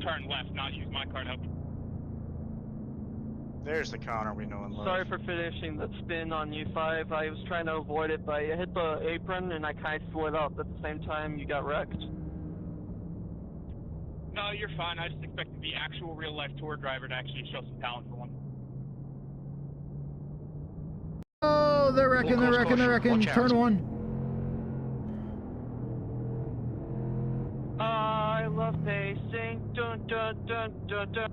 turn left, not use my card up. There's the counter we know and love. Sorry for finishing the spin on U5. I was trying to avoid it, but I hit the apron and I kind of slid up. At the same time, you got wrecked. No, you're fine. I just expected the actual real-life tour driver to actually show some talent for one. Oh, they're wrecking, they're wrecking, they're wrecking. Turn one. I love pacing. Dun dun dun dun dun.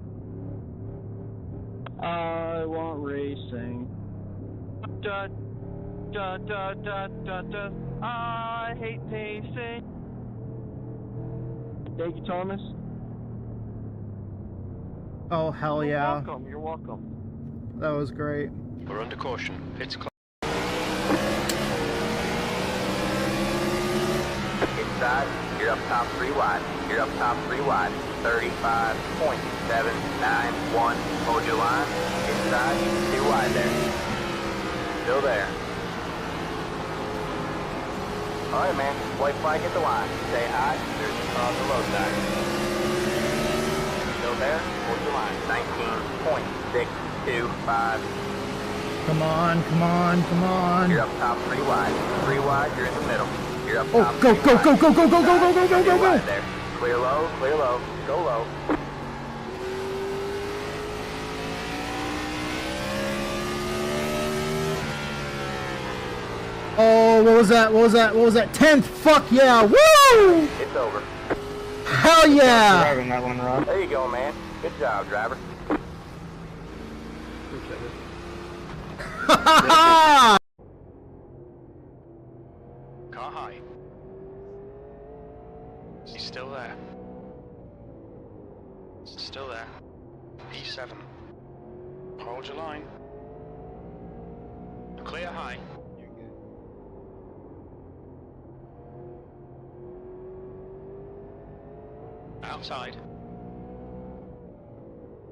I want racing. Dun dun dun dun dun dun. I hate pacing. Thank you, Thomas. Oh, hell yeah. You're welcome, you're welcome. That was great. We're under caution. Pits closed. Inside, you're up top 3 wide. You're up top 3 wide. 35.791. Hold your line. Inside, 2 wide there. Still there. Alright, man. White flag at the line. Stay high. There's a car on the low side. Still there. Hold your line. 19.625. Come on, come on, come on. You're up top 3 wide. 3 wide, you're in the middle. You're up Oh, top go, 3 go, wide. go, go, go, go, go, go, go, go, go, go. There. Clear low, go low. Oh, what was that? What was that? What was that? 10th? Fuck yeah! Woo! It's over. Hell yeah! Driving that one, Rob. There you go, man. Good job, driver. Ha ha ha! Car high. He's still there. Still there. P7. Hold your line. Clear high. Outside.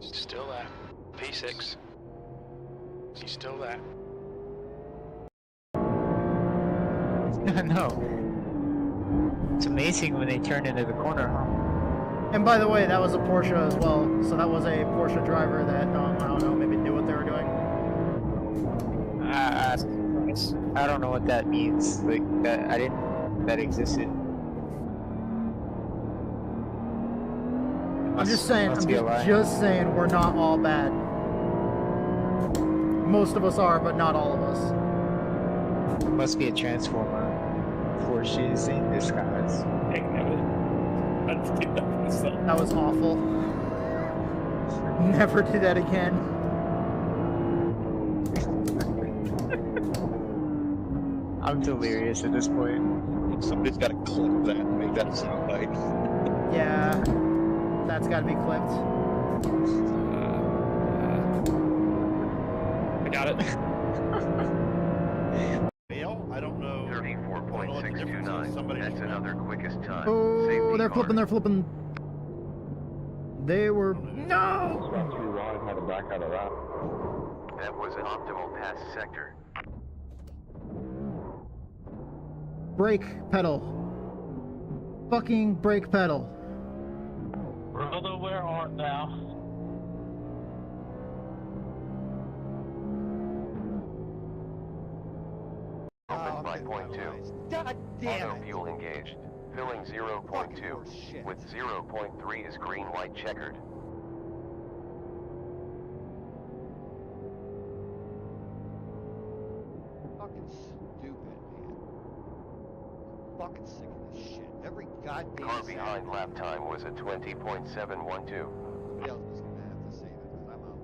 Still there. P6. He's still there. No. It's amazing when they turn into the corner, huh? And by the way, that was a Porsche as well. So that was a Porsche driver that, I don't know, maybe knew what they were doing. I don't know what that means. Like, that, I didn't know that existed. I'm just saying, just saying, we're not all bad. Most of us are, but not all of us. It must be a transformer. Porsches in disguise. That was awful. Never do that again. I'm delirious at this point. Somebody's got to clip that and make that a soundbite. Yeah, that's got to be clipped. I got it. I don't know. 34.629. That's another quickest time. Oh, they're flipping, they're flipping. They were... No! That was an optimal pass sector. Brake pedal. Fucking brake pedal. Brother, where art thou? Open by point 2. God damn Auto it. fuel engaged. Filling 0.2. With 0.3 is green light checkered. Fucking stupid, man. Fucking sick of this shit. Every goddamn Car behind lap time was at 20.712. Somebody else was gonna have to say that because I'm out.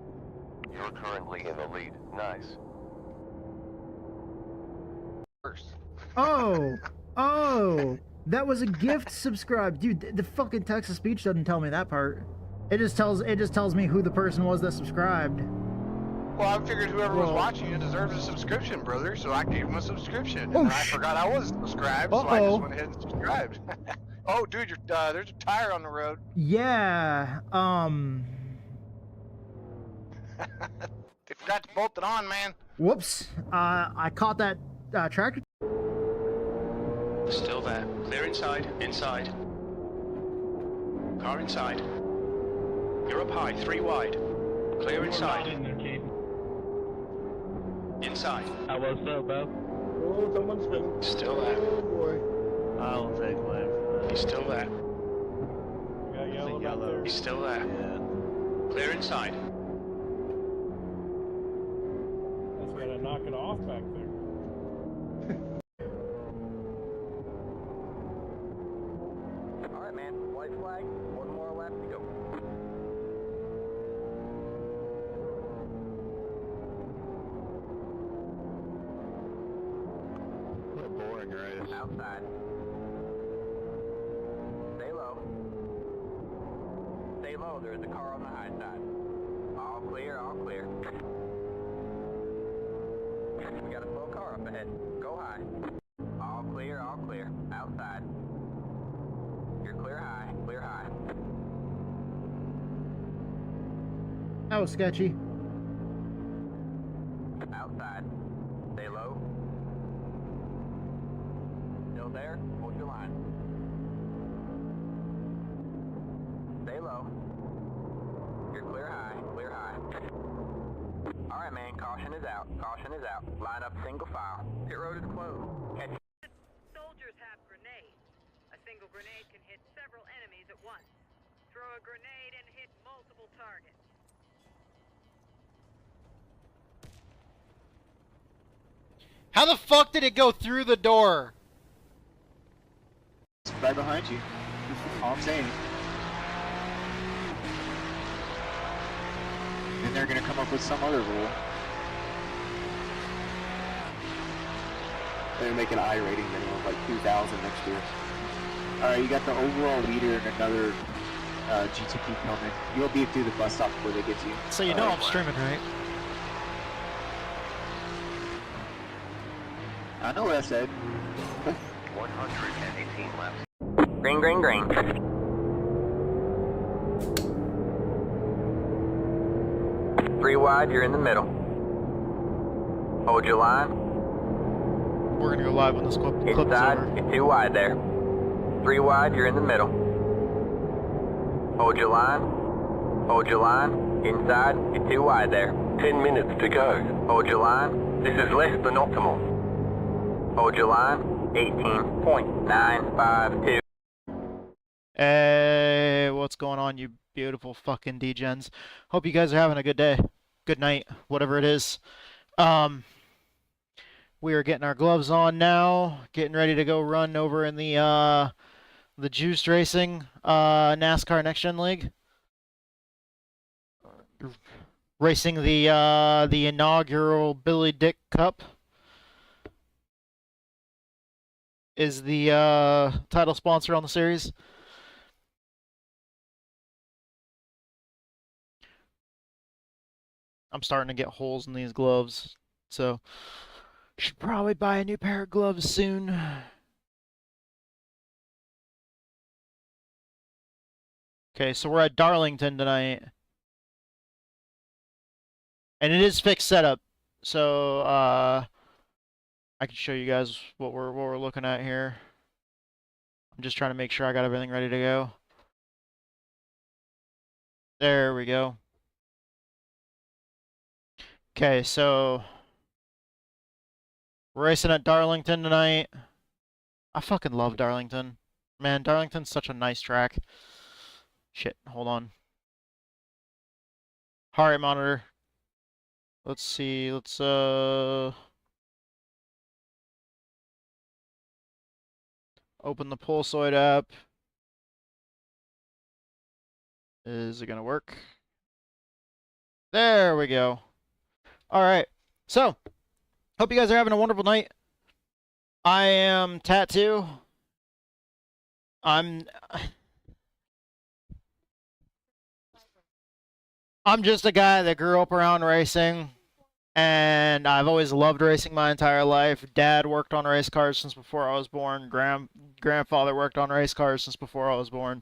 You're currently in the lead. Nice. Oh! Oh! That was a gift subscribe. Dude, the fucking text to speech doesn't tell me that part. It just tells me who the person was that subscribed. Well, I figured whoever was watching it deserves a subscription, brother, so I gave him a subscription. Oh, And I forgot I was subscribed, so I just went ahead and subscribed. Oh, dude, there's a tire on the road. Yeah, They forgot to bolt it on, man. whoops. I caught that tractor. Still there. Clear inside. Inside. Car inside. You're up high, 3 wide. Clear We're not inside. in there, Kate. Inside. How was so, Bo? Oh, someone's spinning. Still there. Oh boy. I'll take life. He's still there. We got yellow back there. He's still there. Yeah. Clear inside. That's gotta knock it off back there. Alright, man. White flag. One more left to go. What a boring race. Outside. Stay low. Stay low. There's a car on the high side. All clear, all clear. We got a slow car up ahead. Go high. All clear, all clear. Outside. You're clear high, clear high. That was sketchy. Outside. Stay low. Still there? Hold your line. Stay low. You're clear high, clear high. Alright, man, caution is out. Caution is out. Line up single file. Pit road is closed. Catch. Soldiers have grenades. A single grenade can hit several enemies at once. Throw a grenade and hit multiple targets. How the fuck did it go through the door? It's right behind you. All I'm saying. Then they're gonna come up with some other rule. They're gonna make an I rating minimum of like 2,000 next year. Alright, you got the overall leader and another GTP coming. You'll be through the bus stop before they get to you. So you know I'm streaming, right? I know what I said. 118 left. Green, green, green. Three wide, you're in the middle. Hold your line. We're gonna go live when this clip is Inside, over. you're 2 wide there. 3 wide, you're in the middle. Hold your line. Hold your line. Inside, you're 2 wide there. 10 minutes to go. Hold your line. This is less than optimal. Hold your line. 18.952. Hey, what's going on, you beautiful fucking degens? Hope you guys are having a good day, good night, whatever it is. We are getting our gloves on now, getting ready to go run over in the Juiced Racing NASCAR Next Gen League. Racing the inaugural Billy Dick Cup is the title sponsor on the series. I'm starting to get holes in these gloves, so should probably buy a new pair of gloves soon. Okay, so we're at Darlington tonight. And it is fixed setup, so I can show you guys what we're looking at here. I'm just trying to make sure I got everything ready to go. There we go. Okay, so we're racing at Darlington tonight. I fucking love Darlington. Man, Darlington's such a nice track. Shit, hold on. Heart rate monitor. Let's see, let's open the Pulsoid app. Is it gonna work? There we go. Alright, so hope you guys are having a wonderful night. I am Tattoo. I'm just a guy that grew up around racing, and I've always loved racing my entire life. Dad worked on race cars since before I was born. Grandfather worked on race cars since before I was born.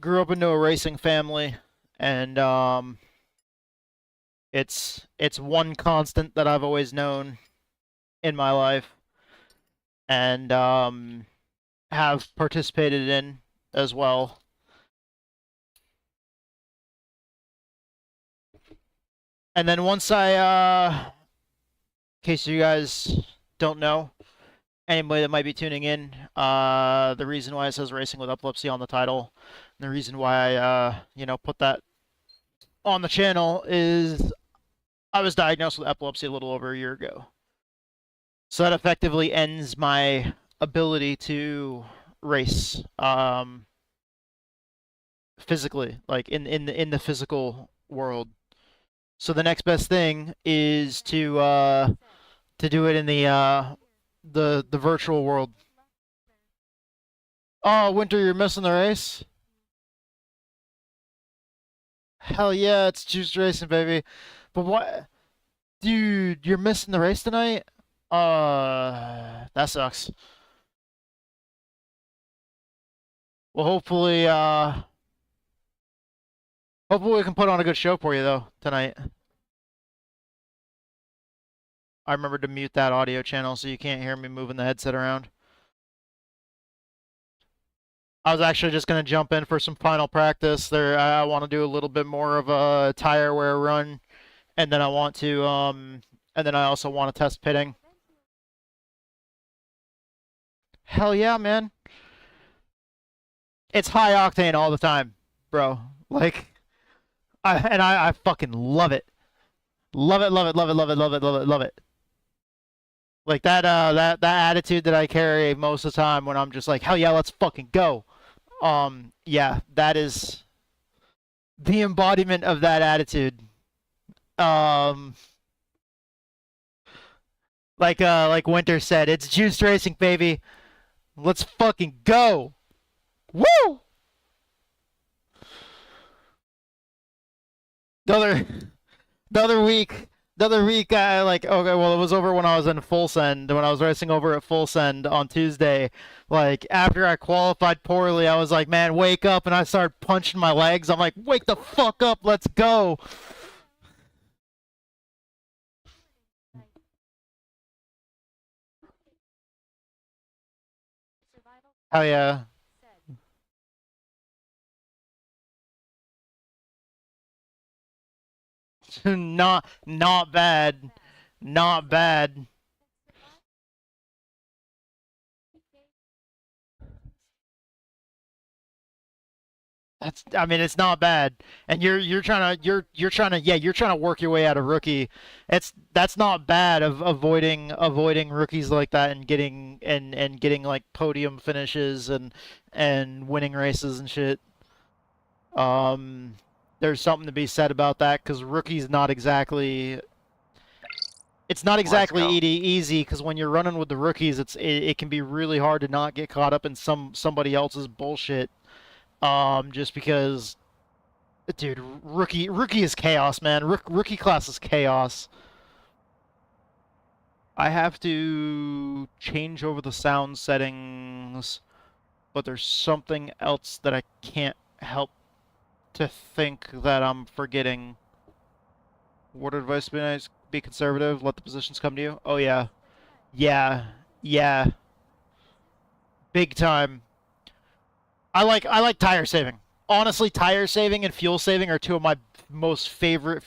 Grew up into a racing family, and it's one constant that I've always known in my life, and have participated in as well. And then once I, in case you guys don't know, anybody that might be tuning in, the reason why it says Racing with Epilepsy on the title, and the reason why I, put that on the channel is I was diagnosed with epilepsy a little over a year ago. So that effectively ends my ability to race, physically, like in the physical world. So the next best thing is to do it in the virtual world. Oh, Winter, you're missing the race? Hell yeah, it's Juice Racing, baby. But what? Dude, you're missing the race tonight? That sucks. Well, hopefully we can put on a good show for you, though, tonight. I remembered to mute that audio channel so you can't hear me moving the headset around. I was actually just going to jump in for some final practice. I want to do a little bit more of a tire wear run, and then I want to, and then I also want to test pitting. Hell yeah, man. It's high octane all the time, bro. Like, I fucking love it. Love it, love it, love it, love it, love it, love it, love it. Like that attitude that I carry most of the time when I'm just like, hell yeah, let's fucking go. Yeah, that is the embodiment of that attitude. Like Winter said, it's Juice Racing, baby. Let's fucking go. Woo! The other week, I okay, well, it was over when I was in Full Send, when I was racing over at Full Send on Tuesday. Like, after I qualified poorly, I was like, man, wake up, and I started punching my legs. I'm like, wake the fuck up, let's go. Hell yeah. Not bad. Not bad. I mean, it's not bad. And you're trying to work your way out of rookie. That's not bad of avoiding rookies like that and getting like podium finishes and winning races and shit. There's something to be said about that, because rookie's not exactly. It's not exactly easy, because when you're running with the rookies, it can be really hard to not get caught up in somebody else's bullshit. Just because, dude, rookie is chaos, man. Rookie class is chaos. I have to change over the sound settings, but there's something else that I can't help to think that I'm forgetting. What advice be nice? Be conservative. Let the positions come to you. Oh yeah, yeah. Big time. I like tire saving. Honestly, tire saving and fuel saving are two of my most favorite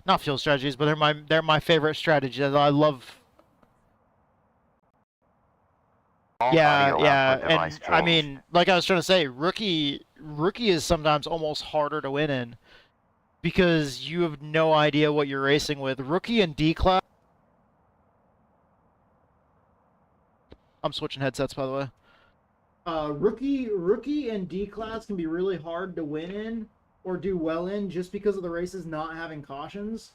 not fuel strategies, but they're my favorite strategies. I love. Yeah, and I mean, like I was trying to say, rookie is sometimes almost harder to win in, because you have no idea what you're racing with. Rookie and D class. I'm switching headsets, by the way. Rookie and D class can be really hard to win in or do well in, just because of the races not having cautions,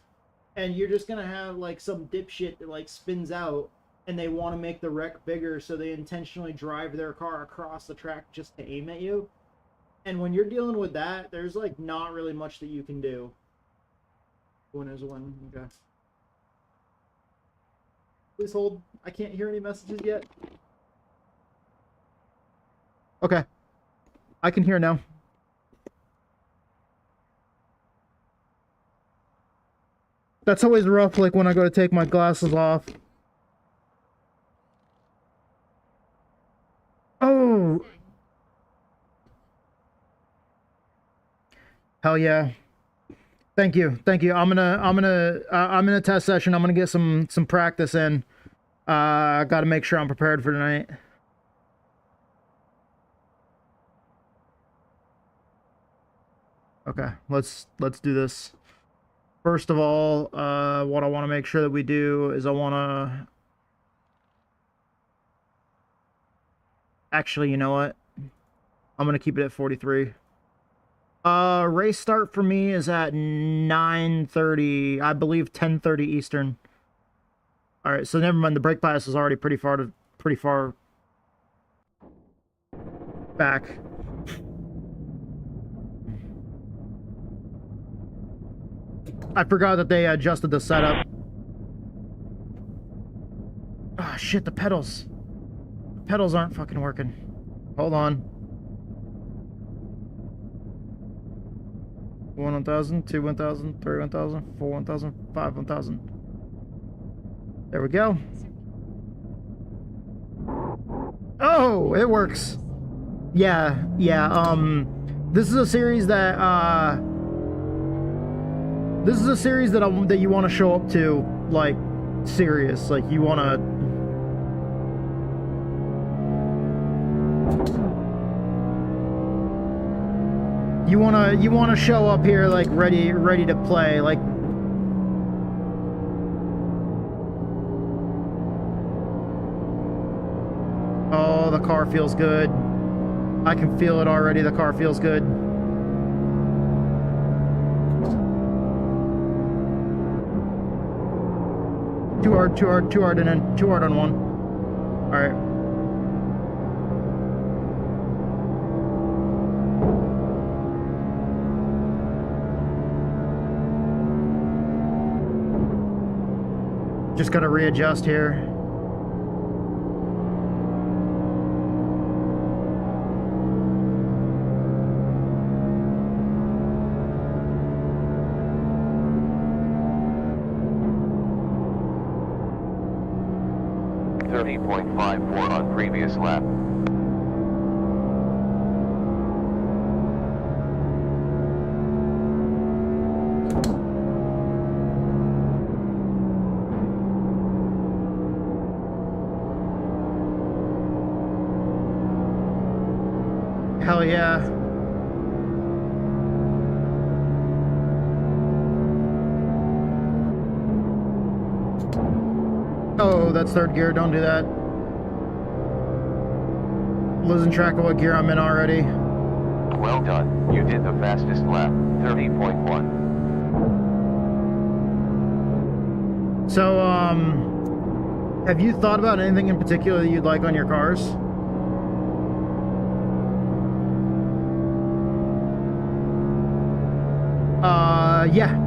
and you're just gonna have like some dipshit that like spins out, and they want to make the wreck bigger, so they intentionally drive their car across the track just to aim at you. And when you're dealing with that, there's like not really much that you can do. When is one? Okay. Please hold. I can't hear any messages yet. Okay. I can hear now. That's always rough, like when I go to take my glasses off. Oh! Hell yeah. Thank you. I'm gonna test session. I'm gonna get some practice in. I got to make sure I'm prepared for tonight. Okay, let's do this. First of all, what I want to make sure that we do is I want to... Actually, you know what? I'm going to keep it at 43. Race start for me is at 9:30, I believe 10:30 Eastern. All right, so never mind. The brake bias is already pretty far back. I forgot that they adjusted the setup. Ah, shit, the pedals. The pedals aren't fucking working. Hold on. 1 1000, 2 1000, 3 1000, 4 1000, 5 1000. There we go. Oh, it works. Yeah. This is a series that that you want to show up to, like, serious. Like, you want to... You want to show up here, like, ready to play. Like, oh, the car feels good. I can feel it already. The car feels good. Too hard, and then too hard on one. All right. Just gotta readjust here. On previous lap. Hell yeah. Oh, that's third gear. Don't do that. Losing track of what gear I'm in already. Well done. You did the fastest lap, 30.1. So, have you thought about anything in particular that you'd like on your cars? Yeah.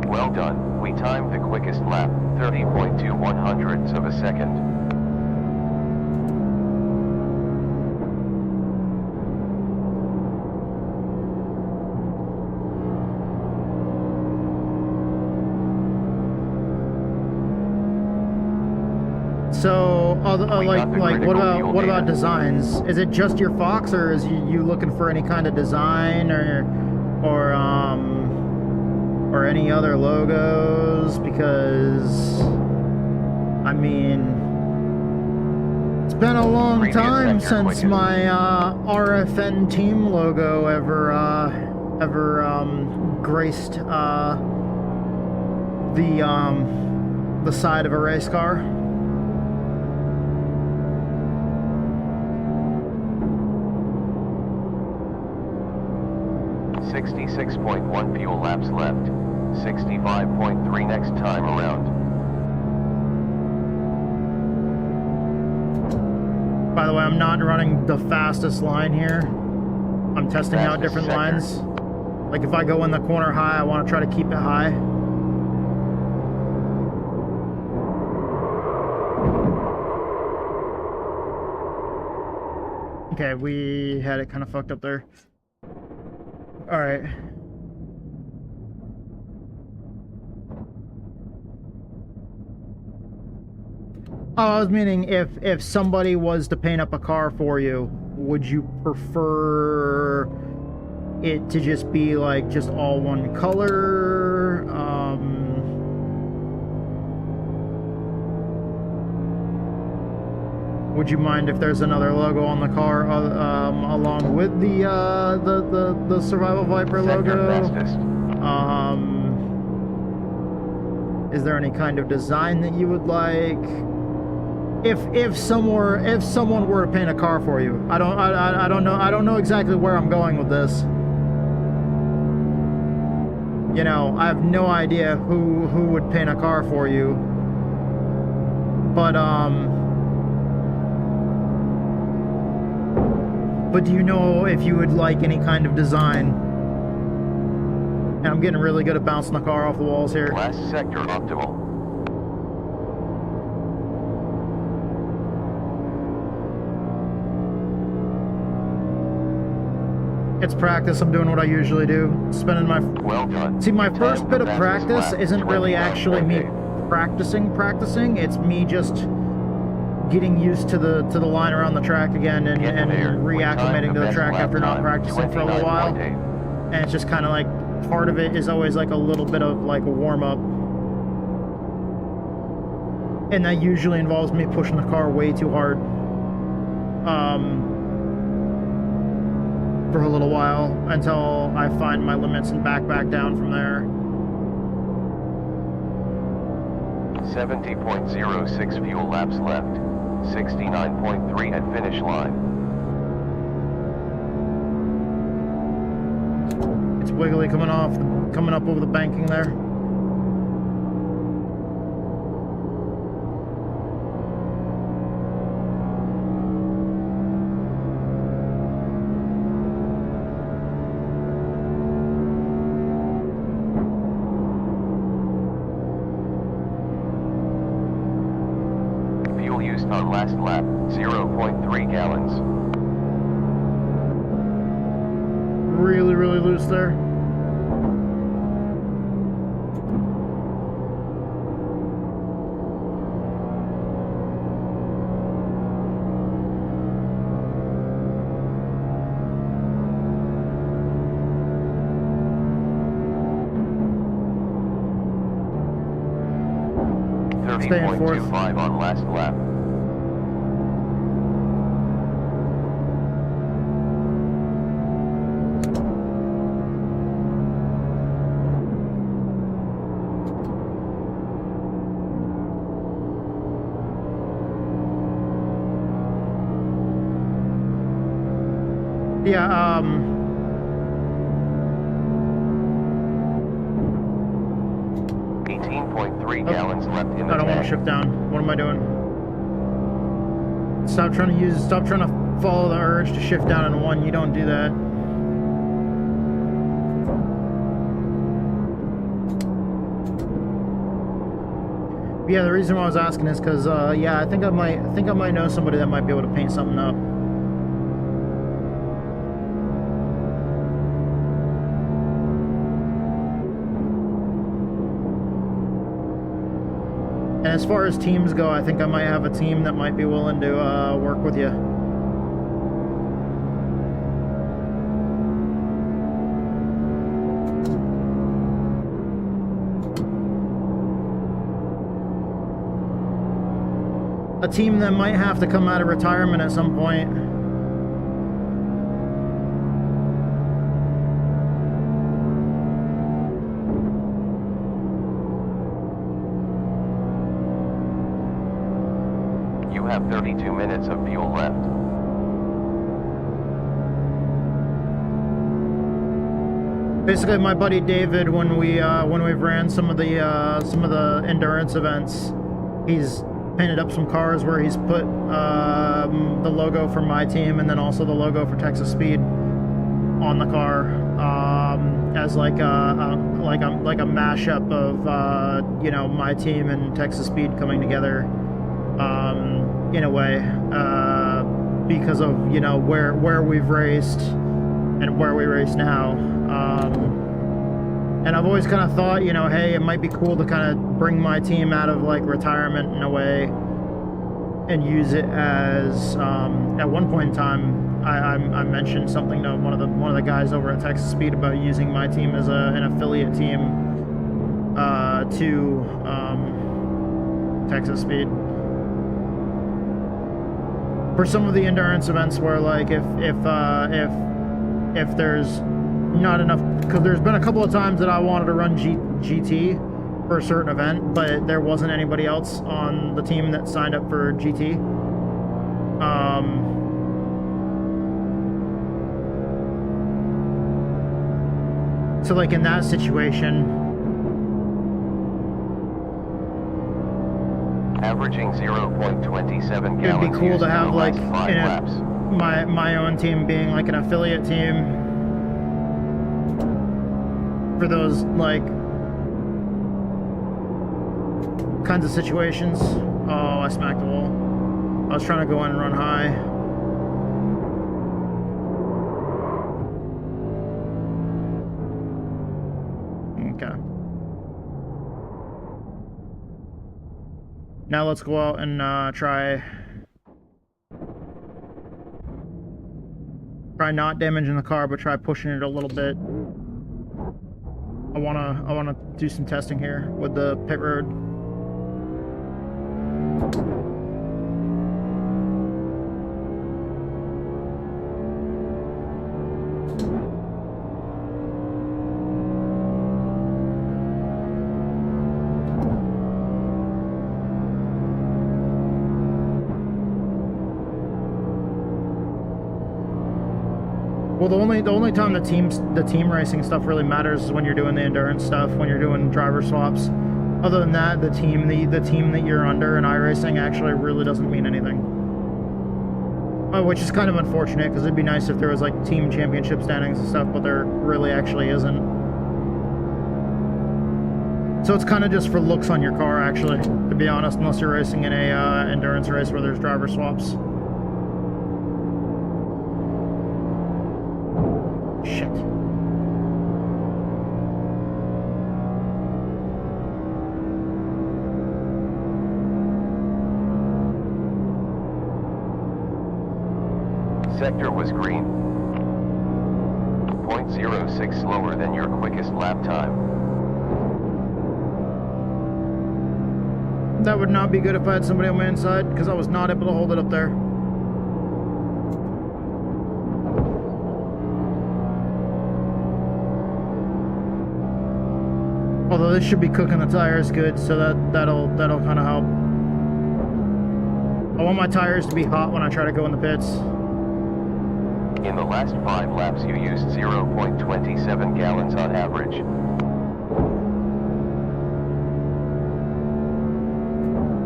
Well done. We timed the quickest lap, 30.2 100ths of a second. So, what about designs? Is it just your Fox, or is you looking for any kind of design, or any other logos? Because, I mean, it's been a long time since my RFN team logo ever graced the side of a race car. 66.1 fuel laps left. 65.3 next time around. By the way, I'm not running the fastest line here. I'm testing out different lines. Like if I go in the corner high, I want to try to keep it high. Okay, we had it kind of fucked up there. All right. Oh, I was meaning if somebody was to paint up a car for you, would you prefer it to just be like just all one color? Would you mind if there's another logo on the car along with the Survival Viper logo? Is there any kind of design that you would like? If someone were to paint a car for you, I don't know exactly where I'm going with this. You know, I have no idea who would paint a car for you. But do you know if you would like any kind of design? And I'm getting really good at bouncing the car off the walls here. Last sector optimal. It's practice. I'm doing what I usually do. Spending my... Well done. See, my first bit of practice isn't really actually me practicing. It's me just getting used to the line around the track again and reacclimating to the track after not practicing for a little while. And it's just kind of like, part of it is always like a little bit of like a warm-up. And that usually involves me pushing the car way too hard. For a little while until I find my limits and back down from there. 70.06 fuel laps left. 69.3 at finish line. It's wiggly coming up over the banking there. On last lap, 0.3 gallons. Really loose there. Staying fourth. 30.25 on last lap. Yeah, 18.3 gallons left in the I don't want to shift down. What am I doing? Stop trying to follow the urge to shift down in one. You don't do that. Yeah, the reason why I was asking is because, yeah, I think I might know somebody that might be able to paint something up. And as far as teams go, I think I might have a team that might be willing to work with you. A team that might have to come out of retirement at some point. You have 32 minutes of fuel left. Basically, my buddy David, when we've ran some of the endurance events, he's painted up some cars where he's put the logo for my team and then also the logo for Texas Speed on the car as like a mashup of you know, my team and Texas Speed coming together in a way because of, you know, where we've raced and where we race now. And I've always kind of thought, you know, hey, it might be cool to kind of bring my team out of like retirement in a way, and use it as at one point in time I mentioned something to one of the guys over at Texas Speed about using my team as an affiliate team to Texas Speed for some of the endurance events where, like, if there's not enough, because there's been a couple of times that I wanted to run GT for a certain event, but there wasn't anybody else on the team that signed up for GT. So like in that situation, averaging 0.27 gallons. it'd be cool to have like laps. my own team being like an affiliate team for those like kinds of situations. Oh, I smacked the wall. I was trying to go in and run high. Okay. Now let's go out and try not damaging the car, but try pushing it a little bit. I wanna do some testing here with the pit road. Well, the only time the team racing stuff really matters is when you're doing the endurance stuff, when you're doing driver swaps. Other than that, the team that you're under in iRacing actually really doesn't mean anything. Which is kind of unfortunate, because it'd be nice if there was like team championship standings and stuff, but there really actually isn't. So it's kind of just for looks on your car, actually, to be honest, unless you're racing in a endurance race where there's driver swaps. Shit. Sector was green. 0.06 slower than your quickest lap time. That would not be good if I had somebody on my inside, because I was not able to hold it up there. Although this should be cooking the tires good, so that'll kind of help. I want my tires to be hot when I try to go in the pits. In the last 5 laps you used 0.27 gallons on average.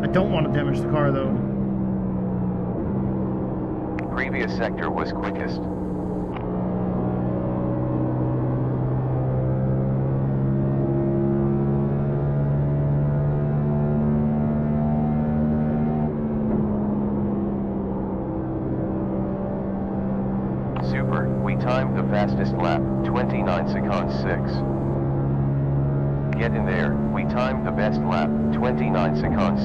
I don't want to damage the car though. Previous sector was quickest. Super, we timed the fastest lap, 29 seconds 6. Get in there, we timed the best lap, 29 seconds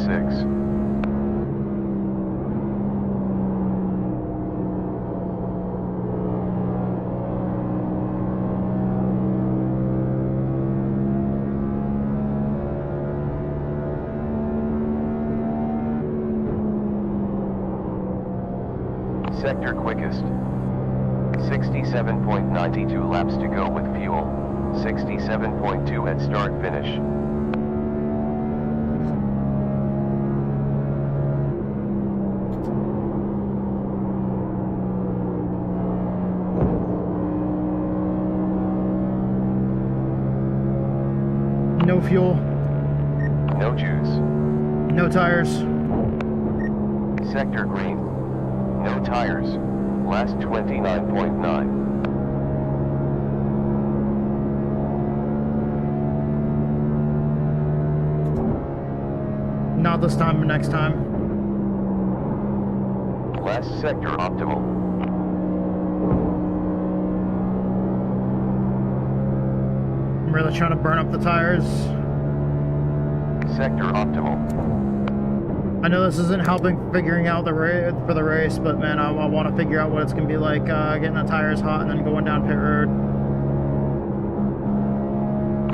6. Sector quickest. 67.92 laps to go with fuel. 67.2 at start finish. No fuel. No juice. No tires. Sector green. No tires. Last 29.9. Not this time, but next time. Last sector optimal. I'm really trying to burn up the tires. Sector optimal. I know this isn't helping figuring out the for the race, but man, I want to figure out what it's gonna be like getting the tires hot and then going down pit road.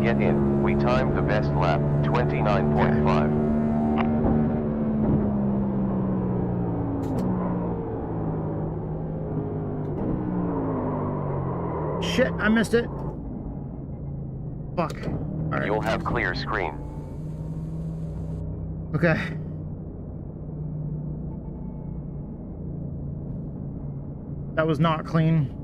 Get in. We timed the best lap, 29.5. Shit, I missed it. Fuck. All right. You'll have clear screen. Okay. That was not clean.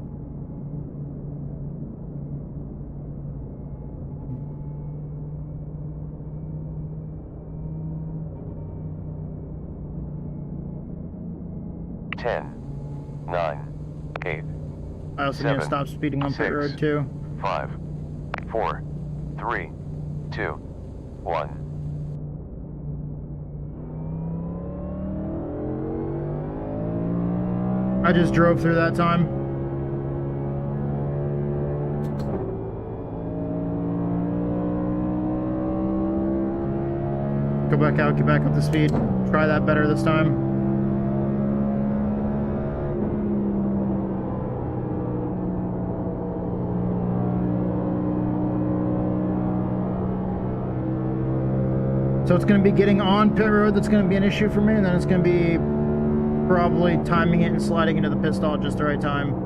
I also need to stop speeding on pit road too. 5, 4, 3, 2, 1. I just drove through that time. Go back out, get back up to speed. Try that better this time. So it's going to be getting on pit road that's going to be an issue for me, and then it's going to be probably timing it and sliding into the pit stall at just the right time.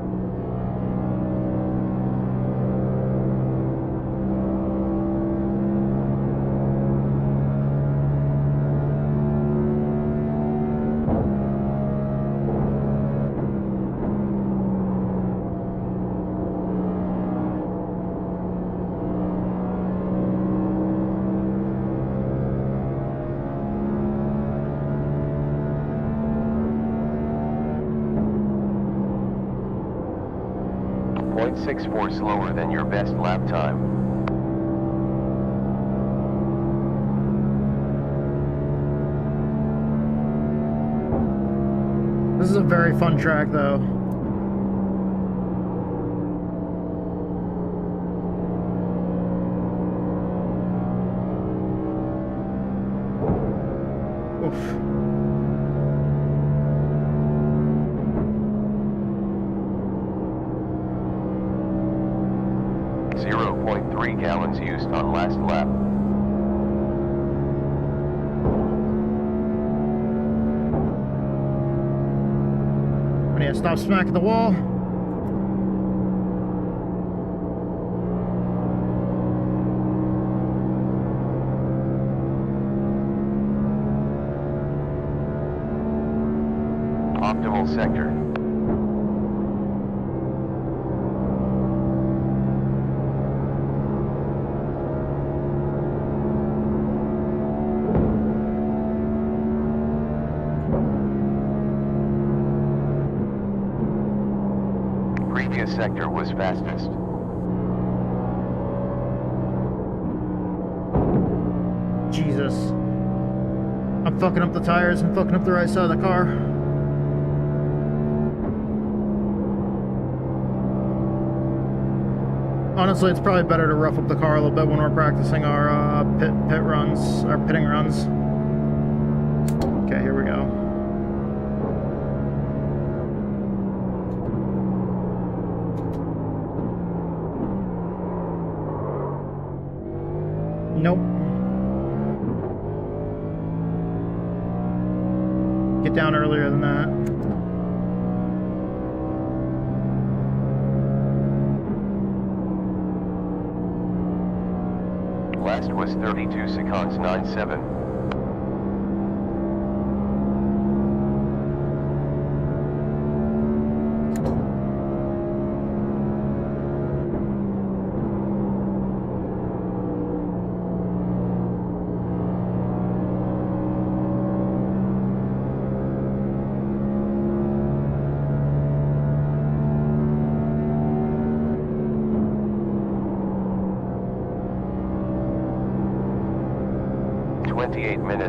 .64 slower than your best lap time. This is a very fun track though. Oof. 0.3 gallons used on last lap. I need to stop smacking the wall. Optimal sector. Previous sector was fastest. Jesus. I'm fucking up the tires and fucking up the right side of the car. Honestly, it's probably better to rough up the car a little bit when we're practicing our pit runs, our pitting runs. Okay, here we go. Nope. Get down earlier than that. Last was 32 seconds 97.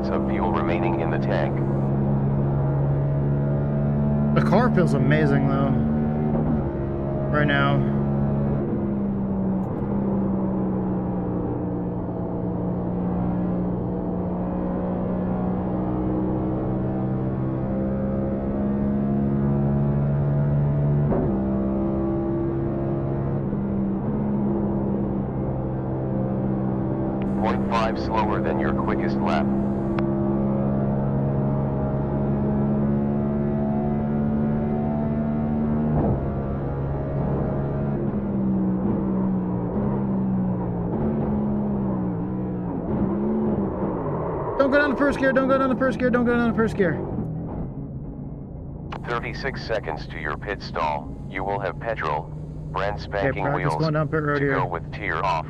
Of fuel remaining in the tank. The car feels amazing though right now. 0.5 slower than your quickest lap. Don't go down the first gear, don't go down the first gear, don't go down the first gear. 36 seconds to your pit stall. You will have petrol, brand spanking practice wheels going down pit road to here. go with tier off.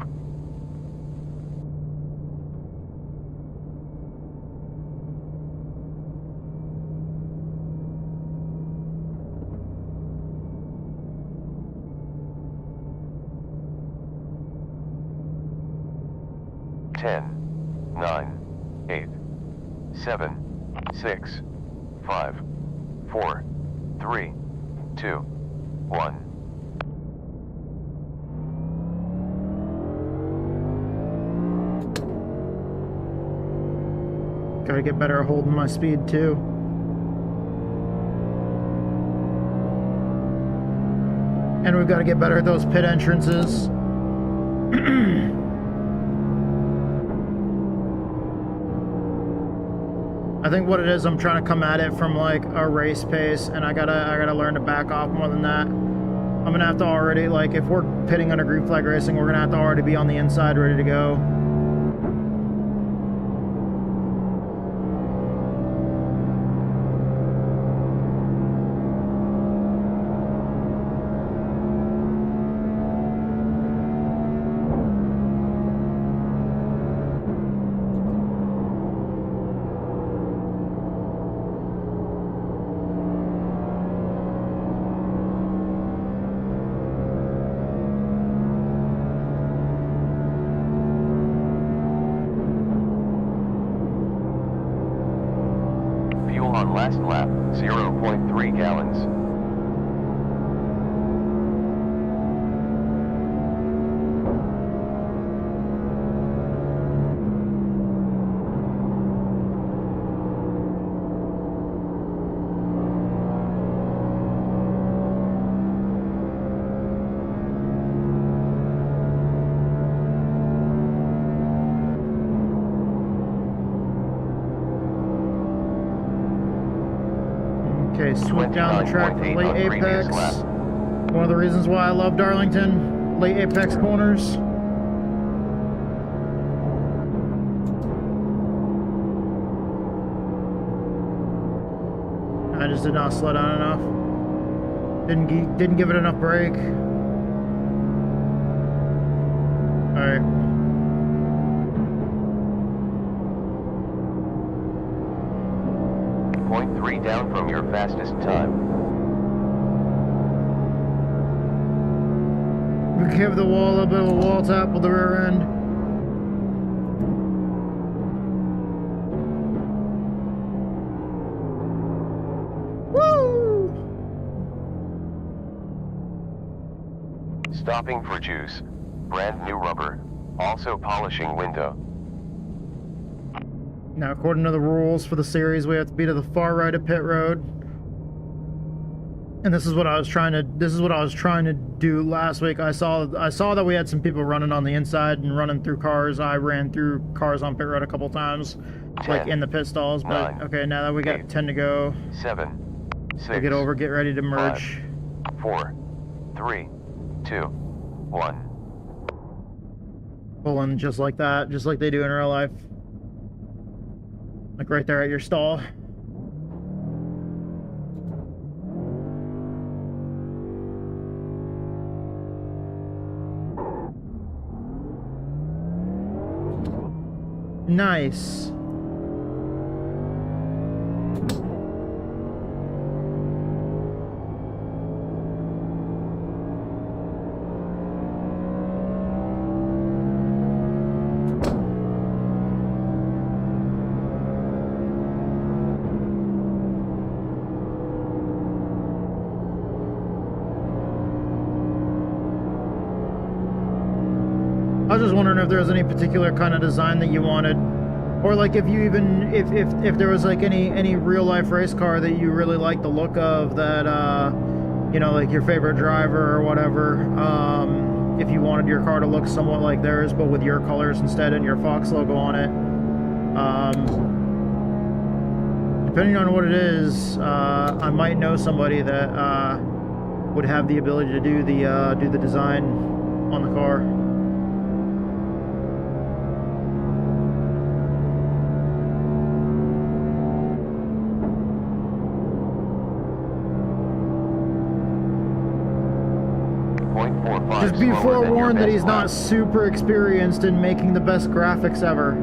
Ten, 9, 8, 7, 6, 5, 4, 3, 2, 1. Gotta get better at holding my speed too. And we've got to get better at those pit entrances. I think what it is, I'm trying to come at it from like a race pace, and I gotta learn to back off more than that. I'm gonna have to already, like, if we're pitting under green flag racing, we're gonna have to already be on the inside ready to go. On last lap, 0.3 gallons. Okay, swoop down the track for late apex. One of the reasons why I love Darlington, late apex corners. I just did not slow down enough. Didn't give it enough brake. All right. 0.3 down from your fastest time. We give the wall a bit of a wall tap with the rear end. Woo! Stopping for juice. Brand new rubber. Also polishing window. Now, according to the rules for the series, we have to be to the far right of pit road. And this is what I was trying to do last week. I saw that we had some people running on the inside and running through cars. I ran through cars on pit road a couple times, 10, like in the pit stalls. But 9, okay, now that we got 8, 10 to go, 7, 6, we get over, get ready to merge. 5, 4, 3, 2, 1. Pulling just like that, just like they do in real life. Like right there at your stall. Nice. I was just wondering if there was any particular kind of design that you wanted, or like if you even if there was like any real life race car that you really like the look of, that you know, like your favorite driver or whatever. if you wanted your car to look somewhat like theirs, but with your colors instead and your Fox logo on it. Depending on what it is, I might know somebody that would have the ability to do the design on the car. Just be forewarned that he's not super experienced in making the best graphics ever.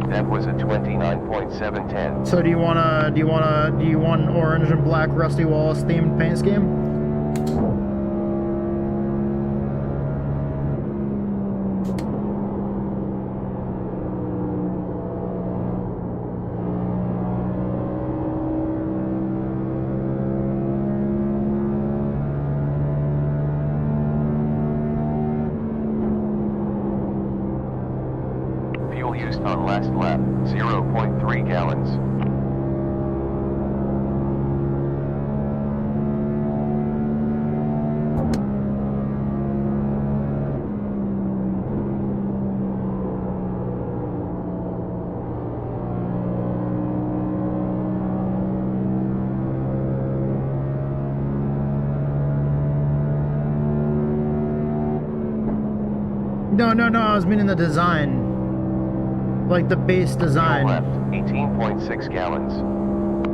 That was a 29.710. So do you want an orange and black Rusty Wallace themed paint scheme? Fuel used on last lap, 0.3 gallons. No, I was meaning the design. Like the base design. Fuel left, 18.6 gallons.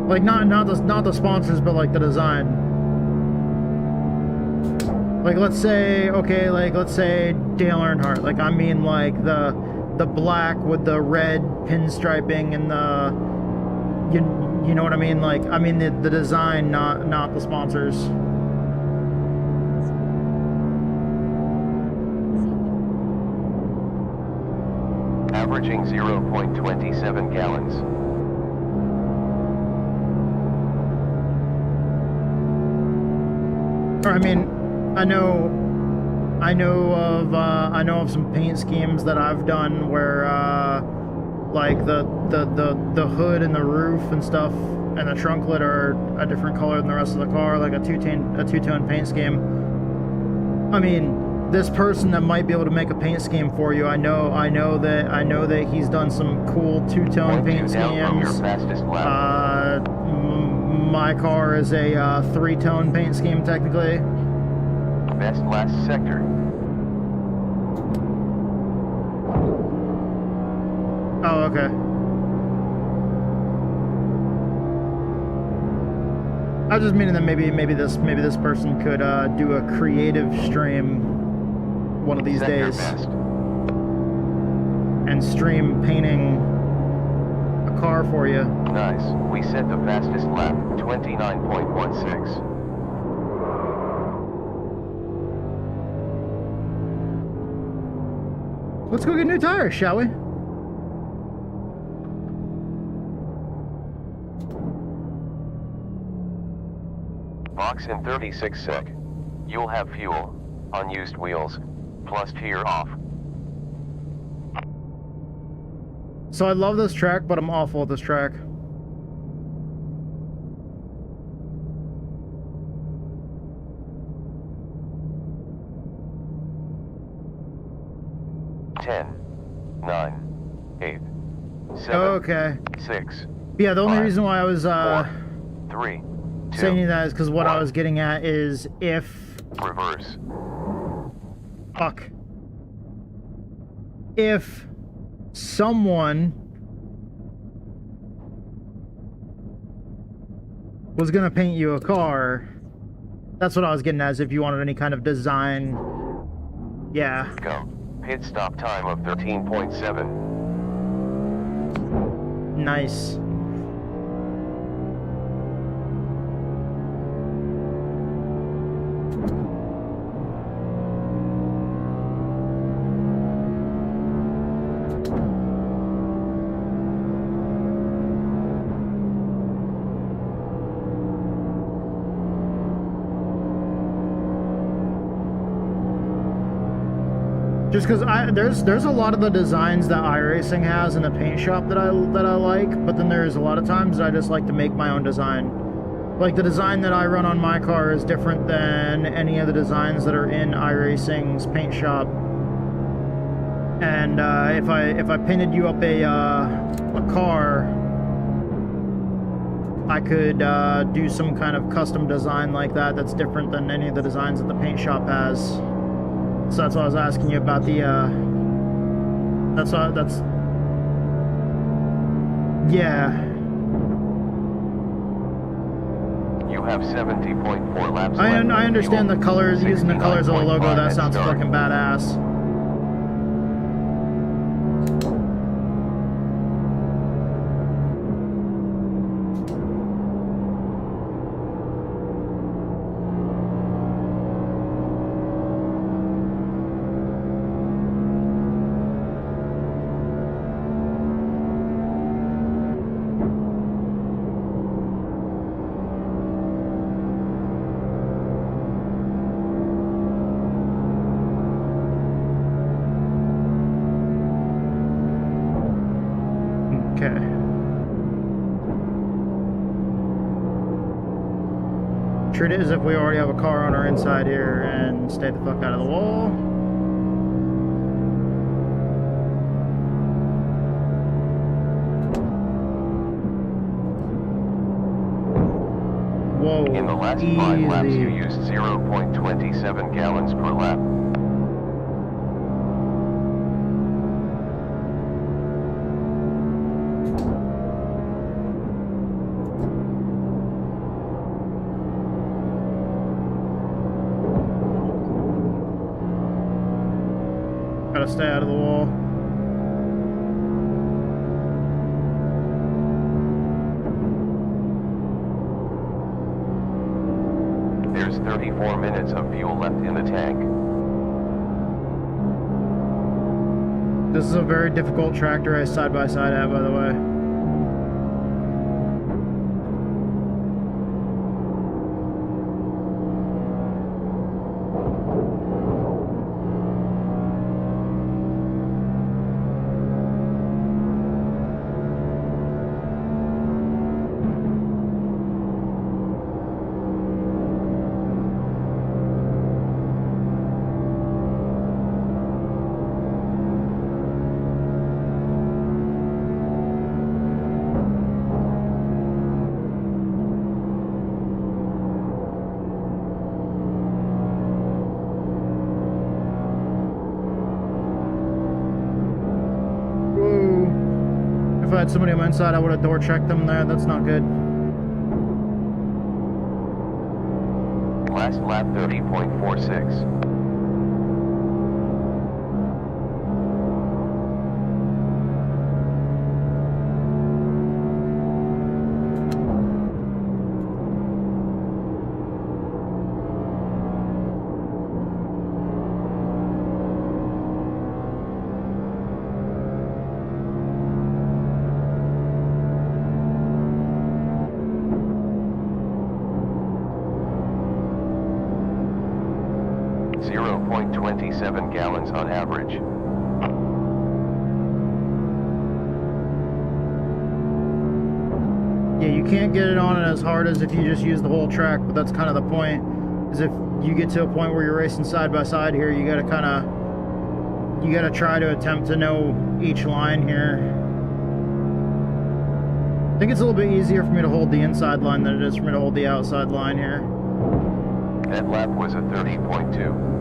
Like not the sponsors, but like the design. Like let's say Dale Earnhardt. Like I mean like the black with the red pinstriping and the you know what I mean? Like I mean the design, not the sponsors. Averaging 0.27 gallons. Or I mean, I know of some paint schemes that I've done where like the hood and the roof and stuff and the trunk lid are a different color than the rest of the car, like a two-tone paint scheme. I mean, this person that might be able to make a paint scheme for you, I know that he's done some cool two-tone paint schemes. My car is a three-tone paint scheme technically. Best last sector. Oh, okay. I was just meaning that maybe this person could do a creative stream one of these days and stream painting a car for you. Nice. We set the fastest lap, 29.16. Let's go get new tires, shall we? Box in 36 sec. You'll have fuel, unused wheels, plus tier off. So I love this track, but I'm awful at this track. Ten, 9, 8, 7, okay. 6. Yeah, the only 5, reason why I was 4, 3, 2, saying that is because what 1. I was getting at is if Reverse. fuck. If someone was gonna paint you a car, that's what I was getting at, is if you wanted any kind of design. Yeah. Go. Pit stop time of 13.7. Nice. Just because there's a lot of the designs that iRacing has in the paint shop that I like, but then there's a lot of times that I just like to make my own design. Like the design that I run on my car is different than any of the designs that are in iRacing's paint shop. And if I painted you up a car, I could do some kind of custom design like that that's different than any of the designs that the paint shop has. So that's why I was asking you about the yeah. You have 70.4 laps I left. understand the colors, using the colors of the logo, 69.5 that at sounds start. fucking badass. Treat it as if we already have a car on our inside here and stay the fuck out of the wall. Whoa. In the last 5 laps you used 0.27 gallons per lap. Gotta stay out of the wall. There's 34 minutes of fuel left in the tank. This is a very difficult track to race side by side at, by the way. If I had somebody on my inside, I would have door checked them there. That's not good. Last lap 30.46. .27 gallons on average. Yeah, you can't get it on it as hard as if you just use the whole track, but that's kind of the point. Is if you get to a point where you're racing side by side here, you gotta try to attempt to know each line here. I think it's a little bit easier for me to hold the inside line than it is for me to hold the outside line here. That lap was a 30.2.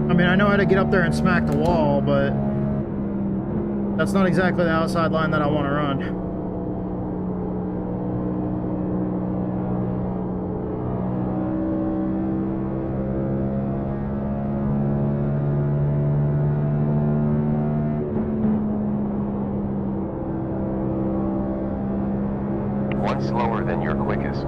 I mean, I know how to get up there and smack the wall, but that's not exactly the outside line that I want to run. One slower than your quickest.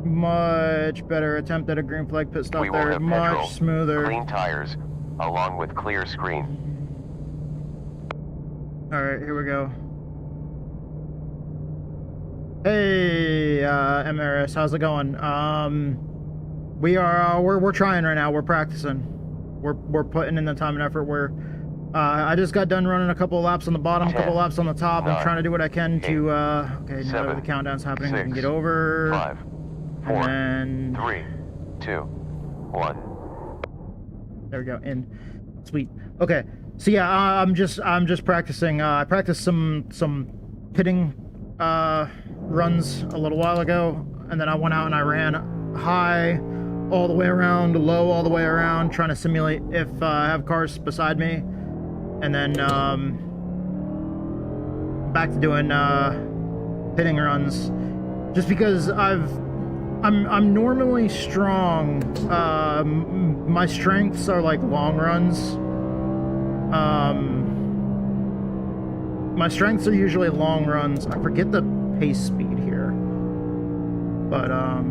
Much better. Attempt at a green flag pit stop We will there. have Much petrol, smoother. clean tires, along with clear screen. Alright, here we go. Hey, MRS, how's it going? We're trying right now. We're practicing. We're putting in the time and effort. I just got done running a couple of laps on the bottom, a couple of laps on the top. I'm trying to do what I can to, okay, now that the countdown's happening, we can get over. 5, 4, and then, 3, 2, 1. there we go, in. Sweet. Okay, so yeah, I'm just practicing. I practiced some pitting runs a little while ago, and then I went out and I ran high all the way around, low all the way around, trying to simulate if I have cars beside me. And then back to doing pitting runs, just because I'm normally strong. My strengths are like long runs. My strengths are usually long runs. I forget the pace speed here, but I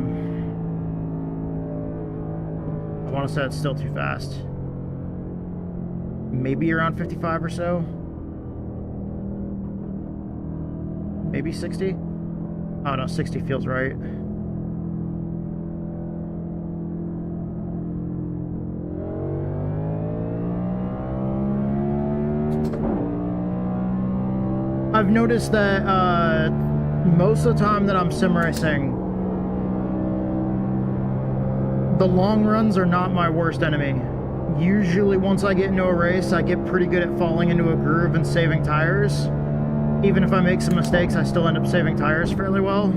want to say it's still too fast. Maybe around 55 or so. Maybe 60? Oh no, 60 feels right. I've noticed that most of the time that I'm sim racing, the long runs are not my worst enemy. Usually once I get into a race, I get pretty good at falling into a groove and saving tires. Even if I make some mistakes, I still end up saving tires fairly well.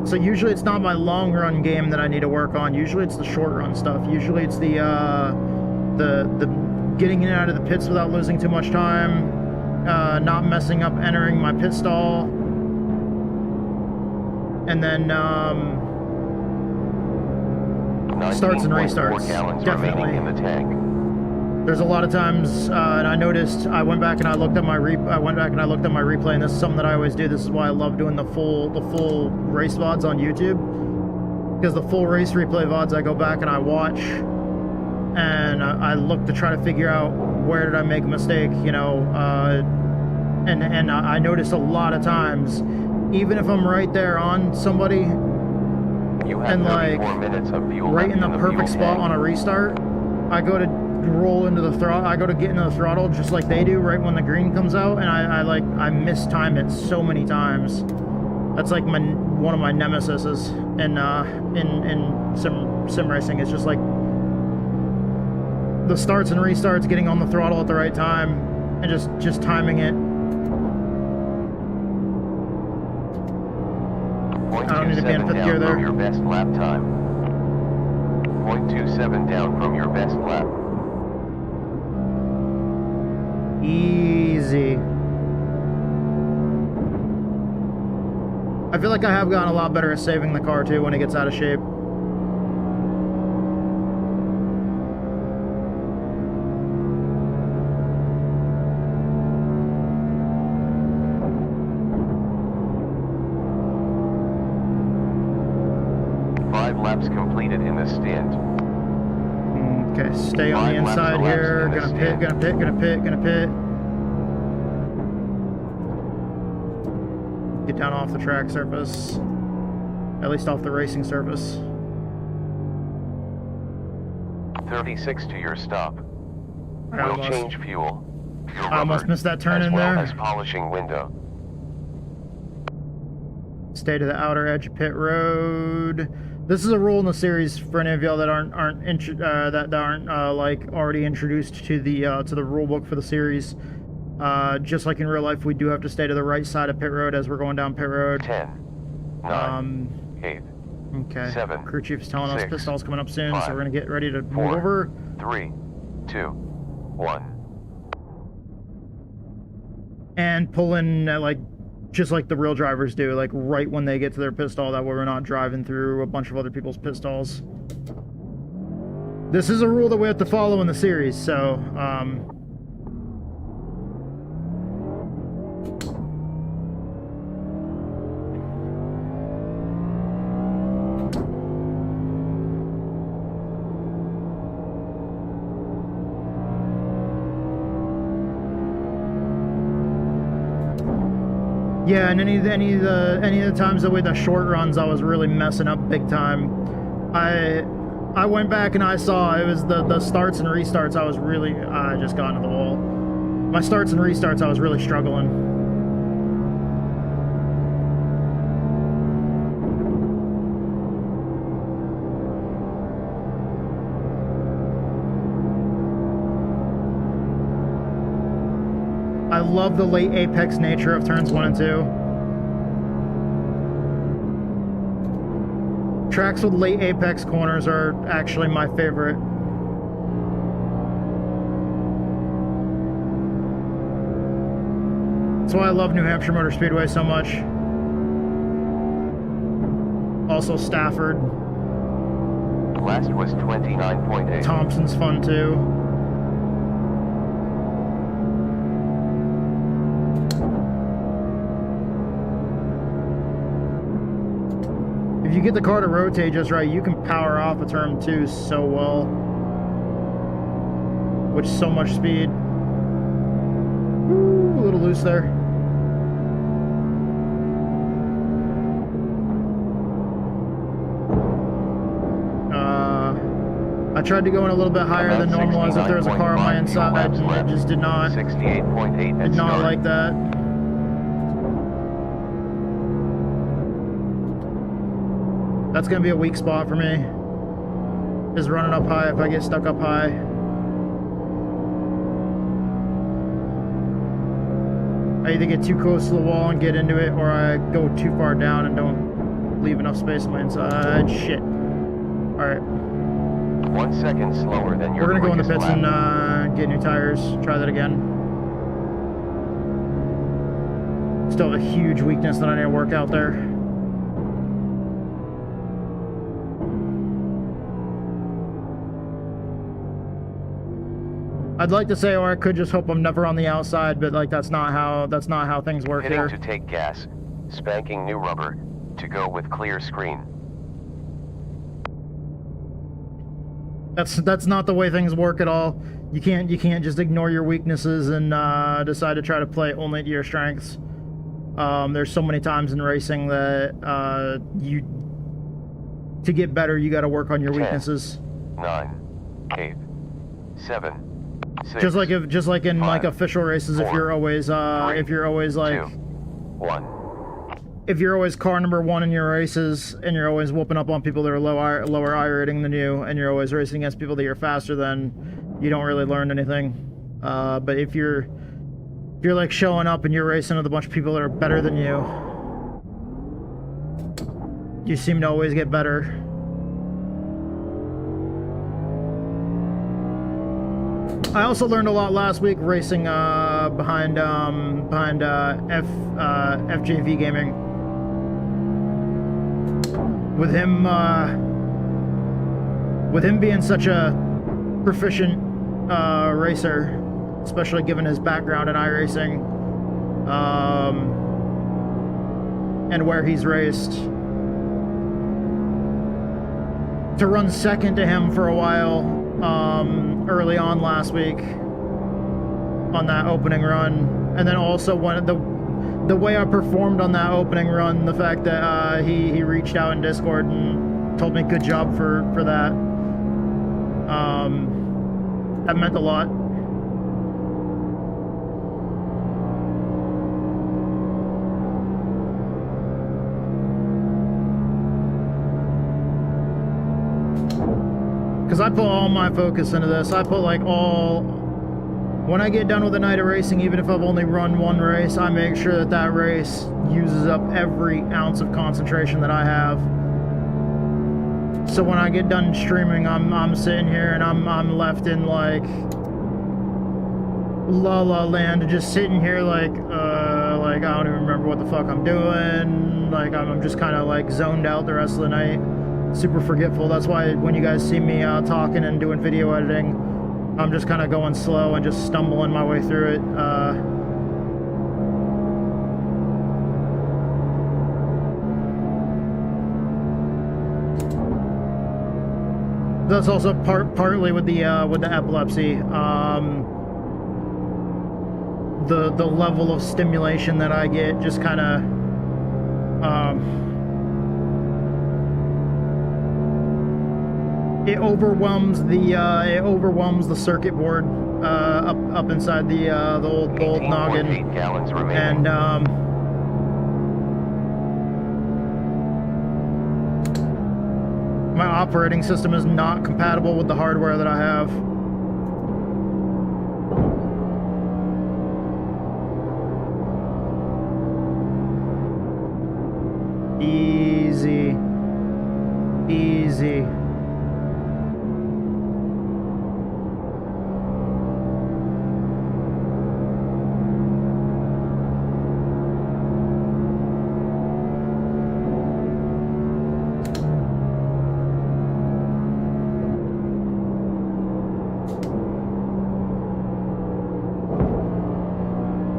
So usually it's not my long run game that I need to work on. Usually it's the short run stuff. Usually it's the getting in and out of the pits without losing too much time, not messing up entering my pit stall, and then starts and restarts. Definitely. In the tank. There's a lot of times, and I noticed. I went back and I looked at my replay, and this is something that I always do. This is why I love doing the full race VODs on YouTube, because the full race replay VODs, I go back and I watch, and I look to try to figure out where did I make a mistake, you know, and I noticed a lot of times, even if I'm right there on somebody, and like right in the perfect spot on a restart, I go to roll into the throttle. I go to get into the throttle just like they do right when the green comes out, and I mistime it so many times. That's like one of my nemesises in sim racing. It's just like the starts and restarts, getting on the throttle at the right time, and just timing it. I don't need to be in fifth gear there. Your best lap time. 0.27 down from your best lap. Easy. I feel like I have gotten a lot better at saving the car too when it gets out of shape. Laps completed in the stint. Okay, stay on the inside here. Gonna pit. Get down off the track surface. At least off the racing surface. 36 to your stop. We'll change fuel. I almost missed that turn in there. As polishing window. Stay to the outer edge of pit road. This is a rule in the series for any of y'all that aren't like already introduced to the rule book for the series. Just like in real life, we do have to stay to the right side of pit road as we're going down pit road. 10, 9, 8, okay. 7. Crew chief's telling us pit stall's coming up soon, 5, so we're gonna get ready to 4, move over. 3, 2, 1. And pull in like just like the real drivers do, like right when they get to their pit stall, that way we're not driving through a bunch of other people's pit stalls. This is a rule that we have to follow in the series, so Yeah, and any of the times that with the short runs, I was really messing up big time. I went back and I saw it was the starts and restarts. I was really I just got into the wall. My starts and restarts, I was really struggling. I love the late apex nature of turns 1 and 2. Tracks with late apex corners are actually my favorite. That's why I love New Hampshire Motor Speedway so much. Also Stafford. Last was 29.8. Thompson's fun too. If you get the car to rotate just right, you can power off a turn 2 so well. With so much speed. Ooh, a little loose there. I tried to go in a little bit higher than normal as if there was a car on my inside, and it just did not. 68.8. Did not like that. That's gonna be a weak spot for me. Is running up high if I get stuck up high. I either get too close to the wall and get into it, or I go too far down and don't leave enough space on my inside. Shit. Alright. 1 second slower than your We're gonna go in the pits lap. and get new tires. Try that again. Still have a huge weakness that I need to work out there. I'd like to say, or I could just hope I'm never on the outside, but like that's not how things work Pitting here. to take gas. Spanking new rubber. To go with clear screen. That's not the way things work at all. You can't just ignore your weaknesses and decide to try to play only to your strengths. There's so many times in racing that to get better, you got to work on your 10, weaknesses. 9, 8, 7, 6. Just like in 5, like official races, 4, if you're always like 2, 1. if you're always car number 1 in your races and you're always whooping up on people that are lower I rating than you, and you're always racing against people that you're faster than, you don't really learn anything. But if you're like showing up and you're racing with a bunch of people that are better than you, you seem to always get better. I also learned a lot last week racing behind FJV Gaming. With him being such a proficient racer, especially given his background in iRacing, and where he's raced, to run second to him for a while early on last week on that opening run, and then also when the way I performed on that opening run, the fact that he reached out in Discord and told me good job for that, that meant a lot. Because I put all my focus into this. I put like when I get done with a night of racing, even if I've only run one race, I make sure that race uses up every ounce of concentration that I have. So when I get done streaming, I'm sitting here and I'm left in like la la land, just sitting here like I don't even remember what the fuck I'm doing. Like I'm just kind of like zoned out the rest of the night. Super forgetful. That's why when you guys see me talking and doing video editing, I'm just kind of going slow and just stumbling my way through it. That's also partly with the epilepsy. the level of stimulation that I get just kind of it overwhelms the circuit board up inside the old noggin, 18.8 gallons remaining. and my operating system is not compatible with the hardware that I have. Easy. Easy.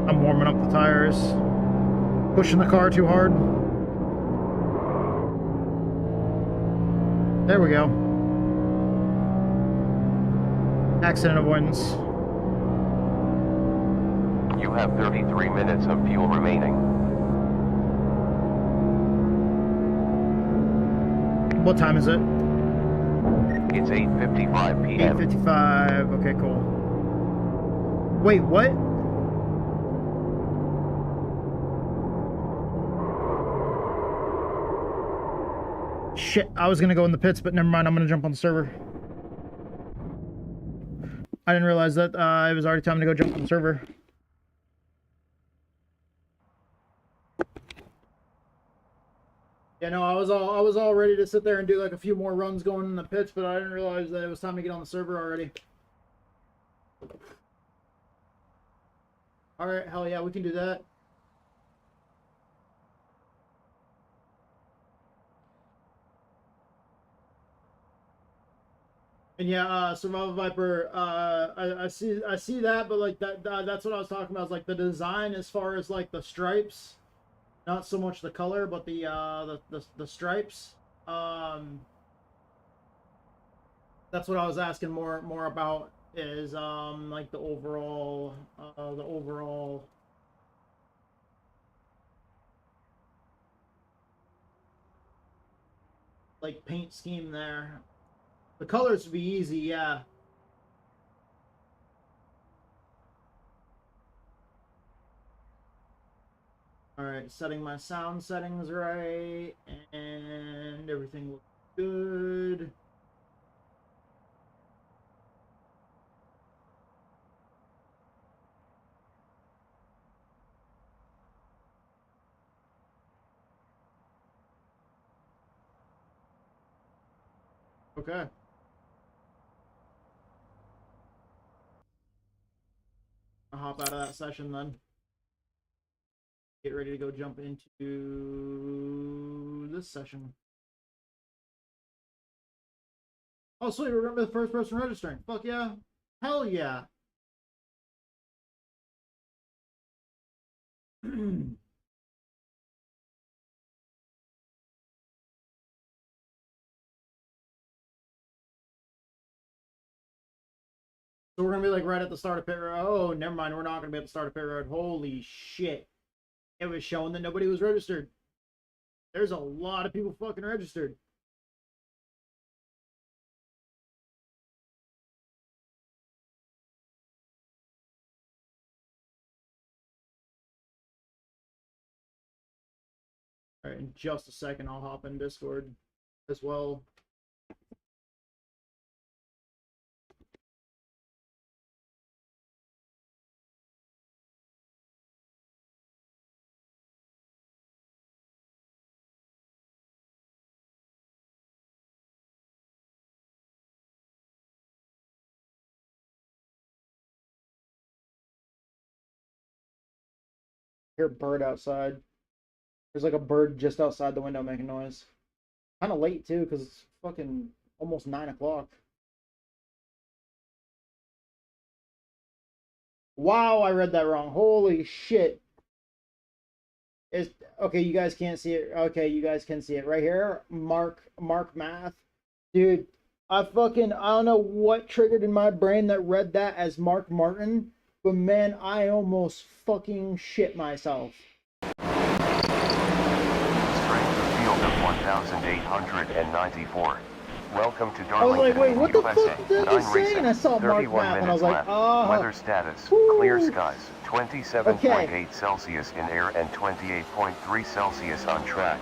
I'm warming up the tires. Pushing the car too hard. There we go. Accident avoidance. You have 33 minutes of fuel remaining. What time is it? It's 8:55 p.m. 8:55. Okay, cool. Wait, what? Shit, I was gonna go in the pits, but never mind, I'm gonna jump on the server. I didn't realize that it was already time to go jump on the server. Yeah, no, I was all ready to sit there and do like a few more runs going in the pits, but I didn't realize that it was time to get on the server already. Alright, hell yeah, we can do that. And yeah, Survival Viper, I see that, but like that's what I was talking about, is like the design as far as like the stripes, not so much the color, but the stripes. That's what I was asking more about, is like the overall like paint scheme there. The colors would be easy, yeah. Alright, setting my sound settings right, and everything looks good. Okay. I'll hop out of that session then. Get ready to go jump into this session. Oh, sweet, remember the first person registering. Fuck yeah. Hell yeah. So we're gonna be like right at the start of pit road. Oh, never mind. We're not gonna be at the start of pit road. Holy shit. It was showing that nobody was registered. There's a lot of people fucking registered. All right, in just a second, I'll hop in Discord as well. Hear a bird outside. There's like a bird just outside the window making noise. Kind of late too, because it's fucking almost 9 o'clock. Wow, I read that wrong. Holy shit. It's okay, you guys can't see it. Okay, you guys can see it right here. Mark Math. Dude, I don't know what triggered in my brain that read that as Mark Martin. But man, I almost fucking shit myself. Strength of field of 1,894. Welcome to I was Darlington, like, wait, what the USA. fuck did it 9 say? racing, And I saw Mark 31 map, and I was minutes like, left. Weather status, clear skies, 27.8 Celsius in air and 28.3 Celsius on track.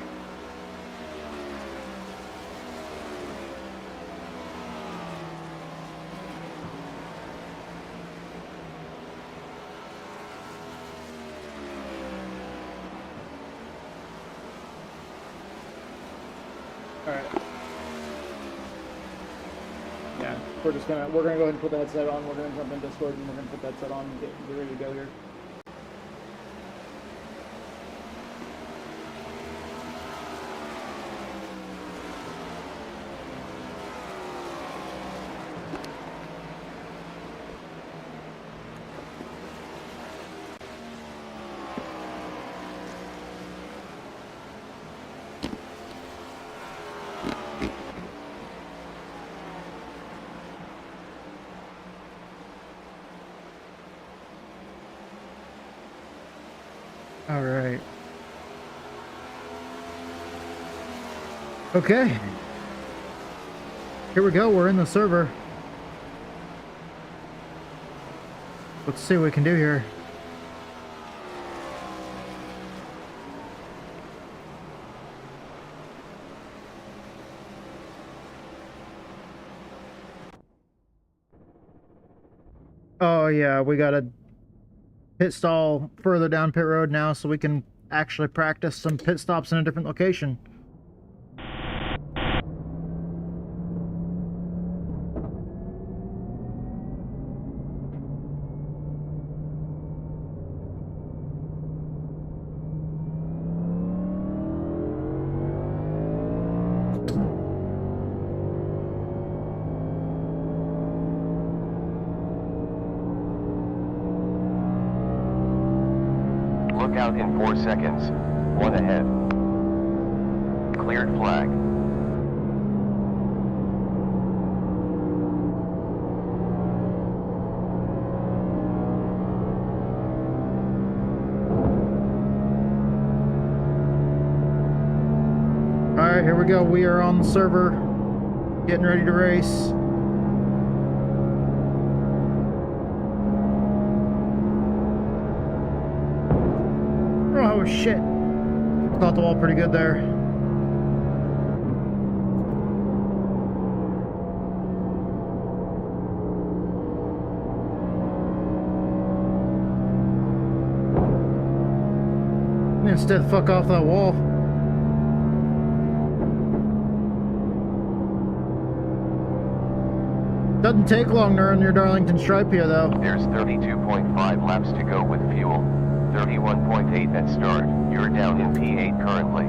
Alright. Yeah, we're gonna go ahead and put the headset on. We're gonna jump in Discord and we're gonna put that headset on and get ready to go here. All right. Okay. Here we go. We're in the server. Let's see what we can do here. Oh yeah, we gotta pit stall further down pit road now so we can actually practice some pit stops in a different location. Look out in 4 seconds. 1 ahead. Cleared flag. Alright, here we go. We are on the server, getting ready to race. Oh shit. Caught the wall pretty good there. Instead, fuck off that wall. Doesn't take long to earn your Darlington stripe here, though. There's 32.5 laps to go with fuel. 31.8 at start. You're down in P8 currently.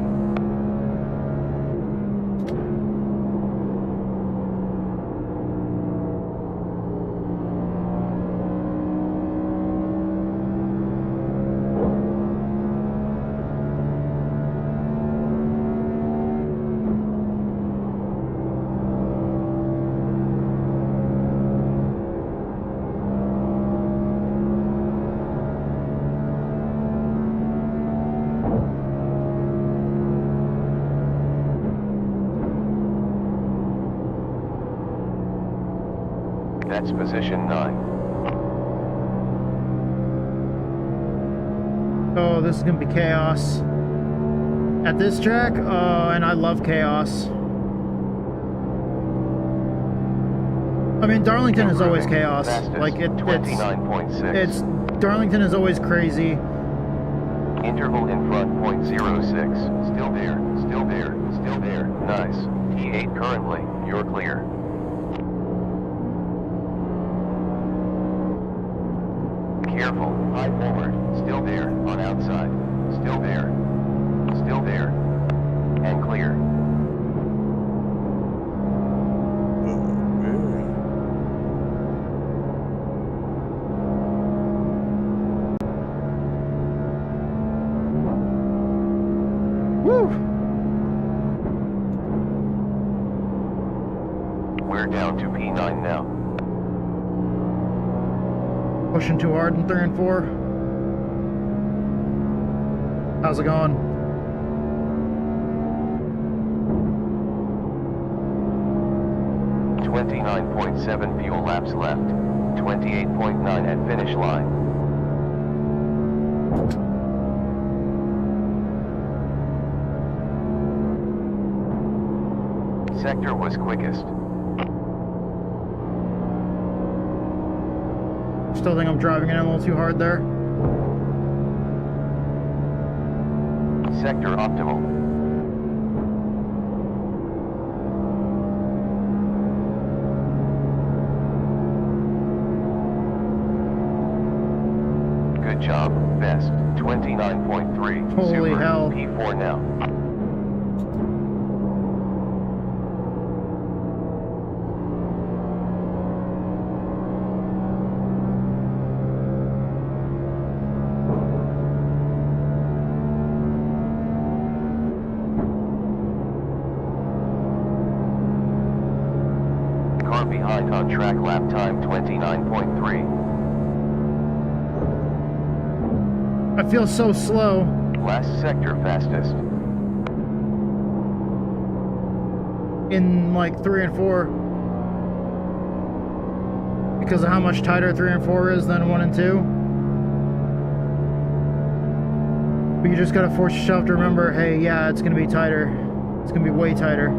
That's position 9. Oh, this is gonna be chaos. At this track, oh, and I love chaos. I mean, Darlington is always chaos. Like it's Darlington is always crazy. Interval in front, 0.06. Still there, still there, still there. Nice. P8 currently. You're clear. Careful. High forward. Still there. On outside. Still there. Still there. And clear. We're down to P9 now. Pushing too hard in 3 and 4. How's it going? .7 fuel laps left. 28.9 at finish line. Sector was quickest. Still think I'm driving it in a little too hard there. Sector optimal. Good job, best. 29.3. Holy Super. hell. P4 now. Car behind on track, lap time 29.3. I feel so slow. Last sector fastest. In like 3 and 4. Because of how much tighter 3 and 4 is than 1 and 2. But you just gotta force yourself to remember, hey, yeah, it's gonna be tighter. It's gonna be way tighter.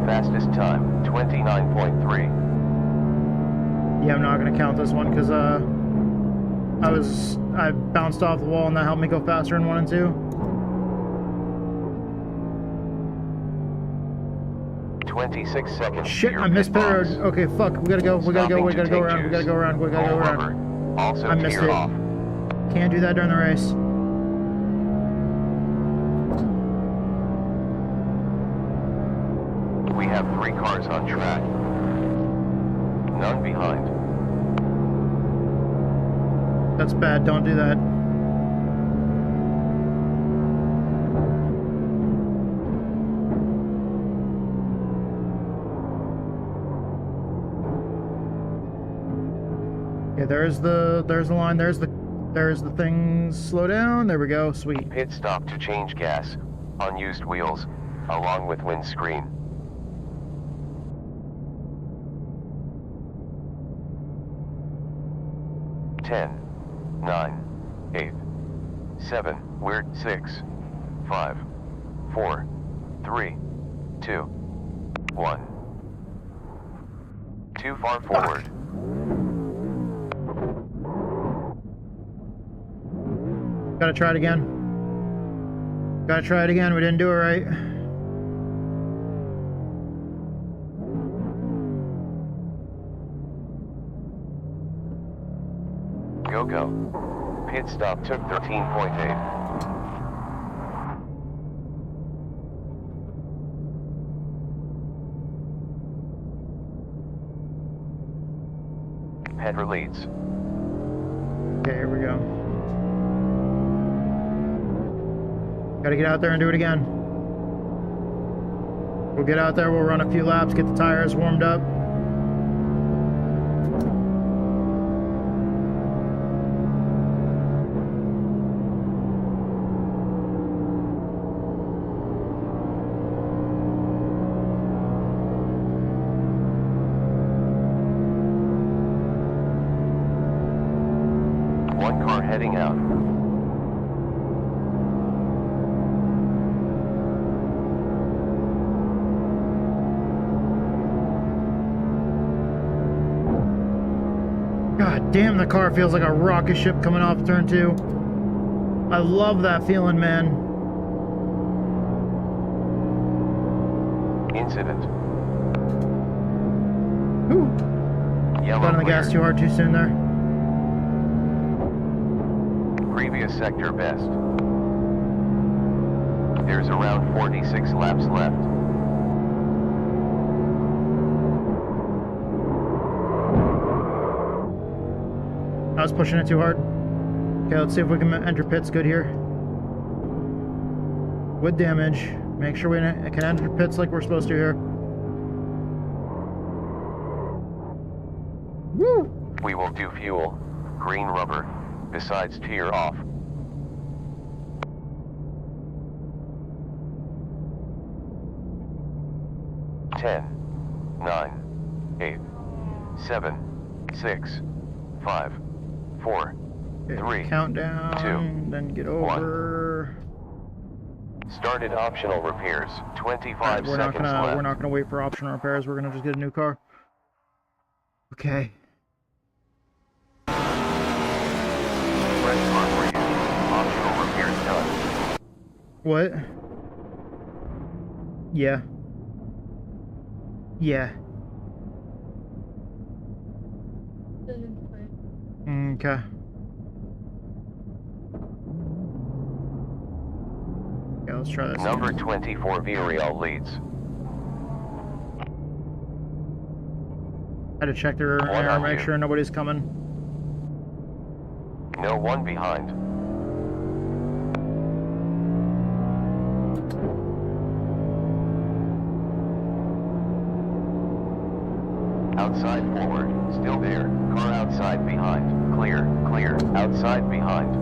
Fastest time, 29.3. Yeah, I'm not gonna count this one because I bounced off the wall and that helped me go faster in 1 and 2. 26 seconds. Shit, I missed pit road. Okay, fuck, we gotta go, we gotta go around, we gotta go around. Also, I missed it. off. Can't do that during the race. We have 3 cars on track. None behind. That's bad, don't do that. Yeah, there's the line, there's the things. Slow down, there we go, sweet. Pit stop to change gas. Unused wheels, along with windscreen. Ten, 9, 8, 7, we're 6, 5, 4, 3, 2, 1. Too far forward. Gotta try it again. Gotta try it again, we didn't do it right. Go. Pit stop took 13.8. Header leads. Okay, here we go. Gotta get out there and do it again. We'll get out there, we'll run a few laps, get the tires warmed up. One car heading out. God damn, the car feels like a rocket ship coming off turn 2. I love that feeling, man. Incident. Ooh. Yellow Got on the clear. gas too hard too soon there. Previous sector best. There's around 46 laps left. I was pushing it too hard. Okay, let's see if we can enter pits good here. With damage. Make sure we can enter pits like we're supposed to here. Woo! We will do fuel, green rubber, besides tear off. Ten, 9, 8, 7, 6, 5, 4, Okay, 3, countdown, 2, then get over. Started optional repairs. 25 Alright, we're not seconds left. we're not gonna wait for optional repairs. We're gonna just get a new car. Okay. Press on for you. Optional repairs done. What? Yeah. Yeah. Okay. Yeah, let's try this. Number 24 Virial leads. Had to check the rear mirror, make sure nobody's coming. No one behind. Outside forward, still there. Car outside behind. Clear, clear. Outside behind.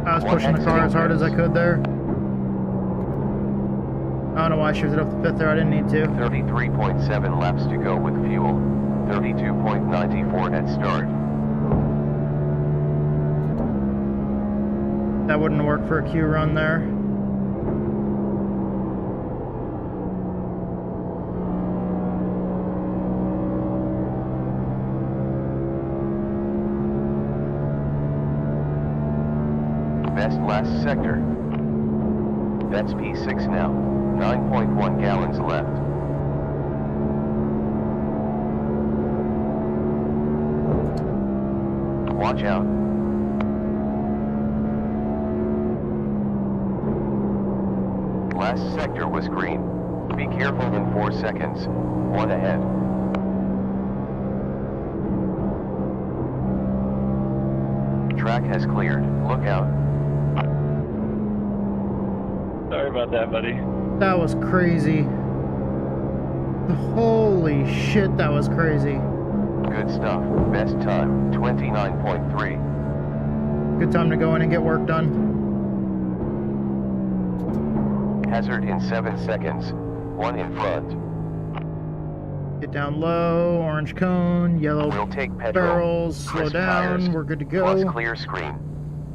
I was pushing the car as hard as I could there. I don't know why I shifted up the fifth there. I didn't need to. 33.7 laps to go with fuel. 32.94 at start. That wouldn't work for a Q run there. Best last sector. That's P6 now. 9.1 gallons left. Watch out. Last sector was green. Be careful in 4 seconds. 1 ahead. Track has cleared. Look out. Sorry about that, buddy. That was crazy. Holy shit, that was crazy. Good stuff. Best time, 29.3. Good time to go in and get work done. Hazard in 7 seconds. 1 in front. Get down low, orange cone, yellow We'll take petrol. barrels, slow Crisp down, tires. we're good to go. Plus clear screen.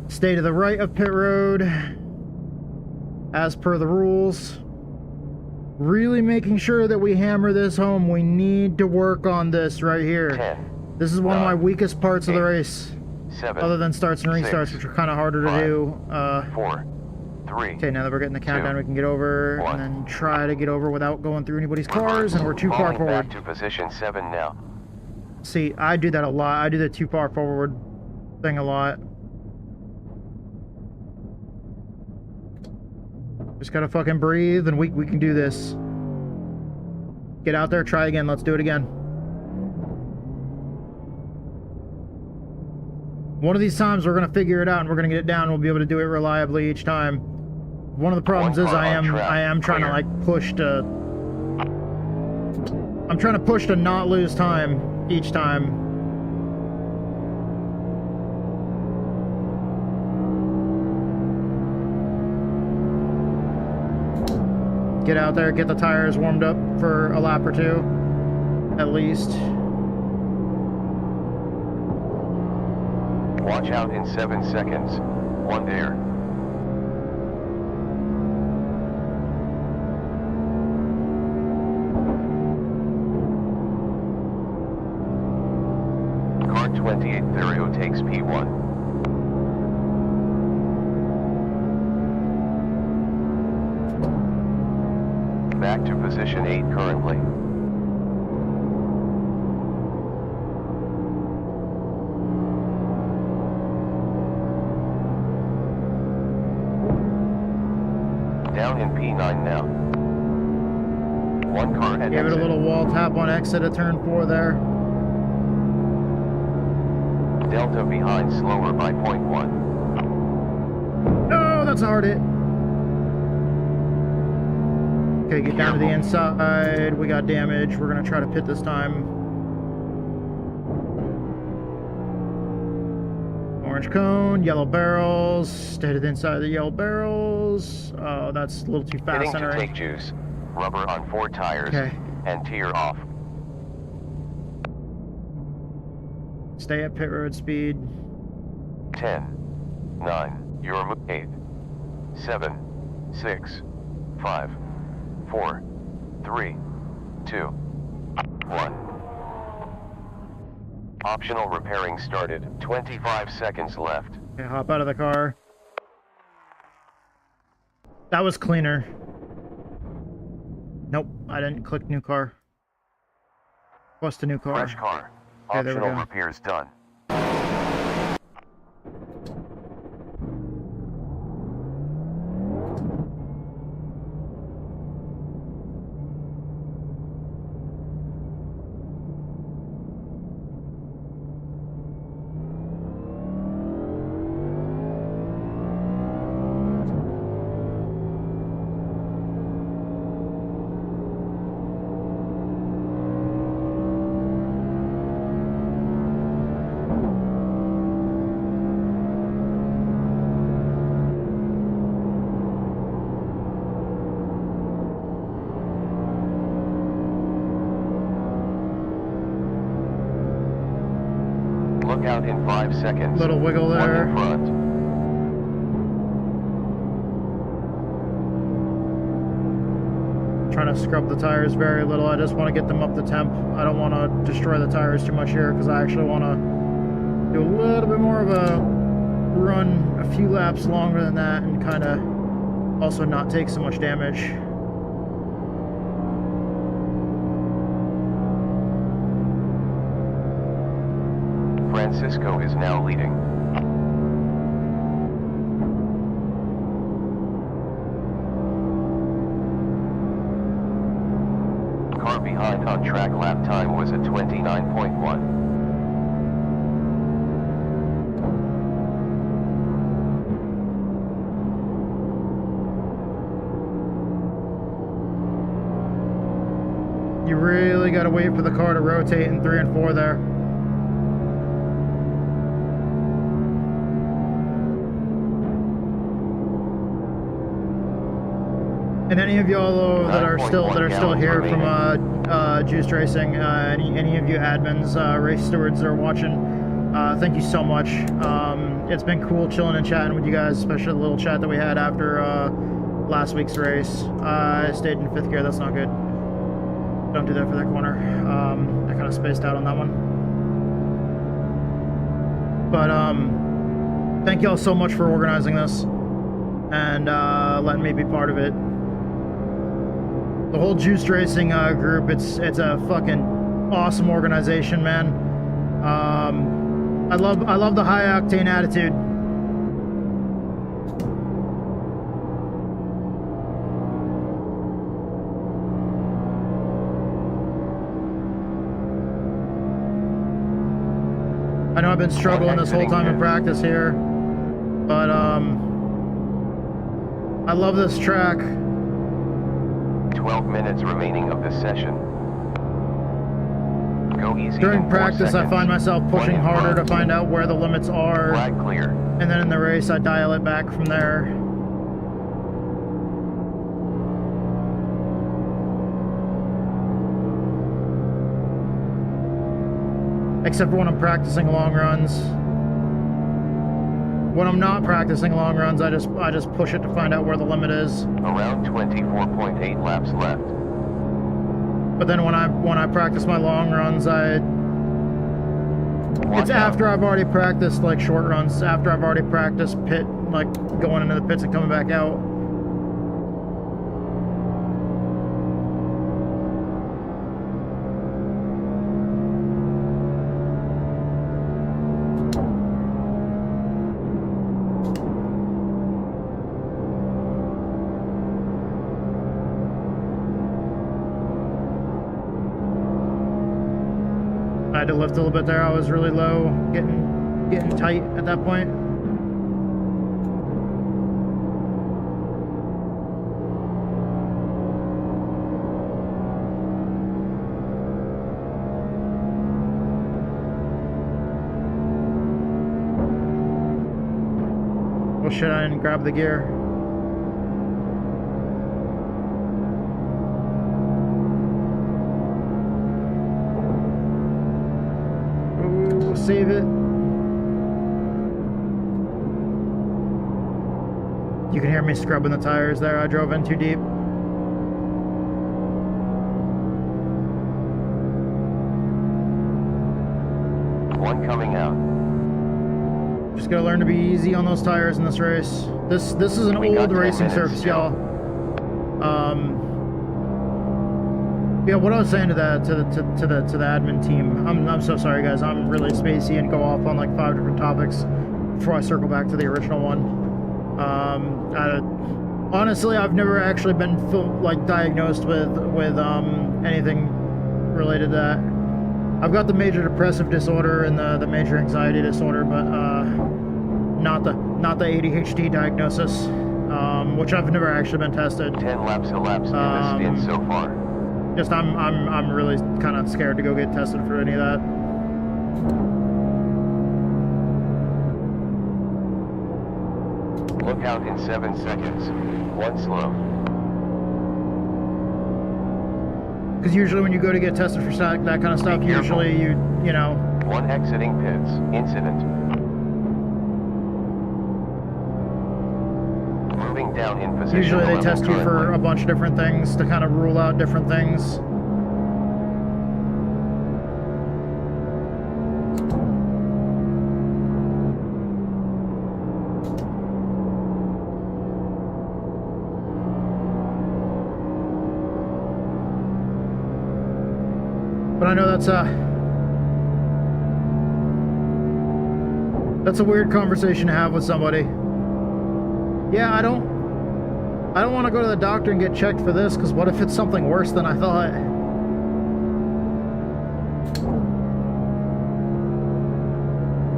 Stay to the right of pit road, as per the rules. Really making sure that we hammer this home. We need to work on this right here. 10. This is one of my 9, weakest parts of the race. 7. Other than starts and restarts, 6, which are kind of harder to 5, do. 4, 3. Okay, now that we're getting the countdown, we can get over 1. and then try to get over without going through anybody's cars, and we're too far Falling forward. back to position 7 now. See, I do that a lot. I do the too far forward thing a lot. Just gotta fucking breathe, and we can do this. Get out there, try again. Let's do it again. One of these times we're gonna figure it out, and we're gonna get it down. We'll be able to do it reliably each time. One of the problems is I am trying to like push to. I'm trying to push to not lose time each time. Get out there, get the tires warmed up for a lap or two, at least. Watch out in 7 seconds. 1 there. Car 28 Therio takes P1. Back to position 8 currently. Down in P9 now. One car at Gave it a exit. little wall tap on exit at turn 4 there. Delta behind slower by 0.1. No, that's a hard hit. Okay, get down to the inside. We got damage. We're gonna try to pit this time. Orange cone, yellow barrels. Stay to the inside of the yellow barrels. Oh, that's a little too fast. Hitting to Entering. take juice. Rubber on 4 tires. Okay. And tear off. Stay at pit road speed. 10, 9, you're 8, 7, 6, 5, 4, 3, 2, 1. Optional repairing started. 25 seconds left. Okay, hop out of the car. That was cleaner. Nope, I didn't click new car. What's the new car? Fresh car. Okay, there we Optional go. repairs done. Look out in 5 seconds. Little wiggle there. One in front. Trying to scrub the tires very little. I just want to get them up to temp. I don't want to destroy the tires too much here because I actually want to do a little bit more of a run, a few laps longer than that, and kind of also not take so much damage. Francisco is now leading. Car behind on track lap time was at 29.1. You really got to wait for the car to rotate in 3 and 4 there. And any of y'all that are still here from Juiced Racing, any of you admins, race stewards that are watching, thank you so much. It's been cool chilling and chatting with you guys, especially the little chat that we had after last week's race. I stayed in 5th gear. That's not good. Don't do that for that corner. I kind of spaced out on that one. But thank y'all so much for organizing this and letting me be part of it. The whole Juiced Racing group, it's a fucking awesome organization, man. I love the high octane attitude. I know I've been struggling this whole time in practice here, but I love this track. 12 minutes remaining of this session. Go easy. During practice, I find myself pushing harder to find out where the limits are. Flag clear. And then in the race, I dial it back from there. Except for when I'm practicing long runs. When I'm not practicing long runs, I just push it to find out where the limit is. Around 24.8 laps left. But then when I practice my long runs, I It's after I've already practiced like short runs, after I've already practiced pit, like going into the pits and coming back out. I had to lift a little bit there. I was really low, getting tight at that point. Oh shit, I didn't grab the gear. Save it. You can hear me scrubbing the tires there. I drove in too deep. One coming out. Just gotta learn to be easy on those tires in this race. This is an old racing surface, y'all. Yeah, what I was saying to the admin team, I'm so sorry guys, I'm really spacey and go off on like 5 different topics before I circle back to the original one. Honestly, I've never actually been diagnosed with anything related to that. I've got the major depressive disorder and the major anxiety disorder, but not the ADHD diagnosis, which I've never actually been tested. 10 laps elapsed in the stint so far. Just I'm really kind of scared to go get tested for any of that. Look out in 7 seconds. One slow. Because usually when you go to get tested for that kind of stuff, usually you know. One exiting pits. Incident. Moving down in position. Usually they test you for a bunch of different things to kind of rule out different things. But I know that's a weird conversation to have with somebody. Yeah, I don't want to go to the doctor and get checked for this, because what if it's something worse than I thought?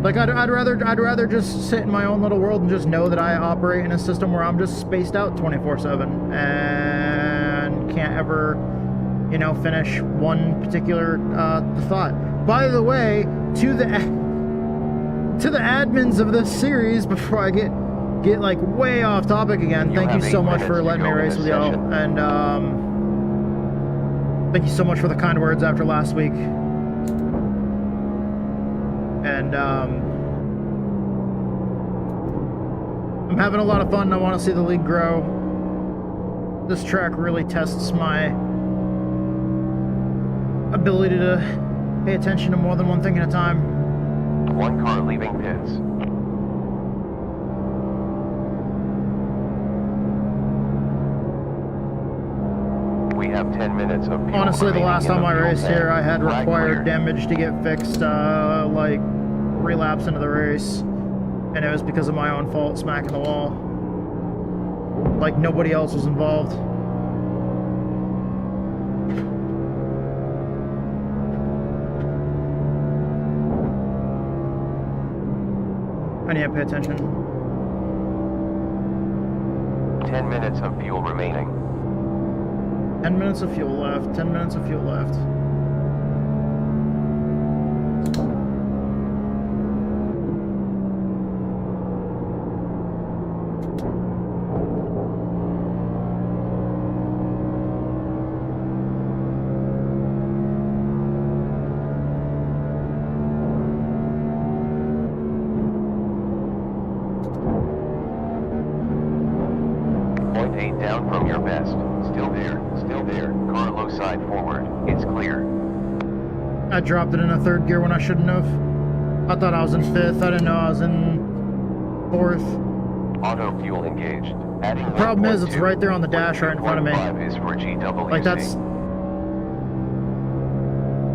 Like, I'd rather just sit in my own little world and just know that I operate in a system where I'm just spaced out 24/7 and can't ever, you know, finish one particular thought. By the way, to the admins of this series, before I get like way off topic again, thank you so much for letting me race with y'all, and thank you so much for the kind words after last week. And I'm having a lot of fun, and I want to see the league grow. This track really tests my ability to pay attention to more than one thing at a time. One car leaving pits. We have 10 minutes of fuel. Honestly, the last time I raced here, I had Flag required clear. damage to get fixed, like 3 laps into the race, and it was because of my own fault, smacking the wall. Like nobody else was involved. I need to pay attention. 10 minutes of fuel remaining. 10 minutes of fuel left. 10 minutes of fuel left. Down from your best. Still there. Still there. Car low side forward. It's clear. I dropped it in a 3rd gear when I shouldn't have. I thought I was in 5th. I didn't know I was in 4th. Auto fuel engaged. Adding The problem is, it's 1.2 right there on the dash right in front of me. 2.5 is for GWC. Like, that's...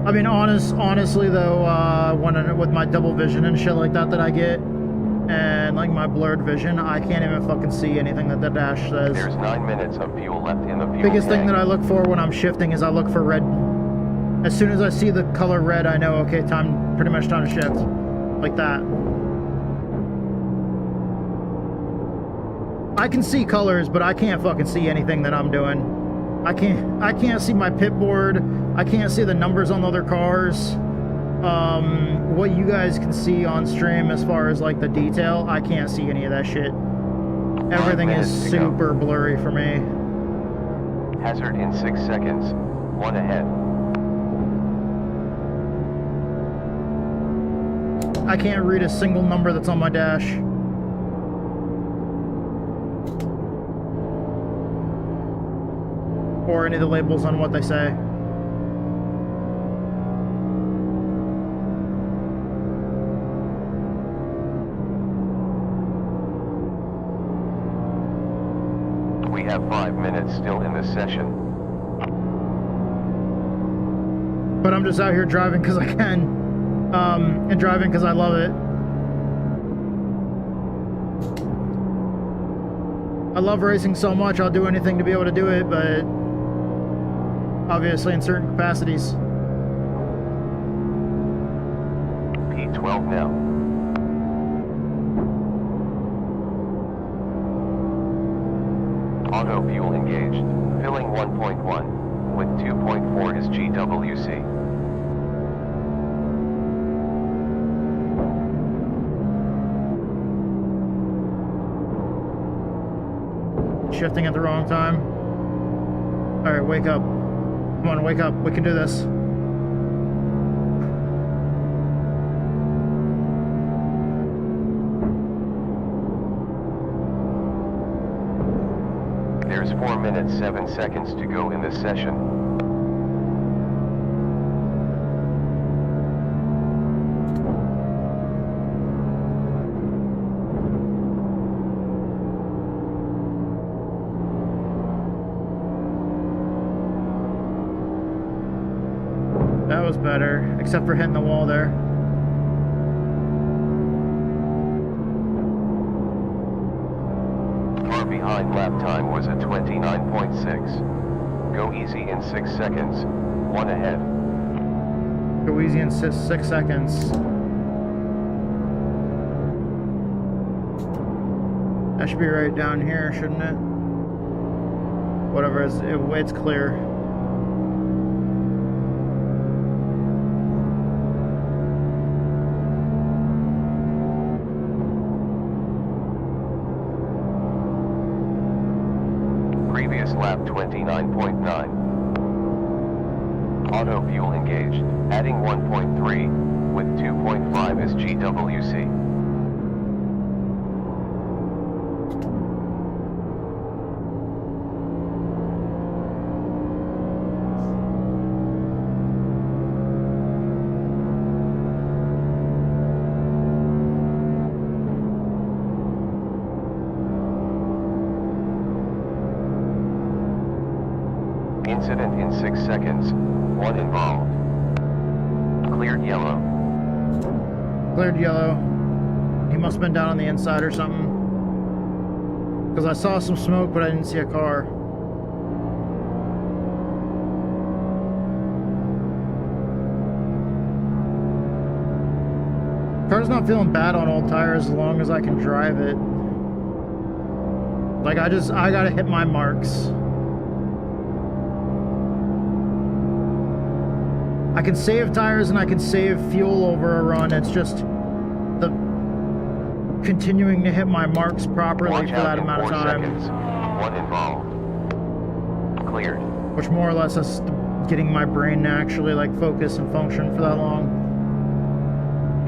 I mean, honestly, though, with my double vision and shit like that I get, and, like, my blurred vision, I can't even fucking see anything that the dash says. There's 9 minutes of fuel left in the fuel Biggest thing tank. that I look for when I'm shifting is I look for red. As soon as I see the color red, I know, okay, pretty much time to shift. Like that. I can see colors, but I can't fucking see anything that I'm doing. I can't see my pit board. I can't see the numbers on the other cars. What you guys can see on stream as far as like the detail, I can't see any of that shit. Everything is super blurry for me. Hazard in 6 seconds. 1 ahead. I can't read a single number that's on my dash. Or any of the labels on what they say. We have 5 minutes still in this session. But I'm just out here driving because I can. And driving because I love it. I love racing so much, I'll do anything to be able to do it, but obviously in certain capacities. P12 now. Auto fuel engaged. Filling 1.1. With 2.4 is GWC. Shifting at the wrong time. Alright, wake up. Come on, wake up. We can do this. There's 4 minutes 7 seconds to go in this session. That was better, except for hitting the wall there. Far behind lap time was at 29.6. Go easy in 6 seconds. 1 ahead. Go easy in 6 seconds. That should be right down here, shouldn't it? Whatever, it's clear. Previous lap 29.9. Auto fuel engaged. Adding 1.3. With 2.5 is GWC. Incident in 6 seconds. 1 involved. Cleared yellow. Cleared yellow. He must have been down on the inside or something. Because I saw some smoke, but I didn't see a car. Car's not feeling bad on old tires as long as I can drive it. Like, I gotta hit my marks. I can save tires and I can save fuel over a run. It's just the continuing to hit my marks properly for that amount of time. Seconds. 1 involved. Cleared. Which more or less is getting my brain to actually like focus and function for that long.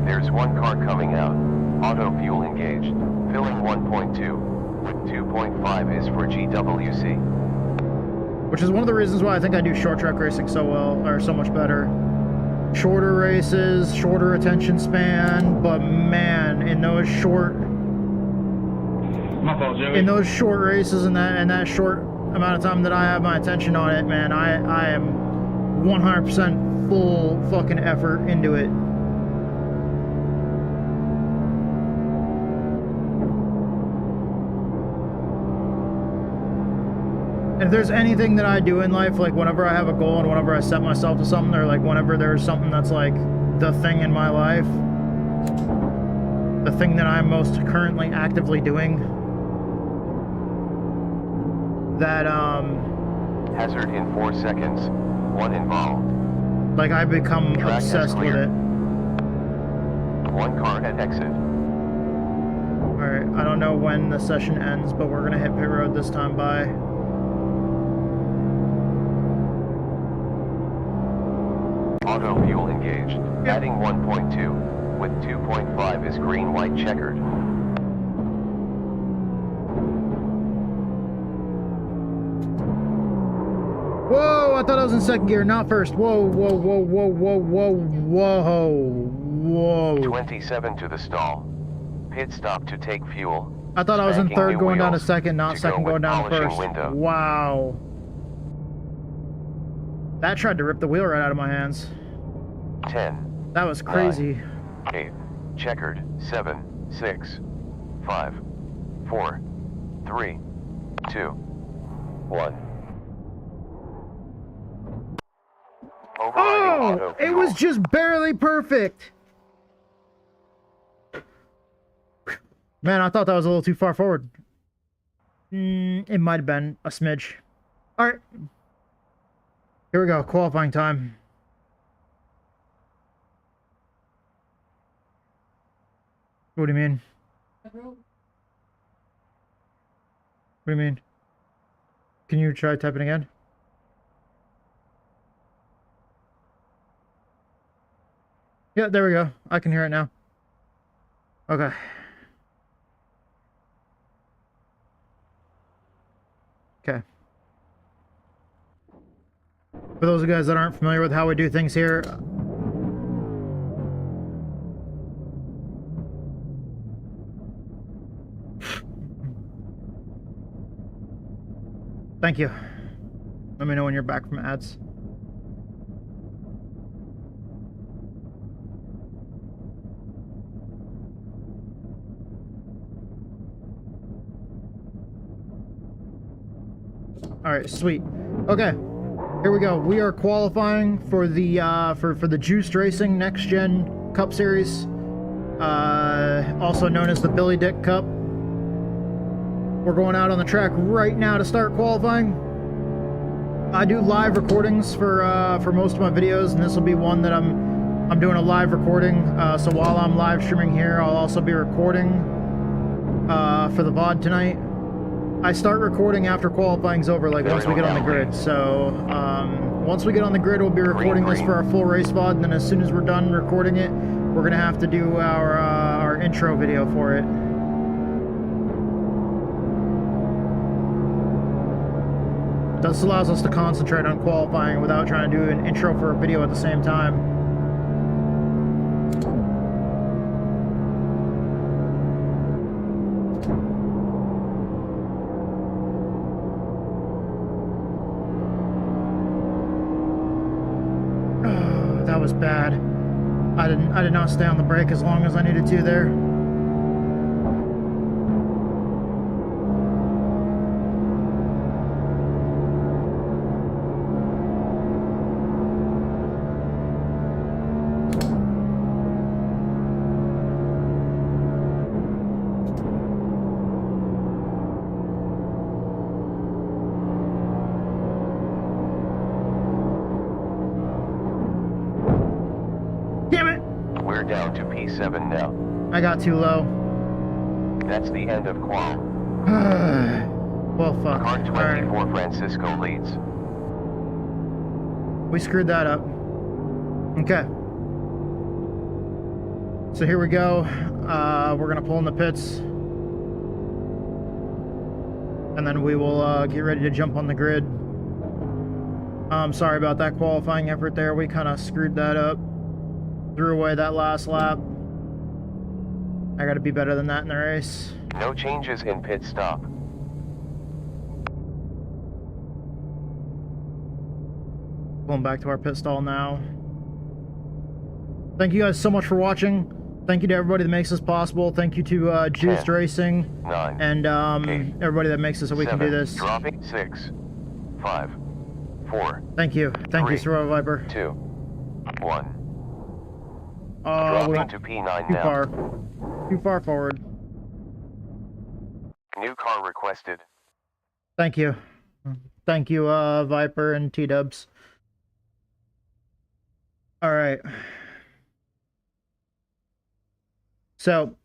There's 1 car coming out. Auto fuel engaged. Filling 1.2. With 2.5 is for GWC. Which is one of the reasons why I think I do short track racing so well, or so much better. shorter races, shorter attention span, but man, in those short races and that short amount of time that I have my attention on it, man, I am 100% full fucking effort into it. And if there's anything that I do in life, like whenever I have a goal and whenever I set myself to something, or like whenever there's something that's like the thing in my life, the thing that I'm most currently actively doing, that Hazard in 4 seconds. 1 involved. like I become Track has obsessed with cleared. it. 1 car at exit. Alright, I don't know when the session ends, but we're gonna hit pit road this time by. Auto fuel engaged. Adding 1.2. With 2.5 is green, white, checkered. Whoa, I thought I was in second gear, not first. Whoa, whoa, whoa, whoa, whoa, whoa, whoa. 27 to the stall. Pit stop to take fuel. I thought I was in Spanking third new going down to wheels second, not to second go going with down to polishing first. window. Wow. That tried to rip the wheel right out of my hands. 10. That was crazy. 8. Checkered. 7. 6. 5. 4. 3. 2. 1. Oh, it was just barely perfect. Man, I thought that was a little too far forward. It might have been a smidge. All right. Here we go. Qualifying time. What do you mean? What do you mean? Can you try typing again? Yeah, there we go. I can hear it now. Okay. Okay. For those of you guys that aren't familiar with how we do things here, thank you. Let me know when you're back from ads. All right, sweet. Okay, here we go. We are qualifying for the for the Juiced Racing Next Gen Cup Series, also known as the Billy Dick Cup. We're going out on the track right now to start qualifying. I do live recordings for most of my videos, and this will be one that I'm doing a live recording. So while I'm live streaming here, I'll also be recording for the VOD tonight. I start recording after qualifying's over, like once we get on the grid. So once we get on the grid, we'll be recording this for our full race VOD, and then as soon as we're done recording it, we're gonna have to do our intro video for it. This allows us to concentrate on qualifying without trying to do an intro for a video at the same time. That was bad. I did not stay on the brake as long as I needed to there. We're down to P7 now. I got too low. That's the end of qual. Well, fuck. Car 24 Alright. Francisco leads. We screwed that up. Okay. So here we go. We're gonna pull in the pits. And then we will get ready to jump on the grid. Sorry about that qualifying effort there. We kind of screwed that up. Threw away that last lap. I gotta be better than that in the race. No changes in pit stop. Going back to our pit stall now. Thank you guys so much for watching. Thank you to everybody that makes this possible. Thank you to Juiced Racing 9, and 8, everybody that makes it so we can do 7, this. Dropping 6, 5, 4. Thank you. Thank you, 3, Survival Viper. 2, 1. We Dropping went to P9 too now. far. Too far forward. New car requested. Thank you. Thank you, Viper and T-Dubs. Alright. So,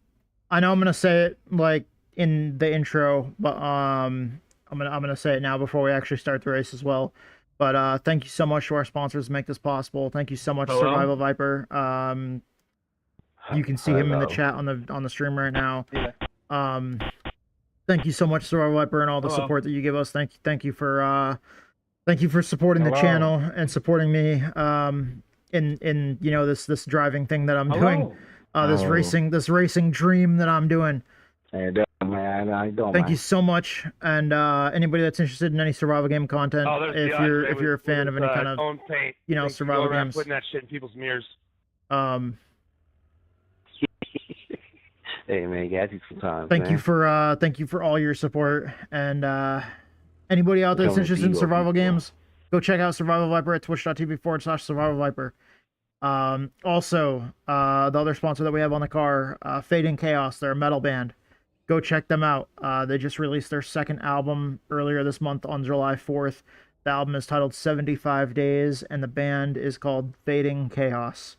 I know I'm gonna say it, like, in the intro, but, I'm gonna say it now before we actually start the race as well. But, thank you so much to our sponsors to make this possible. Thank you so much, Survival Viper. You can see him in the chat on the stream right now. Yeah. Thank you so much, Survival Viper, and all the support that you give us. Thank you for supporting the channel and supporting me in you know this driving thing that I'm doing. This racing dream that I'm doing. Thank you so much, and anybody that's interested in any survival game content, if you're a fan of any kind of survival games, putting that shit in people's mirrors. Hey man, you gotta take some time. Thank you for all your support, and anybody out there that's interested in survival games, go check out Survival Viper at twitch.tv/Survival Viper. Also, the other sponsor that we have on the car, Fading Chaos, they're a metal band. Go check them out. They just released their second album earlier this month on July 4th. The album is titled 75 Days, and the band is called Fading Chaos.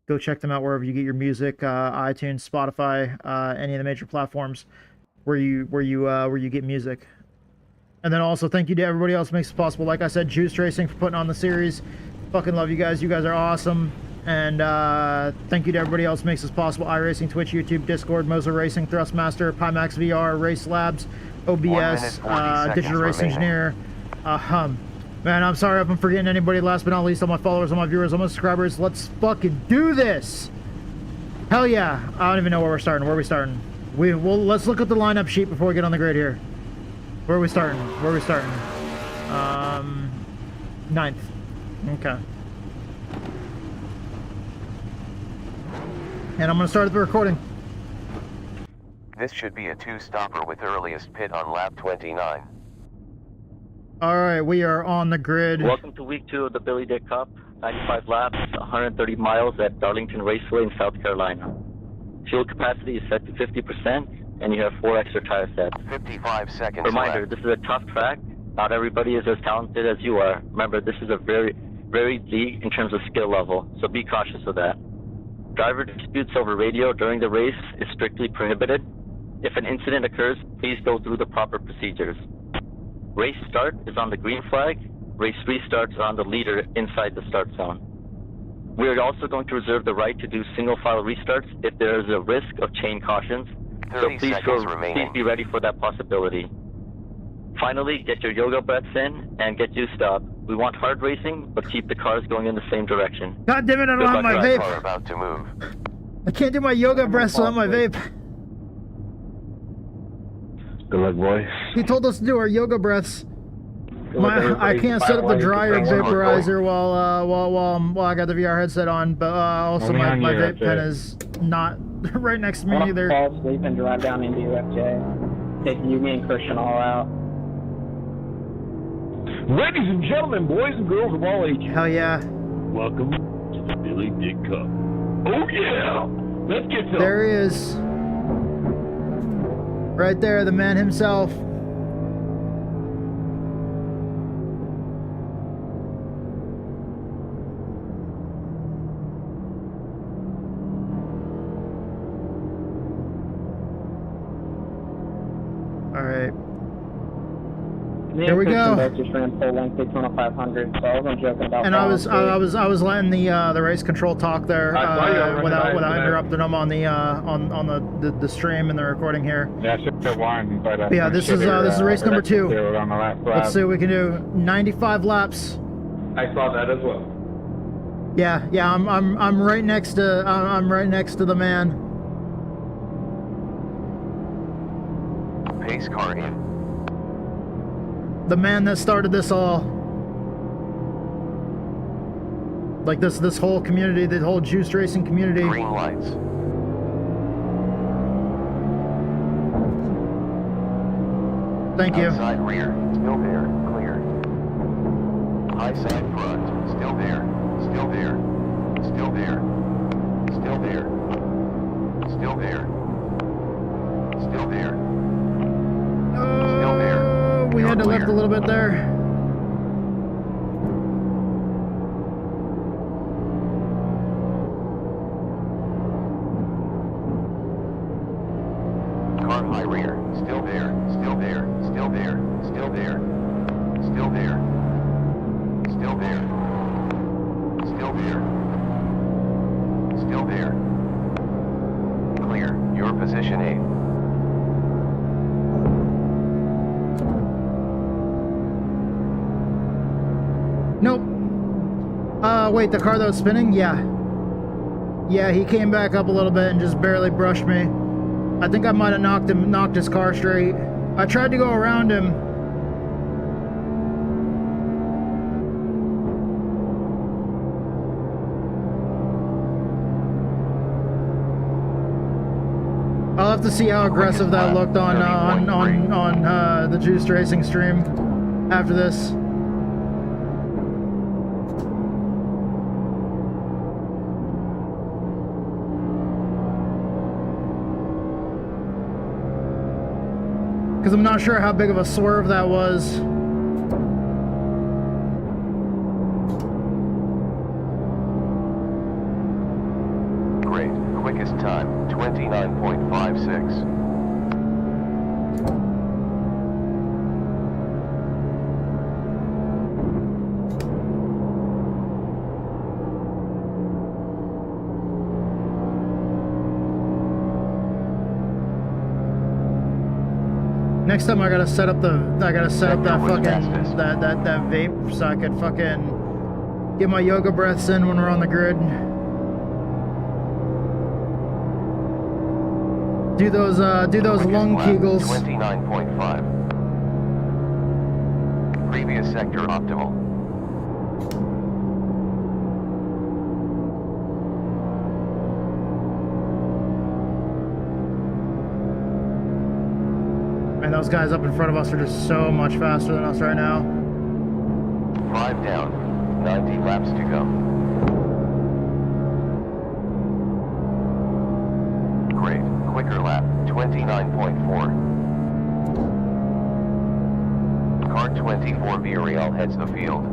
Go check them out wherever you get your music, iTunes, Spotify, any of the major platforms where you get music. And then also thank you to everybody else who makes it possible. Like I said, Juiced Racing for putting on the series. Fucking love you guys. You guys are awesome. And thank you to everybody else who makes this possible. iRacing, Twitch, YouTube, Discord, Moser Racing, Thrustmaster, Pimax VR, Race Labs, OBS, Digital Race Engineer. Man, I'm sorry if I'm forgetting anybody. Last but not least, all my followers, all my viewers, all my subscribers. Let's fucking do this. Hell yeah. I don't even know where we're starting. Where are we starting? Let's look at the lineup sheet before we get on the grid here. Where are we starting? Where are we starting? 9th. Okay. And I'm going to start the recording. This should be a two-stopper with earliest pit on lap 29. Alright, we are on the grid. Welcome to week 2 of the Billy Dick Cup. 95 laps, 130 miles at Darlington Raceway in South Carolina. Fuel capacity is set to 50%, and you have 4 extra tire sets. 55 seconds Reminder, left. this is a tough track. Not everybody is as talented as you are. Remember, this is a very varied league in terms of skill level, so be cautious of that. Driver disputes over radio during the race is strictly prohibited. If an incident occurs, please go through the proper procedures. Race start is on the green flag. Race restart is on the leader inside the start zone. We are also going to reserve the right to do single file restarts if there is a risk of chain cautions. So please be ready for that possibility. Finally, get your yoga breaths in and get used up. We want hard racing, but keep the cars going in the same direction. God damn it, I don't have my vape. Car about to move. I can't do my yoga breaths without my vape. Good luck, boys. He told us to do our yoga breaths. I can't set up the dryer vaporizer while I got the VR headset on, but also my vape pen is not right next to me either. Fall asleep and drive down into UFJ. Take you, me, and Christian all out. Ladies and gentlemen, boys and girls of all ages. Hell yeah. Welcome to the Billy Dick Cup. Oh yeah! Let's get some. There he is. Right there, the man himself. Alright. Here we go. Just ran full length Daytona 500, so I wasn't joking about. And I was letting the race control talk there without interrupting them on the stream and the recording here. Yeah, I should have won, but yeah, this is race number 2. Let's see what we can do. 95 laps. I saw that as well. Yeah, I'm right next to I'm right next to the man. Pace car in. The man that started this all. Like this whole community, the whole juice racing community. Green lights. Thank you. Outside rear, still there, clear. High side front, still there, still there, still there, still there, still there, still there, still there. We had to lift a little bit there. Car high rear, still there, still there, still there, still there, still there, still there, still there, still there. Clear, your position 8. Nope. Wait, the car that was spinning? Yeah. Yeah, he came back up a little bit and just barely brushed me. I think I might have knocked his car straight. I tried to go around him. I'll have to see how aggressive that looked on the Juiced Racing stream after this. Because I'm not sure how big of a swerve that was. Great, quickest time, 29.56. Next time I gotta set up that fucking that vape so I could fucking get my yoga breaths in when we're on the grid. Do those lung kegels. 29.5. Previous sector optimal. And those guys up in front of us are just so much faster than us right now. 5 down, 90 laps to go. Great, quicker lap, 29.4. Car 24 Villarreal heads the field.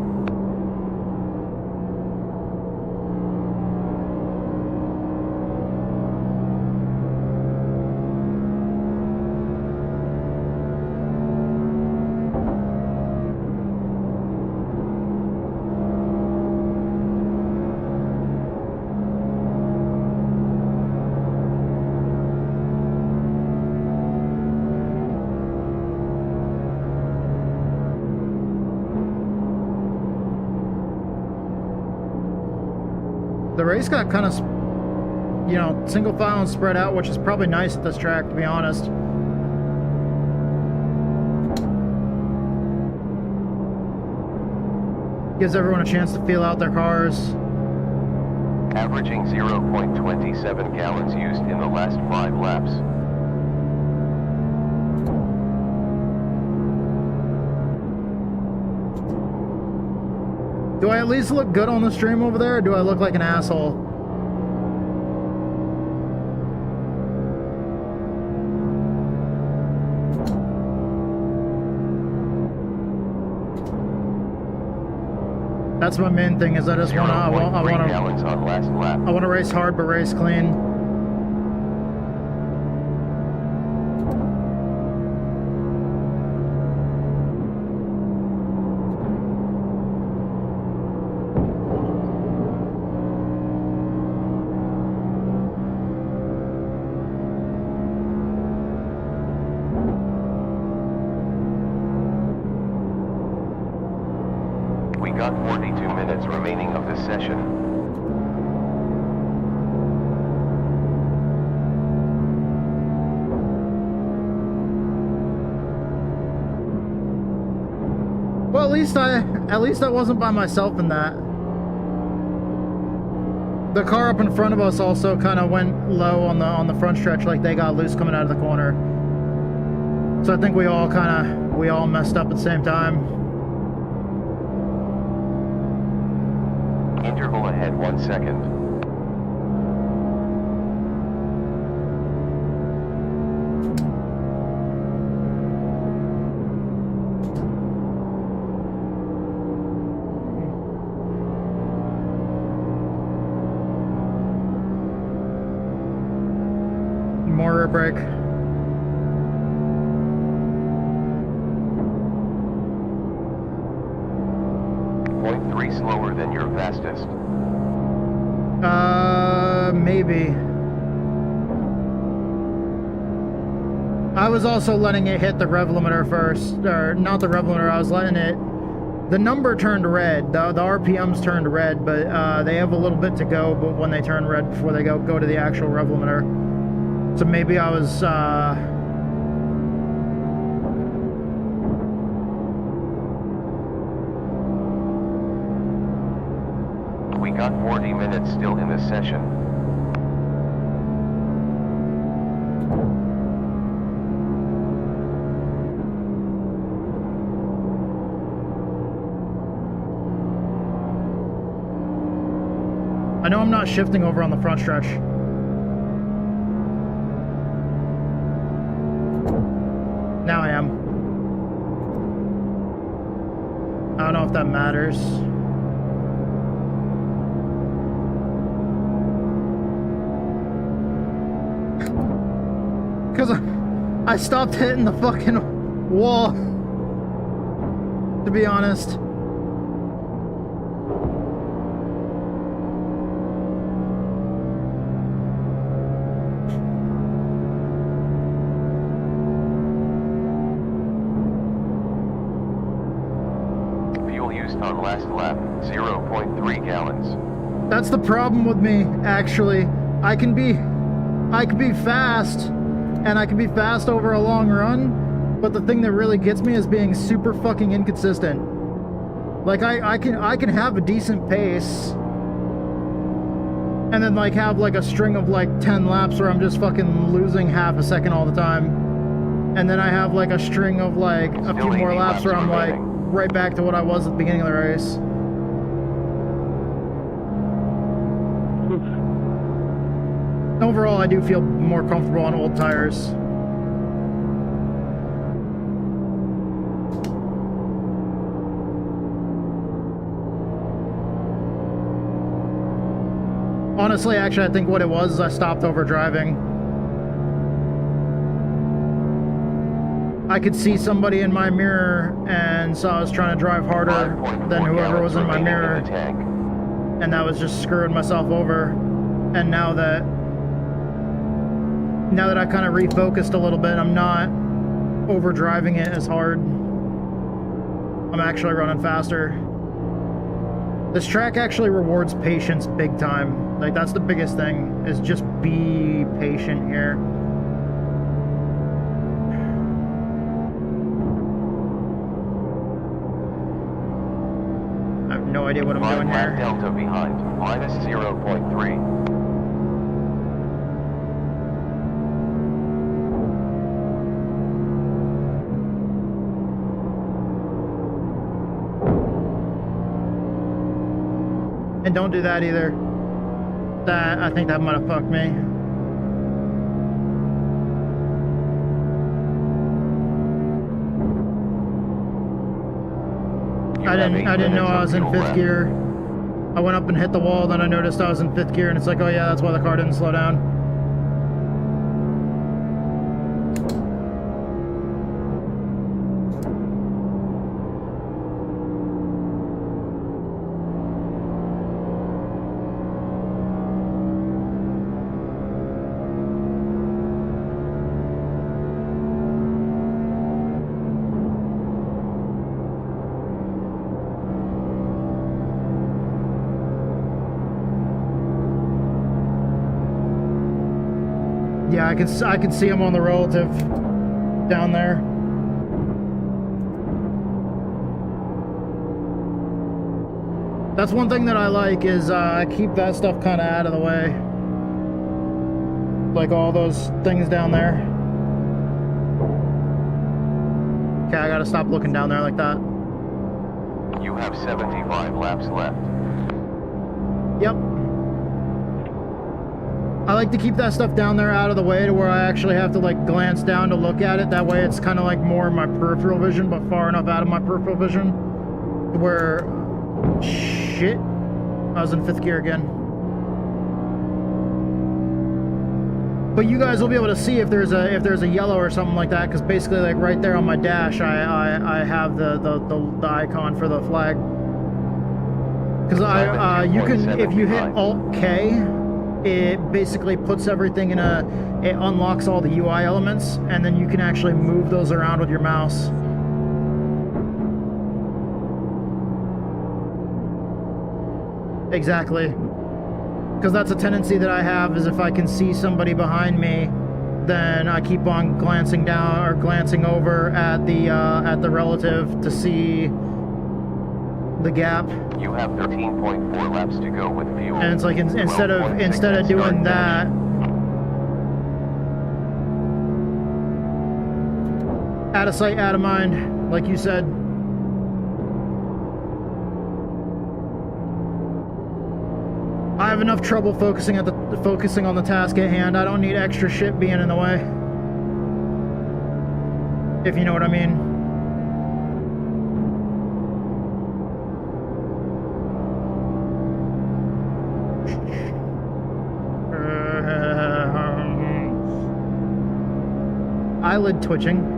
The race got kind of, single file and spread out, which is probably nice at this track, to be honest. Gives everyone a chance to feel out their cars. Averaging 0.27 gallons used in the last 5 laps. Do I at least look good on the stream over there, or do I look like an asshole? That's my main thing. Is I just want to race hard but race clean. got 42 minutes remaining of this session. Well, at least I wasn't by myself in that. The car up in front of us also kind of went low on the front stretch, like they got loose coming out of the corner. So I think we all messed up at the same time. Interval ahead 1 second. More rear brake. .3 slower than your fastest. Maybe. I was also letting it hit the rev limiter first, or not the rev limiter, I was letting it, the number turned red, the RPMs turned red, but they have a little bit to go, but when they turn red before they go to the actual rev limiter. So maybe I was, We got 40 minutes still in this session. I know I'm not shifting over on the front stretch. Now I am. I don't know if that matters. Because I stopped hitting the fucking wall, to be honest. Fuel used on last lap, 0.3 gallons. That's the problem with me, actually. I can be fast, and I can be fast over a long run, but the thing that really gets me is being super fucking inconsistent. Like, I can have a decent pace, and then, like, have, like, a string of, like, 10 laps where I'm just fucking losing half a second all the time. And then I have, like, a string of, like, a few more laps where I'm, like, right back to what I was at the beginning of the race. Overall, I do feel more comfortable on old tires. Honestly, actually, I think what it was is I stopped over driving. I could see somebody in my mirror, and so I was trying to drive harder than whoever was in my mirror. And that was just screwing myself over. And now that I kind of refocused a little bit, I'm not overdriving it as hard. I'm actually running faster. This track actually rewards patience big time. Like, that's the biggest thing, is just be patient here. I have no idea what I'm doing here. Delta behind, minus 0.3. And don't do that either. I think that might have fucked me. I didn't know I was in 5th gear. I went up and hit the wall, then I noticed I was in 5th gear, and it's like, oh yeah, that's why the car didn't slow down. Yeah, I can see him on the relative down there. That's one thing that I like is I keep that stuff kind of out of the way. Like all those things down there. Okay, I gotta stop looking down there like that. You have 75 laps left. Yep. I like to keep that stuff down there out of the way to where I actually have to like glance down to look at it. That way it's kind of like more in my peripheral vision, but far enough out of my peripheral vision to where... Shit. I was in 5th gear again. But you guys will be able to see if there's a yellow or something like that, because basically like right there on my dash I have the icon for the flag. Because you can, if you hit Alt K, it basically puts everything in it unlocks all the UI elements, and then you can actually move those around with your mouse. Exactly. Because that's a tendency that I have, is if I can see somebody behind me, then I keep on glancing down or glancing over at the relative to see the gap. You have 13.4 laps to go with fuel. And it's like instead of doing that, out of sight, out of mind, like you said. I have enough trouble focusing on the task at hand. I don't need extra shit being in the way. If you know what I mean. Eyelid twitching.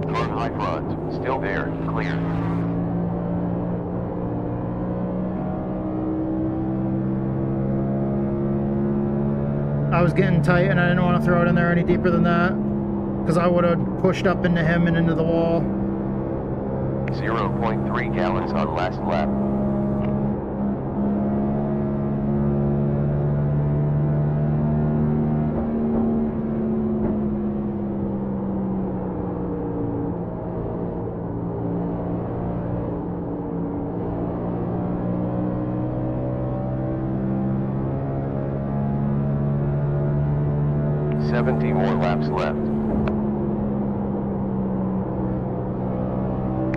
High front, still there, clear. I was getting tight and I didn't want to throw it in there any deeper than that, because I would have pushed up into him and into the wall. 0.3 gallons on last lap. More laps left.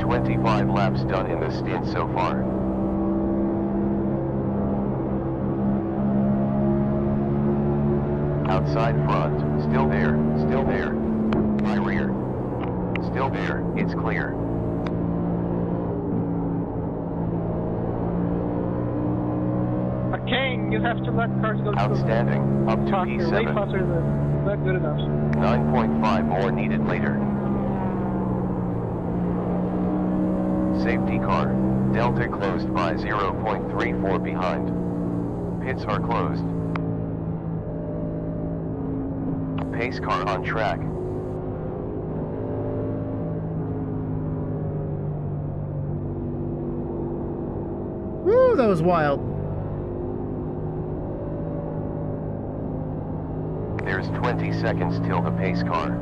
25 laps done in this stint so far. Outside front, still there, still there. My rear, still there, it's clear. King, you have to let cars go. Outstanding, up to P7. Way faster than not good enough. 9.5 more needed later. Safety car. Delta closed by 0.34 behind. Pits are closed. Pace car on track. Woo, that was wild. There's 20 seconds till the pace car.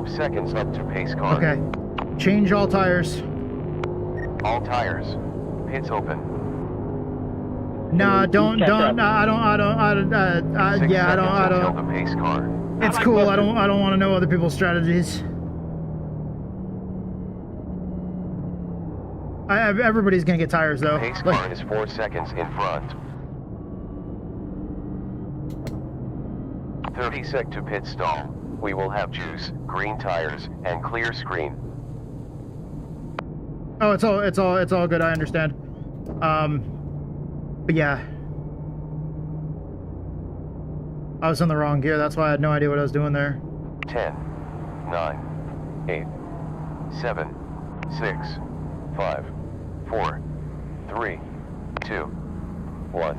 Seconds up to pace car. Okay. Change all tires. All tires. Pits open. Nah, don't. Yeah, I don't. Until the pace car. It's cool. I don't want to know other people's strategies. Everybody's gonna get tires though. Pace car is 4 seconds in front. 30 sec to pit stall. We will have juice, green tires, and clear screen. Oh, it's all good. I understand. But yeah, I was in the wrong gear. That's why I had no idea what I was doing there. 10, 9, 8, 7, 6, 5, 4, 3, 2, 1.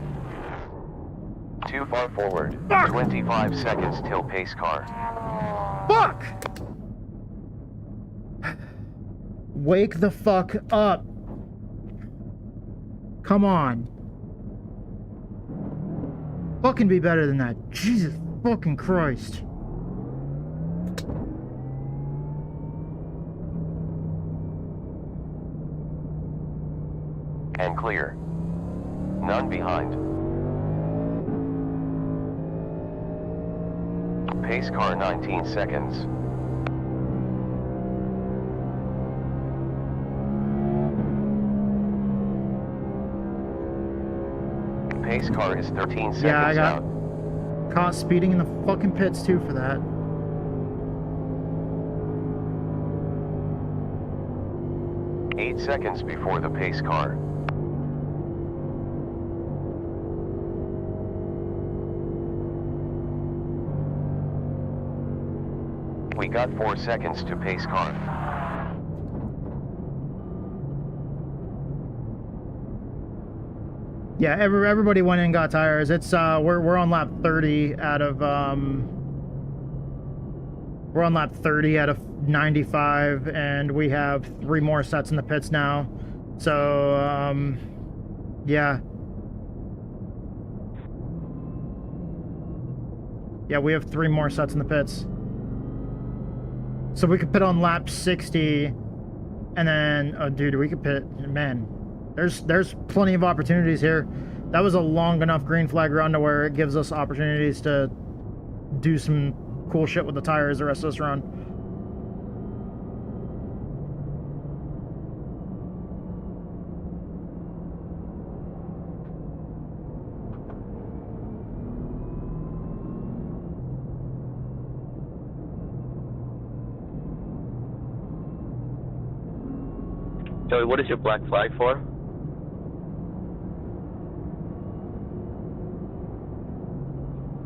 Too far forward. 25 seconds till pace car. Fuck! Wake the fuck up. Come on. Fucking be better than that. Jesus fucking Christ. And clear. None behind. Pace car 19 seconds. Pace car is 13 seconds Yeah, I got out. caught speeding in the fucking pits too for that. Eight seconds before the pace car. We got 4 seconds to pace car. Yeah, everybody went in and got tires. It's we're on lap 30 out of we're on lap 30 out of 95, and we have 3 more sets in the pits now. So yeah. Yeah, we have 3 more sets in the pits. So we could pit on lap 60, and then, oh dude, we could pit, man, there's plenty of opportunities here. That was a long enough green flag run to where it gives us opportunities to do some cool shit with the tires the rest of this run. Joey, what is your black flag for?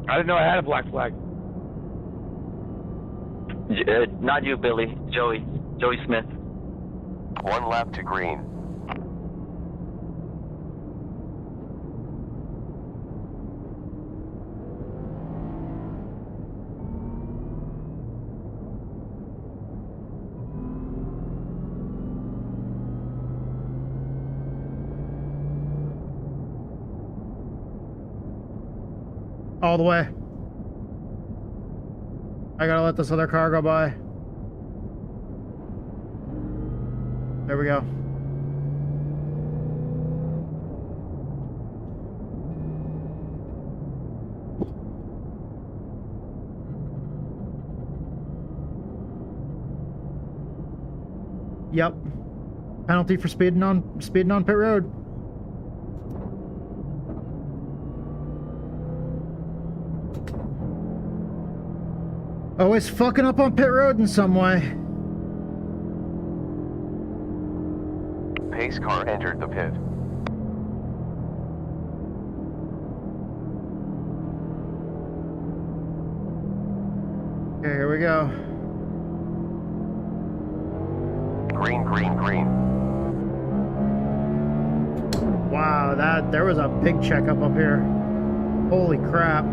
I didn't know I had a black flag. Not you, Billy. Joey. Joey Smith. 1 lap to green. All the way. I gotta let this other car go by. There we go. Yep. Penalty for speeding on pit road. Always fucking up on pit road in some way. Pace car entered the pit. Okay, here we go. Green, green, green. Wow, there was a big checkup up here. Holy crap.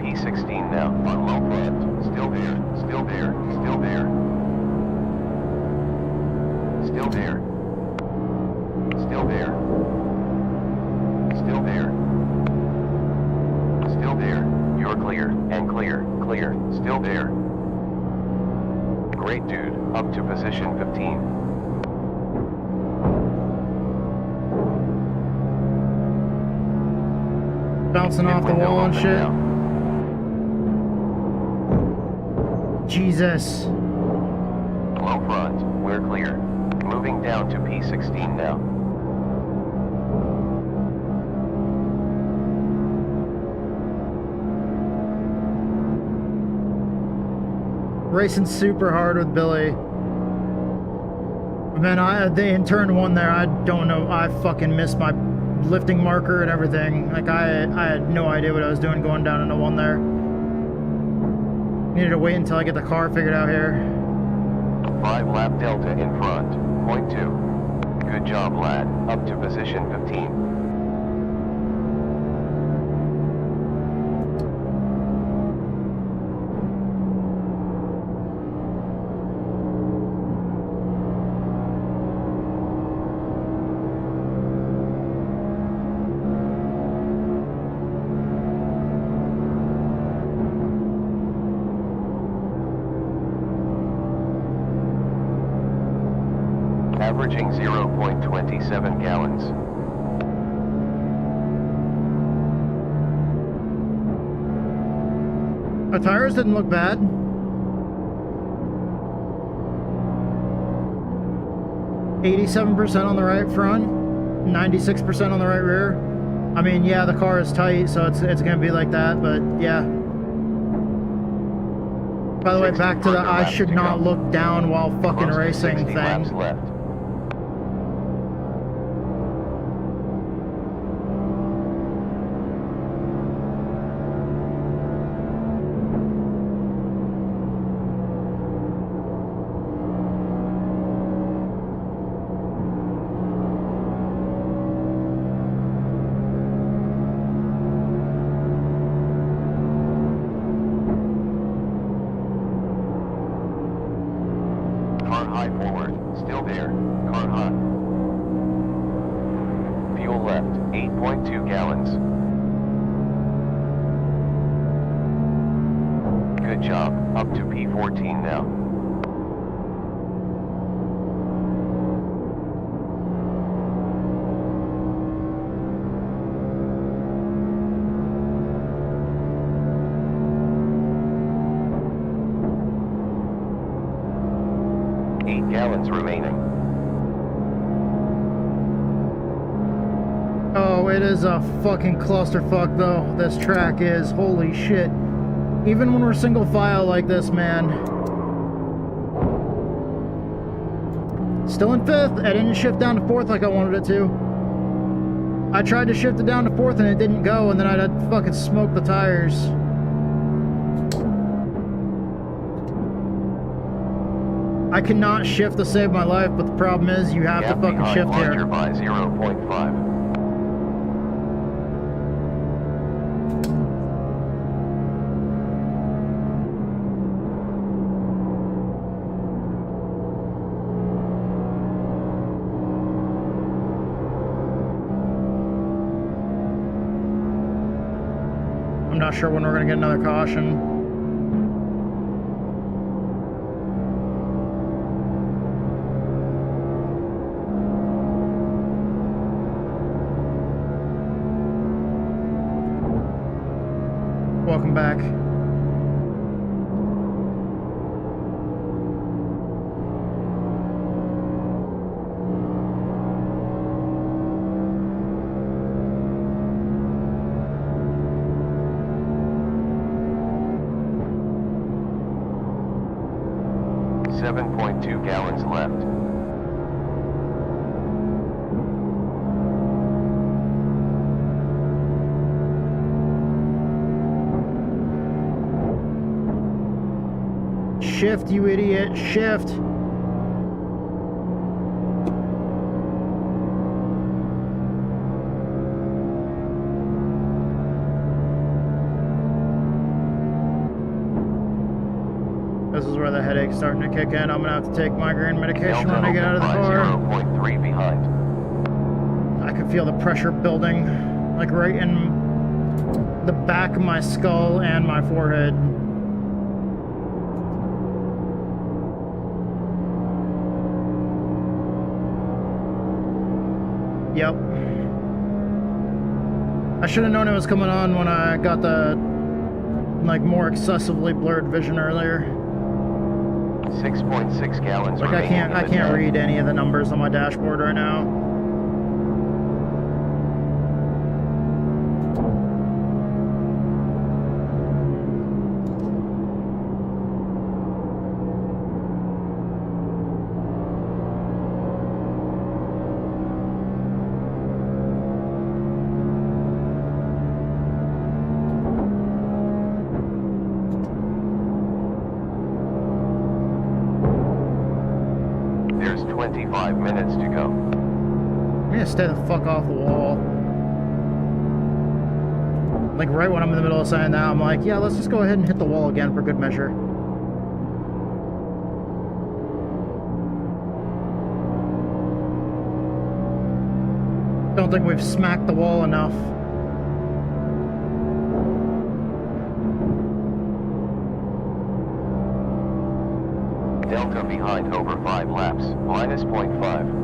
P16 now, on low front. Still there, still there, still there. Still there. Still there. Still there. Still there. You're clear, and clear, clear. Still there. Great dude, up to position 15. Bouncing off the wall and shit. Now. Jesus. Low front, we're clear. Moving down to P16 now. Racing super hard with Billy. Man, in turn 1 there, I don't know, I fucking missed my lifting marker and everything. Like, I had no idea what I was doing going down into 1 there. Needed to wait until I get the car figured out here. 5 lap delta in front. Point 2. Good job, lad. Up to position 15. Averaging 0.27 gallons. Our tires didn't look bad. %87 on the right front, 96% on the right rear. I mean, yeah, the car is tight, so it's gonna be like that, but yeah. By the way, back to the I should not look down while fucking racing thing. Laps left. Car high forward, still there, car hot. Fuel left, 8.2 gallons. Good job, up to P14 now. Gallons remaining. Oh, it is a fucking clusterfuck though. This track is, holy shit. Even when we're single file like this, man. Still in 5th. I didn't shift down to 4th like I wanted it to. I tried to shift it down to 4th and it didn't go, and then I'd fucking smoke the tires. I cannot shift to save my life, but the problem is you have to fucking shift here. By 0.5. I'm not sure when we're gonna get another caution. Welcome back. $7.2 gallons left. Shift, you idiot, shift. This is where the headache's starting to kick in. I'm gonna have to take migraine medication when I get out of the car. 0.3 behind. I can feel the pressure building, like right in the back of my skull and my forehead. Yep. I should have known it was coming on when I got the like more excessively blurred vision earlier. 6.6 gallons. Like I can't read any of the numbers on my dashboard right now. There's 25 minutes to go. I'm gonna stay the fuck off the wall. Like right when I'm in the middle of saying that, I'm like, yeah, let's just go ahead and hit the wall again for good measure. Don't think we've smacked the wall enough. Delta behind over 5 laps, minus 0.5.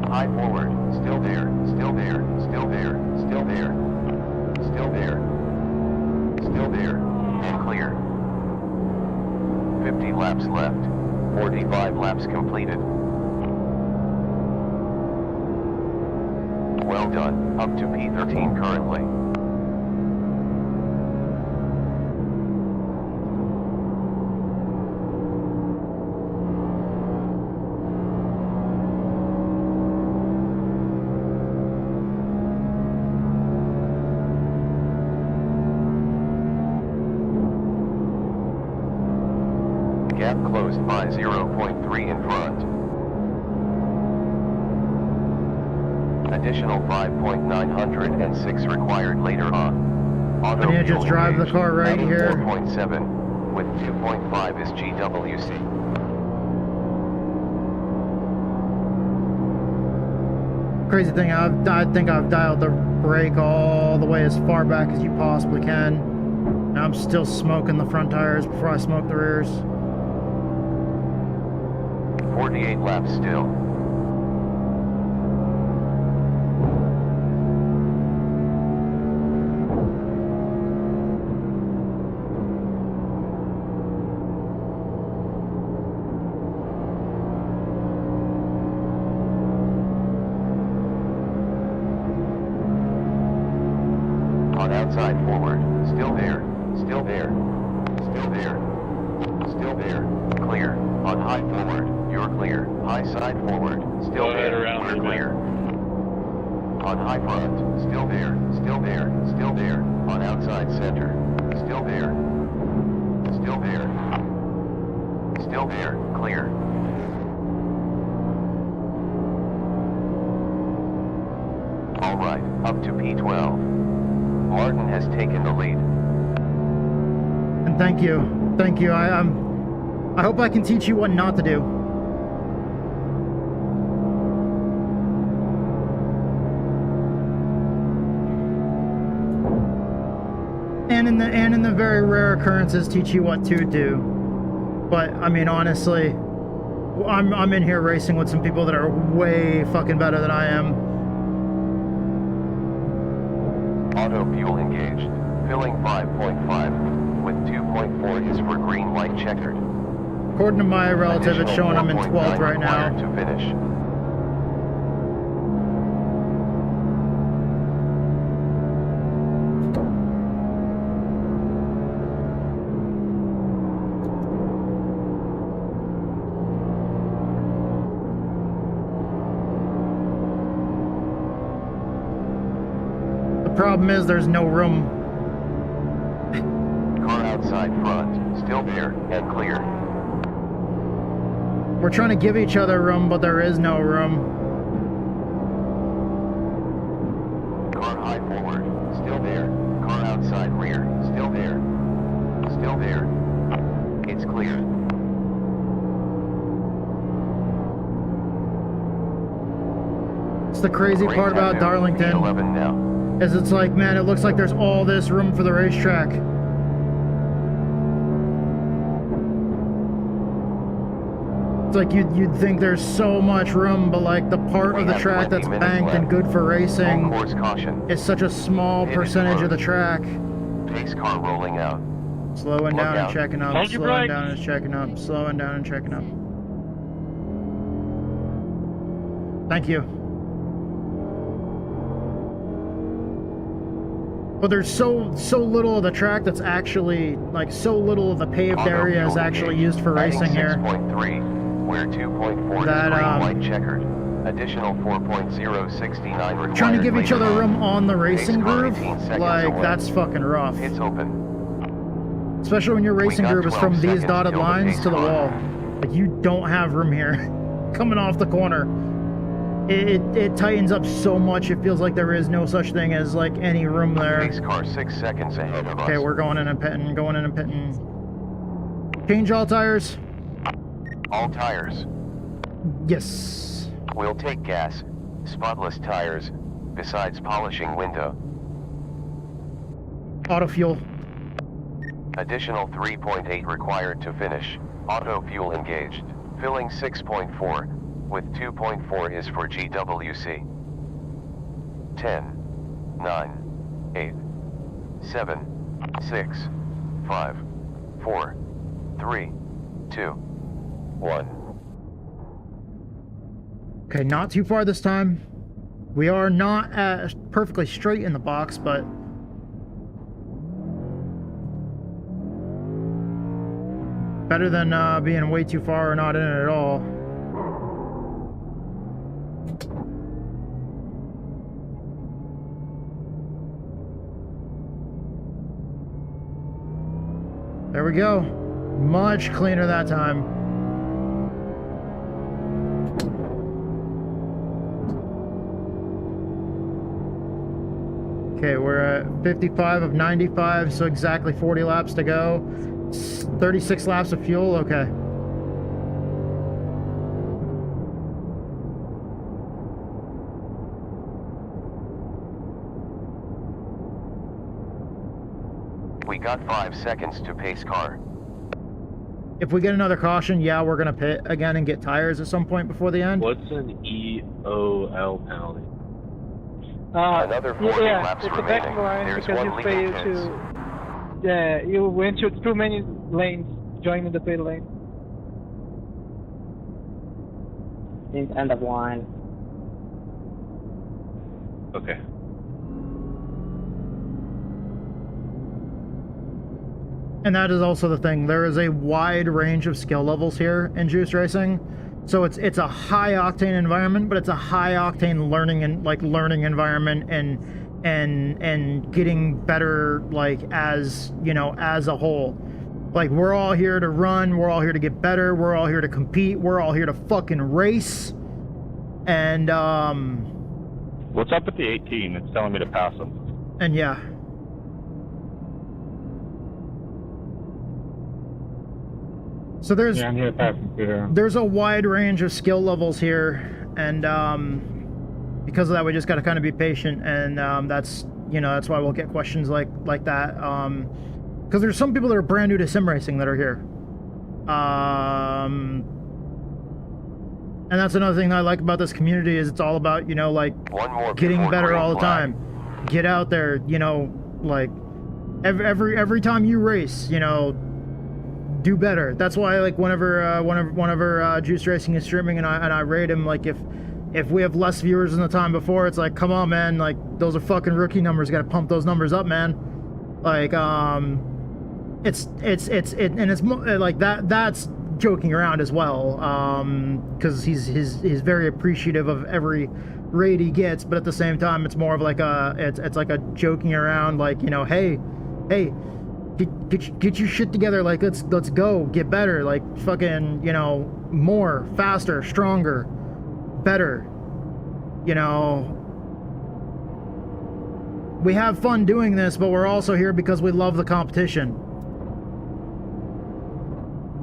High forward, still there, still there, still there, still there, still there, still there, and clear. 50 laps left, 45 laps completed. Well done, up to P13 currently. Gap closed by 0.3 in front. Additional 5.906 required later on. I need to just drive the car right here. 4.7 with 2.5 is GWC. Crazy thing, I think I've dialed the brake all the way as far back as you possibly can. And I'm still smoking the front tires before I smoke the rears. 48 laps still. On outside forward, still there, still there, still there, still there, clear. On high forward, you're clear. High side forward, still there, we're clear. On high front, still there, still there, still there. On outside center, still there, still there, still there, clear. Alright, up to P12. Martin has taken the lead. And thank you. Thank you. I hope I can teach you what not to do. And in the very rare occurrences, teach you what to do. But I mean, honestly, I'm in here racing with some people that are way fucking better than I am. Auto fuel engaged. Filling 5.5 with 2.4 is for green light checkered. According to my relative, it's showing I'm in 12th right now. To finish. The problem is there's no room. Car outside front, still there and clear. We're trying to give each other room, but there is no room. Car high forward, still there. Car outside rear, still there. Still there. It's clear. It's the crazy part about Darlington. 11 now. Is it's like, man, it looks like there's all this room for the racetrack. It's like you'd think there's so much room, but like the part of the track that's banked and good for racing is such a small percentage of the track. Pace car rolling out. Slowing down and checking up, slowing down and checking up, slowing down and checking up. Thank you. But there's so little of the track that's actually, like, so little of the paved area is actually used for racing here. 6.3, where 2.4 that, is green white checkered. Additional 4.069 required. Trying to give each other room on the racing groove, like, that's fucking rough. It's open. Especially when your racing groove is from these dotted lines to the wall. Like, you don't have room here. Coming off the corner. It tightens up so much, it feels like there is no such thing as, like, any room there. Pace car 6 seconds ahead of us. Okay, we're going in and pitting, Change all tires. All tires. Yes. We'll take gas. Spotless tires. Besides polishing window. Auto fuel. Additional 3.8 required to finish. Auto fuel engaged. Filling 6.4. With 2.4 is for GWC. 10, 9, 8, 7, 6, 5, 4, 3, 2, 1. Okay, not too far this time. We are not perfectly straight in the box, but better than being way too far or not in it at all. There we go. Much cleaner that time. Okay, we're at 55 of 95, so exactly 40 laps to go. 36 laps of fuel, okay. We got 5 seconds to pace car. If we get another caution, yeah, we're gonna pit again and get tires at some point before the end. What's an EOL penalty? Another 40 yeah, laps it's a remaining. back line There's because one you legal failed case. to. Yeah, you went to too many lanes, joining the pit lane. Means end of line. Okay. And that is also the thing. There is a wide range of skill levels here in Juice Racing. So it's a high octane environment, but it's a high octane learning environment and getting better, like, as, you know, as a whole. Like, we're all here to run, we're all here to get better, we're all here to compete, we're all here to fucking race. And What's up with the 18? It's telling me to pass them. and yeah. So there's I'm here passing through here. there's a wide range of skill levels here, and because of that, we just got to kind of be patient, and that's, you know, that's why we'll get questions like that, because there's some people that are brand new to sim racing that are here, and that's another thing that I like about this community is it's all about, you know, like getting better all the time. Get out there, you know, like every time you race, you know, do better. That's why, like, whenever Juice Racing is streaming and I rate him, like, if we have less viewers than the time before, it's like, come on, man, like, those are fucking rookie numbers. You gotta pump those numbers up, man. Like, it's like that's joking around as well, because he's very appreciative of every raid he gets, but at the same time, it's more of like it's like a joking around, like, you know, hey. Get your shit together, like, let's go, get better, like, fucking, you know, more, faster, stronger, better, you know. We have fun doing this, but we're also here because we love the competition.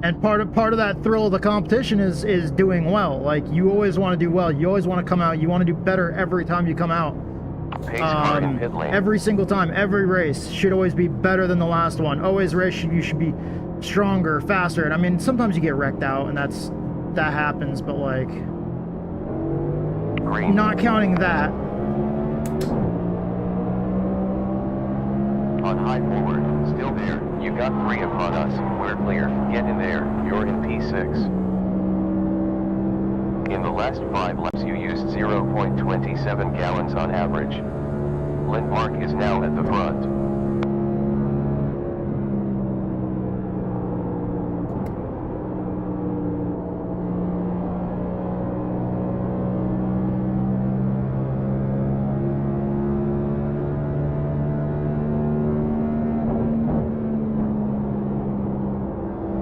And part of that thrill of the competition is doing well. Like, you always want to do well, you always want to come out, you want to do better every time you come out. Every single time, every race should always be better than the last one. Always you should be stronger, faster. And I mean, sometimes you get wrecked out, and that happens, but, like, not counting that. On high forward, still there. You got 3 upon us. We're clear. Get in there. You're in P6. In the last 5 laps you used 0.27 gallons on average. Lindmark is now at the front.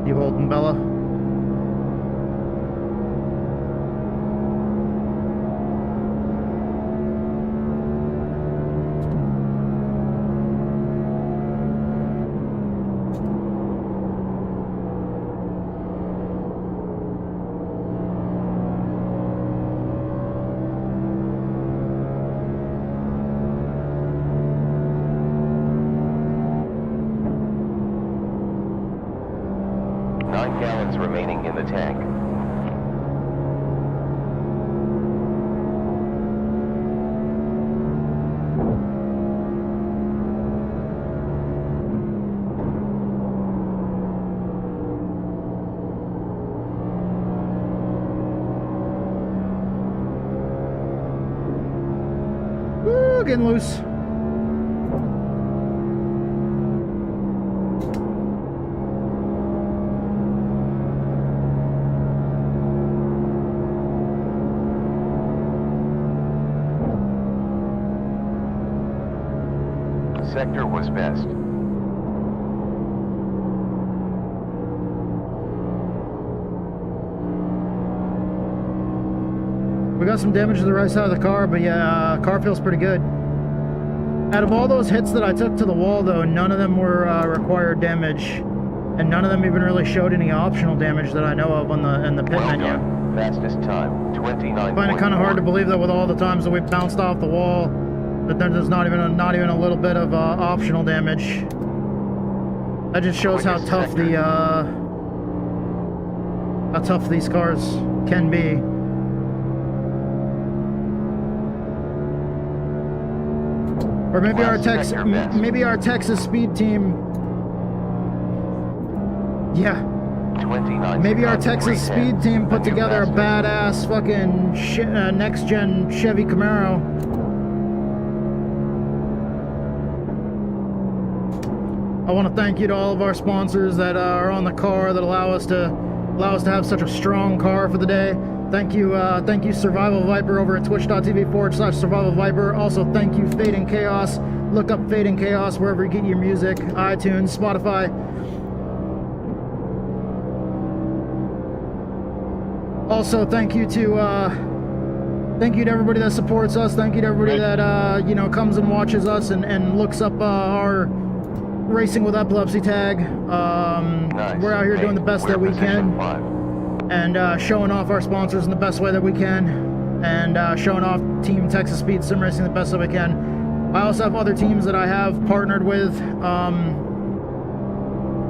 You holding, Bella? tank. Woo, getting loose. Sector was best. We got some damage to the right side of the car, but yeah, car feels pretty good. Out of all those hits that I took to the wall, though, none of them were required damage, and none of them even really showed any optional damage that I know of on the in the pit menu. Done. Fastest time, 29. I find it kind of hard to believe that with all the times that we bounced off the wall, that there's not even a little bit of optional damage. That just shows how tough these cars can be. Or maybe our Texas speed team. Yeah. 29. Maybe our Texas speed team put together a badass fucking next-gen Chevy Camaro. I want to thank you to all of our sponsors that are on the car that allow us to have such a strong car for the day. Thank you Survival Viper over at twitch.tv/Survival Viper. Also, thank you Fade and Chaos. Look up Fade and Chaos wherever you get your music, iTunes, Spotify. Also, thank you to everybody that supports us. Thank you to everybody that comes and watches us and looks up our Racing with Epilepsy tag. Nice. We're out here doing the best that we can. And showing off our sponsors in the best way that we can, and showing off Team Texas Speed Sim Racing the best that we can. I also have other teams that I have partnered with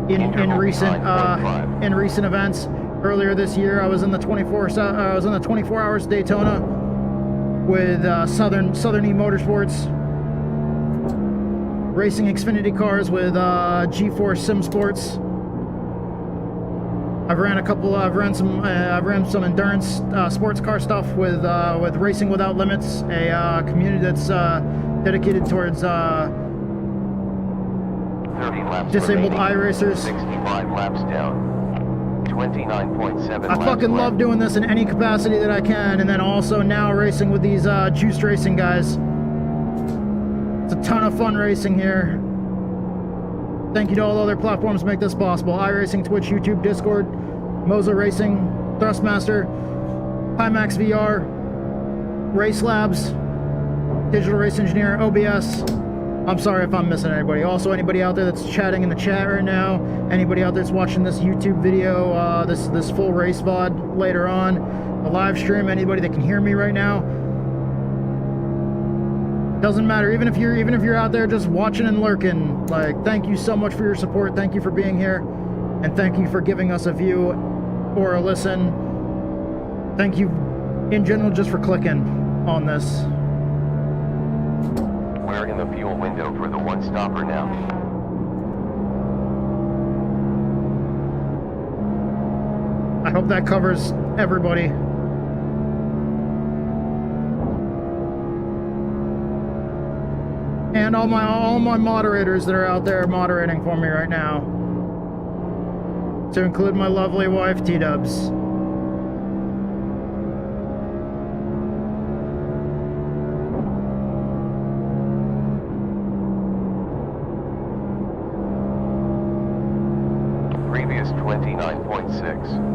in recent events. Earlier this year, I was in the 24 Hours Daytona with Southern E Motorsports, racing Xfinity cars with G4 Sim Sports. I've ran some endurance sports car stuff with Racing Without Limits, a community that's dedicated towards 30 laps disabled iRacers. 65 laps down. 29.7 I fucking love doing this in any capacity that I can, and then also now racing with these juiced racing guys. It's a ton of fun racing here. Thank you to all the other platforms that make this possible. iRacing, Twitch, YouTube, Discord, Moza Racing, Thrustmaster, Pimax VR, Race Labs, Digital Race Engineer, OBS. I'm sorry if I'm missing anybody. Also, anybody out there that's chatting in the chat right now, anybody out there that's watching this YouTube video, this full race VOD later on, the live stream, anybody that can hear me right now. Doesn't matter, even if you're out there just watching and lurking, like, thank you so much for your support. Thank you for being here, and thank you for giving us a view or a listen. Thank you in general just for clicking on this. We're in the fuel window for the one stopper now. I hope that covers everybody. And all my moderators that are out there moderating for me right now. To include my lovely wife, T-Dubs. Previous 29.6.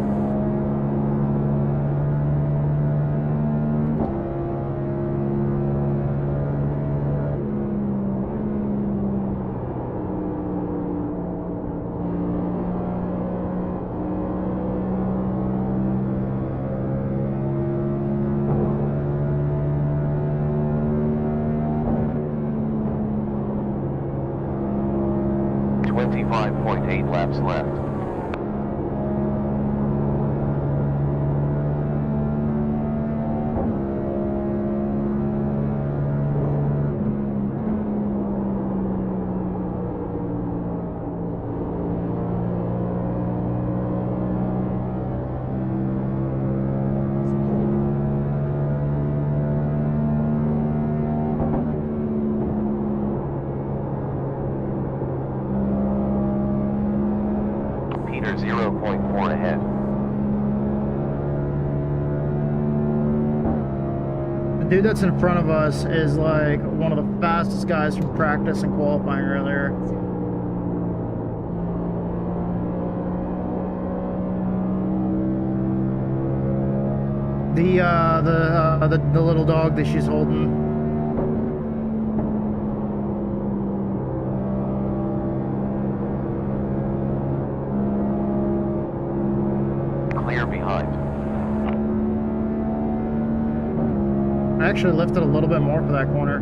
Laps left. Dude that's in front of us is like one of the fastest guys from practice and qualifying earlier. The little dog that she's holding. Clear behind. I actually lifted a little bit more for that corner.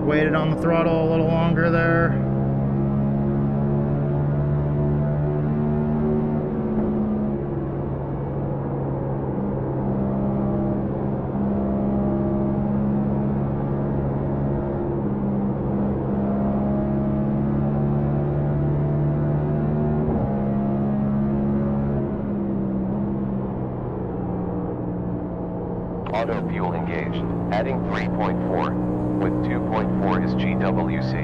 Waited on the throttle a little longer there. Auto fuel engaged. Adding 3.4. With 2.4 is GWC.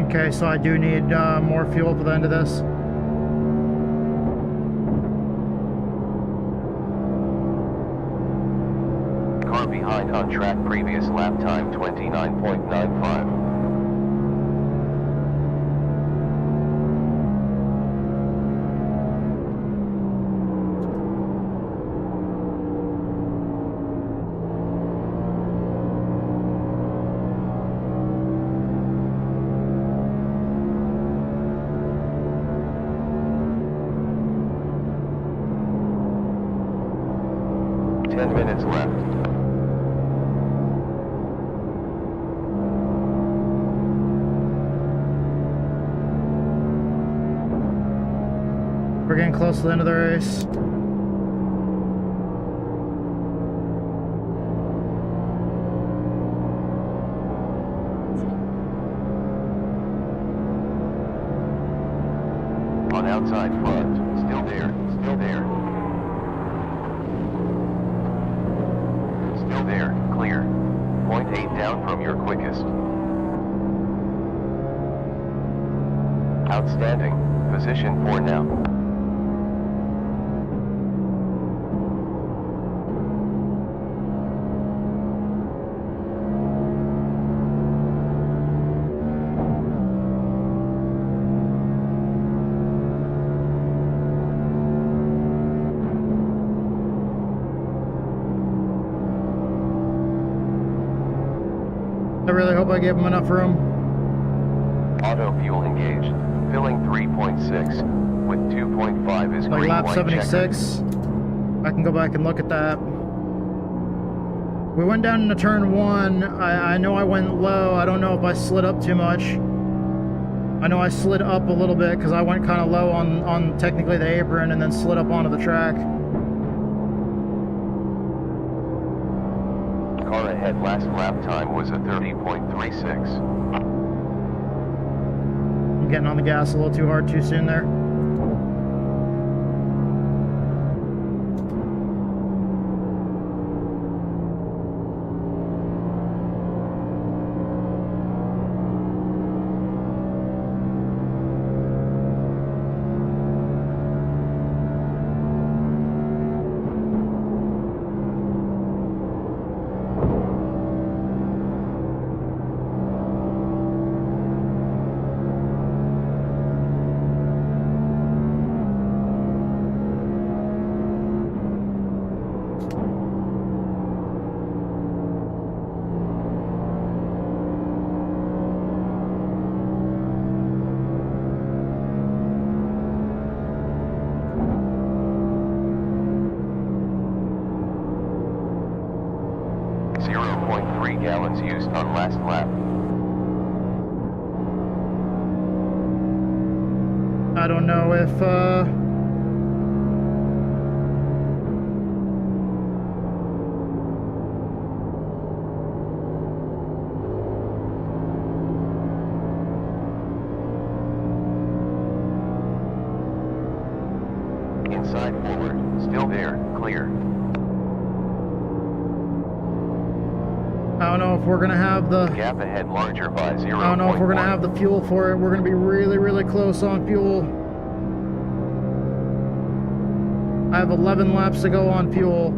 Okay, so I do need more fuel for the end of this. Car behind on track. Previous lap time 29.95. We're getting close to the end of the race. On outside front, still there, still there. Still there, clear. 0.8 down from your quickest. Outstanding. Position 4 now. I really hope I gave him enough room. Auto fuel engaged. Filling 3.6. With 2.5 is Like green lap white 76. I can go back and look at that. We went down into turn 1. I know I went low. I don't know if I slid up too much. I know I slid up a little bit because I went kind of low on technically the apron and then slid up onto the track. Car ahead last lap time was a 30.36. I'm getting on the gas a little too hard too soon there. Gallons used on last lap. I don't know if Inside forward, still there, clear. I don't know if we're gonna have the gap ahead larger by 0. I don't know if we're gonna have the fuel for it. We're gonna be really, really close on fuel. I have 11 laps to go on fuel.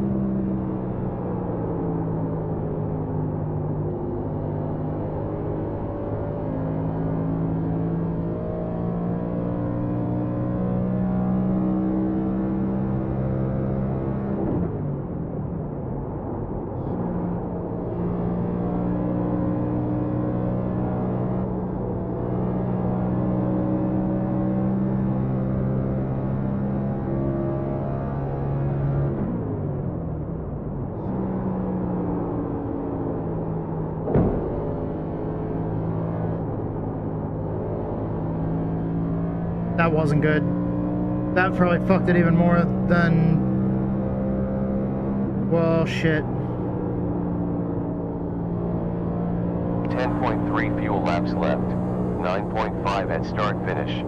That wasn't good. That probably fucked it even more than... Well, shit. 10.3 fuel laps left. 9.5 at start finish.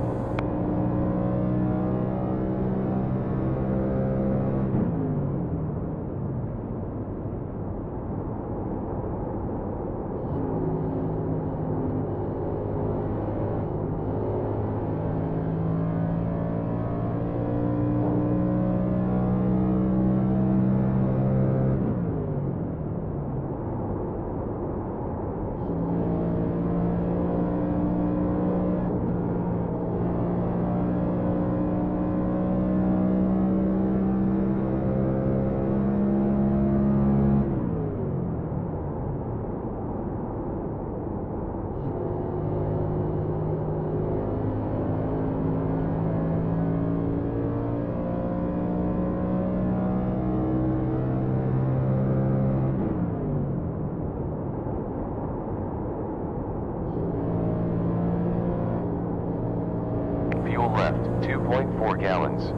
Fuel left, 2.4 gallons.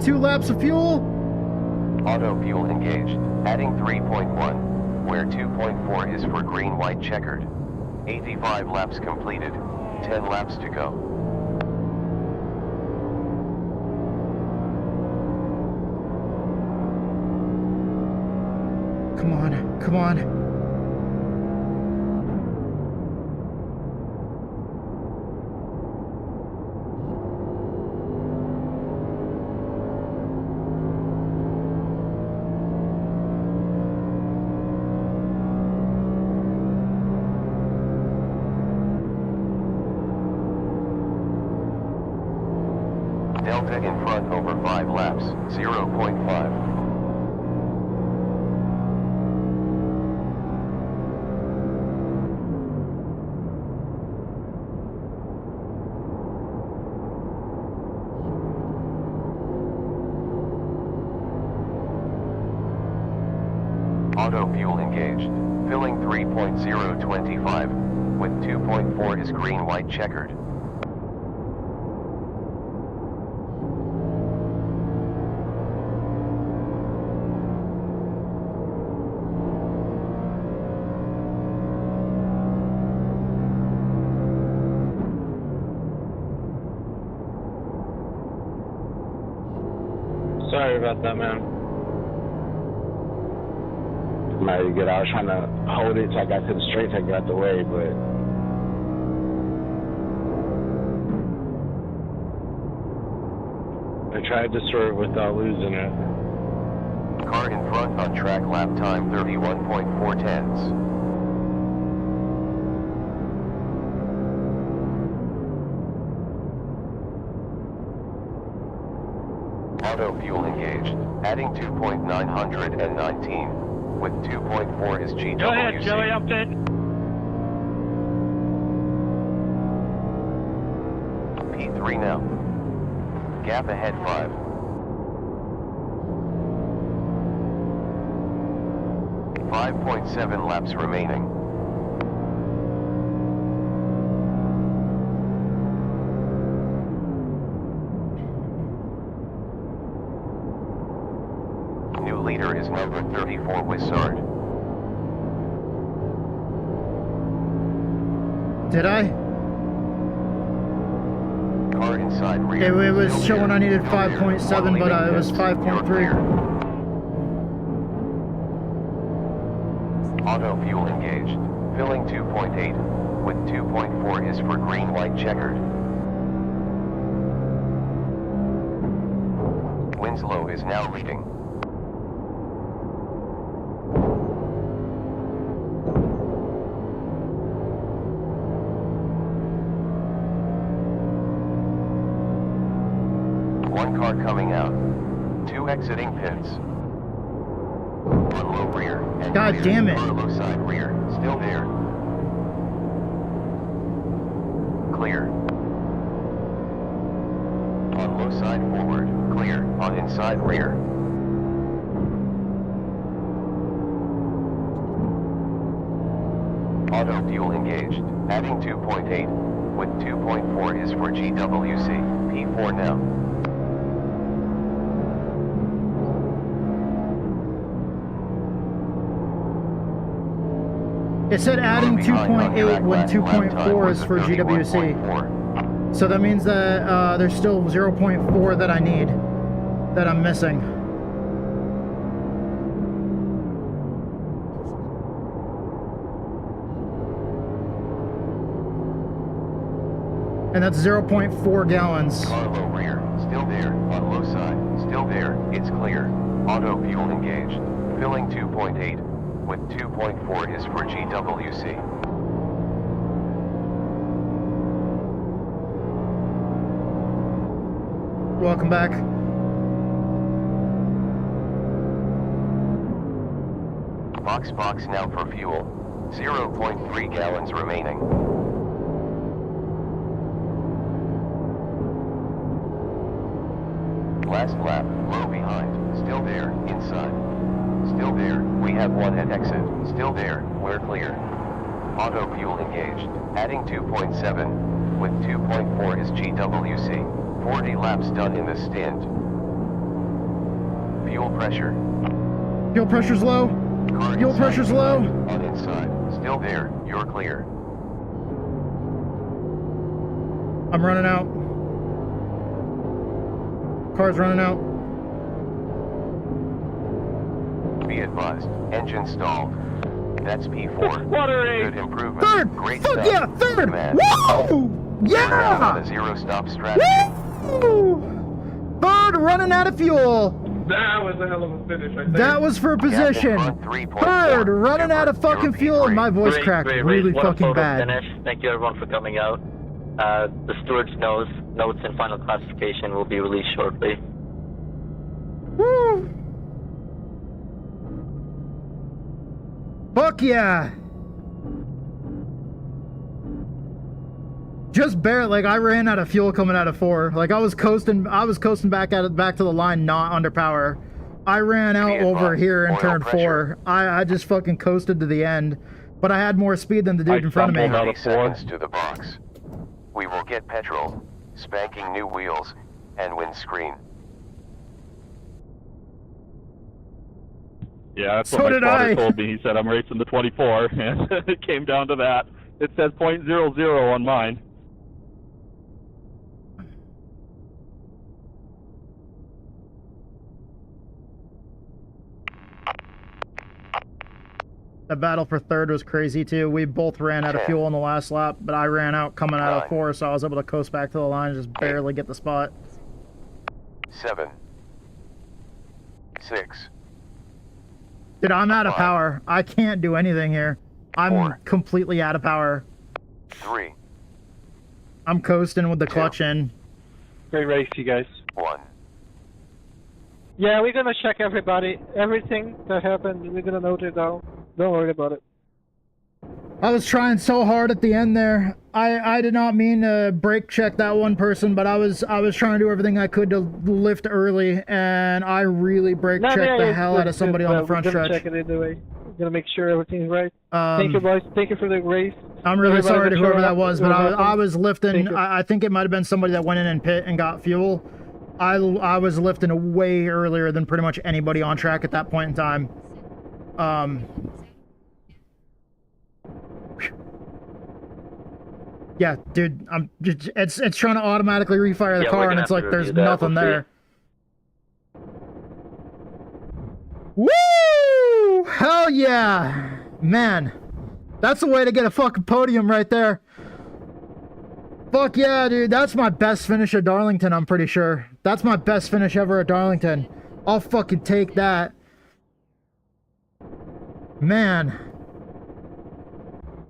.2 laps of fuel. Auto fuel engaged. Adding 3.1, where 2.4 is for green, white, checkered. 85 laps completed. 10 laps to go. Come on, come on. Delta in front over 5 laps, 0.5. Auto fuel engaged. Filling 3.025, with 2.4 is green, white, checkered. Sorry about that, man. Mighty good. I was trying to hold it so I got to the straight, I got the way, but I tried to swerve without losing it. Car in front on track, lap time 31.4 tenths. Auto fuel engaged. Adding 2.919. With 2.4 is GWC. Go ahead, Joey, I'm fit. P3 now. Gap ahead 5. 5.7 laps remaining. New leader is number 34, Wissard. Did I? Car inside rear. It was showing I needed 5.7, but it was 5.3. Auto fuel engaged. Filling 2.8. With 2.4 is for green, white, checkered. Winslow is now leading. One car coming out. 2 exiting pits. On low rear. And God clear. damn it. Car low side rear. Still there. Clear. On low side forward. Clear. On inside rear. Auto fuel engaged. Adding 2.8. With 2.4 is for GWC. P4 now. It said adding 2.8 when 2.4 is for GWC. So that means that there's still 0.4 that I need, that I'm missing. And that's 0.4 gallons. Car low rear, still there, on low side, still there, it's clear. Auto fuel engaged. Filling 2.8. With 2.4 is for GWC. Welcome back. Box now for fuel. 0.3 gallons remaining. Last lap, low behind, still there, inside. Still there, we have 1 at exit, still there, we're clear. Auto fuel engaged, adding 2.7, with 2.4 is GWC, 40 laps done in this stint. Fuel pressure. Fuel pressure's low. Car Fuel pressure's low. On inside, still there, you're clear. I'm running out. Car's running out. Be advised, engine stalled. That's P4. Good improvement. Third! Great Fuck stuff. yeah, third! Command. Woo! We're on Yeah! a zero stop strategy. Woo! Third, running out of fuel. That was a hell of a finish right there. That was for position. Third, running out of fucking fuel, and my voice cracked really fucking bad. Finish. Thank you everyone for coming out. The steward's notes and final classification will be released shortly. Woo! Fuck yeah! Just barely, like I ran out of fuel coming out of 4. Like I was coasting back to the line, not under power. I ran out over here in turn 4. I just fucking coasted to the end, but I had more speed than the dude in front of me. 30 seconds to the box. We will get petrol, spanking new wheels, and windscreen. Yeah, that's So what my did spotter I. told me. He said I'm racing the 24, and it came down to that. It says .00 on mine. The battle for third was crazy too. We both ran out of fuel in the last lap, but I ran out coming out of 4, so I was able to coast back to the line and just barely get the spot. 7. 6. Dude, I'm out of power. I can't do anything here. I'm completely out of power. 3. I'm coasting with the clutch in. Great race, you guys. 1. Yeah, we're gonna check everything that happened. We're gonna note it down. Don't worry about it. I was trying so hard at the end there. I did not mean to brake check that one person, but I was trying to do everything I could to lift early, and I really brake checked the hell out of somebody on the front we're gonna stretch. check it either way. We're gonna make sure everything's right. Thank you, boys. Thank you for the race. I'm really Everybody sorry to that whoever showed that up, was, but I was lifting. Thank you. I think it might have been somebody that went in and pit and got fuel. I was lifting way earlier than pretty much anybody on track at that point in time. Yeah, dude, it's trying to automatically refire the car, and it's like there's nothing there. Woo! Hell yeah! Man, that's the way to get a fucking podium right there. Fuck yeah, dude. That's my best finish at Darlington, I'm pretty sure. That's my best finish ever at Darlington. I'll fucking take that. Man.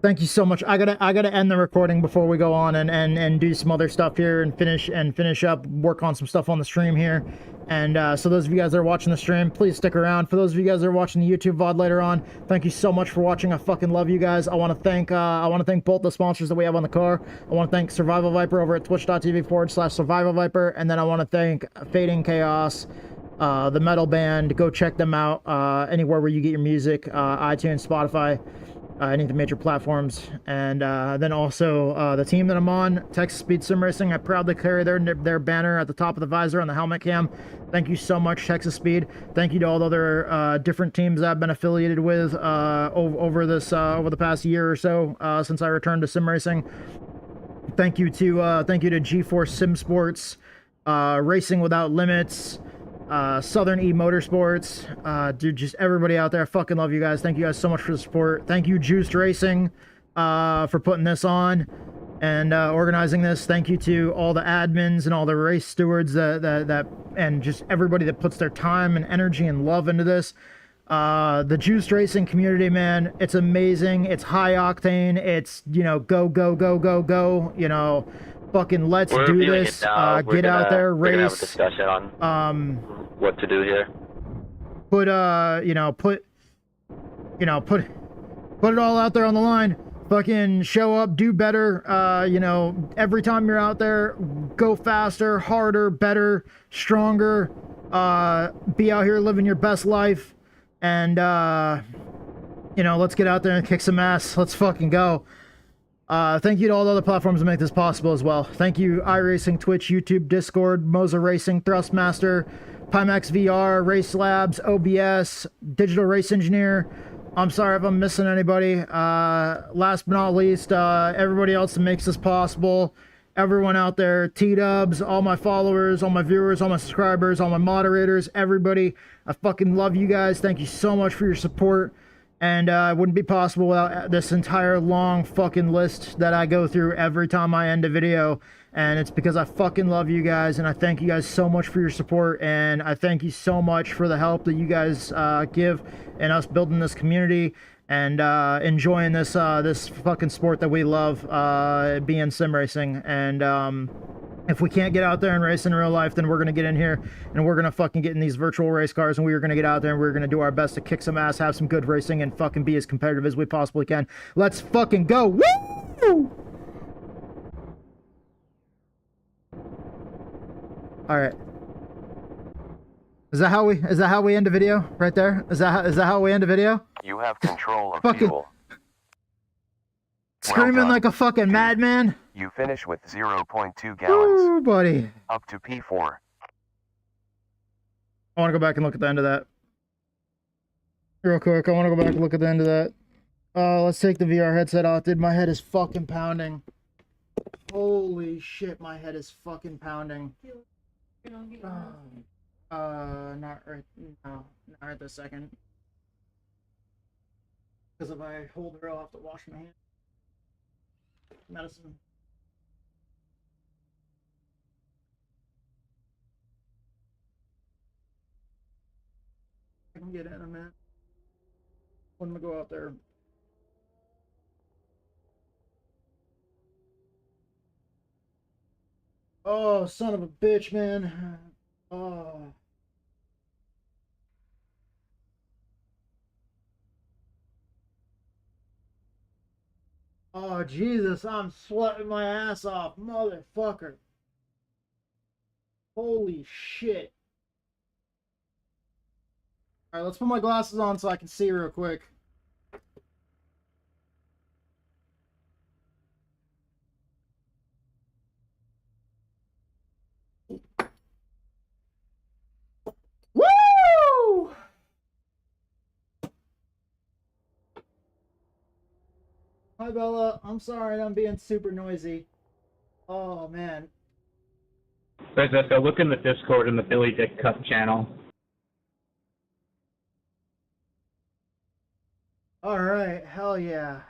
Thank you so much. I gotta end the recording before we go on and do some other stuff here and finish up, work on some stuff on the stream here. And so those of you guys that are watching the stream, please stick around. For those of you guys that are watching the YouTube VOD later on, thank you so much for watching. I fucking love you guys. I want to thank both the sponsors that we have on the car. I want to thank Survival Viper over at twitch.tv/Survival Viper, and then I want to thank Fading Chaos, the metal band. Go check them out anywhere where you get your music, iTunes, Spotify. Any of the major platforms. And then also the team that I'm on, Texas Speed Sim Racing. I proudly carry their banner at the top of the visor on the helmet cam. Thank you so much, Texas Speed. Thank you to all the other different teams that I've been affiliated with over the past year or so since I returned to sim racing. Thank you to G4 Sim Sports, Racing Without Limits, Southern E Motorsports, dude, just everybody out there. I fucking love you guys. Thank you guys so much for the support. Thank you, Juiced Racing, for putting this on and organizing this. Thank you to all the admins and all the race stewards that and just everybody that puts their time and energy and love into this. The Juiced Racing community, man, it's amazing. It's high octane. It's, you know, go, go, go, go, go, you know, fucking let's do this. Get out there, race. We're gonna have a discussion on what to do here. Put it all out there on the line. Fucking show up, do better. You know, every time you're out there, go faster, harder, better, stronger. Be out here living your best life. And, you know, let's get out there and kick some ass. Let's fucking go. Thank you to all the other platforms that make this possible as well. Thank you, iRacing, Twitch, YouTube, Discord, Moza Racing, Thrustmaster, Pimax VR, Race Labs, OBS, Digital Race Engineer. I'm sorry if I'm missing anybody. Last but not least, everybody else that makes this possible. Everyone out there, T-Dubs, all my followers, all my viewers, all my subscribers, all my moderators, everybody. I fucking love you guys. Thank you so much for your support. And it wouldn't be possible without this entire long fucking list that I go through every time I end a video. And it's because I fucking love you guys, and I thank you guys so much for your support, and I thank you so much for the help that you guys give in us building this community and enjoying this this fucking sport that we love, being sim racing. And if we can't get out there and race in real life, then we're gonna get in here and we're gonna fucking get in these virtual race cars, and we're gonna get out there and we're gonna do our best to kick some ass, have some good racing, and fucking be as competitive as we possibly can. Let's fucking go! Woo! All right. Is that how we end the video right there? Is that how we end the video? You have control of fucking fuel. Screaming like a fucking madman. You finish with 0.2 gallons. Ooh, buddy. Up to P4. I want to go back and look at the end of that. Real quick, I want to go back and look at the end of that. Let's take the VR headset off, dude. My head is fucking pounding. Holy shit, my head is fucking pounding. Not right, no, not right this second. Because if I hold her, I'll have to wash my hands. Medicine. I can get it in a minute. When we go out there. Oh, son of a bitch, man. Oh. Oh, Jesus, I'm sweating my ass off, motherfucker. Holy shit. Alright, let's put my glasses on so I can see real quick. Woo! Hi, Bella. I'm sorry I'm being super noisy. Oh, man. So look in the Discord in the Billy Dick Cup channel. All right, hell yeah.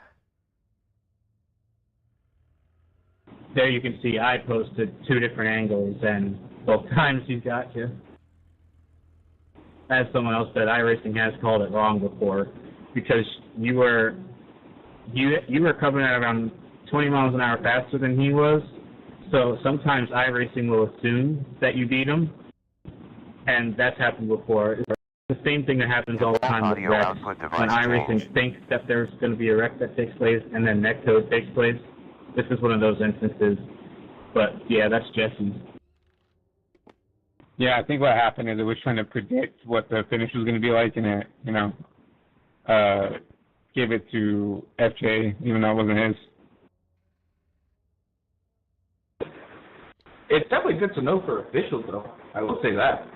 There you can see I posted 2 different angles, and both times he's got you. As someone else said, iRacing has called it wrong before, because you were coming at around 20 miles an hour faster than he was. So sometimes iRacing will assume that you beat him, and that's happened before. It's the same thing that happens all the time with wrecks. When iRacing thinks that there's going to be a wreck that takes place, and then netcode takes place. This is one of those instances. But yeah, that's Jesse's. Yeah, I think what happened is it was trying to predict what the finish was going to be like, and it, gave it to FJ, even though it wasn't his. It's definitely good to know for officials, though. I will say that.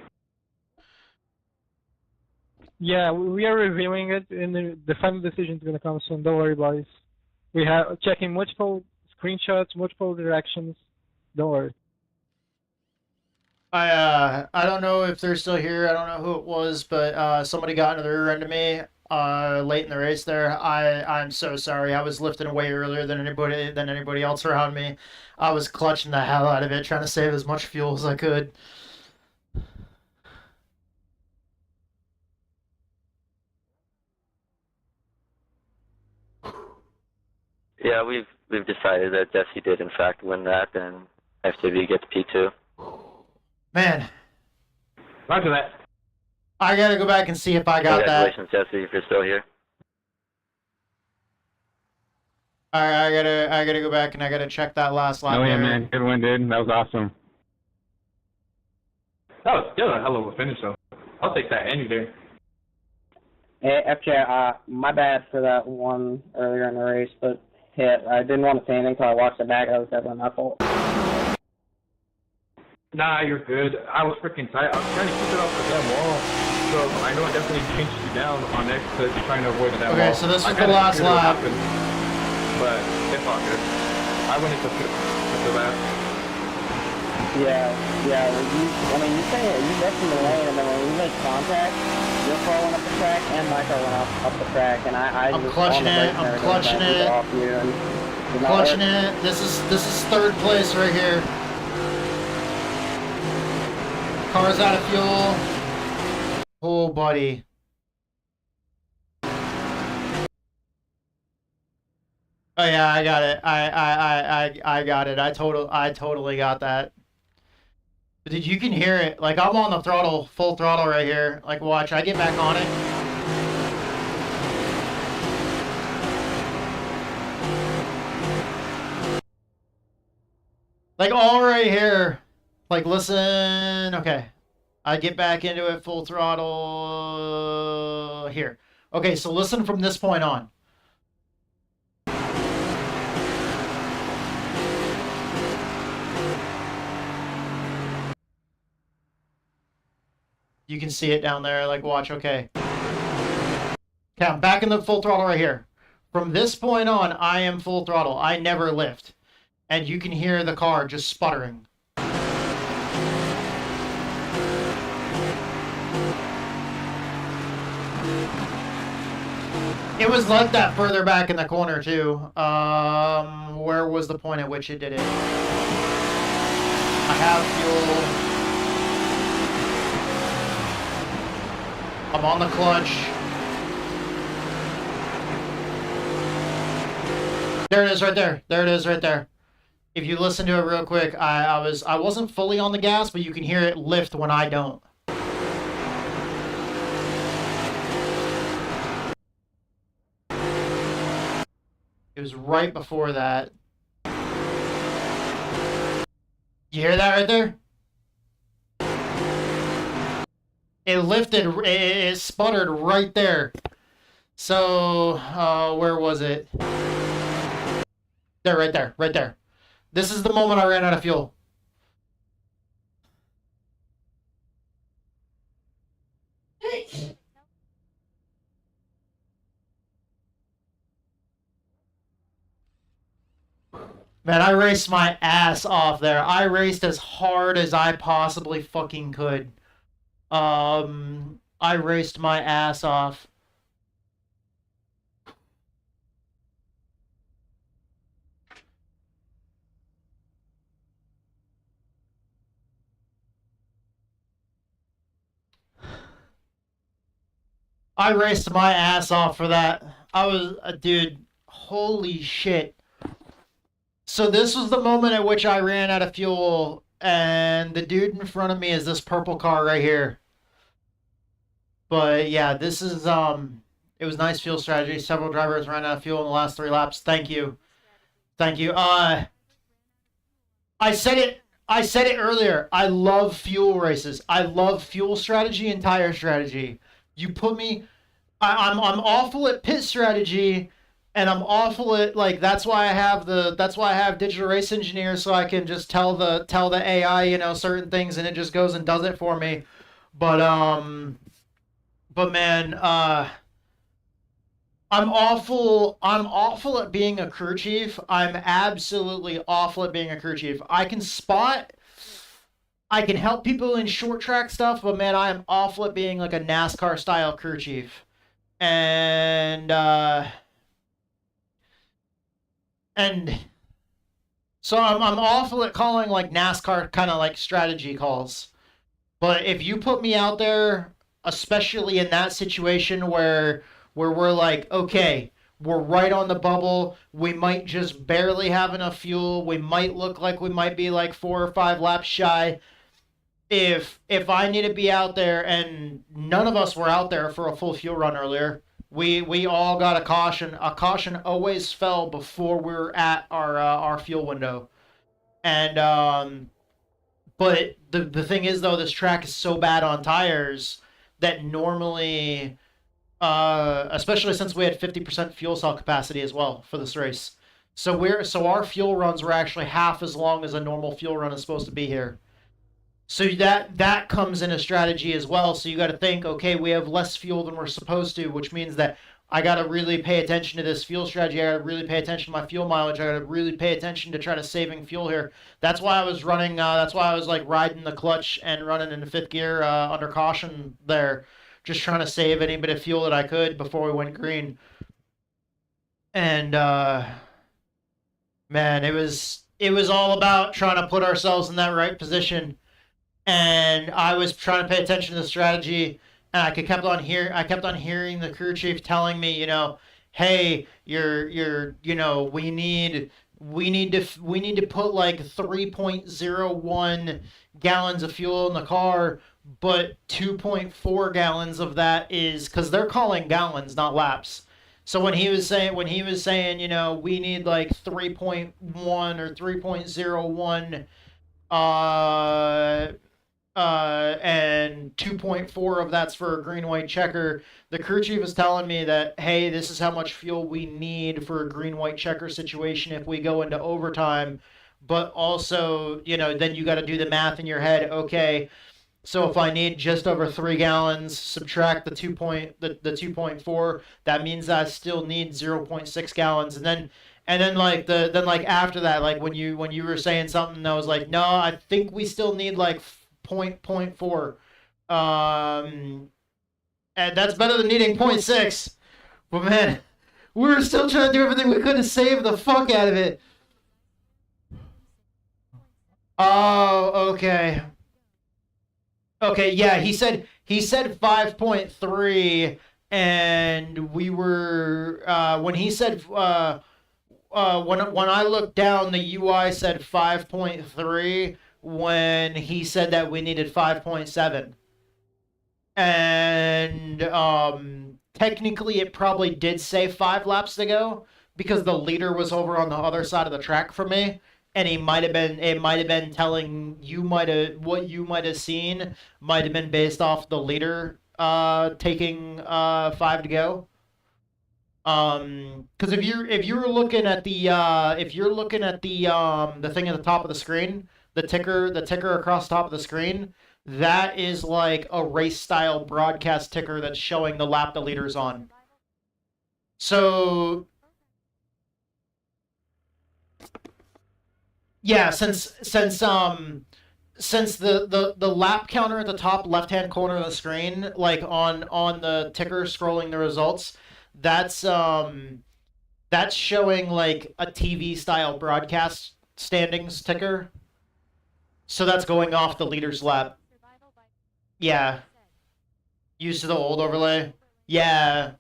Yeah, we are reviewing it, and the final decision is going to come soon. Don't worry, boys. We have checking multiple screenshots, multiple directions. Don't worry. I don't know if they're still here. I don't know who it was, but somebody got into the rear end of me late in the race there. I'm so sorry. I was lifting way earlier than anybody else around me. I was clutching the hell out of it, trying to save as much fuel as I could. Yeah, we've decided that Jesse did in fact win that, and FJB gets P2. Man. Roger that. I gotta go back and see if I got that. Congratulations, Jesse, if you're still here. I gotta go back and I gotta check that last lap. Oh yeah, man, good one, dude. That was awesome. That was still a hell of a finish, though. I'll take that any day. Hey, FJ, my bad for that one earlier in the race, but I didn't want to say anything until I watched it back. That was definitely my fault. Nah, you're good. I was freaking tight. I was trying to keep it off the damn wall. So I know I definitely pinched you down on X because you're trying to avoid that wall. Okay, so this was the last lap. But it's all good. I went into fifth after that. Yeah. You say you left in the lane, and then when you make contact, your car went up the track, and my car went up the track, and I'm clutching it. I'm clutching it. Clutching it. This is third place right here. Car's out of fuel. Oh, buddy. Oh yeah, I got it. I got it. I totally got that. But dude, you can hear it. Like I'm on the throttle, full throttle right here. Like watch, I get back on it. Like all right here. Like listen, okay. I get back into it full throttle here. Okay, so listen from this point on. You can see it down there, like watch, okay. Okay, I'm back in the full throttle right here. From this point on, I am full throttle. I never lift. And you can hear the car just sputtering. It was like that further back in the corner too. Where was the point at which it did it? I have fuel. I'm on the clutch. There it is right there. There it is right there. If you listen to it real quick, I wasn't fully on the gas, but you can hear it lift when I don't. It was right before that. You hear that right there? It lifted, it sputtered right there. So, where was it? There, right there, right there. This is the moment I ran out of fuel. Man, I raced my ass off there. I raced as hard as I possibly fucking could. I raced my ass off. I raced my ass off for that. I was, dude, holy shit. So this was the moment at which I ran out of fuel, and the dude in front of me is this purple car right here. But yeah, this is, it was nice fuel strategy. Several drivers ran out of fuel in the last 3 laps. Thank you. Thank you. I said it earlier. I love fuel races. I love fuel strategy and tire strategy. You put me, I'm awful at pit strategy, and I'm awful at, like, that's why I have digital race engineers, so I can just tell the AI, you know, certain things, and it just goes and does it for me. But man, I'm awful at being a crew chief. I'm absolutely awful at being a crew chief. I can help people in short track stuff, but man, I am awful at being like a NASCAR style crew chief. And so I'm awful at calling like NASCAR kind of like strategy calls. But if you put me out there, especially in that situation where we're like, okay, we're right on the bubble, we might just barely have enough fuel, we might look like we might be like 4 or 5 laps shy. If I need to be out there, and none of us were out there for a full fuel run earlier, we all got a caution. A caution always fell before we were at our fuel window. And but the thing is though, this track is so bad on tires that normally, especially since we had 50% fuel cell capacity as well for this race, so our fuel runs were actually half as long as a normal fuel run is supposed to be here. So that comes in a strategy as well. So you got to think, okay, we have less fuel than we're supposed to, which means that I got to really pay attention to this fuel strategy. I got to really pay attention to my fuel mileage. I got to really pay attention to try to saving fuel here. That's why I was running. That's why I was like riding the clutch and running into 5th gear under caution there, just trying to save any bit of fuel that I could before we went green. And man, it was all about trying to put ourselves in that right position. And I was trying to pay attention to the strategy, and I kept on hearing the crew chief telling me, you know, hey, you're you know, we need to put like 3.01 gallons of fuel in the car, but 2.4 gallons of that is, because they're calling gallons, not laps. So when he was saying, you know, we need like 3.1 or 3.01 and 2.4 of that's for a green-white checker. The crew chief is telling me that, hey, this is how much fuel we need for a green-white checker situation if we go into overtime. But also, you know, then you got to do the math in your head. Okay, so if I need just over 3 gallons, subtract the 2.4, that means I still need 0.6 gallons. And then after that, like when you were saying something, I was like, no, I think we still need like 0.4, and that's better than needing 0.6. But man, we were still trying to do everything we could to save the fuck out of it. Oh, okay. Okay, yeah, he said 5.3, and we were when he said when I looked down, the UI said 5.3 when he said that we needed 5.7. And technically it probably did say 5 laps to go, because the leader was over on the other side of the track from me, and it might have been telling you, what you might have seen might have been based off the leader taking 5 to go. Because if you're looking at the thing at the top of the screen, the ticker across the top of the screen, that is like a race style broadcast ticker that's showing the lap the leader's on. So yeah, since the lap counter at the top left hand corner of the screen, like on the ticker scrolling the results, that's showing like a TV style broadcast standings ticker. So that's going off the leader's lap. Yeah. Used to the old overlay. Yeah.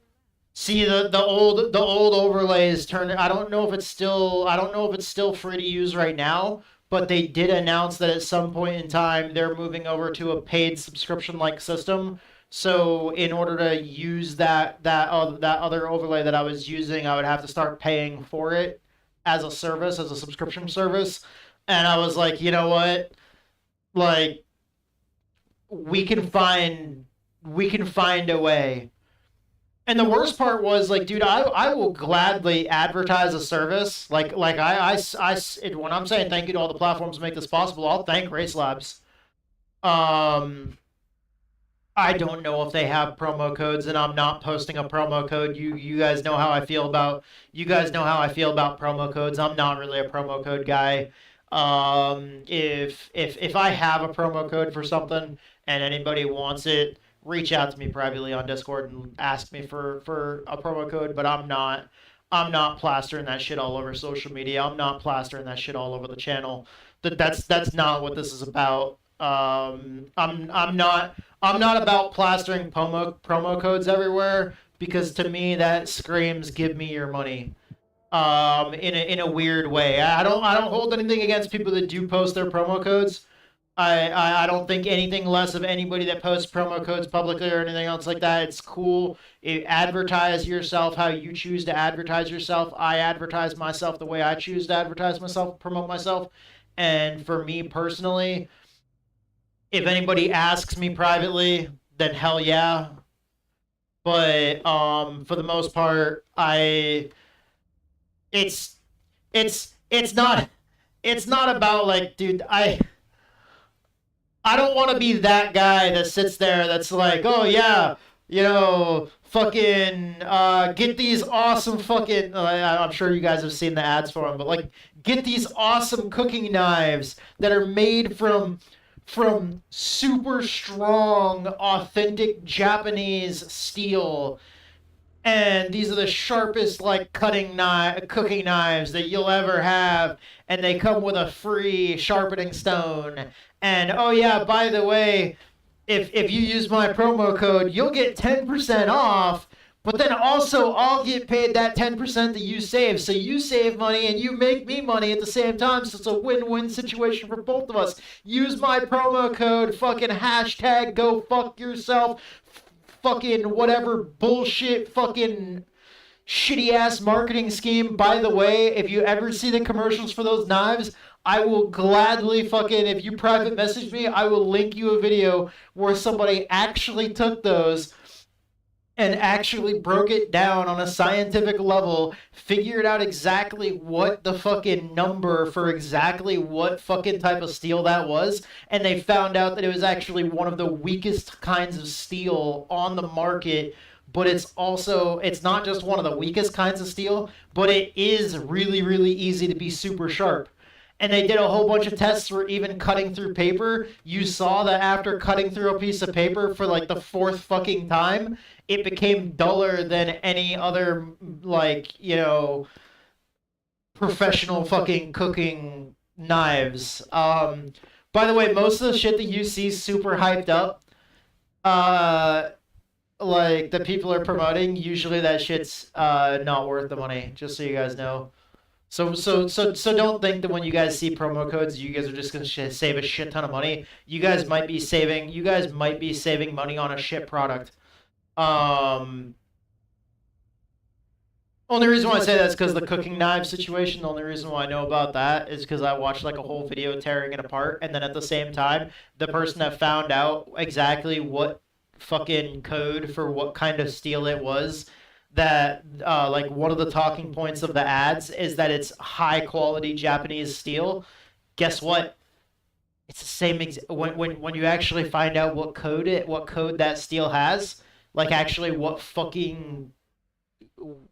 See the old overlays turned. I don't know if it's still free to use right now, but they did announce that at some point in time they're moving over to a paid subscription like system. So in order to use that other overlay that I was using, I would have to start paying for it as a service, as a subscription service. And I was like, you know what? Like, we can find a way. And the worst part was, like, dude, I will gladly advertise a service. Like when I'm saying thank you to all the platforms that make this possible, I'll thank Race Labs. I don't know if they have promo codes, and I'm not posting a promo code. You guys know how I feel about promo codes. I'm not really a promo code guy. If I have a promo code for something and anybody wants it, reach out to me privately on Discord and ask me for a promo code. But I'm not plastering that shit all over social media. I'm not plastering that shit all over the channel. That's not what this is about. I'm not about plastering promo codes everywhere, because to me that screams give me your money. In a weird way. I don't hold anything against people that do post their promo codes. I don't think anything less of anybody that posts promo codes publicly or anything else like that. It's cool. Advertise yourself how you choose to advertise yourself. I advertise myself the way I choose to advertise myself, promote myself. And for me personally, if anybody asks me privately, then hell yeah. But for the most part, it's not about, like, dude, I don't want to be that guy that sits there that's like, oh yeah, you know, fucking get these awesome fucking, I'm sure you guys have seen the ads for them, but like, get these awesome cooking knives that are made from super strong, authentic Japanese steel. And these are the sharpest, like, cooking knives that you'll ever have. And they come with a free sharpening stone. And, oh yeah, by the way, if you use my promo code, you'll get 10% off. But then also, I'll get paid that 10% that you save. So you save money and you make me money at the same time. So it's a win-win situation for both of us. Use my promo code, fucking hashtag go fuck yourself. Fucking whatever bullshit fucking shitty ass marketing scheme. By the way, if you ever see the commercials for those knives, I will gladly fucking, if you private message me, I will link you a video where somebody actually took those and actually broke it down on a scientific level, figured out exactly what the fucking number for exactly what fucking type of steel that was, and they found out that it was actually one of the weakest kinds of steel on the market. But it's not just one of the weakest kinds of steel, but it is really, really easy to be super sharp. And they did a whole bunch of tests for even cutting through paper. You saw that after cutting through a piece of paper for like the fourth fucking time, it became duller than any other, like, you know, professional fucking cooking knives. By the way, most of the shit that you see super hyped up, like, that people are promoting, usually that shit's not worth the money, just so you guys know. So don't think that when you guys see promo codes, you guys are just gonna save a shit ton of money. You guys might be saving money on a shit product. Only reason why I say that is because the cooking knife situation. The only reason why I know about that is because I watched like a whole video tearing it apart, and then at the same time, the person that found out exactly what fucking code for what kind of steel it was, that like one of the talking points of the ads is that it's high quality Japanese steel. Guess what? It's the same when you actually find out what code that steel has, like actually what fucking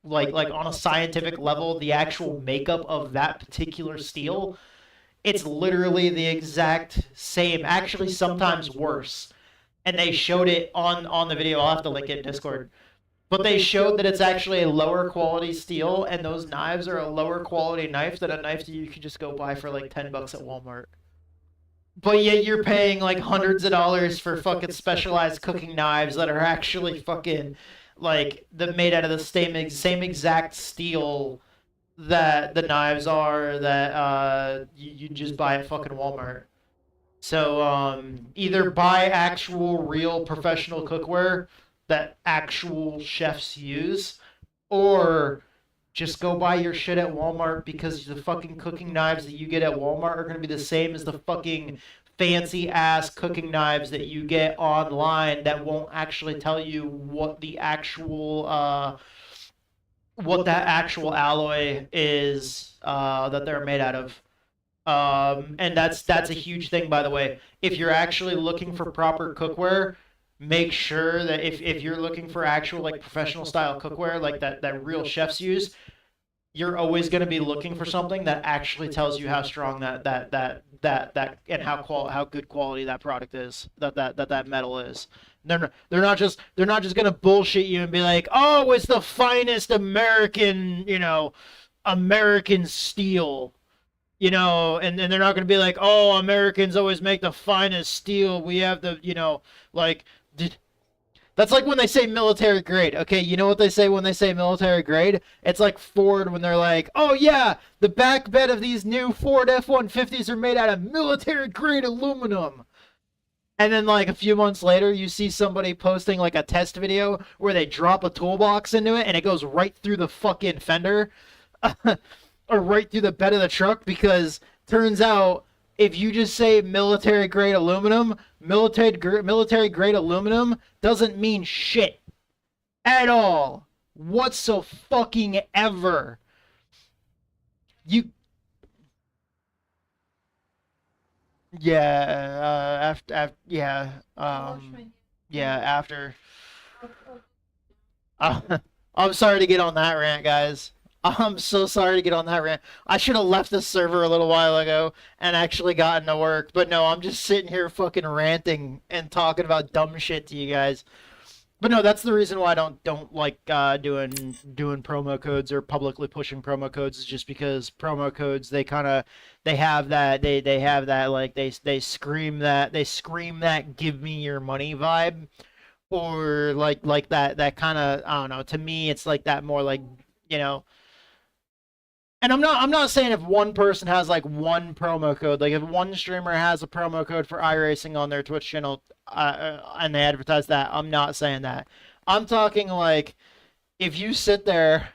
like on a scientific level, the actual makeup of that particular steel, it's literally the exact same, actually sometimes worse. And they showed it on the video. I'll have to link it in Discord. But they showed that it's actually a lower quality steel, and those knives are a lower quality knife than a knife that you can just go buy for like $10 at Walmart. But yet you're paying like hundreds of dollars for fucking specialized cooking knives that are actually fucking like made out of the same exact steel that the knives are that you just buy at fucking Walmart. So either buy actual real professional cookware that actual chefs use, or just go buy your shit at Walmart, because the fucking cooking knives that you get at Walmart are going to be the same as the fucking fancy ass cooking knives that you get online that won't actually tell you what the actual what that actual alloy is that they're made out of. And that's a huge thing, by the way. If you're actually looking for proper cookware, make sure that if you're looking for actual like professional style cookware like that real chefs use, you're always going to be looking for something that actually tells you how strong that and how good quality that product is, that metal is. They're not just going to bullshit you and be like, oh, it's the finest American, American steel. And they're not going to be like, oh, Americans always make the finest steel. We have the, that's like when they say military grade. Okay, you know what they say when they say military grade? It's like Ford when they're like, oh yeah, the back bed of these new Ford F-150s are made out of military grade aluminum. And then like a few months later, you see somebody posting like a test video where they drop a toolbox into it and it goes right through the fucking fender. Or right through the bed of the truck, because turns out if you just say military grade aluminum, military grade aluminum doesn't mean shit at all whatsoever. After. I'm sorry to get on that rant, guys. I'm so sorry to get on that rant. I should have left the server a little while ago and actually gotten to work. But no, I'm just sitting here fucking ranting and talking about dumb shit to you guys. But no, that's the reason why I don't like doing promo codes or publicly pushing promo codes, is just because promo codes, they have that like they scream that give me your money vibe, or like that kind of, I don't know, to me it's like that more like, and I'm not saying if one person has like one promo code, like if one streamer has a promo code for iRacing on their Twitch channel and they advertise that, I'm not saying that. I'm talking like if you sit there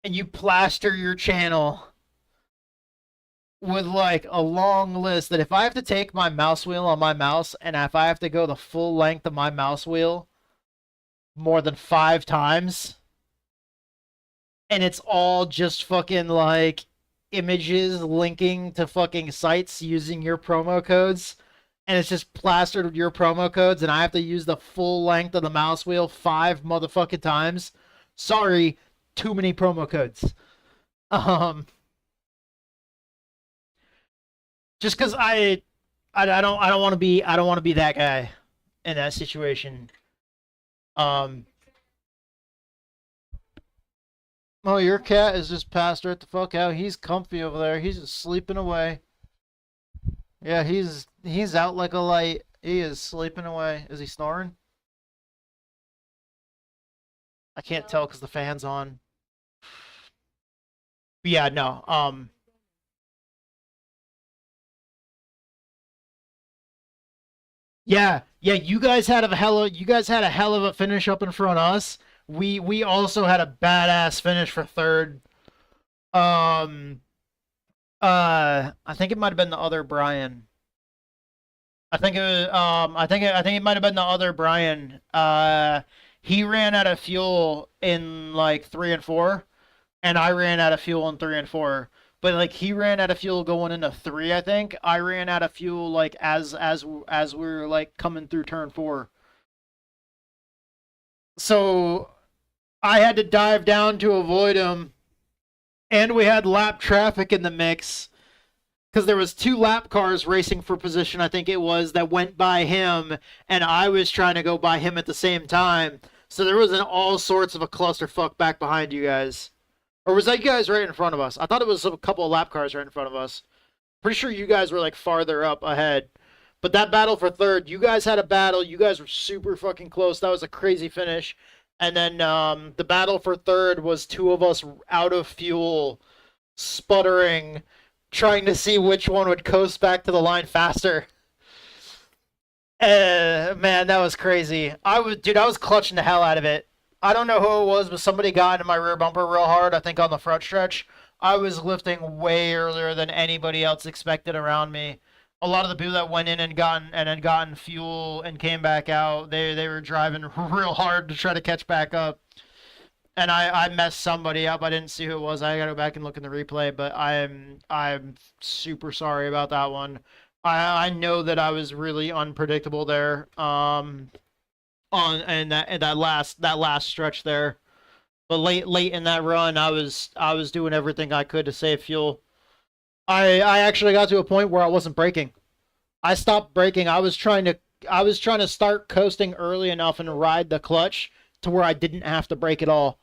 and you plaster your channel with like a long list, that if I have to take my mouse wheel on my mouse and if I have to go the full length of my mouse wheel more than 5 times, and it's all just fucking like images linking to fucking sites using your promo codes, and it's just plastered with your promo codes, and I have to use the full length of the mouse wheel 5 motherfucking times. Sorry, too many promo codes. Just because I don't want to be that guy in that situation. Oh, your cat is just passed right the fuck out. He's comfy over there. He's just sleeping away. Yeah, he's out like a light. He is sleeping away. Is he snoring? I can't tell because the fan's on. But yeah, no. Yeah, you guys had a hell of a finish up in front of us. We also had a badass finish for third. I think it might have been the other Brian. I think it might have been the other Brian. He ran out of fuel in like 3 and 4, and I ran out of fuel in 3 and 4. But like he ran out of fuel going into 3, I think. I ran out of fuel like as we were like coming through turn 4. So I had to dive down to avoid him, and we had lap traffic in the mix because there was 2 lap cars racing for position, I think it was, that went by him, and I was trying to go by him at the same time. So there was all sorts of a clusterfuck back behind you guys. Or was that you guys right in front of us? I thought it was a couple of lap cars right in front of us. Pretty sure you guys were like farther up ahead. But that battle for third, you guys had a battle. You guys were super fucking close. That was a crazy finish. And then the battle for third was two of us out of fuel, sputtering, trying to see which one would coast back to the line faster. Man, that was crazy. I was clutching the hell out of it. I don't know who it was, but somebody got into my rear bumper real hard, I think on the front stretch. I was lifting way earlier than anybody else expected around me. A lot of the people that went in and had gotten fuel and came back out, they were driving real hard to try to catch back up. And I messed somebody up. I didn't see who it was. I gotta go back and look in the replay, but I'm super sorry about that one. I know that I was really unpredictable there. In that last stretch there. But late in that run, I was doing everything I could to save fuel. I actually got to a point where I wasn't braking. I stopped braking. I was trying to start coasting early enough and ride the clutch to where I didn't have to brake at all.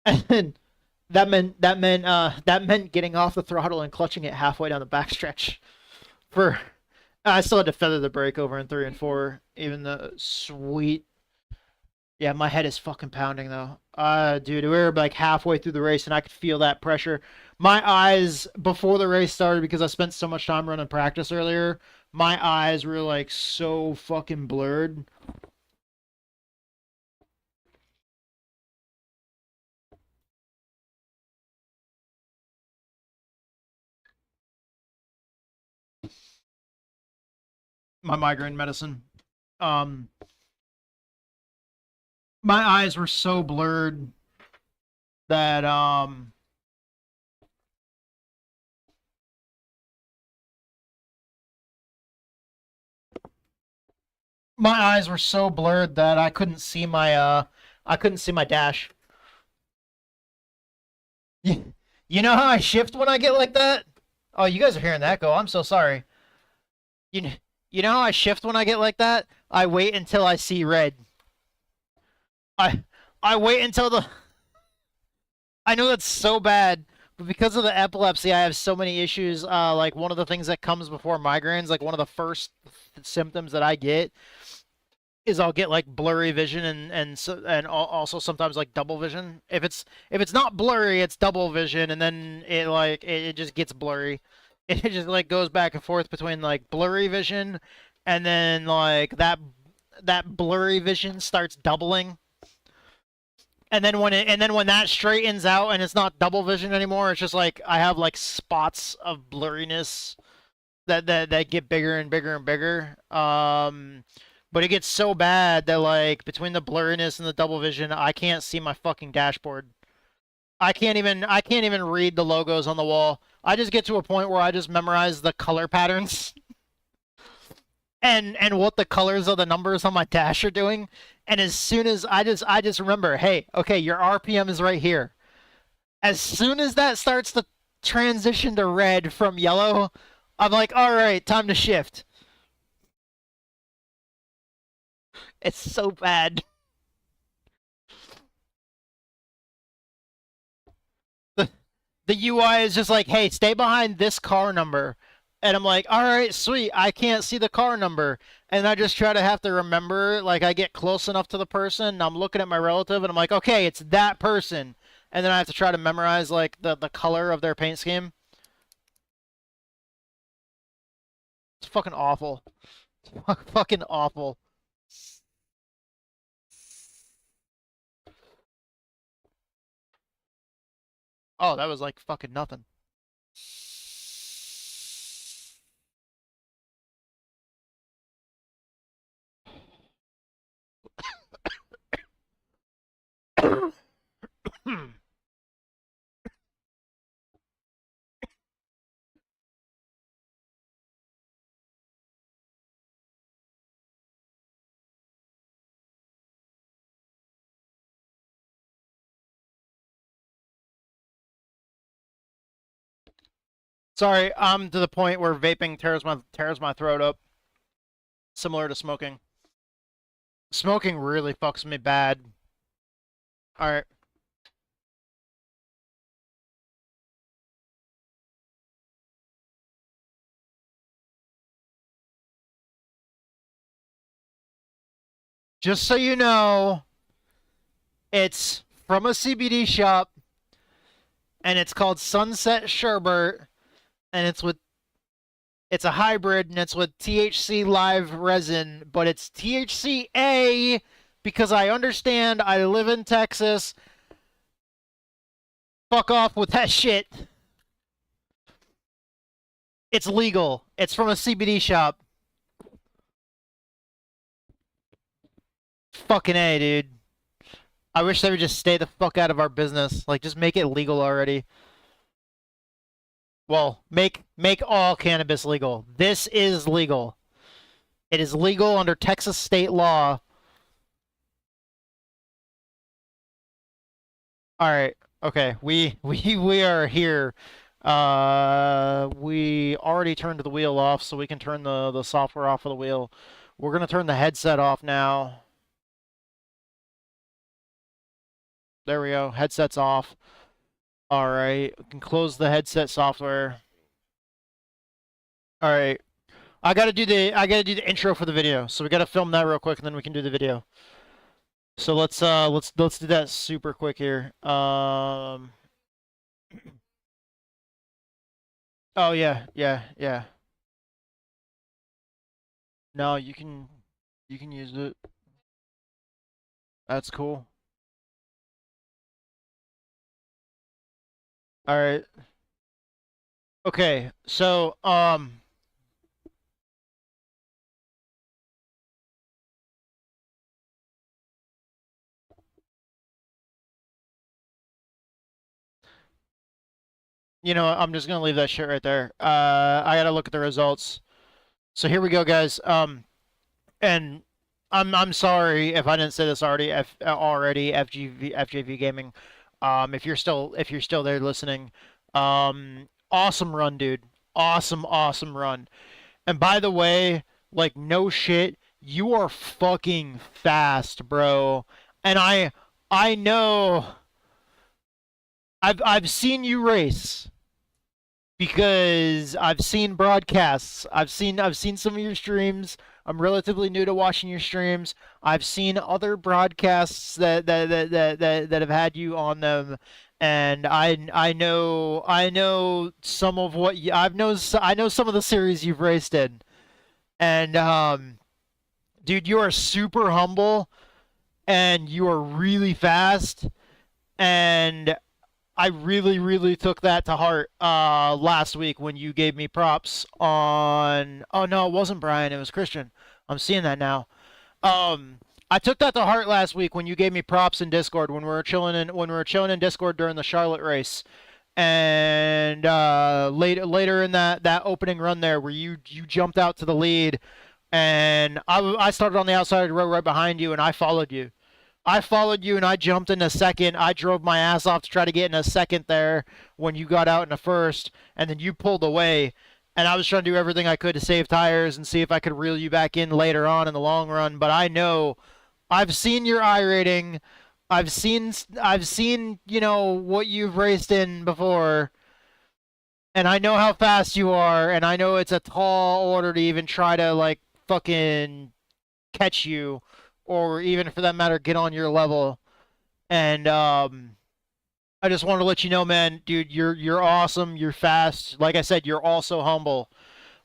And that meant getting off the throttle and clutching it halfway down the backstretch. I still had to feather the brake over in 3 and 4, even though sweet. Yeah, my head is fucking pounding though. Dude, we were like halfway through the race and I could feel that pressure. My eyes, before the race started, because I spent so much time running practice earlier, my eyes were like so fucking blurred. My migraine medicine. My eyes were so blurred that my eyes were so blurred that I couldn't see my dash. You know how I shift when I get like that? Oh, you guys are hearing that go. I'm so sorry. You know how I shift when I get like that? I wait until I see red. I wait until the... I know that's so bad, but because of the epilepsy, I have so many issues. Like, one of the things that comes before migraines, like, one of the first symptoms that I get is I'll get, like, blurry vision and also sometimes, like, double vision. If it's not blurry, it's double vision, and then it just gets blurry. It just, like, goes back and forth between, like, blurry vision and then, like, that blurry vision starts doubling. And then when that straightens out and it's not double vision anymore, it's just like I have like spots of blurriness that get bigger and bigger and bigger. But it gets so bad that like between the blurriness and the double vision, I can't see my fucking dashboard. I can't even read the logos on the wall. I just get to a point where I just memorize the color patterns. And what the colors of the numbers on my dash are doing. And as soon as I just remember, hey, okay, your RPM is right here. As soon as that starts to transition to red from yellow, I'm like, all right, time to shift. It's so bad. The UI is just like, hey, stay behind this car number. And I'm like, all right, sweet. I can't see the car number. And I just try to have to remember, like, I get close enough to the person, and I'm looking at my relative, and I'm like, okay, it's that person. And then I have to try to memorize, like, the color of their paint scheme. It's fucking awful. It's fucking awful. Oh, that was, like, fucking nothing. Sorry, I'm to the point where vaping tears my throat up. Similar to smoking. Smoking really fucks me bad. Alright. Just so you know, It's from a CBD shop, and it's called Sunset Sherbet, and it's a hybrid, and it's with THC live resin, but it's THCA because I understand I live in Texas. Fuck off with that shit. It's legal. It's from a CBD shop. Fucking A, dude. I wish they would just stay the fuck out of our business. Like, just make it legal already. Well, make all cannabis legal. This is legal. It is legal under Texas state law. All right. Okay. We are here. We already turned the wheel off, so we can turn the software off of the wheel. We're gonna turn the headset off now. There we go. Headset's off. All right. We can close the headset software. All right. I gotta do the intro for the video, so we gotta film that real quick, and then we can do the video. So let's do that super quick here. Oh yeah. No, you can use it. That's cool. All right. Okay, so you know what, I'm just gonna leave that shit right there. I gotta look at the results. So here we go, guys. And I'm sorry if I didn't say this already. FJV Gaming. If you're still there listening, awesome run, dude. Awesome run. And by the way, like, no shit, you are fucking fast, bro. And I know I've seen you race because I've seen broadcasts. I've seen some of your streams. I'm relatively new to watching your streams. I've seen other broadcasts that have had you on them, and I know some of what I know some of the series you've raced in, and dude, you are super humble, and you are really fast, and I really took that to heart last week when you gave me props on. Oh no, it wasn't Brian. It was Christian. I'm seeing that now. I took that to heart last week when you gave me props in Discord when we were chilling in Discord during the Charlotte race, and later in that opening run there where you jumped out to the lead, and I started on the outside of the road right behind you, and I followed you. And I jumped in a second. I drove my ass off to try to get in a second there when you got out in a first, and then you pulled away. And I was trying to do everything I could to save tires and see if I could reel you back in later on in the long run. But I know, I've seen your iRating. I've seen you know what you've raced in before, and I know how fast you are. And I know it's a tall order to even try to like fucking catch you, or even for that matter, get on your level. And I just wanted to let you know, man, dude, you're awesome, you're fast. Like I said, you're also humble.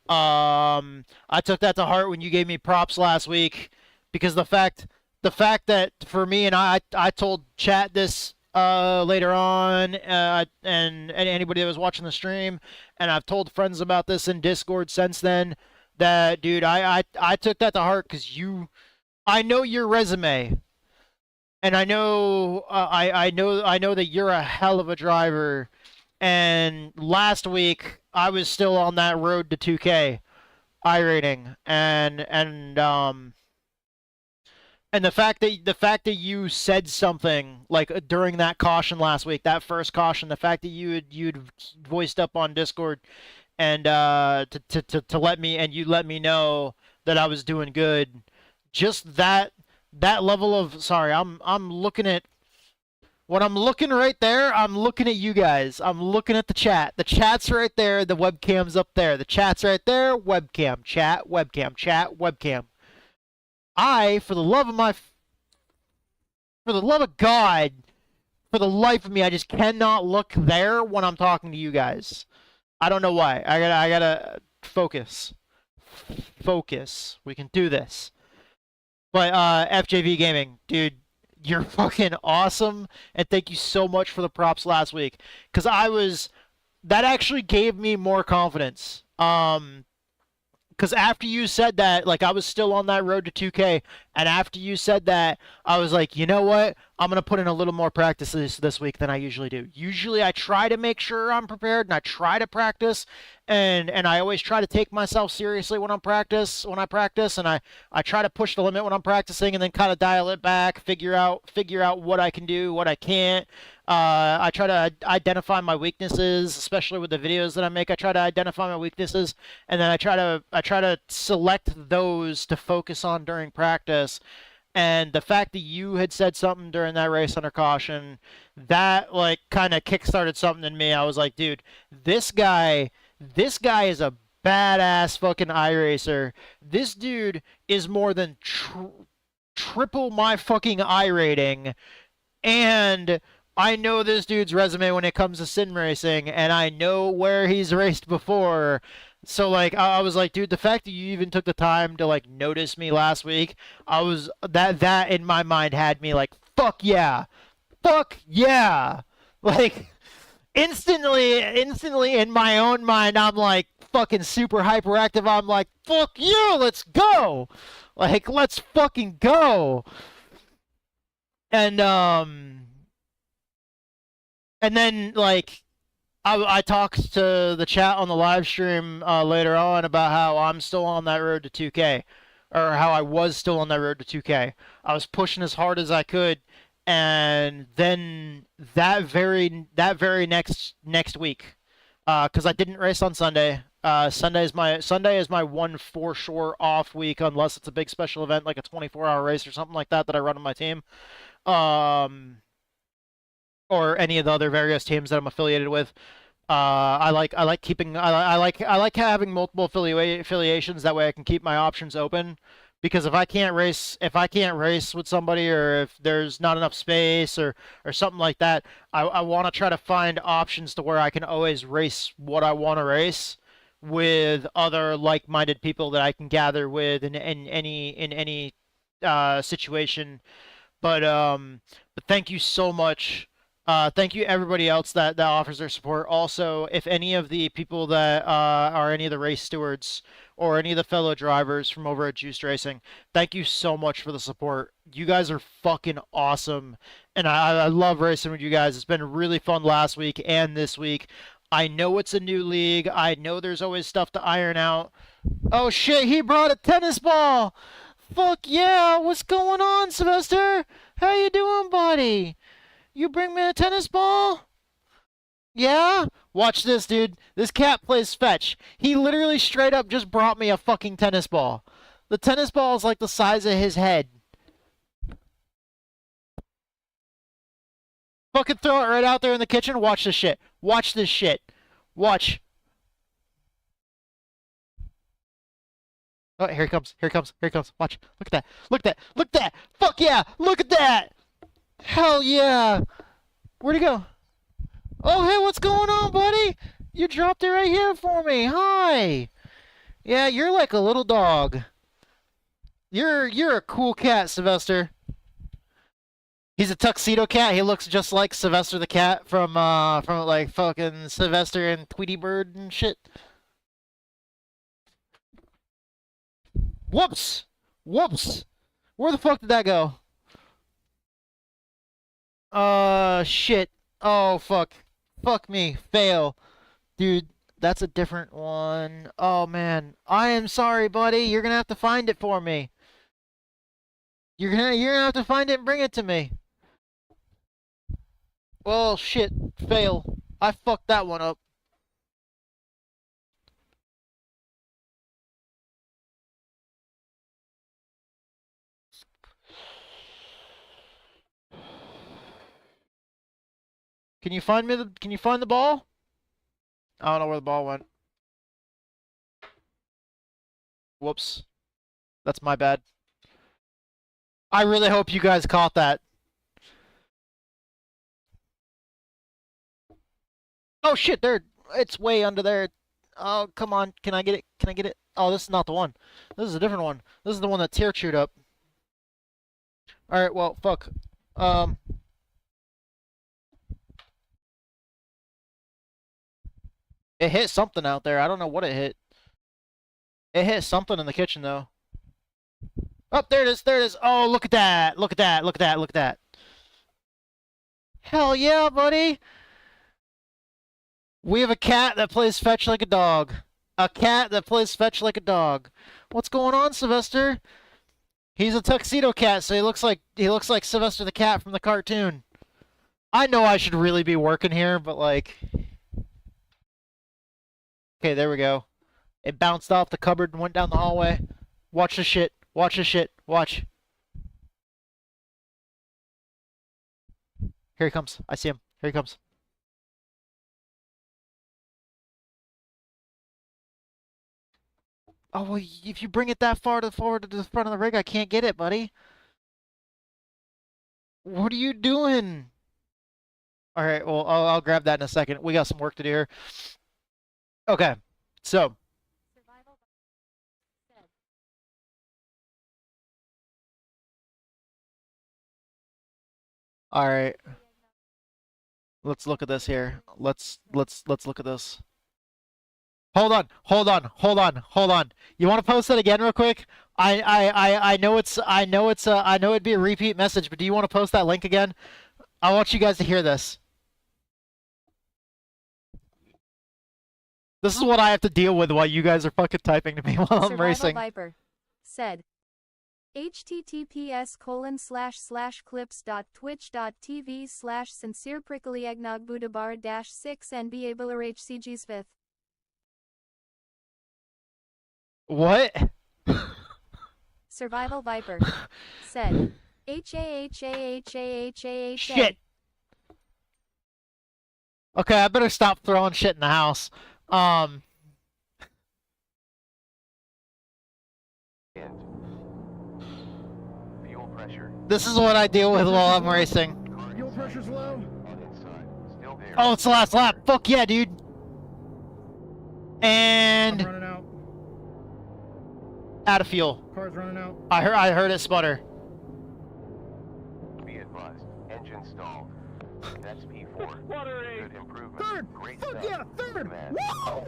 I took that to heart when you gave me props last week, because the fact that for me, and I told chat this later on, and anybody that was watching the stream, and I've told friends about this in Discord since then, that dude, I took that to heart because I know your resume, and I know I know that you're a hell of a driver. And last week I was still on that road to 2K iRating, and the fact that you said something like during that caution last week, that first caution, the fact that you'd voiced up on Discord and to let me know that I was doing good. Just that level of, sorry, I'm looking at what I'm looking right there. I'm looking at you guys. I'm looking at the chat. The chat's right there. The webcam's up there. The chat's right there. Webcam, chat, webcam, chat, webcam. For the love for the love of God, for the life of me, I just cannot look there when I'm talking to you guys. I don't know why. I gotta focus. Focus. We can do this. But FJV Gaming, dude, you're fucking awesome, and thank you so much for the props last week. Cause that actually gave me more confidence. Because after you said that, like, I was still on that road to 2K, and after you said that, I was like, you know what? I'm going to put in a little more practice this week than I usually do. Usually I try to make sure I'm prepared, and I try to practice, and I always try to take myself seriously when I practice, and I try to push the limit when I'm practicing, and then kind of dial it back, figure out what I can do, what I can't. I try to identify my weaknesses, especially with the videos that I make. I try to identify my weaknesses, and then I try to select those to focus on during practice. And the fact that you had said something during that race under caution, that like kind of kickstarted something in me. I was like, dude, this guy is a badass fucking iRacer. This dude is more than triple my fucking iRating, and I know this dude's resume when it comes to sim racing, and I know where he's raced before. So, like, I was like, dude, the fact that you even took the time to, like, notice me last week, that in my mind had me like, fuck yeah! Fuck yeah! Like, instantly in my own mind, I'm like, fucking super hyperactive. I'm like, fuck you, let's go! Like, let's fucking go! And then, like, I talked to the chat on the live stream later on about how I'm still on that road to 2K, or how I was still on that road to 2K. I was pushing as hard as I could, and then that very next week, because I didn't race on Sunday. Sunday is my one for sure off week, unless it's a big special event like a 24-hour race or something like that I run on my team. Or any of the other various teams that I'm affiliated with. I like having multiple affiliations. That way I can keep my options open. Because if I can't race with somebody, or if there's not enough space or something like that, I want to try to find options to where I can always race what I want to race with other like-minded people that I can gather with in any situation. But thank you so much. Thank you everybody else that offers their support. Also, if any of the people that are any of the race stewards or any of the fellow drivers from over at Juiced Racing, thank you so much for the support. You guys are fucking awesome, and I love racing with you guys. It's been really fun last week and this week. I know it's a new league. I know there's always stuff to iron out. Oh shit, he brought a tennis ball! Fuck yeah, what's going on, Sylvester? How you doing, buddy? You bring me a tennis ball? Yeah? Watch this, dude. This cat plays fetch. He literally straight up just brought me a fucking tennis ball. The tennis ball is like the size of his head. Fucking throw it right out there in the kitchen. Watch this shit. Watch this shit. Watch. Oh, here he comes. Here he comes. Here he comes. Watch. Look at that. Look at that. Look at that. Fuck yeah. Look at that. Hell yeah! Where'd he go? Oh, hey, what's going on, buddy? You dropped it right here for me. Hi! Yeah, you're like a little dog. You're a cool cat, Sylvester. He's a tuxedo cat. He looks just like Sylvester the cat from like fucking Sylvester and Tweety Bird and shit. Whoops! Whoops! Where the fuck did that go? Shit. Oh, fuck. Fuck me. Fail. Dude, that's a different one. Oh, man. I am sorry, buddy. You're gonna have to find it for me. You're gonna have to find it and bring it to me. Well, shit. Fail. I fucked that one up. Can you find the ball? I don't know where the ball went. Whoops. That's my bad. I really hope you guys caught that. Oh shit, it's way under there. Oh, come on. Can I get it? Can I get it? Oh, this is not the one. This is a different one. This is the one that tear chewed up. Alright, well, fuck. It hit something out there. I don't know what it hit. It hit something in the kitchen, though. Oh, there it is. There it is. Oh, look at that. Look at that. Look at that. Look at that. Hell yeah, buddy. We have a cat that plays fetch like a dog. A cat that plays fetch like a dog. What's going on, Sylvester? He's a tuxedo cat, so he looks like Sylvester the cat from the cartoon. I know I should really be working here, but like... Okay, there we go. It bounced off the cupboard and went down the hallway. Watch the shit. Watch the shit. Watch. Here he comes. I see him. Here he comes. Oh, well, if you bring it that far forward to the front of the rig, I can't get it, buddy. What are you doing? All right, well, I'll grab that in a second. We got some work to do here. Okay, so. All right. Let's look at this here. Let's look at this. Hold on. You want to post that again real quick? I know it'd be a repeat message, but do you want to post that link again? I want you guys to hear this. This is what I have to deal with while you guys are fucking typing to me while I'm racing. Viper said, https://clips.twitch.tv/sincerepricklyeggnogbudabar-6nbablerhcg's 5th. What? Survival Viper said, HAHAHAHAHA. Shit. Okay, I better stop throwing shit in the house. Fuel pressure. This is what I deal with while I'm racing. Fuel pressure's low. Still there. Oh, it's the last lap. Fuck yeah, dude. And I'm running out. Out of fuel. Car's running out. I heard it sputter. Be advised. Engine stalled. That's P4. Good improvement. Third. Great Fuck stuff. yeah, third. Command.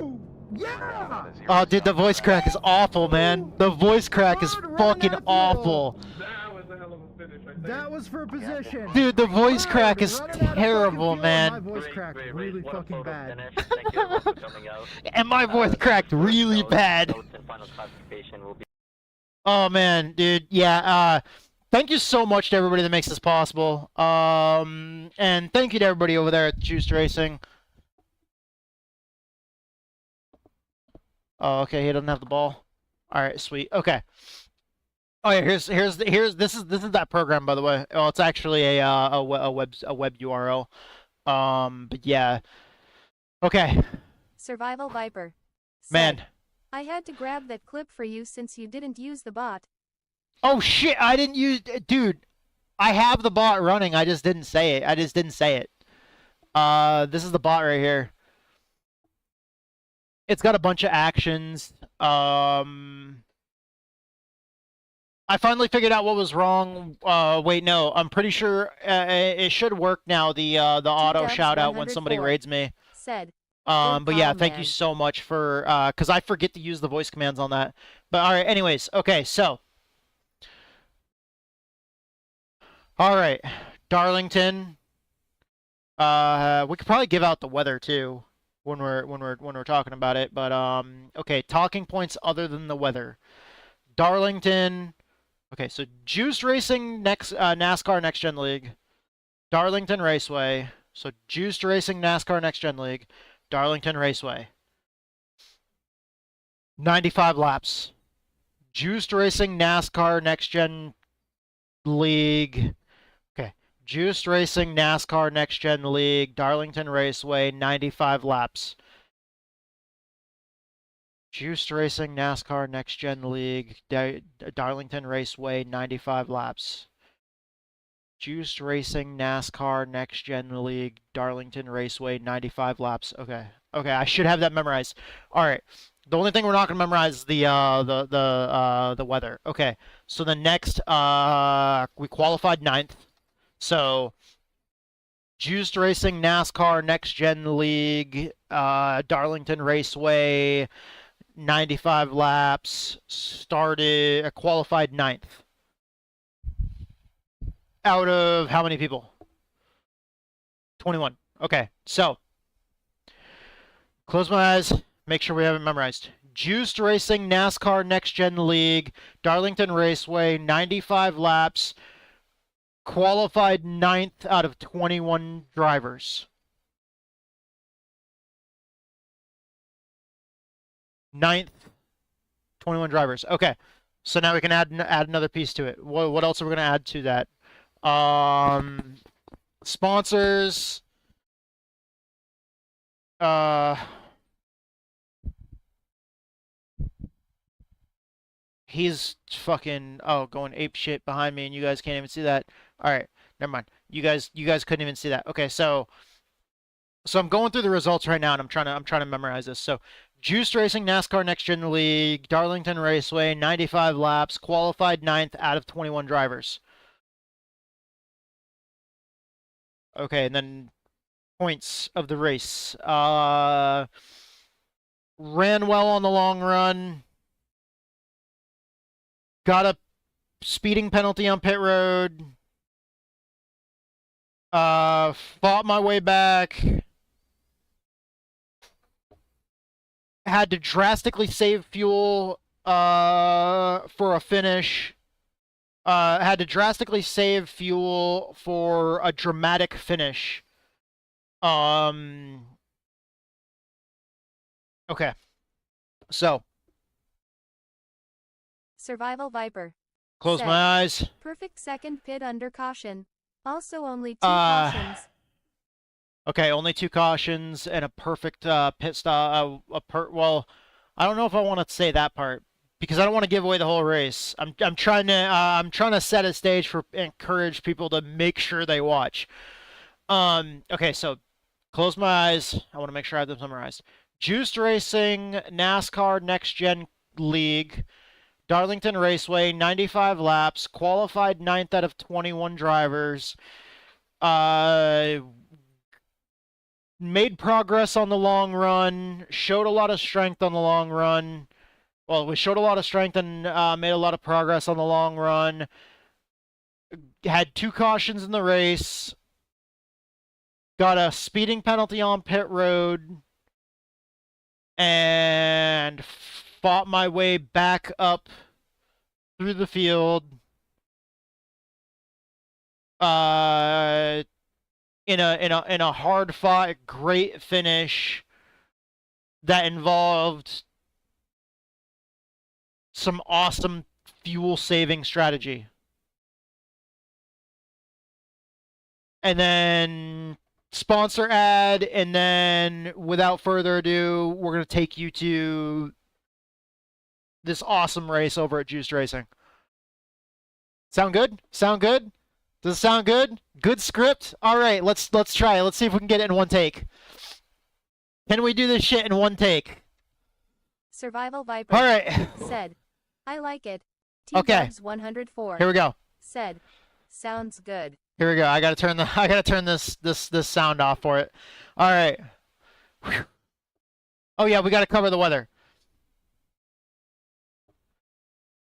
Woo! Yeah! Oh, dude, the voice crack is awful, man. The voice crack is fucking awful. That was a hell of a finish right there. That was for position. Dude, the voice crack is Running out of terrible, fucking fuel, and my man. voice cracked really fucking bad. And my voice cracked really bad. Oh, man, dude. Yeah, thank you so much to everybody that makes this possible. And thank you to everybody over there at Juiced Racing. Oh, okay, he doesn't have the ball. All right, sweet. Okay. Oh yeah, this is that program, by the way. Oh, it's actually a web URL. But yeah. Okay. Survival Viper said, Man. I had to grab that clip for you since you didn't use the bot. Oh shit! I didn't use, dude. I have the bot running. I just didn't say it. This is the bot right here. It's got a bunch of actions. I finally figured out what was wrong. Wait, no. I'm pretty sure it should work now. The auto shout out when somebody raids me. Said. But yeah, thank you so much for because I forget to use the voice commands on that. But all right, anyways, okay, so all right, Darlington. We could probably give out the weather too when we're talking about it. But okay, talking points other than the weather. Darlington. Okay, so Juice Racing next NASCAR Next Gen League, Darlington Raceway. So Juiced Racing NASCAR Next Gen League, Darlington Raceway. 95 laps. Juiced Racing NASCAR Next Gen League. Okay, Juiced Racing NASCAR Next Gen League, Darlington Raceway, 95 laps. Juiced Racing NASCAR Next Gen League, Darlington Raceway, 95 laps. Juiced Racing, NASCAR, Next Gen League, Darlington Raceway, 95 laps. Okay. Okay, I should have that memorized. All right. The only thing we're not going to memorize is the weather. Okay. So the next we qualified 9th. So Juiced Racing, NASCAR, Next Gen League, Darlington Raceway, 95 laps, qualified 9th. Out of how many people? 21. Okay, so close my eyes, make sure we have it memorized. Juiced Racing, NASCAR, Next Gen League, Darlington Raceway, 95 laps, qualified 9th out of 21 drivers. 9th, 21 drivers. Okay, so now we can add another piece to it. What else are we going to add to that? Sponsors. He's fucking going ape shit behind me, and you guys can't even see that. All right, never mind. You guys couldn't even see that. Okay, so I'm going through the results right now, and I'm trying to memorize this. So, Juiced Racing, NASCAR, Next Gen League, Darlington Raceway, 95 laps, qualified 9th out of 21 drivers. Okay, and then points of the race. Ran well on the long run. Got a speeding penalty on pit road. Fought my way back. Had to drastically save fuel for a finish. Had to drastically save fuel for a dramatic finish. Okay. So. Survival Viper. Close Set. my eyes. Perfect second pit under caution. Also only 2 cautions. Okay, only 2 cautions and a perfect pit stop. Well, I don't know if I want to say that part because I don't want to give away the whole race. I'm trying to set a stage for encourage people to make sure they watch. Okay, so close my eyes. I want to make sure I have them memorized. Juiced Racing, NASCAR Next Gen League, Darlington Raceway, 95 laps, qualified 9th out of 21 drivers. Made progress on the long run, showed a lot of strength on the long run. Well, we showed a lot of strength and made a lot of progress on the long run. Had 2 cautions in the race. Got a speeding penalty on pit road. And fought my way back up through the field. In a hard fought, great finish that involved some awesome fuel saving strategy. And then sponsor ad, and then without further ado, we're going to take you to this awesome race over at Juiced Racing. Sound good? Sound good? Does it sound good? Good script? All right, let's try it. Let's see if we can get it in one take. Can we do this shit in one take? Survival Viper. All right. Said, I like it. Okay. T-Dubs104. Here we go. Said, sounds good. Here we go. I gotta turn this sound off for it. All right. Whew. Oh yeah, we gotta cover the weather.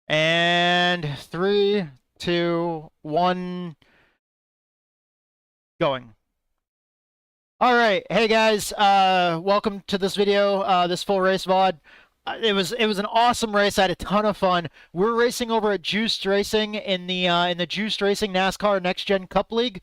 And 3, 2, 1, going. All right, hey guys, welcome to this video, this full race VOD. It was an awesome race. I had a ton of fun. We're racing over at Juiced Racing in the Juiced Racing NASCAR Next Gen Cup League.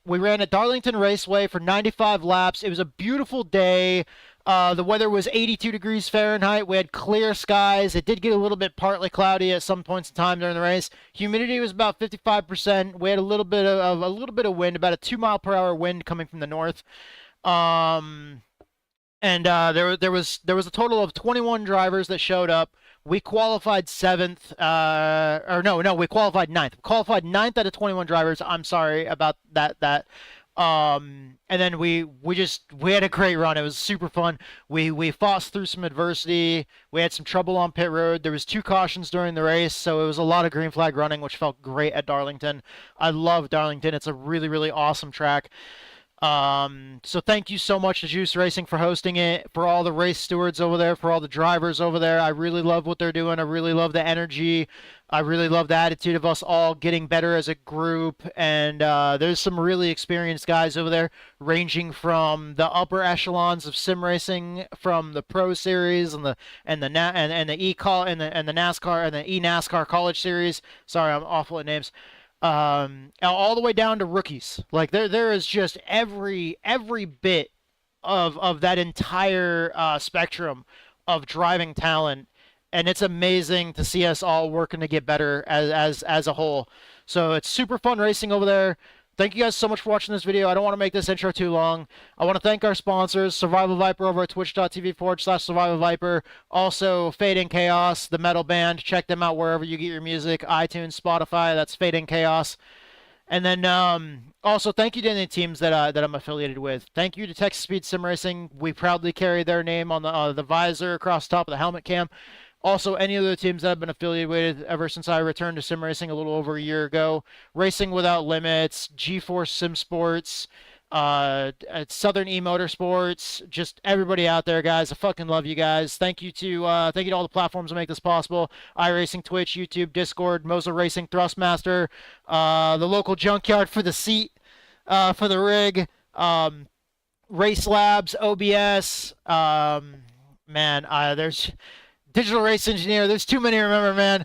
We ran at Darlington Raceway for 95 laps. It was a beautiful day. The weather was 82 degrees Fahrenheit. We had clear skies. It did get a little bit partly cloudy at some points in time during the race. Humidity was about 55%. We had a little bit of wind, about a 2-mile-per-hour wind coming from the north. And there was a total of 21 drivers that showed up. We qualified 7th, we qualified 9th. We qualified 9th out of 21 drivers. I'm sorry about that. And then we had a great run. It was super fun. We fought through some adversity. We had some trouble on pit road. There was 2 cautions during the race, so it was a lot of green flag running, which felt great at Darlington. I love Darlington. It's a really, really awesome track. So thank you so much to Juice Racing for hosting it, for all the race stewards over there, for all the drivers over there. I really love what they're doing. I really love the energy. I really love the attitude of us all getting better as a group. And there's some really experienced guys over there, ranging from the upper echelons of sim racing, from the Pro Series and the NASCAR and the eNASCAR College Series. Sorry, I'm awful at names. All the way down to rookies. Like there is just every bit of that entire spectrum of driving talent, and it's amazing to see us all working to get better as a whole. So it's super fun racing over there. Thank you guys so much for watching this video. I don't want to make this intro too long. I want to thank our sponsors, Survival Viper over at twitch.tv/Survival Viper. Also, Fade in Chaos, the metal band. Check them out wherever you get your music. iTunes, Spotify, that's Fade in Chaos. And then also, thank you to any teams that I'm affiliated with. Thank you to Texas Speed Sim Racing. We proudly carry their name on the visor across the top of the helmet cam. Also, any other teams that I've been affiliated with ever since I returned to sim racing a little over a year ago. Racing Without Limits, G-Force Sim Sports, Southern E-Motorsports, just everybody out there, guys. I fucking love you guys. Thank you to all the platforms that make this possible. iRacing, Twitch, YouTube, Discord, Moser Racing, Thrustmaster, the local junkyard for the seat, for the rig, Race Labs, OBS, there's Digital Race Engineer. There's too many to remember, man.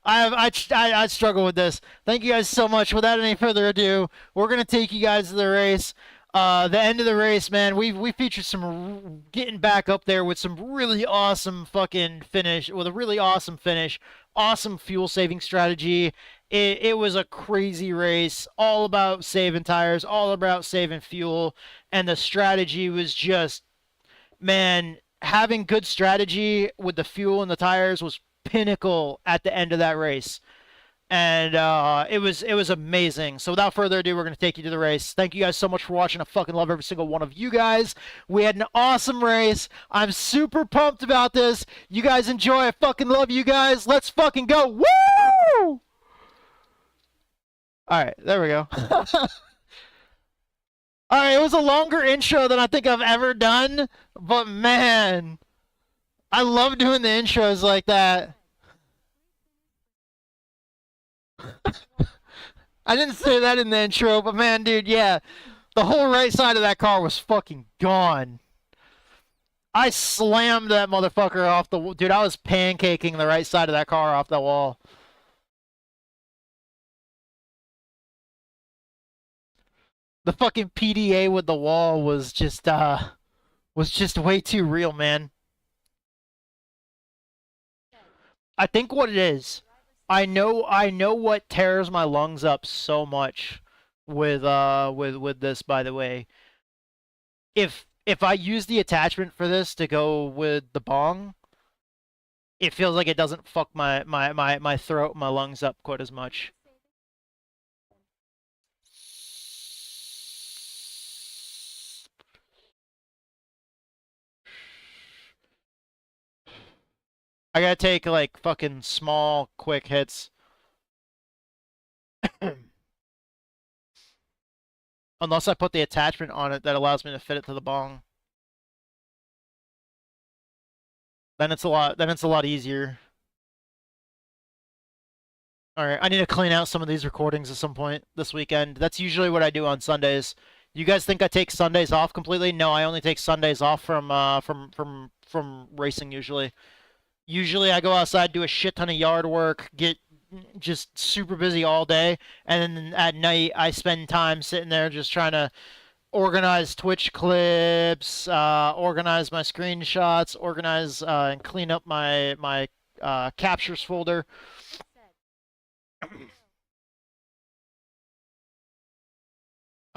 I struggle with this. Thank you guys so much. Without any further ado, we're gonna take you guys to the race. The end of the race, man. We featured some getting back up there with some really awesome fucking finish, with a really awesome finish, awesome fuel saving strategy. It was a crazy race, all about saving tires, all about saving fuel, and the strategy was just, man. Having good strategy with the fuel and the tires was pinnacle at the end of that race, and it was amazing. So without further ado, we're going to take you to the race. Thank you guys so much for watching. I fucking love every single one of you guys. We had an awesome race. I'm super pumped about this. You guys enjoy. I fucking love you guys. Let's fucking go. Woo! All right, there we go. All right, it was a longer intro than I think I've ever done, but man, I love doing the intros like that. I didn't say that in the intro, but man, dude, yeah, the whole right side of that car was fucking gone. I slammed that motherfucker off the wall. Dude, I was pancaking the right side of that car off the wall. The fucking PDA with the wall was just way too real, man. I think what it is, I know what tears my lungs up so much with this, by the way. If I use the attachment for this to go with the bong, it feels like it doesn't fuck my throat, my lungs up quite as much. I gotta take, like, fucking small, quick hits. Unless I put the attachment on it that allows me to fit it to the bong. Then it's a lot easier. Alright, I need to clean out some of these recordings at some point this weekend. That's usually what I do on Sundays. You guys think I take Sundays off completely? No, I only take Sundays off from racing usually. Usually I go outside, do a shit ton of yard work, get just super busy all day, and then at night I spend time sitting there just trying to organize Twitch clips, organize my screenshots, organize and clean up my captures folder.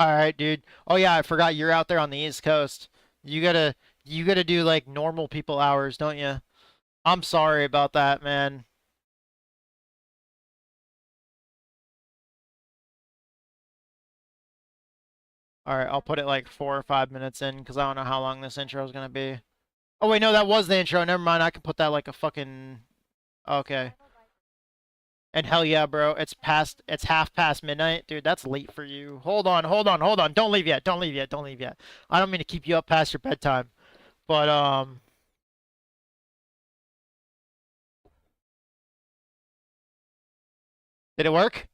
Alright, dude. Oh yeah, I forgot you're out there on the East Coast. You gotta do like normal people hours, don't you? I'm sorry about that, man. Alright, I'll put it like 4 or 5 minutes in, because I don't know how long this intro is going to be. Oh, wait, no, that was the intro. Never mind, I can put that like a fucking... Okay. And hell yeah, bro, it's 1/2 past midnight. Dude, that's late for you. Hold on. Don't leave yet. I don't mean to keep you up past your bedtime. But, Did it work?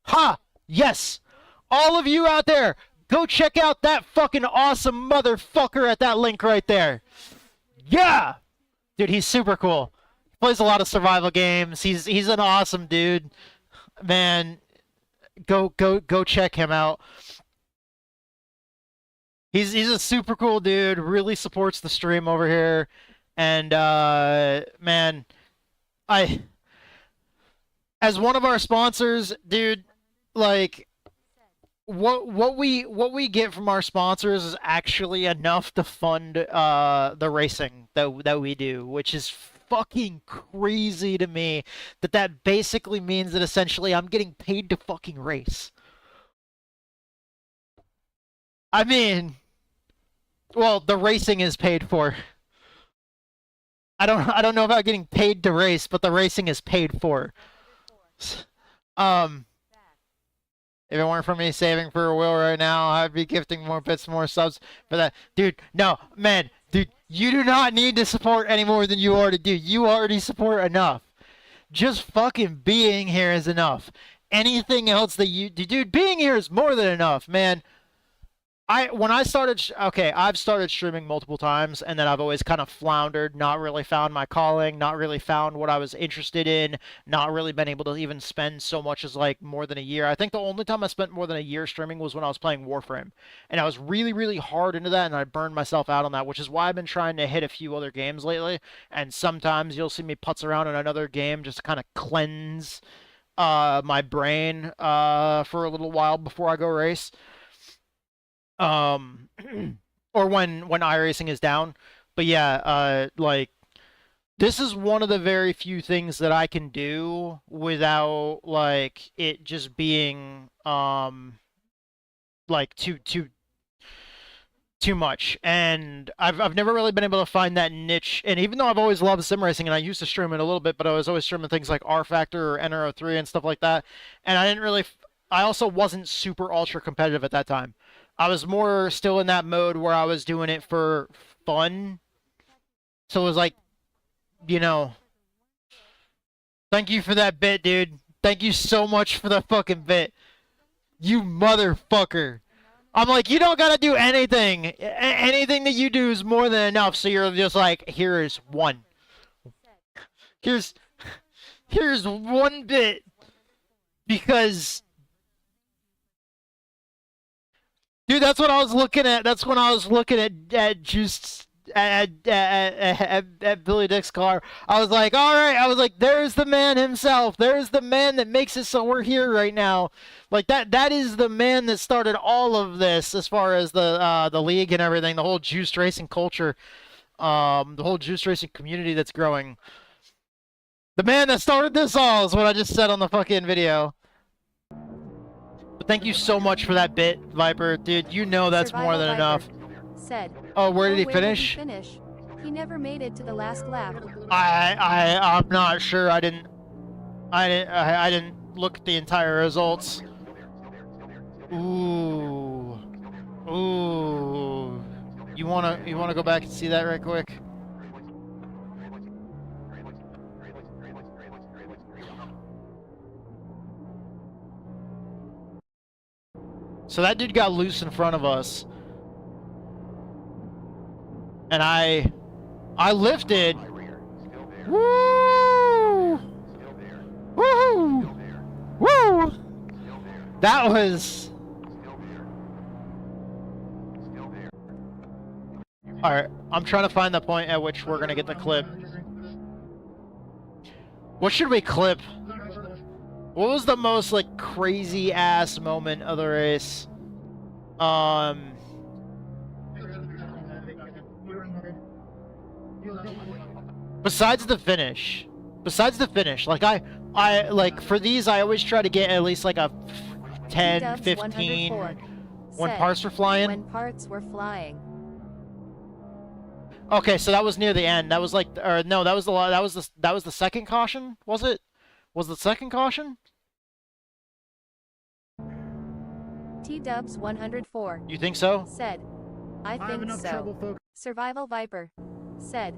Ha! Yes! All of you out there, go check out that fucking awesome motherfucker at that link right there. Yeah! Dude, he's super cool. Plays a lot of survival games. He's an awesome dude. Man, go check him out. He's a super cool dude. Really supports the stream over here. And man, as one of our sponsors, dude, like what we get from our sponsors is actually enough to fund the racing that we do, which is fucking crazy to me. That basically means that essentially I'm getting paid to fucking race. I mean, well, the racing is paid for. I don't know about getting paid to race, but the racing is paid for. If it weren't for me saving for a wheel right now, I'd be gifting more bits, more subs for that. Dude, no, man, dude, you do not need to support any more than you already do. You already support enough. Just fucking being here is enough. Anything else that you... Dude, being here is more than enough, man. I've started streaming multiple times, and then I've always kind of floundered, not really found my calling, not really found what I was interested in, not really been able to even spend so much as like more than a year. I think the only time I spent more than a year streaming was when I was playing Warframe, and I was really, really hard into that, and I burned myself out on that, which is why I've been trying to hit a few other games lately, and sometimes you'll see me putz around in another game just to kind of cleanse my brain for a little while before I go race. Or when iRacing is down. But yeah, like, this is one of the very few things that I can do without, like, it just being, like, too much. And I've never really been able to find that niche. And even though I've always loved sim racing, and I used to stream it a little bit, but I was always streaming things like R Factor or NRO3 and stuff like that. And I also wasn't super ultra competitive at that time. I was more still in that mode where I was doing it for fun. So it was like, you know, thank you for that bit, dude. Thank you so much for the fucking bit. You motherfucker. I'm like, you don't gotta do anything. Anything that you do is more than enough. So you're just like, here's one. Here's one bit. Because... Dude, that's what I was looking at. That's when I was looking at Juice at Billy Dick's car. I was like, all right. I was like, there's the man himself. There's the man that makes it so we're here right now. Like that is the man that started all of this as far as the league and everything, the whole juice racing culture, the whole juice racing community that's growing. The man that started this all is what I just said on the fucking video. But thank you so much for that bit, Viper. Dude, you know that's Survival more than Viper enough. Said. Oh, where did he finish? He never made it to the last lap. I'm not sure. I didn't look at the entire results. Ooh. You wanna go back and see that right quick? So that dude got loose in front of us. And I lifted. Woo! Woo! Woo! That was... Alright, I'm trying to find the point at which we're gonna get the clip. What should we clip? What was the most, like, crazy-ass moment of the race? Besides the finish. Like I like for these I always try to get at least like a 10, 15 when parts were flying. When parts were flying. Okay, so that was near the end. That was like, or no, that was the second caution. Was it? Was the second caution? T-Dubs 104. You think so? Said. I think so. Survival Viper. Said.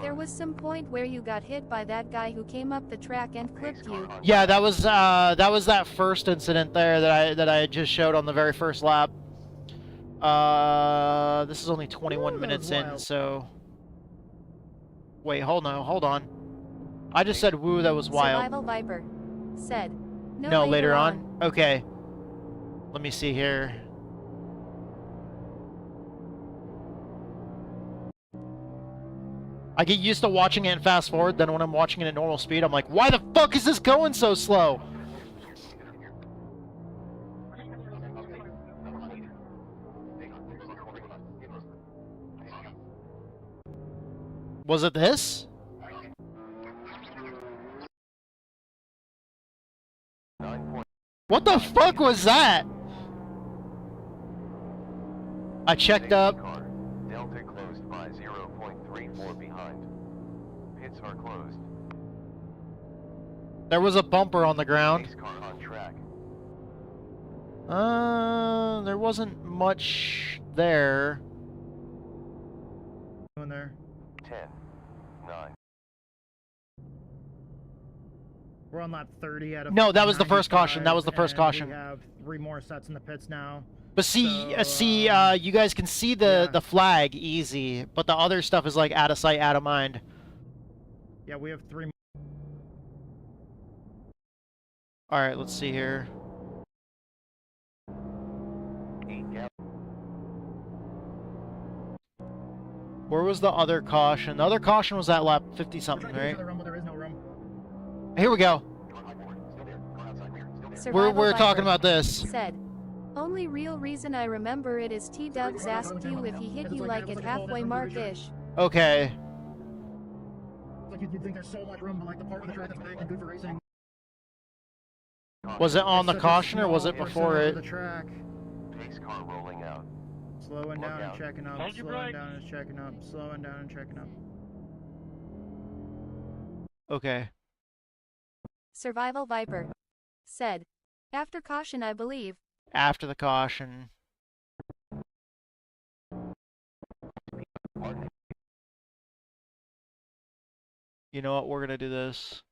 There was some point where you got hit by that guy who came up the track and clipped you. Yeah, that was that first incident there that I just showed on the very first lap. This is only 21 minutes in, so... Wait, hold on. I just said woo, that was wild. Survival Viper. Said. No, later on? Okay. Let me see here. I get used to watching it in fast forward, then when I'm watching it at normal speed, I'm like, why the fuck is this going so slow? Was it this? What the fuck was that? I checked up. Delta closed by 0.34 behind. Pits are closed. There was a bumper on the ground. Car on track. There wasn't much there. In there. 10, 9. We're on lap 30 out of. No, that was the first caution. That was the first caution. We have 3 more sets in the pits now. But see, you guys can see the flag easy, but the other stuff is like out of sight, out of mind. Yeah, we have 3. All right, let's see here. Where was the other caution? The other caution was at lap 50 something, right? Here we go. We're talking about this. Said. Only real reason I remember it is T-Dubs asked you if he hit you like at halfway mark-ish. Okay. Like you'd think there's so much room, but like the part of the track that's big and good for racing. Was it on the caution or was it before it? The track. Pace car rolling out. Slowing down and checking up. Slowing down and checking up. Slowing down and checking up. Okay. Survival Viper. Said. After caution, I believe. After the caution. You know what? We're gonna do this.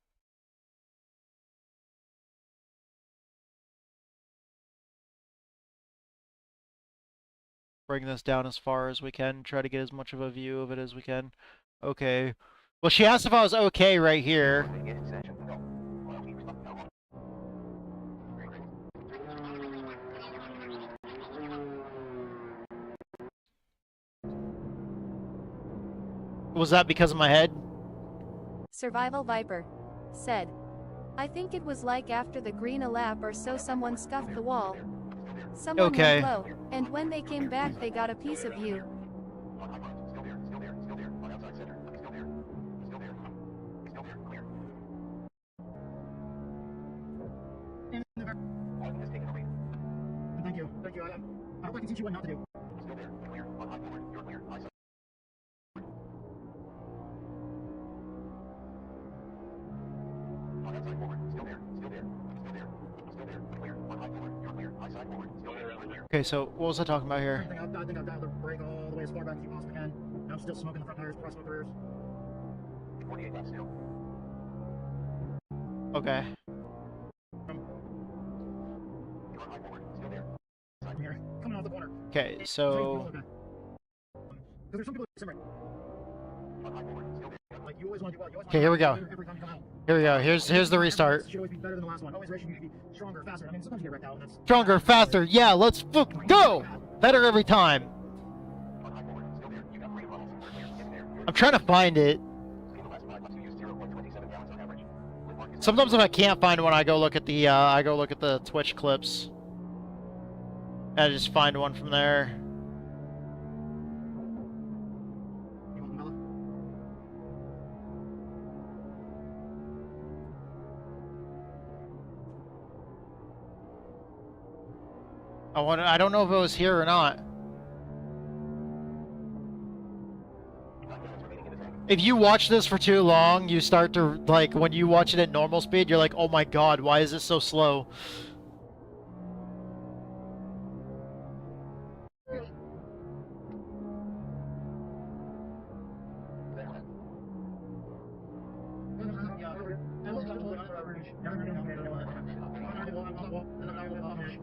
Bring this down as far as we can. Try to get as much of a view of it as we can. Okay. Well, she asked if I was okay right here. Was that because of my head? Survival Viper. Said. I think it was like after the green a lap or so someone scuffed the wall. Someone went low, and when they came back they got a piece of you. Thank you. Thank you. I hope I can teach you what not to do. Okay, so what was I talking about here? I think I've got the brake all the way as far back as you possibly can. And I'm still smoking the front tires, press my rears. 28 laps still. Okay. Here, coming off the corner. Okay, so. There's some people that like you always want to do well. Okay, here we go. Here we go. Here's the restart. Should always be better than the last one. Always racing you to be stronger, faster. I mean, sometimes you get wrecked out. Stronger, faster. Yeah, let's fucking go. Better every time. I'm trying to find it. Sometimes if I can't find one, I go look at the Twitch clips. And I just find one from there. I don't know if it was here or not. If you watch this for too long, you start to, like, when you watch it at normal speed, you're like, oh my god, why is it so slow?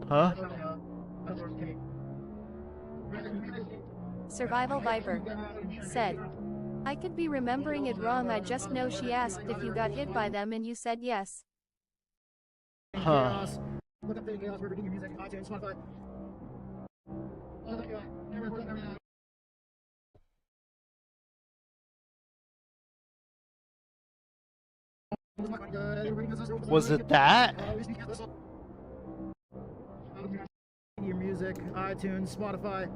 Huh? Survival Viper said, I could be remembering it wrong, I just know she asked if you got hit by them and you said yes. Huh. Look up Chaos, we're beginning music, iTunes, Spotify. Was it that? Your music, iTunes, Spotify.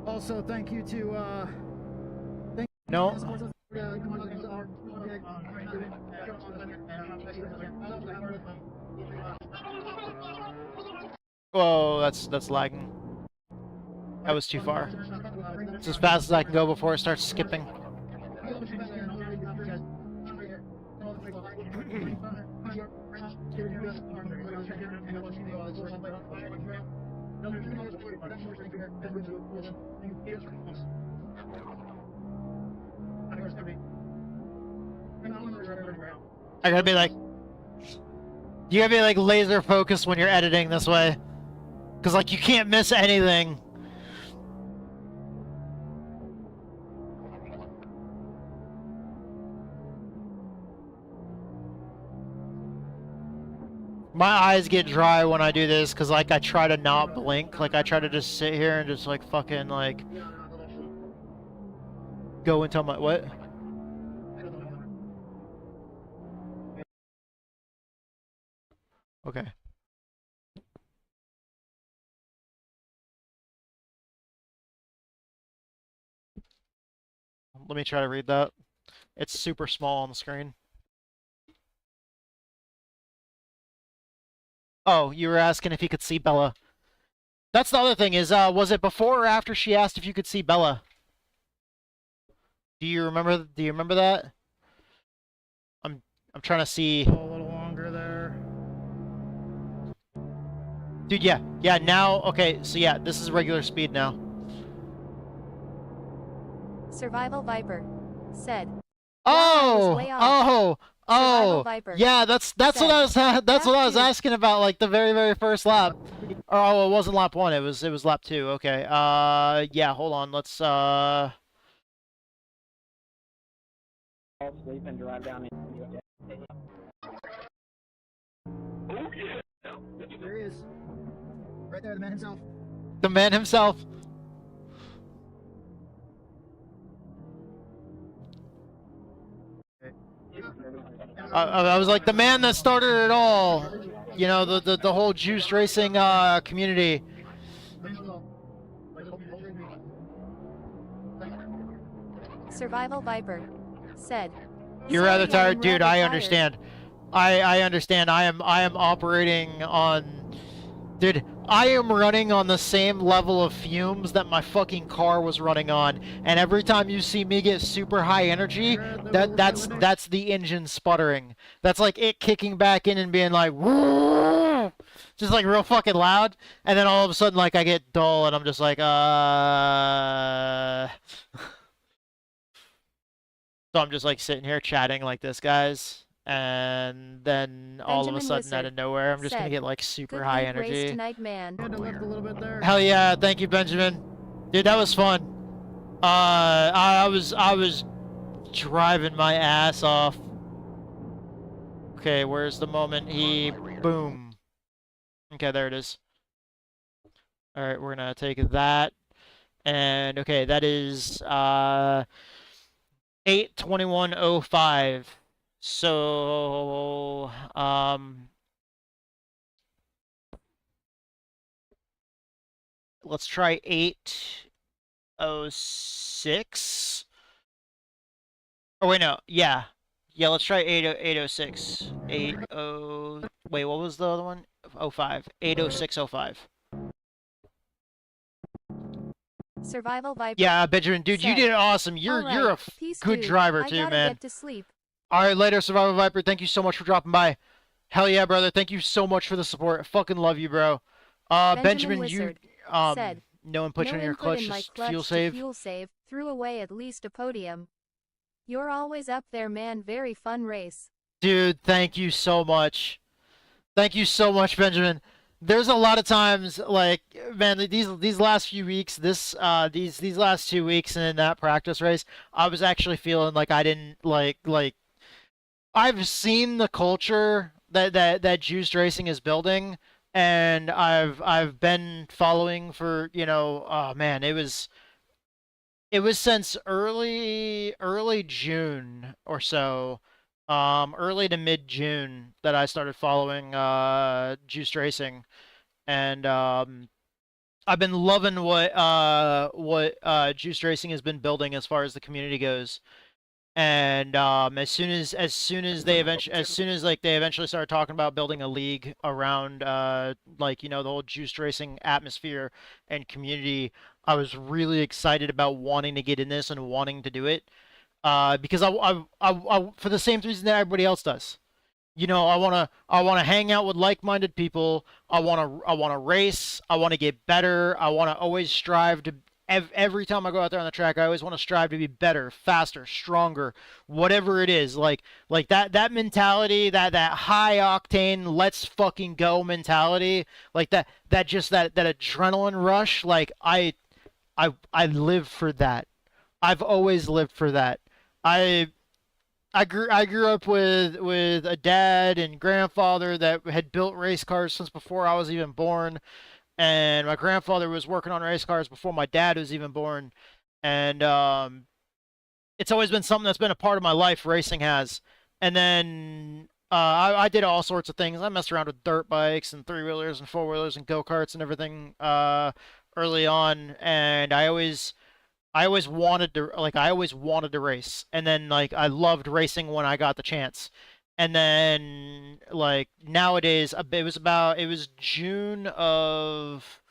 Also, thank you to No. Whoa, that's lagging. That was too far. It's as fast as I can go before it starts skipping. I gotta be like, you gotta be like laser focused when you're editing this way, cause like you can't miss anything. My eyes get dry when I do this, cause like I try to not blink, like I try to just sit here and just like fucking like go into my what? Okay. Let me try to read that. It's super small on the screen. Oh, you were asking if you could see Bella. That's the other thing is, was it before or after she asked if you could see Bella? Do you remember that? I'm trying to see. A little longer there. Dude, yeah. Yeah, now, okay, so yeah, this is regular speed now. Survival Viper said, Oh! Oh! Viper Yeah, that's what I was asking about, like the very first lap. Or oh, it wasn't lap 1, it was lap 2. Okay. Yeah, hold on. Let's Sleep and drive down in. There he is. Right there, the man himself. The man himself. I was like the man that started it all. You know, the whole juice racing community. Survival Viper said, You're rather tired, dude. I understand. I understand. I am operating on, dude. I am running on the same level of fumes that my fucking car was running on, and every time you see me get super high energy, that's the engine sputtering. That's like it kicking back in and being like, woo! Just like real fucking loud, and then all of a sudden like I get dull and I'm just like, So I'm just like sitting here chatting like this, guys. And then all of a sudden, out of nowhere, I'm just gonna get like super high energy. Tonight, man. Hell yeah! Thank you, Benjamin. Dude, that was fun. I was driving my ass off. Okay, where's the moment he boom? Okay, there it is. All right, we're gonna take that, and okay, that is 8:21:05. So, let's try 8:06. Oh wait, no, yeah, Yeah, let's try 806. 80. Wait, what was the other one? 05. 80605. Survival Viper. Yeah, Benjamin, dude, you said, did it awesome. You're a peace, good dude. driver I too, gotta man. get to sleep. All right, later, Survival Viper. Thank you so much for dropping by. Hell yeah, brother. Thank you so much for the support. I fucking love you, bro. Benjamin, Wizard said, no input no on your input clutch, in my just clutch fuel to save. fuel save. Threw away at least a podium. You're always up there, man. Very fun race. Dude, thank you so much. Thank you so much, Benjamin. There's a lot of times, like, man, these last few weeks, these last 2 weeks in that practice race, I was actually feeling like I didn't like I've seen the culture that Juiced Racing is building, and I've been following for, oh man, it was since early June or so, early to mid June that I started following Juiced Racing, and I've been loving what Juiced Racing has been building as far as the community goes. And as soon as they eventually started talking about building a league around the whole Juiced Racing atmosphere and community, I was really excited about wanting to get in this and wanting to do it, because I for the same reason that everybody else does. I wanna hang out with like-minded people. I wanna race. I wanna get better. I wanna always strive to. Every time I go out there on the track, I always want to strive to be better, faster, stronger, whatever it is. Like that mentality, that high octane, let's fucking go mentality, like that adrenaline rush. Like I live for that. I've always lived for that. I grew up with a dad and grandfather that had built race cars since before I was even born. And my grandfather was working on race cars before my dad was even born. And it's always been something that's been a part of my life, racing has. And then I did all sorts of things. I messed around with dirt bikes and three-wheelers and four-wheelers and go-karts and everything early on. And I always wanted to race. And then I loved racing when I got the chance. And then, nowadays, it was June of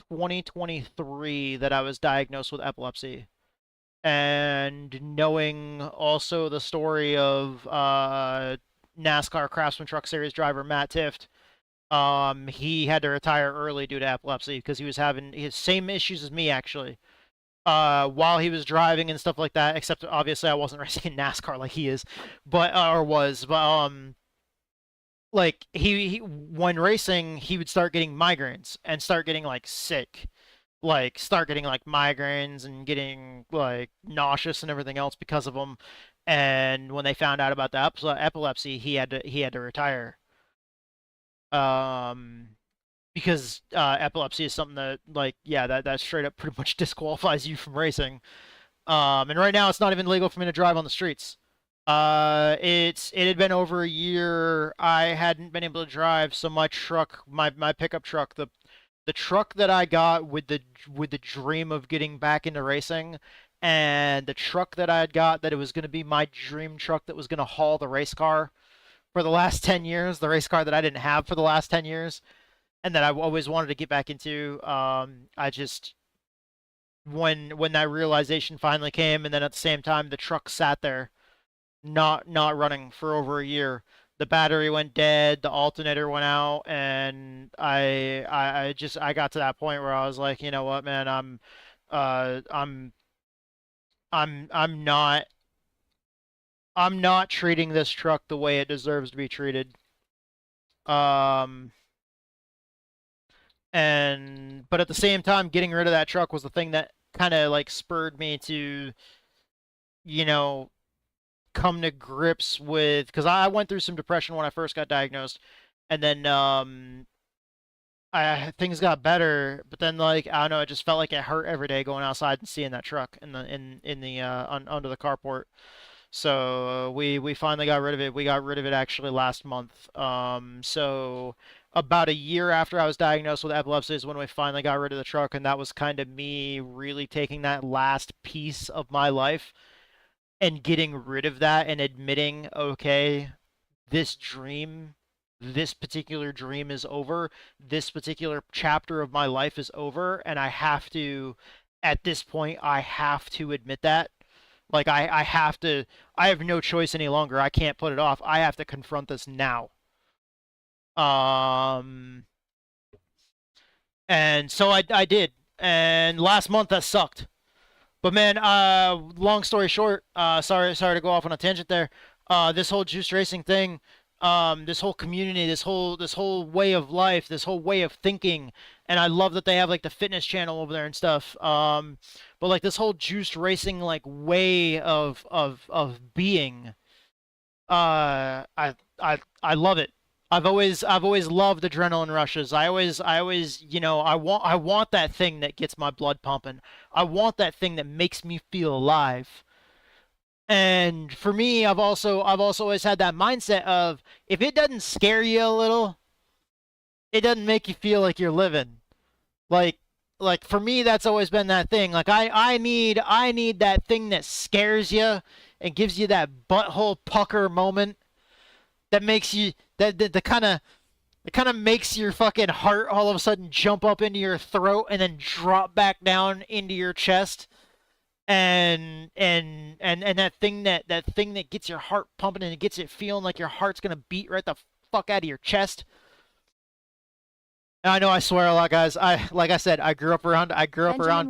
2023 that I was diagnosed with epilepsy. And knowing also the story of NASCAR Craftsman Truck Series driver Matt Tifft, he had to retire early due to epilepsy because he was having his same issues as me, actually. While he was driving and stuff like that, except obviously I wasn't racing in NASCAR like he is, but he when racing, he would start getting migraines and start getting sick, start getting migraines and getting nauseous and everything else because of them. And when they found out about the epilepsy, he had to retire. Because epilepsy is something that that straight up pretty much disqualifies you from racing. And right now it's not even legal for me to drive on the streets. It had been over a year I hadn't been able to drive, so my truck, my pickup truck, the truck that I got with the dream of getting back into racing, and the truck that I had got that it was going to be my dream truck that was going to haul the race car for the last 10 years, the race car that I didn't have for the last 10 years. And that I always wanted to get back into. I just, when that realization finally came, and then at the same time the truck sat there, not running for over a year. The battery went dead, the alternator went out, and I got to that point where I was like, you know what, man, I'm not treating this truck the way it deserves to be treated. But at the same time, getting rid of that truck was the thing that kind of spurred me to, come to grips with, because I went through some depression when I first got diagnosed, and then things got better, but then I don't know, it just felt like it hurt every day going outside and seeing that truck under the carport. So we finally got rid of it. We got rid of it actually last month. So about a year after I was diagnosed with epilepsy is when we finally got rid of the truck, and that was kind of me really taking that last piece of my life and getting rid of that and admitting, okay, this particular dream is over. This particular chapter of my life is over, and I have to, at this point, I have to admit that. Like, I have to, I have no choice any longer. I can't put it off. I have to confront this now. And so I did. And last month that sucked. But man, long story short, sorry to go off on a tangent there. This whole juice racing thing, this whole community, this whole way of life, this whole way of thinking, and I love that they have like the fitness channel over there and stuff. But like this whole juice racing like way of being, I love it. I've always loved adrenaline rushes. I always, you know, I want that thing that gets my blood pumping. I want that thing that makes me feel alive. And for me, I've also always had that mindset of if it doesn't scare you a little, it doesn't make you feel like you're living. Like for me, that's always been that thing. Like I need that thing that scares you and gives you that butthole pucker moment that makes you that kind of makes your fucking heart all of a sudden jump up into your throat and then drop back down into your chest. And that thing that gets your heart pumping and it gets it feeling like your heart's gonna beat right the fuck out of your chest. I know I swear a lot, guys. Like I said, I grew up around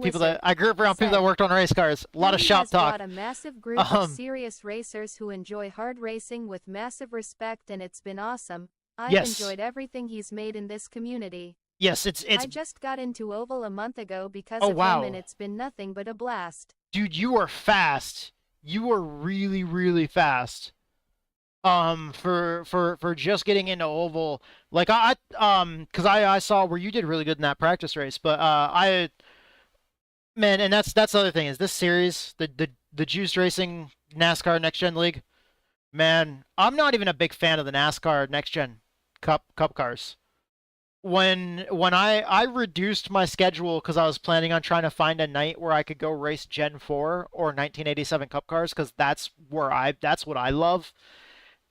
people that worked on race cars. A lot of shop talk. Got a massive group of serious racers who enjoy hard racing with massive respect, and it's been awesome. I've enjoyed everything he's made in this community. Yes, it's. I just got into Oval a month ago because of him, and it's been nothing but a blast. Dude, you are fast. You are really, really fast. For just getting into Oval, like because I saw where you did really good in that practice race, but man, and that's the other thing is this series, the Juice Racing NASCAR Next Gen League, man, I'm not even a big fan of the NASCAR Next Gen Cup cars. When I reduced my schedule because I was planning on trying to find a night where I could go race Gen 4 or 1987 Cup cars because that's what I love.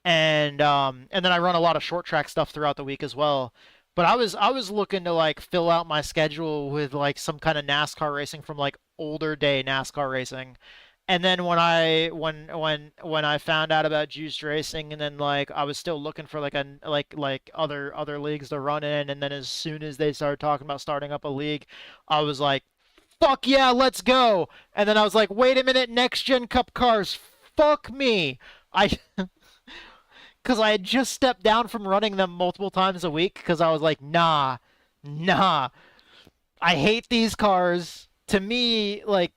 And then I run a lot of short track stuff throughout the week as well. But I was looking to like fill out my schedule with like some kind of NASCAR racing from like older day NASCAR racing. And then when I found out about Juice Racing, and then like I was still looking for like other leagues to run in, and then as soon as they started talking about starting up a league, I was like, fuck yeah, let's go. And then I was like, wait a minute, Next Gen Cup cars, fuck me. Because I had just stepped down from running them multiple times a week because I was like, nah. I hate these cars. To me, like,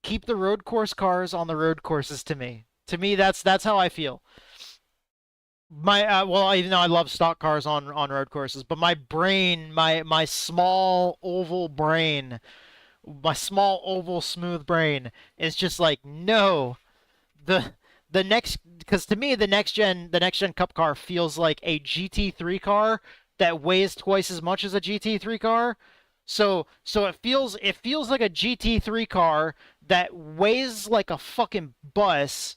keep the road course cars on the road courses to me. To me, that's how I feel. Well, even though I love stock cars on road courses, but my brain, my small oval brain, my small oval smooth brain is just like, no. Because to me the next gen Cup car feels like a GT3 car that weighs twice as much as a GT3 car. So it feels like a GT3 car that weighs like a fucking bus.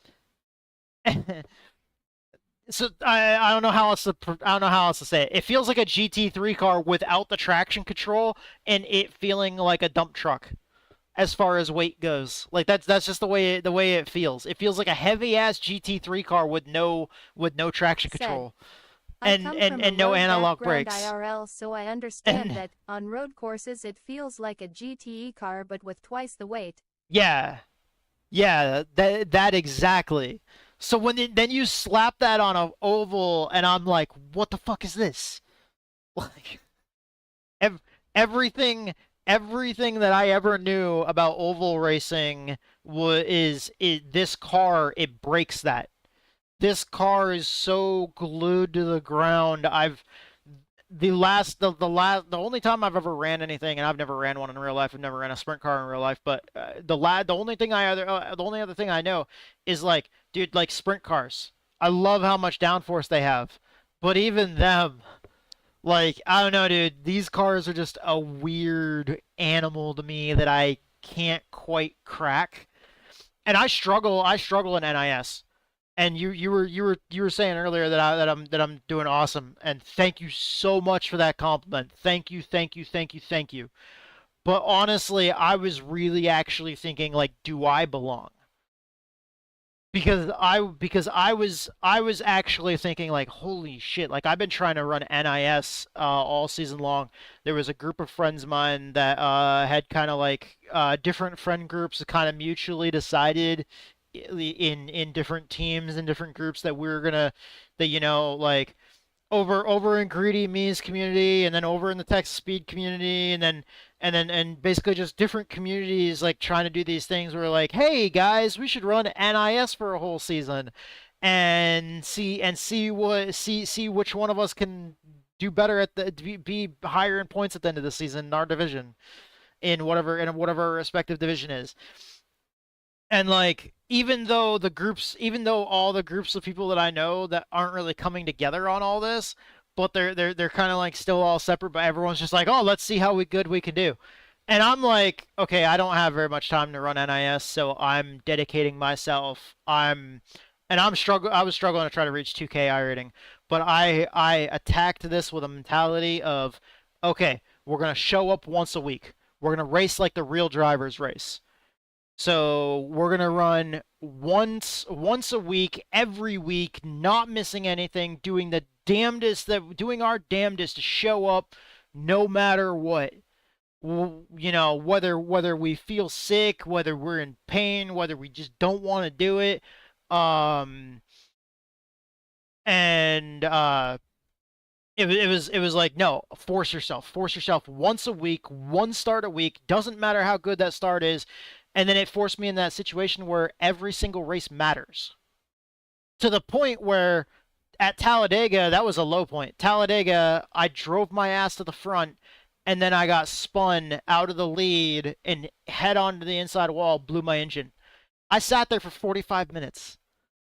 So I don't know how else to say it. It feels like a GT3 car without the traction control and it feeling like a dump truck. As far as weight goes, like that's just the way it feels. It feels like a heavy ass GT3 car with no traction control, and no analog brakes. IRL, so I understand that on road courses it feels like a GTE car but with twice the weight. Yeah, that exactly. So then you slap that on an oval, and I'm like, what the fuck is this? Like everything that I ever knew about oval racing is this car. It breaks that. This car is so glued to the ground. The only time I've ever ran anything, and I've never ran one in real life. I've never ran a sprint car in real life. But the only other thing I know is like, dude, like sprint cars. I love how much downforce they have, but even them. Like, I don't know, dude. These cars are just a weird animal to me that I can't quite crack. and I struggle in NIS. And you were saying earlier that I'm doing awesome, and thank you so much for that compliment. Thank you. But honestly, I was really actually thinking, like, do I belong? Because I was actually thinking, like, holy shit, like, I've been trying to run NIS all season long. There was a group of friends of mine that had kind of like different friend groups that kind of mutually decided in different teams and different groups that we were gonna, that, you know, like, over in Greedy Me's community, and then over in the Texas Speed community, and basically just different communities, like, trying to do these things where, like, hey guys, we should run NIS for a whole season and see which one of us can do better at be higher in points at the end of the season in our division, in whatever our respective division is. And, like, even though all the groups of people that I know that aren't really coming together on all this, but they're kind of like still all separate, but everyone's just like, oh, let's see how good we can do. And I'm like, okay, I don't have very much time to run NIS, so I'm dedicating myself. I was struggling to try to reach 2K iRating, but I attacked this with a mentality of, okay, we're gonna show up once a week. We're gonna race like the real drivers race. So we're gonna run once a week, every week, not missing anything, doing our damnedest to show up no matter what. You know, whether we feel sick, whether we're in pain, whether we just don't want to do it. It was like, no, force yourself once a week, one start a week, doesn't matter how good that start is. And then it forced me in that situation where every single race matters. To the point where at Talladega, that was a low point. Talladega, I drove my ass to the front, and then I got spun out of the lead and head onto the inside wall, blew my engine. I sat there for 45 minutes,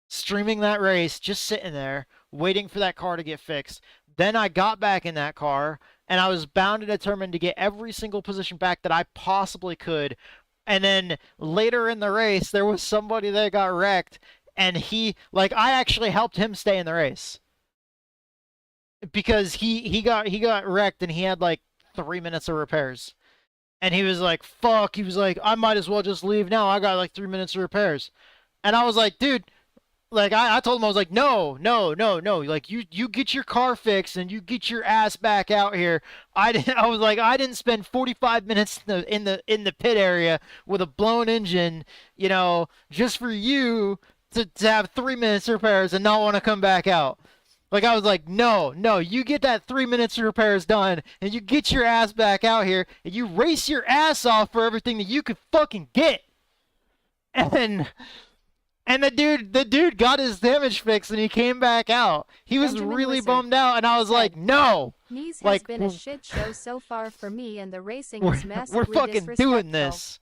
streaming that race, just sitting there, waiting for that car to get fixed. Then I got back in that car, and I was bound and determined to get every single position back that I possibly could. And then later in the race, there was somebody that got wrecked, and I actually helped him stay in the race. Because he got wrecked, and he had like 3 minutes of repairs. And he was like, fuck, he was like, I might as well just leave now. I got like 3 minutes of repairs. And I was like, dude, like, I told him, I was like, no. Like, you get your car fixed and you get your ass back out here. I didn't spend 45 minutes in the pit area with a blown engine, you know, just for you to have 3 minutes of repairs and not want to come back out. Like, I was like, no, you get that 3 minutes of repairs done and you get your ass back out here and you race your ass off for everything that you could fucking get. And the dude got his damage fixed and he came back out. He was Benjamin really Wizard bummed out, and I was like, no. Mies has Like, been a shit show so far for me, and the racing we're, is massively we're fucking disrespectful. doing this.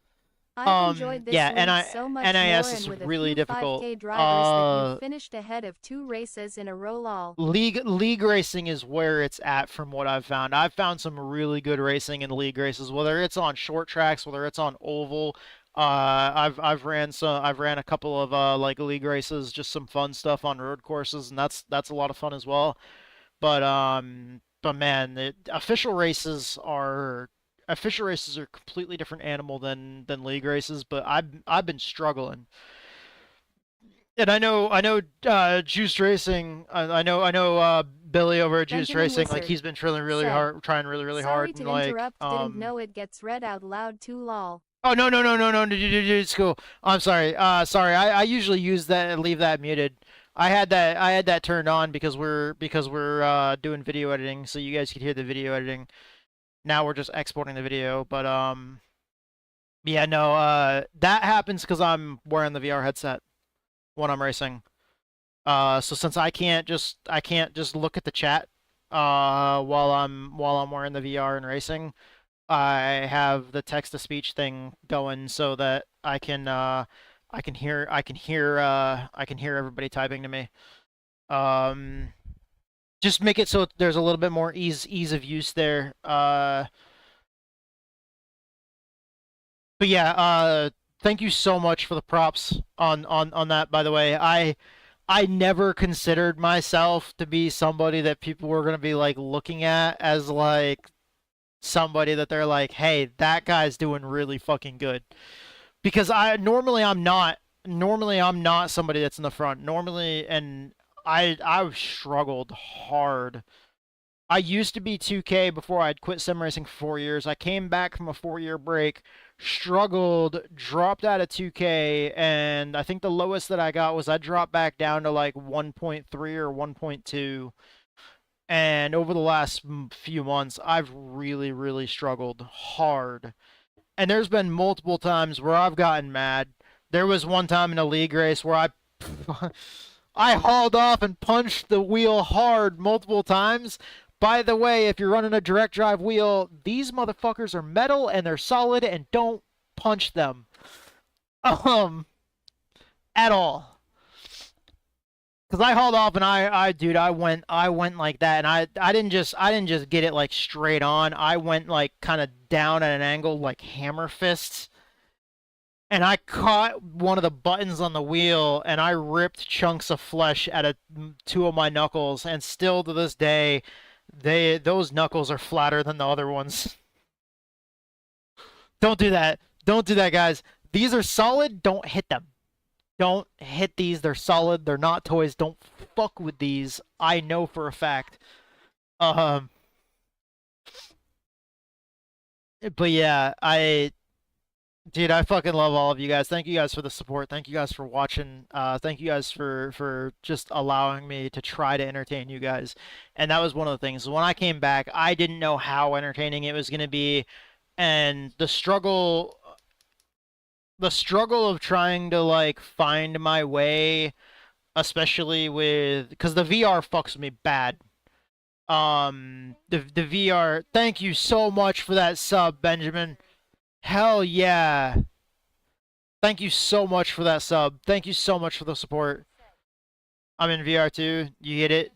I've enjoyed this league so much NIS more, is and with really a few difficult. 5K drivers that you finished ahead of 2 races in a row. Lol. League racing is where it's at from what I've found. I've found some really good racing in league races, whether it's on short tracks, whether it's on oval. I've ran a couple of like league races, just some fun stuff on road courses, and that's a lot of fun as well. But man, official races are a completely different animal than league races. But I've been struggling, and I know Juiced Racing. I know Billy over at Juiced Benjamin Racing. Wizard Like, he's been trying really hard, Sorry hard. to And, like, interrupt, didn't know it gets read out loud too. Lol. Oh, no, it's cool. I'm sorry. Sorry. I usually use that and leave that muted. I had that turned on because we're doing video editing, so you guys could hear the video editing. Now we're just exporting the video, but yeah, no, that happens because I'm wearing the VR headset when I'm racing. So since I can't just look at the chat while I'm wearing the VR and racing, I have the text-to-speech thing going so that I can hear everybody typing to me. Just make it so there's a little bit more ease of use there. But yeah, thank you so much for the props on that, by the way. I never considered myself to be somebody that people were going to be like looking at as like somebody that they're like, hey, that guy's doing really fucking good. Because normally I'm not somebody that's in the front. Normally, and I've struggled hard. I used to be 2K before I'd quit sim racing for 4 years. I came back from a 4-year break, struggled, dropped out of 2K, and I think the lowest that I got was I dropped back down to like 1.3 or 1.2. And over the last few months, I've really, really struggled hard. And there's been multiple times where I've gotten mad. There was one time in a league race where I hauled off and punched the wheel hard multiple times. By the way, if you're running a direct drive wheel, these motherfuckers are metal and they're solid, and don't punch them. At all. Cause I hauled off and I went like that, and I didn't just get it like straight on. I went like kind of down at an angle like hammer fists. And I caught one of the buttons on the wheel, and I ripped chunks of flesh out of 2 of my knuckles, and still to this day, those knuckles are flatter than the other ones. Don't do that. Don't do that, guys. These are solid. Don't hit them. Don't hit these. They're solid. They're not toys. Don't fuck with these. I know for a fact. But yeah, dude, I fucking love all of you guys. Thank you guys for the support. Thank you guys for watching. Thank you guys for just allowing me to try to entertain you guys. And that was one of the things. When I came back, I didn't know how entertaining it was going to be. And the struggle of trying to, like, find my way, especially with... Because the VR fucks with me bad. The VR... Thank you so much for that sub, Benjamin. Hell yeah. Thank you so much for that sub. Thank you so much for the support. I'm in VR too. You get it?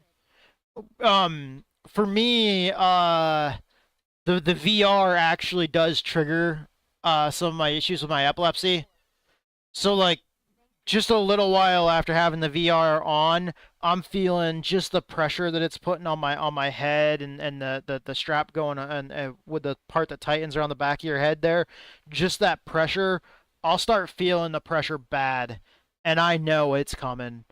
For me, the VR actually does trigger some of my issues with my epilepsy. So like just a little while after having the VR on, I'm feeling just the pressure that it's putting on my head, and the strap going and with the part that tightens around the back of your head there, just that pressure. I'll start feeling the pressure bad, and I know it's coming.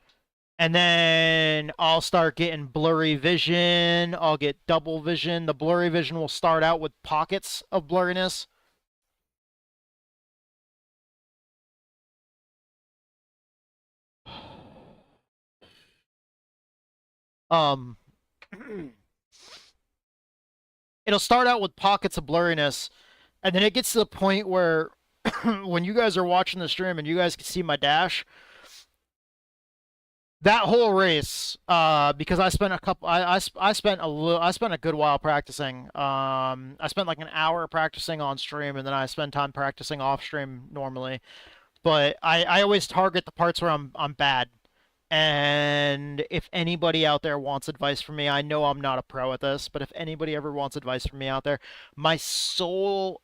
And then I'll start getting blurry vision. I'll get double vision. The blurry vision will start out with pockets of blurriness. It'll start out with pockets of blurriness, and then it gets to the point where when you guys are watching the stream and you guys can see my dash, that whole race, because I spent a good while practicing. I spent like an hour practicing on stream, and then I spend time practicing off stream normally. But I always target the parts where I'm bad. And if anybody out there wants advice from me, I know I'm not a pro at this, but if anybody ever wants advice from me out there, my sole,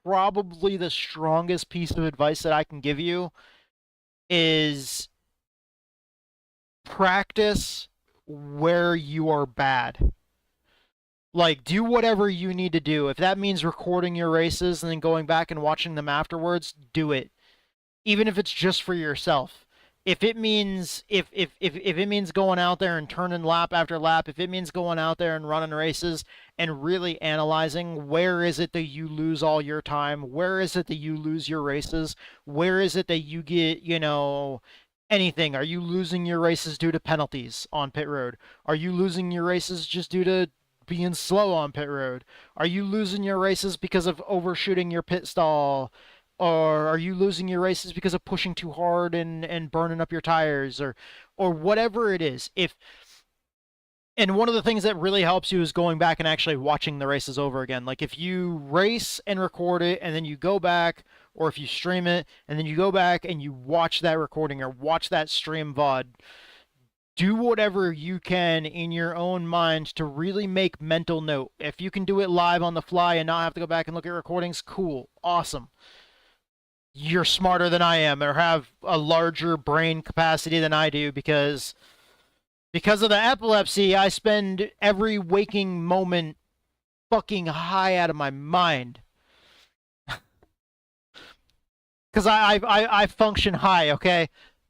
probably the strongest piece of advice that I can give you is practice where you are bad. Like, do whatever you need to do. If that means recording your races and then going back and watching them afterwards, do it. Even if it's just for yourself. If it means if it means going out there and turning lap after lap, if it means going out there and running races and really analyzing where is it that you lose all your time, where is it that you lose your races, where is it that you get, you know, anything. Are you losing your races due to penalties on pit road? Are you losing your races just due to being slow on pit road? Are you losing your races because of overshooting your pit stall? Or are you losing your races because of pushing too hard and burning up your tires, or whatever it is? And one of the things that really helps you is going back and actually watching the races over again. Like if you race and record it and then you go back, or if you stream it and then you go back and you watch that recording or watch that stream VOD, do whatever you can in your own mind to really make mental note. If you can do it live on the fly and not have to go back and look at recordings, cool, awesome. you're smarter than I am or have a larger brain capacity than I do because of the epilepsy, I spend every waking moment fucking high out of my mind. Because I function high, okay?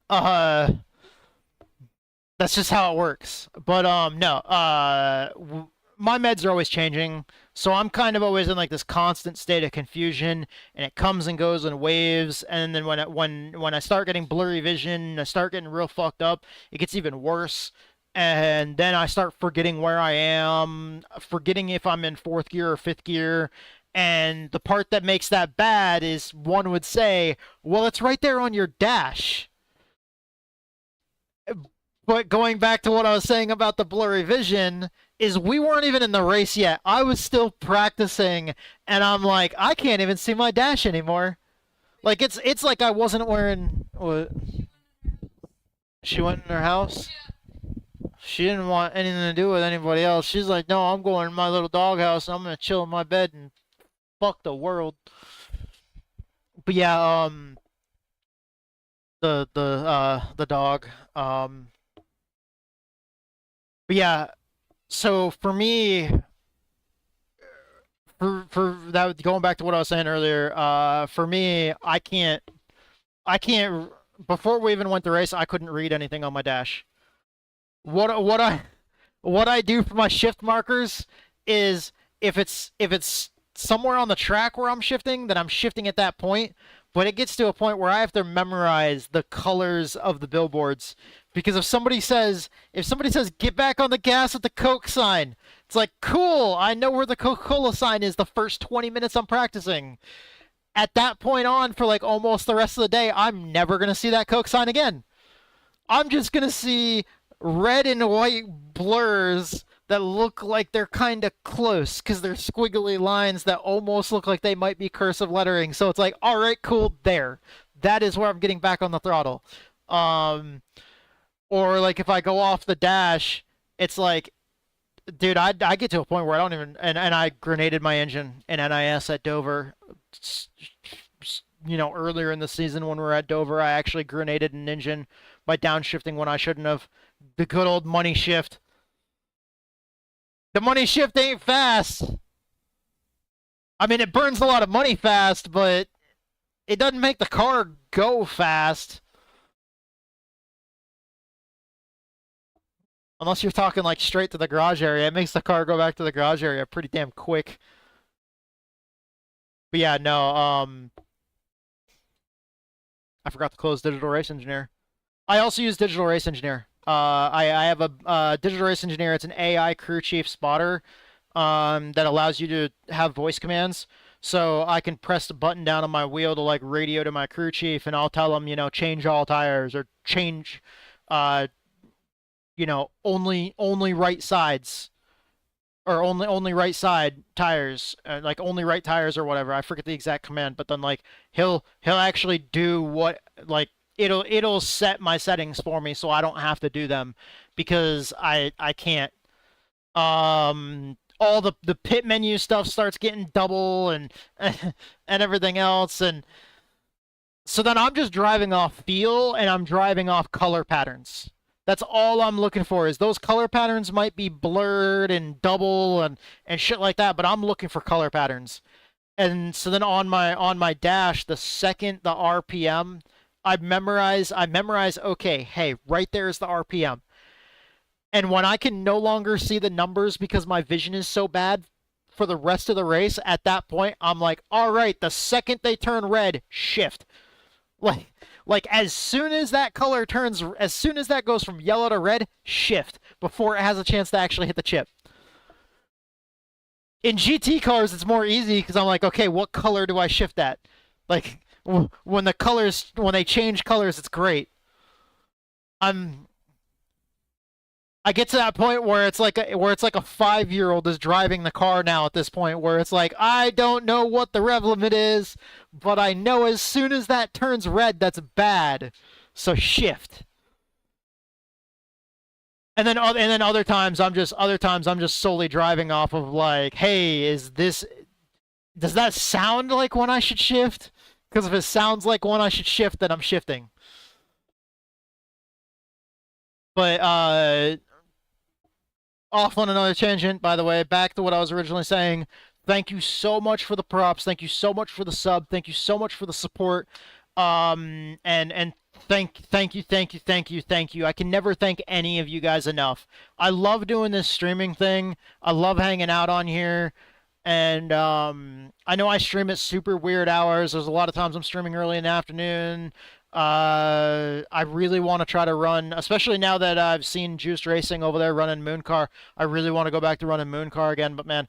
That's just how it works. But, no, my meds are always changing, so I'm kind of always in, like, this constant state of confusion, and it comes and goes in waves, and then when I start getting blurry vision, I start getting real fucked up, it gets even worse. And then I start forgetting where I am, forgetting if I'm in 4th gear or 5th gear. And the part that makes that bad is one would say, well, it's right there on your dash. But going back to what I was saying about the blurry vision, is we weren't even in the race yet. I was still practicing, and I'm like, I can't even see my dash anymore. Like, it's like I wasn't wearing... What? She went in her house? She didn't want anything to do with anybody else. She's like, no, I'm going to my little doghouse. I'm going to chill in my bed and fuck the world. But yeah, the dog. But yeah, so for me, for that, going back to what I was saying earlier, for me, I can't, before we even went to race, I couldn't read anything on my dash. What I do for my shift markers is if it's somewhere on the track where I'm shifting, then I'm shifting at that point. But it gets to a point where I have to memorize the colors of the billboards, because if somebody says get back on the gas at the Coke sign, it's like, cool, I know where the Coca-Cola sign is the first 20 minutes I'm practicing. At that point on, for like almost the rest of the day, I'm never gonna see that Coke sign again. I'm just gonna see red and white blurs that look like they're kind of close because they're squiggly lines that almost look like they might be cursive lettering. So it's like, all right, cool, there. That is where I'm getting back on the throttle. Or like if I go off the dash, it's like, dude, I get to a point where I don't even, and I grenaded my engine in NIS at Dover. You know, earlier in the season when we were at Dover, I actually grenaded an engine by downshifting when I shouldn't have. The good old money shift. The money shift ain't fast. I mean, it burns a lot of money fast, but it doesn't make the car go fast. Unless you're talking like straight to the garage area. It makes the car go back to the garage area pretty damn quick. But yeah, no, I forgot to close Digital Race Engineer. I also use Digital Race Engineer. I have a Digital Race Engineer. It's an AI crew chief spotter that allows you to have voice commands. So I can press the button down on my wheel to like radio to my crew chief, and I'll tell him, you know, change all tires or change, you know, only right sides, or only right side tires, like only right tires or whatever. I forget the exact command, but then like he'll actually do what, like, it'll set my settings for me so I don't have to do them because I can't. All the pit menu stuff starts getting double and and everything else, and so then I'm just driving off feel and I'm driving off color patterns. That's all I'm looking for, is those color patterns might be blurred and double and shit like that, but I'm looking for color patterns. And so then on my dash, the second the RPM, I memorize, okay, hey, right there is the RPM. And when I can no longer see the numbers because my vision is so bad for the rest of the race, at that point, I'm like, all right, the second they turn red, shift. Like as soon as that color turns, as soon as that goes from yellow to red, shift before it has a chance to actually hit the chip. In GT cars, it's more easy because I'm like, okay, what color do I shift at? Like, when they change colors, it's great. I get to that point where it's like a 5-year-old is driving the car now at this point, where it's like, I don't know what the rev limit is, but I know as soon as that turns red, that's bad. So shift. And then other times I'm just solely driving off of like, hey, does that sound like when I should shift? Because if it sounds like one I should shift, then I'm shifting. But, off on another tangent, by the way, back to what I was originally saying. Thank you so much for the props. Thank you so much for the sub. Thank you so much for the support. And thank you. I can never thank any of you guys enough. I love doing this streaming thing. I love hanging out on here. And I know I stream at super weird hours. There's a lot of times I'm streaming early in the afternoon. I really want to try to run, especially now that I've seen Juiced Racing over there running Mooncar. I really want to go back to running Mooncar again, but man,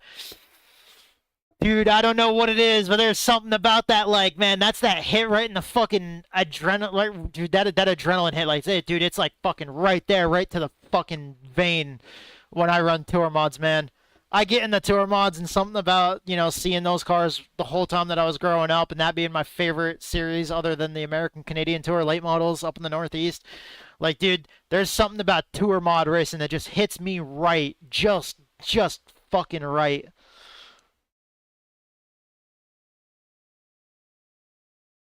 dude, I don't know what it is, but there's something about that, like, man, that's that hit right in the fucking adrenaline, like, dude, that adrenaline hit, like, dude, it's like fucking right there, right to the fucking vein when I run tour mods, man. I get in the tour mods and something about, you know, seeing those cars the whole time that I was growing up and that being my favorite series other than the American Canadian Tour late models up in the Northeast. Like, dude, there's something about tour mod racing that just hits me right. Just fucking right.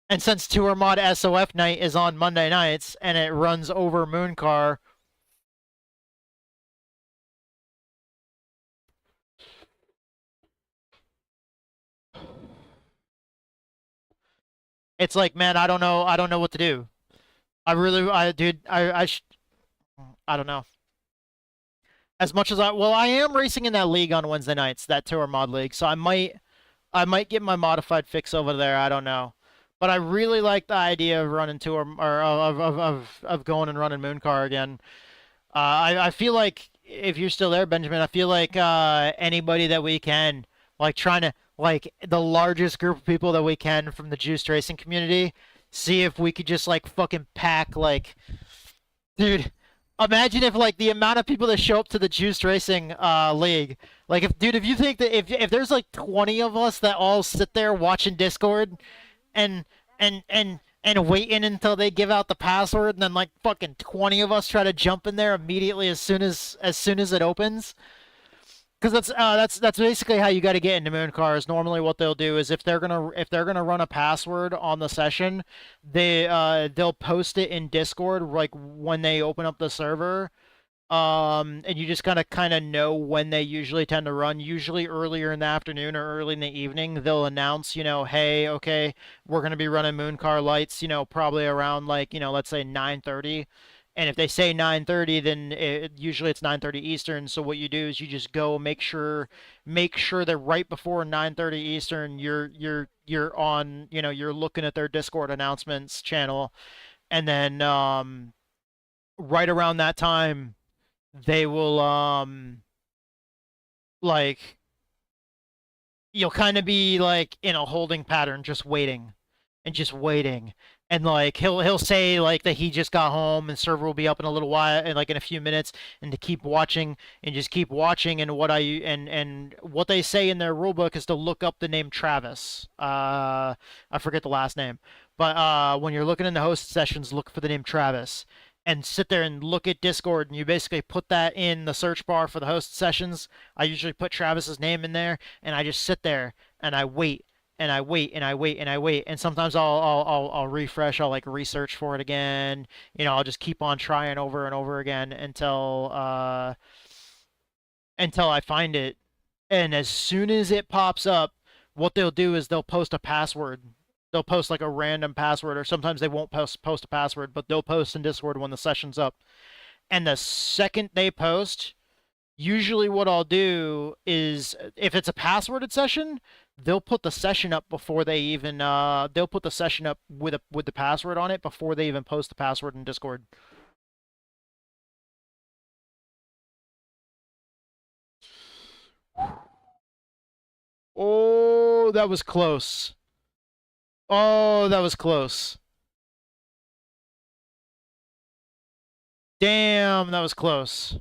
And since Tour Mod SOF night is on Monday nights and it runs over Mooncar, it's like, man, I don't know what to do. I don't know. As much as I am racing in that league on Wednesday nights, that Tour Mod league, so I might get my modified fix over there. I don't know. But I really like the idea of running tour or of going and running Mooncar again. I feel like if you're still there, Benjamin, I feel like anybody that we can, like, trying to, like, the largest group of people that we can from the Juiced Racing community, see if we could just, like, fucking pack, like, dude, imagine if, like, the amount of people that show up to the Juiced Racing league, like, if you think that if there's like 20 of us that all sit there watching Discord and waiting until they give out the password, and then like fucking 20 of us try to jump in there immediately as soon as it opens. Because that's basically how you got to get into Mooncars. Normally, what they'll do is if they're gonna run a password on the session, they'll post it in Discord like when they open up the server, and you just gotta kind of know when they usually tend to run. Usually earlier in the afternoon or early in the evening, they'll announce, you know, hey, okay, we're gonna be running Mooncar lights, you know, probably around like, you know, let's say 9:30. And if they say 9:30, then usually it's 9:30 Eastern. So what you do is you just go make sure that right before 9:30 Eastern, you're on, you know, you're looking at their Discord announcements channel, and then right around that time, they will like, you'll kind of be like in a holding pattern, just waiting. And like he'll say like that he just got home and server will be up in a little while and like in a few minutes, and to keep watching and just keep watching. And what they say in their rulebook is to look up the name Travis. I forget the last name, but when you're looking in the host sessions, look for the name Travis and sit there and look at Discord, and you basically put that in the search bar for the host sessions. I usually put Travis's name in there, and I just sit there and I wait. And I wait, and sometimes I'll refresh. I'll like research for it again. You know, I'll just keep on trying over and over again until I find it. And as soon as it pops up, what they'll do is they'll post a password. They'll post like a random password, or sometimes they won't post a password, but they'll post in Discord when the session's up. And the second they post, usually what I'll do is, if it's a passworded session, they'll put the session up before they even they'll put the session up with the password on it before they even post the password in Discord. Oh, that was close. Oh, that was close. Damn, that was close.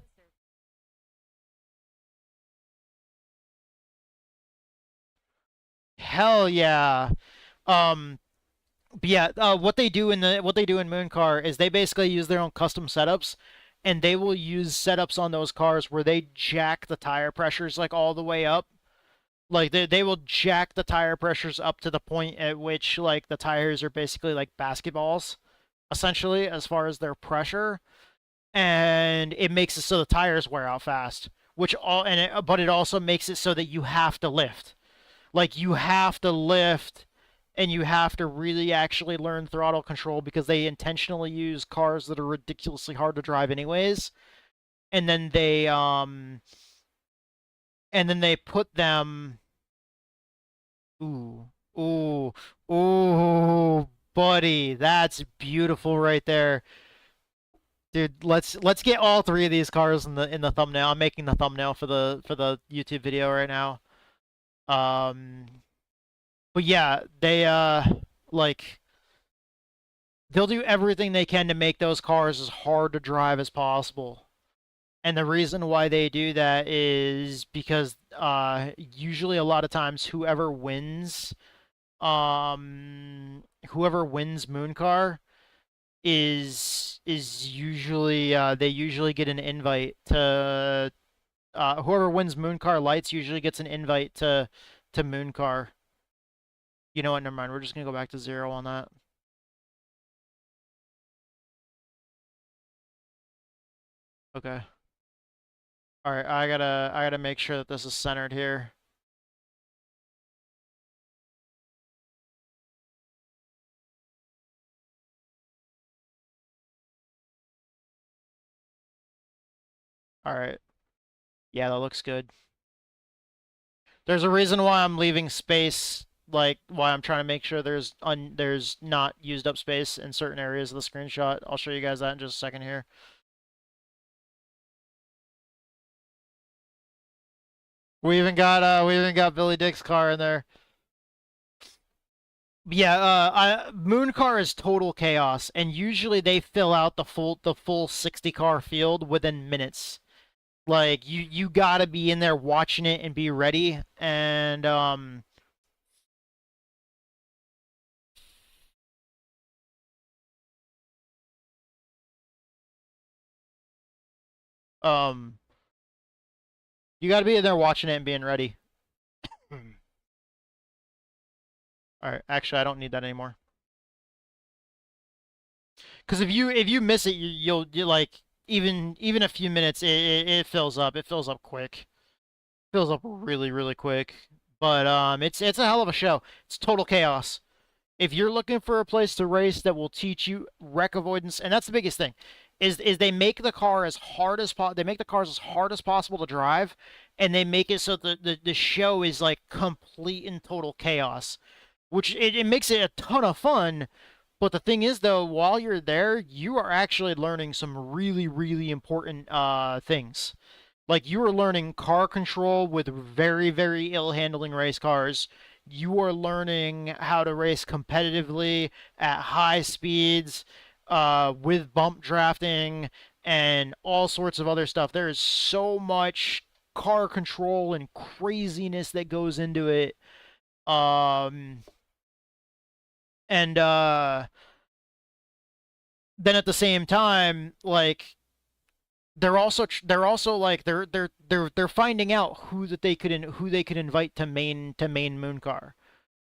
Hell yeah. But yeah, what they do in Mooncar is they basically use their own custom setups, and they will use setups on those cars where they jack the tire pressures like all the way up. Like they will jack the tire pressures up to the point at which like the tires are basically like basketballs, essentially, as far as their pressure, and it makes it so the tires wear out fast. But it also makes it so that you have to lift. Like you have to lift, and you have to really actually learn throttle control because they intentionally use cars that are ridiculously hard to drive anyways, and then they put them. Ooh, ooh, ooh, buddy, that's beautiful right there, dude. Let's get all three of these cars in the thumbnail. I'm making the thumbnail for the YouTube video right now. But yeah, they like they'll do everything they can to make those cars as hard to drive as possible. And the reason why they do that is because usually a lot of times whoever wins Mooncar is usually they usually get an invite to whoever wins Mooncar Lights usually gets an invite to Mooncar. You know what, never mind. We're just gonna go back to 0 on that. Okay. Alright, I gotta make sure that this is centered here. Alright. Yeah, that looks good. There's a reason why I'm leaving space, like why I'm trying to make sure there's not used up space in certain areas of the screenshot. I'll show you guys that in just a second here. We even got Billy Dick's car in there. Yeah, Mooncar is total chaos, and usually they fill out the full 60 car field within minutes. Like you gotta be in there watching it and be ready. And you gotta be in there watching it and being ready. Alright, actually I don't need that anymore. Because if you miss it, you'll like even a few minutes it fills up. It fills up quick. It fills up really quick. But it's a hell of a show. It's total chaos. If you're looking for a place to race that will teach you wreck avoidance, and that's the biggest thing, is they make the car as hard as they make the cars as hard as possible to drive, and they make it so the show is like complete and total chaos, which it makes it a ton of fun. But the thing is, though, while you're there, you are actually learning some really important things. Like, you are learning car control with very ill handling race cars. You are learning how to race competitively at high speeds with bump drafting and all sorts of other stuff. There is so much car control and craziness that goes into it. And then at the same time, like they're also like they're finding out who they could invite to main Mooncar.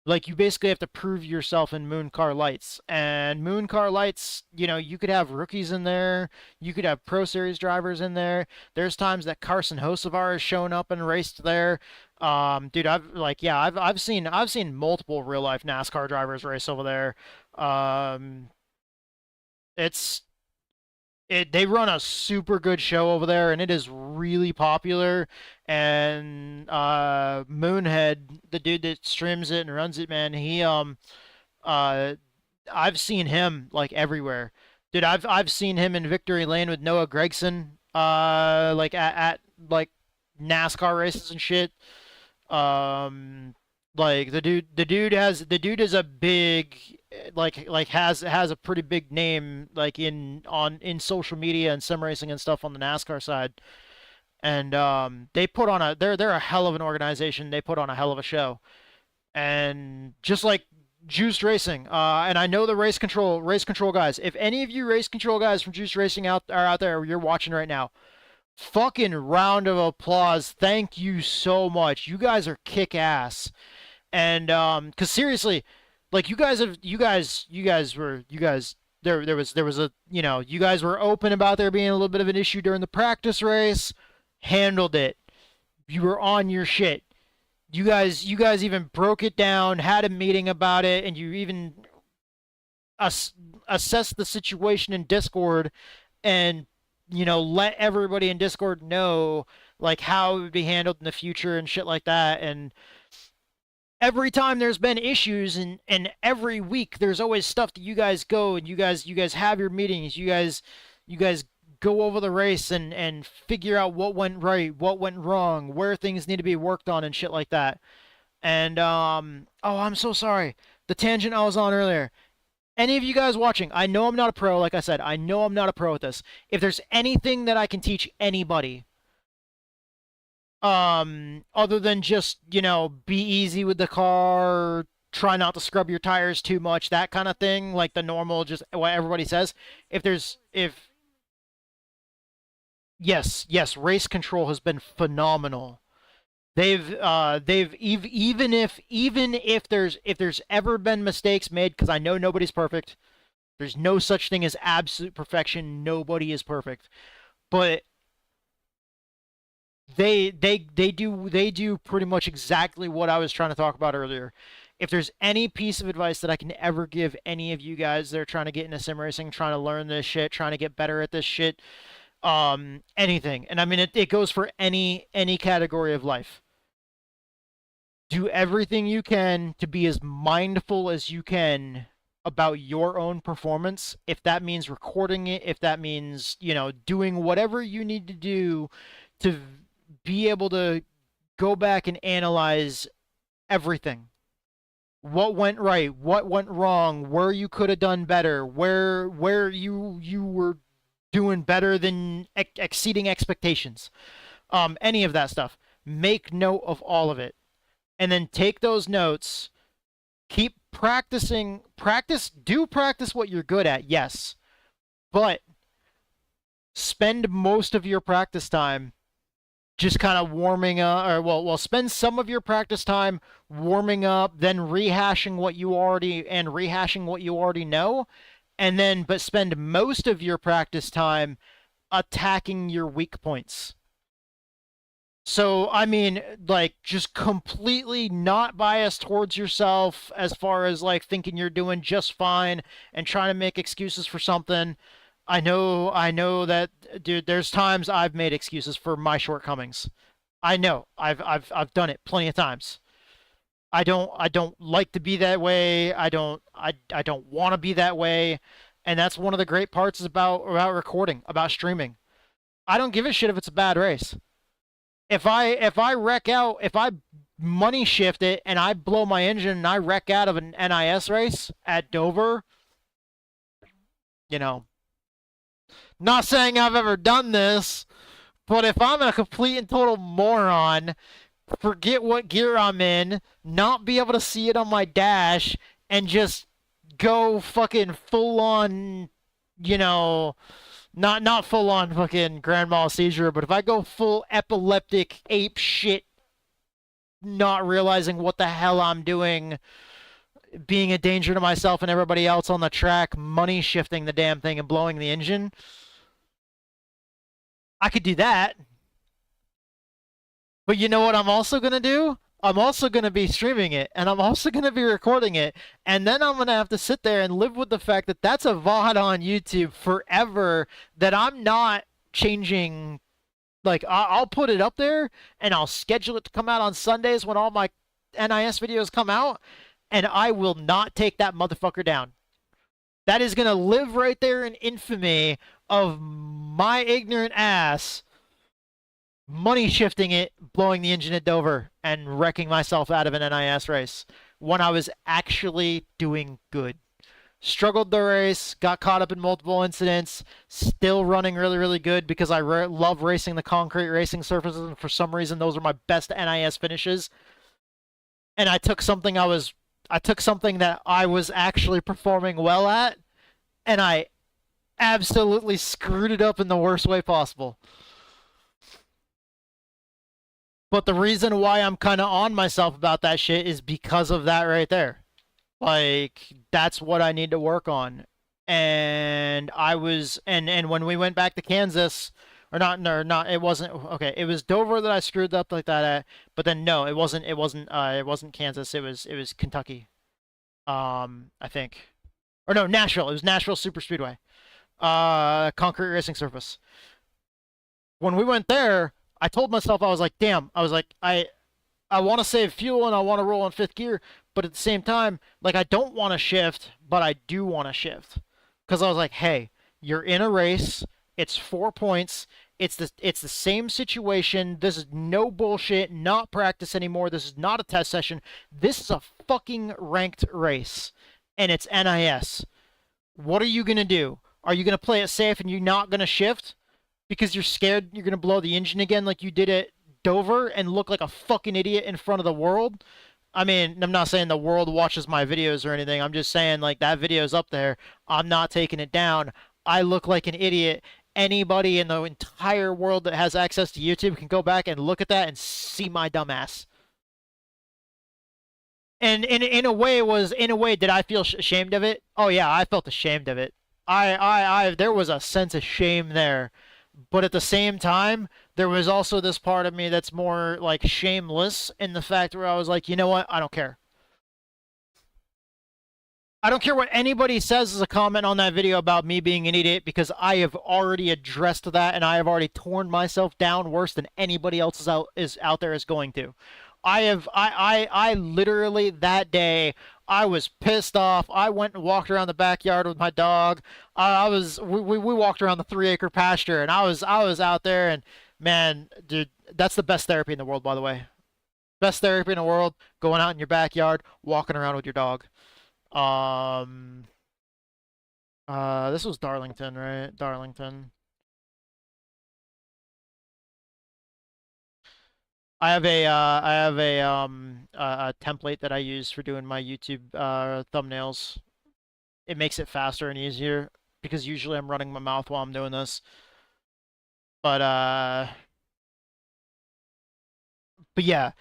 Like, you basically have to prove yourself in Mooncar Lights. And Mooncar Lights, you know, you could have rookies in there, you could have Pro Series drivers in there. There's times that Carson Hocevar has shown up and raced there. Dude, I've seen multiple real life NASCAR drivers race over there. They run a super good show over there, and it is really popular. And Moonhead, the dude that streams it and runs it, man, I've seen him like everywhere. Dude, I've seen him in Victory Lane with Noah Gragson, like at like NASCAR races and shit. Like the dude is a big has a pretty big name like in social media and sim racing and stuff on the NASCAR side. And they put on they're a hell of an organization. They put on a hell of a show. And just like Juiced Racing, and I know the race control guys. If any of you race control guys from Juiced Racing are out there, you're watching right now, fucking round of applause. Thank you so much. You guys are kick ass. And cuz seriously, like you guys there was a, you know, you guys were open about there being a little bit of an issue during the practice race, handled it. You were on your shit. You guys even broke it down, had a meeting about it, and you even assessed the situation in Discord and, you know, let everybody in Discord know like how it would be handled in the future and shit like that. And every time there's been issues, and every week there's always stuff that you guys go and you guys have your meetings, you guys go over the race and figure out what went right, what went wrong, where things need to be worked on and shit like that. And oh, I'm so sorry, the tangent I was on earlier. Any of you guys watching, I know I'm not a pro, like I said, I know I'm not a pro at this. If there's anything that I can teach anybody, other than just, you know, be easy with the car, try not to scrub your tires too much, that kind of thing, like the normal, just what everybody says. Yes, race control has been phenomenal. Even if there's ever been mistakes made, because I know nobody's perfect. There's no such thing as absolute perfection. Nobody is perfect. But they do pretty much exactly what I was trying to talk about earlier. If there's any piece of advice that I can ever give any of you guys that are trying to get into sim racing, trying to learn this shit, trying to get better at this shit, anything. And I mean, it goes for any category of life. Do everything you can to be as mindful as you can about your own performance. If that means recording it, if that means, you know, doing whatever you need to do to be able to go back and analyze everything. What went right, what went wrong, where you could have done better, where you were doing better than exceeding expectations. Any of that stuff. Make note of all of it. And then take those notes, keep practicing, practice what you're good at, yes. But spend most of your practice time just kind of warming up, or well, spend some of your practice time warming up, then rehashing what you already know, and then, but spend most of your practice time attacking your weak points. So, I mean, like, just completely not biased towards yourself as far as, like, thinking you're doing just fine and trying to make excuses for something. I know that, dude, there's times I've made excuses for my shortcomings. I know. I've done it plenty of times. I don't like to be that way. I don't want to be that way. And that's one of the great parts about recording, about streaming. I don't give a shit if it's a bad race. If I wreck out, if I money shift it and I blow my engine and I wreck out of an NIS race at Dover, you know, not saying I've ever done this, but if I'm a complete and total moron, forget what gear I'm in, not be able to see it on my dash, and just go fucking full on, you know, not full on fucking grand mal seizure, but if I go full epileptic ape shit, not realizing what the hell I'm doing, being a danger to myself and everybody else on the track, money shifting the damn thing and blowing the engine, I could do that. But you know what I'm also going to do? I'm also going to be streaming it, and I'm also going to be recording it, and then I'm going to have to sit there and live with the fact that that's a VOD on YouTube forever, that I'm not changing. Like, I'll put it up there, and I'll schedule it to come out on Sundays when all my NIS videos come out, and I will not take that motherfucker down. That is going to live right there in infamy of my ignorant ass money shifting it, blowing the engine at Dover, and wrecking myself out of an NIS race when I was actually doing good. Struggled the race, got caught up in multiple incidents, still running really, really good because I love racing the concrete racing surfaces, and for some reason those are my best NIS finishes. And I took something that I was actually performing well at, and I absolutely screwed it up in the worst way possible. But the reason why I'm kind of on myself about that shit is because of that right there. Like, that's what I need to work on. And I was, and when we went back to Kansas, or not, no, not, it wasn't, okay, it was Dover that I screwed up like that at, but then no, it wasn't Kansas, it was Kentucky. I think. Or no, Nashville. It was Nashville Super Speedway. Concrete racing surface. When we went there, I told myself, I was like, damn, I was like, I want to save fuel and I want to roll in fifth gear, but at the same time, like, I don't want to shift, but I do want to shift. Because I was like, hey, you're in a race, it's 4 points, it's the same situation, this is no bullshit, not practice anymore, this is not a test session, this is a fucking ranked race, and it's NIS. What are you going to do? Are you going to play it safe and you're not going to shift? Because you're scared you're going to blow the engine again like you did at Dover and look like a fucking idiot in front of the world? I mean, I'm not saying the world watches my videos or anything. I'm just saying, like, that video's up there. I'm not taking it down. I look like an idiot. Anybody in the entire world that has access to YouTube can go back and look at that and see my dumbass. And in a way, did I feel ashamed of it? Oh yeah, I felt ashamed of it. There was a sense of shame there. But at the same time, there was also this part of me that's more, like, shameless in the fact where I was like, you know what? I don't care. I don't care what anybody says as a comment on that video about me being an idiot, because I have already addressed that and I have already torn myself down worse than anybody else is out there is going to. I literally, that day, I was pissed off. I went and walked around the backyard with my dog. We walked around the 3-acre pasture, and I was out there, and man, dude, that's the best therapy in the world, by the way. Best therapy in the world, going out in your backyard, walking around with your dog. This was Darlington, right? Darlington. I have a template that I use for doing my YouTube thumbnails. It makes it faster and easier because usually I'm running my mouth while I'm doing this. But yeah,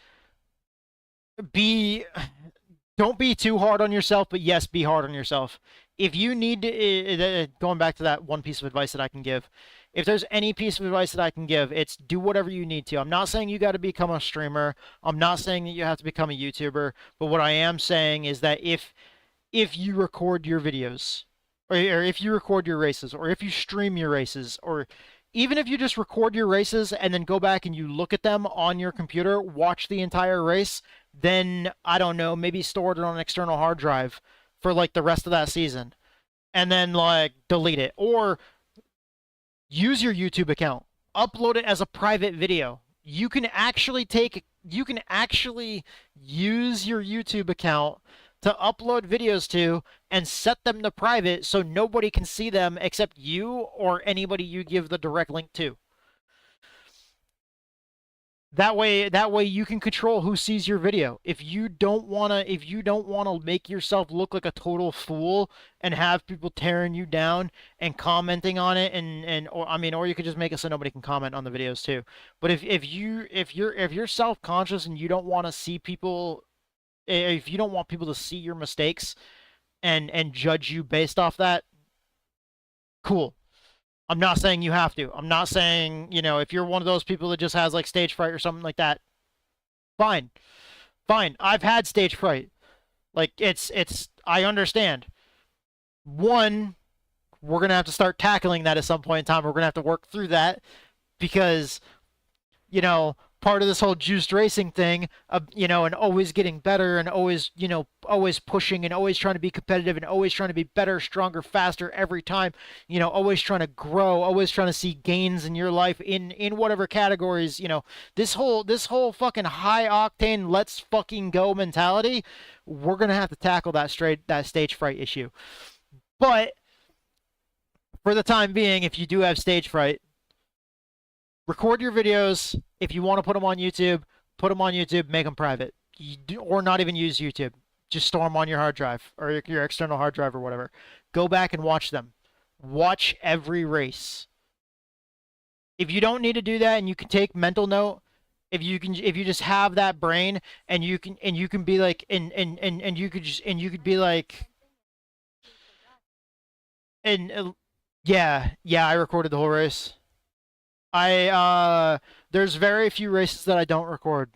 don't be too hard on yourself, but yes, be hard on yourself. If you need to, going back to that one piece of advice that I can give, if there's any piece of advice that I can give, it's do whatever you need to. I'm not saying you got to become a streamer. I'm not saying that you have to become a YouTuber. But what I am saying is that if you record your videos, or if you record your races, or if you stream your races, or even if you just record your races and then go back and you look at them on your computer, watch the entire race, then, I don't know, maybe store it on an external hard drive for, like, the rest of that season. And then, like, delete it. Or use your YouTube account. Upload it as a private video. You can actually use your YouTube account to upload videos to and set them to private so nobody can see them except you or anybody you give the direct link to. That way you can control who sees your video. If you don't wanna make yourself look like a total fool and have people tearing you down and commenting on it, or you could just make it so nobody can comment on the videos too. But if you're self-conscious and you don't want to see people, if you don't want people to see your mistakes and judge you based off that, cool. I'm not saying you have to. I'm not saying, if you're one of those people that just has, like, stage fright or something like that, fine. Fine. I've had stage fright. Like, I understand. One, we're going to have to start tackling that at some point in time. We're going to have to work through that because, part of this whole juiced racing thing, and always getting better and always pushing and always trying to be competitive and always trying to be better, stronger, faster every time, always trying to grow, always trying to see gains in your life in whatever categories, this whole fucking high octane, let's fucking go mentality, we're going to have to tackle that stage fright issue. But for the time being, if you do have stage fright, record your videos. If you want to put them on YouTube, put them on YouTube, make them private. Or not even use YouTube. Just store them on your hard drive or your external hard drive or whatever. Go back and watch them. Watch every race. If you don't need to do that and you can take mental note, if you just have that brain and you can be like and you could be like yeah, I recorded the whole race. There's very few races that I don't record.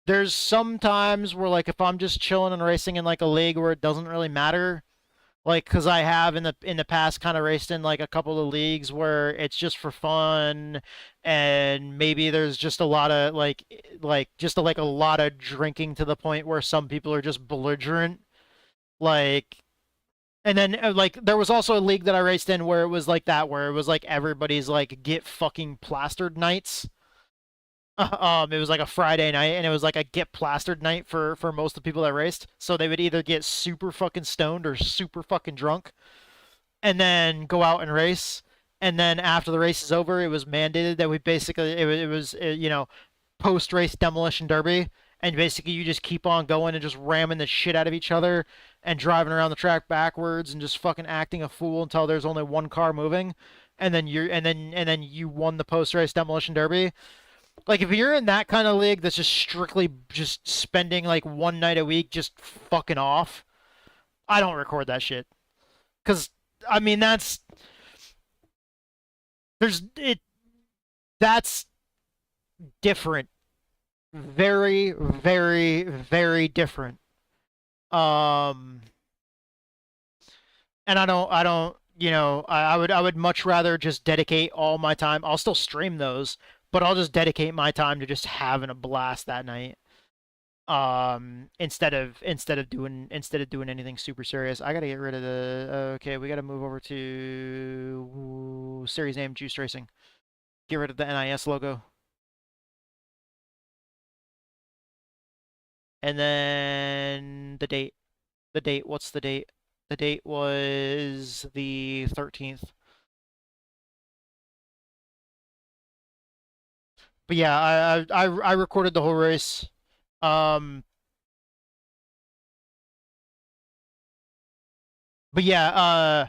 There's some times where, like, if I'm just chilling and racing in like a league where it doesn't really matter, like, because I have in the past kind of raced in like a couple of leagues where it's just for fun, and maybe there's just a lot of a lot of drinking to the point where some people are just belligerent, like. And then, like, there was also a league that I raced in where it was like that, where it was like everybody's like get fucking plastered nights. It was like a Friday night, and it was like a get plastered night for most of the people that raced. So they would either get super fucking stoned or super fucking drunk, and then go out and race. And then after the race is over, it was mandated that we basically it was you know, post race demolition derby, and basically you just keep on going and just ramming the shit out of each other and driving around the track backwards and just fucking acting a fool until there's only one car moving, and then you won the post race demolition derby. Like, if you're in that kind of league that's just strictly just spending like one night a week just fucking off, I don't record that shit. Cause I mean that's different. Very, very, very different. And I don't, you know, I would much rather just dedicate all my time. I'll still stream those, but I'll just dedicate my time to just having a blast that night. Instead of doing anything super serious. I gotta get rid of the. Okay, we gotta move over to series name Juice Racing. Get rid of the NIS logo. And then the date. The date. What's the date? The date was the 13th. But yeah, I recorded the whole race. But yeah,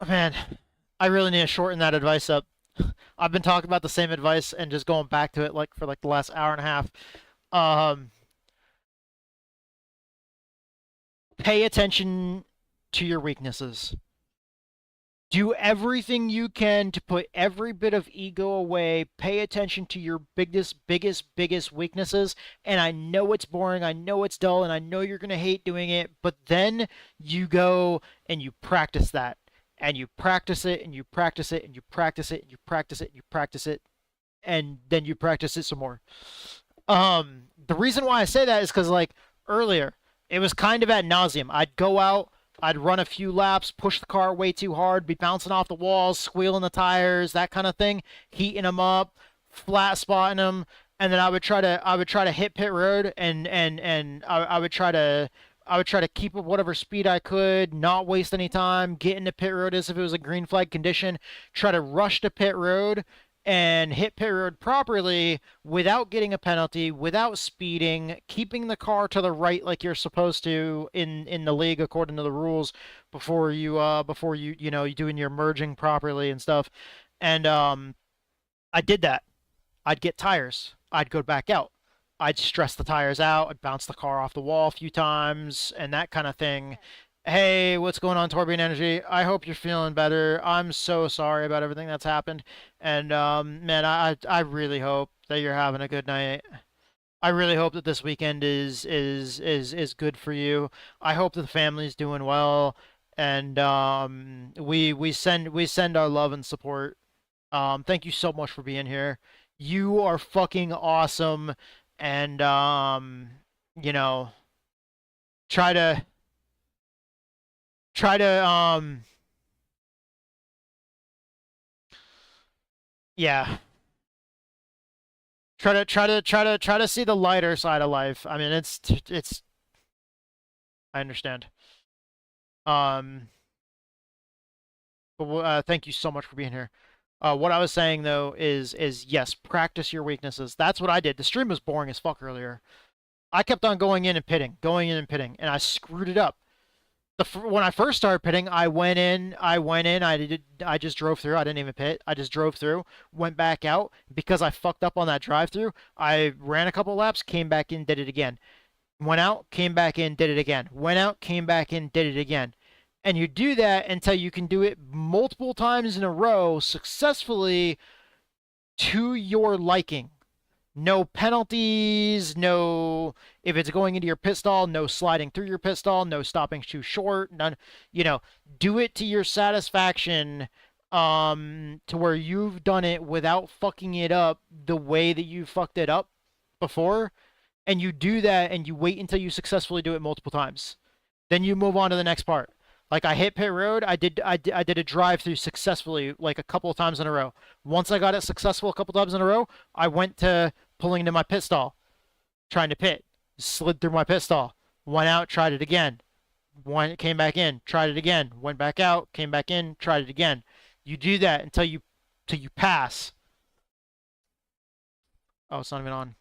man, I really need to shorten that advice up. I've been talking about the same advice and just going back to it like for like the last hour and a half. Pay attention to your weaknesses. Do everything you can to put every bit of ego away. Pay attention to your biggest weaknesses. And I know it's boring, I know it's dull, and I know you're going to hate doing it, but then you go and you practice that. And you practice it, and you practice it, and you practice it, and you practice it, and you practice it, and then you practice it some more. The reason why I say that is because, like, earlier, it was kind of ad nauseum. I'd go out, I'd run a few laps, push the car way too hard, be bouncing off the walls, squealing the tires, that kind of thing, heating them up, flat spotting them, and then I would try to hit pit road, and I would try to keep up whatever speed I could, not waste any time, get into pit road as if it was a green flag condition, try to rush to pit road and hit pit road properly without getting a penalty, without speeding, keeping the car to the right like you're supposed to in the league according to the rules before you you know, you're doing your merging properly and stuff. And I did that. I'd get tires. I'd go back out. I'd stress the tires out. I'd bounce the car off the wall a few times and that kind of thing. Hey, what's going on, Torbian Energy? I hope you're feeling better. I'm so sorry about everything that's happened. And, man, I really hope that you're having a good night. I really hope that this weekend is good for you. I hope that the family's doing well. And, we send our love and support. Thank you so much for being here. You are fucking awesome. And, you know, try to yeah, try to see the lighter side of life. I mean, it's I understand. But thank you so much for being here. What I was saying though is yes, practice your weaknesses. That's what I did. The stream was boring as fuck earlier. I kept on going in and pitting, and I screwed it up. when I first started pitting, I went in, I just drove through. I didn't even pit. I just drove through, went back out because I fucked up on that drive through. I ran a couple laps, came back in, did it again. Went out, came back in, did it again. Went out, came back in, did it again. And you do that until you can do it multiple times in a row successfully to your liking. No penalties, no, if it's going into your pit stall, no sliding through your pit stall, no stopping too short, none, do it to your satisfaction, to where you've done it without fucking it up the way that you fucked it up before, and you do that and you wait until you successfully do it multiple times. Then you move on to the next part. Like I hit pit road, I did a drive through successfully like a couple of times in a row. Once I got it successful a couple times in a row, I went to pulling into my pit stall, trying to pit, slid through my pit stall, went out, tried it again, came back in, tried it again, went back out, came back in, tried it again. You do that until you pass. Oh, it's not even on.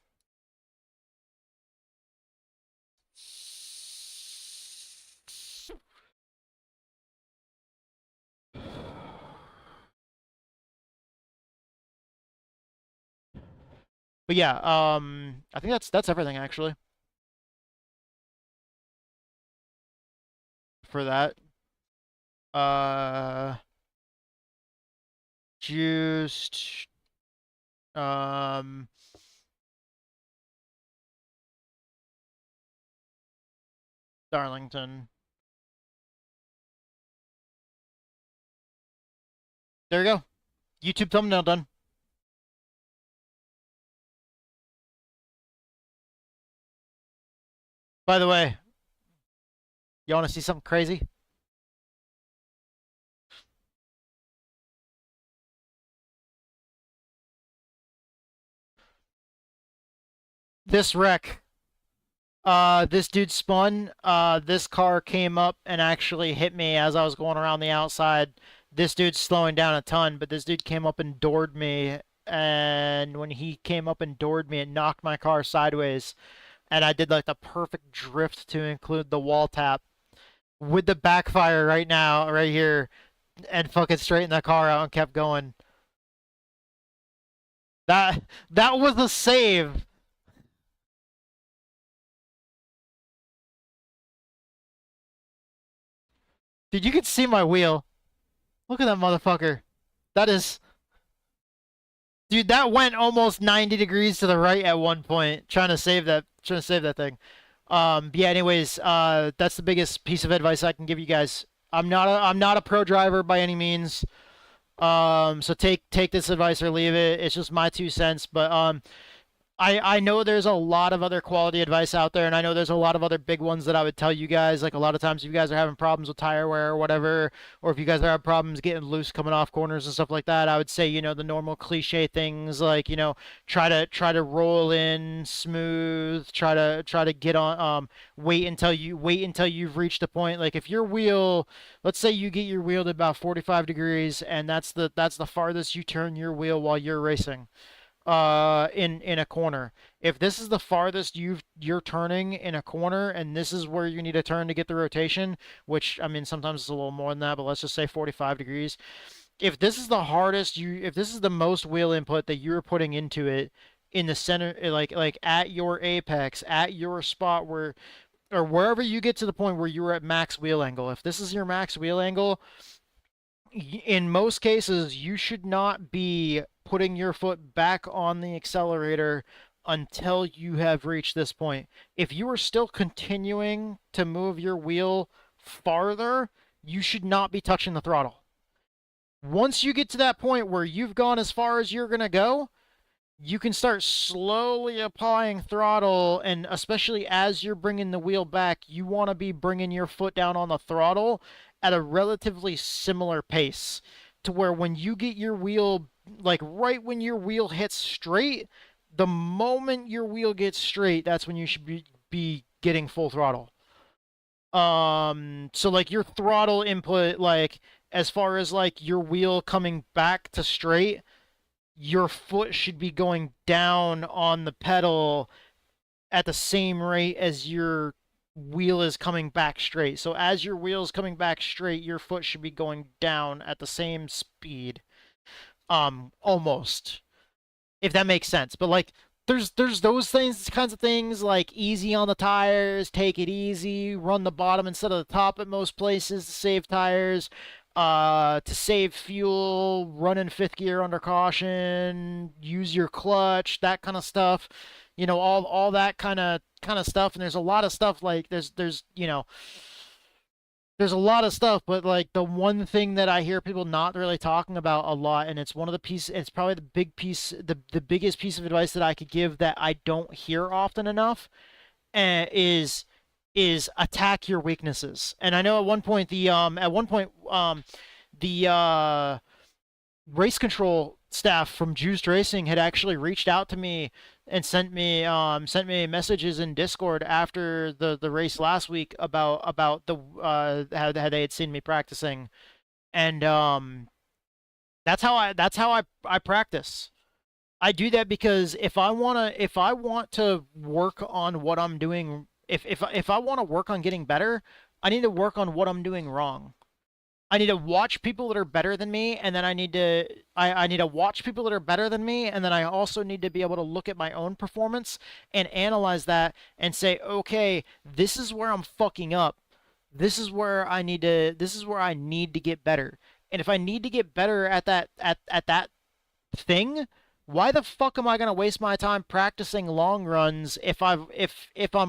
But yeah, I think that's everything actually. For that. Just Darlington. There you go. YouTube thumbnail done. By the way, you want to see something crazy? This wreck. This dude spun. This car came up and actually hit me as I was going around the outside. This dude's slowing down a ton, but this dude came up and doored me. And when he came up and doored me, it knocked my car sideways. And I did like the perfect drift to include the wall tap with the backfire right now, right here, and fucking straightened the car out and kept going. That was a save. Dude, you can see my wheel. Look at that motherfucker. That is... Dude, that went almost 90 degrees to the right at one point, trying to save that thing. Yeah, anyways, that's the biggest piece of advice I can give you guys. I'm not a pro driver by any means. So take this advice or leave it. It's just my 2 cents, but I know there's a lot of other quality advice out there, and I know there's a lot of other big ones that I would tell you guys. Like a lot of times if you guys are having problems with tire wear or whatever, or if you guys are having problems getting loose coming off corners and stuff like that, I would say, the normal cliche things like, try to roll in smooth, try to get on, wait until you've reached a point. Like if your wheel, let's say you get your wheel to about 45 degrees and that's the farthest you turn your wheel while you're racing. In a corner. If this is the farthest you're turning in a corner and this is where you need to turn to get the rotation, which I mean sometimes it's a little more than that, but let's just say 45 degrees. If this is the hardest if this is the most wheel input that you're putting into it in the center, like at your apex, at your spot where, or wherever you get to the point where you're at max wheel angle, if this is your max wheel angle, in most cases, you should not be putting your foot back on the accelerator until you have reached this point. If you are still continuing to move your wheel farther, you should not be touching the throttle. Once you get to that point where you've gone as far as you're going to go, you can start slowly applying throttle, and especially as you're bringing the wheel back, you want to be bringing your foot down on the throttle at a relatively similar pace to where when you get your wheel, like right when your wheel hits straight, the moment your wheel gets straight, that's when you should be getting full throttle. So like your throttle input, like as far as like your wheel coming back to straight, your foot should be going down on the pedal at the same rate as you're wheel is coming back straight. So as your wheel is coming back straight, your foot should be going down at the same speed. Almost. If that makes sense. But like there's those kinds of things like easy on the tires, take it easy, run the bottom instead of the top at most places to save tires, to save fuel, run in 5th gear under caution, use your clutch, that kind of stuff. You know, all that kind of stuff. And there's a lot of stuff like there's you know, there's a lot of stuff, but like the one thing that I hear people not really talking about a lot, and it's one of the pieces, it's probably the biggest piece of advice that I could give that I don't hear often enough, is attack your weaknesses. And I know at one point the race control staff from Juiced Racing had actually reached out to me and sent me messages in Discord after the race last week about the how they had seen me practicing, and that's how I practice. I do that because if I want to work on what I'm doing, if I want to work on getting better, I need to work on what I'm doing wrong. I need to watch people that are better than me, and then I need to watch people that are better than me, and then I also need to be able to look at my own performance and analyze that and say, okay, this is where I'm fucking up. This is where I need to get better. And if I need to get better at that thing, why the fuck am I gonna waste my time practicing long runs if I'm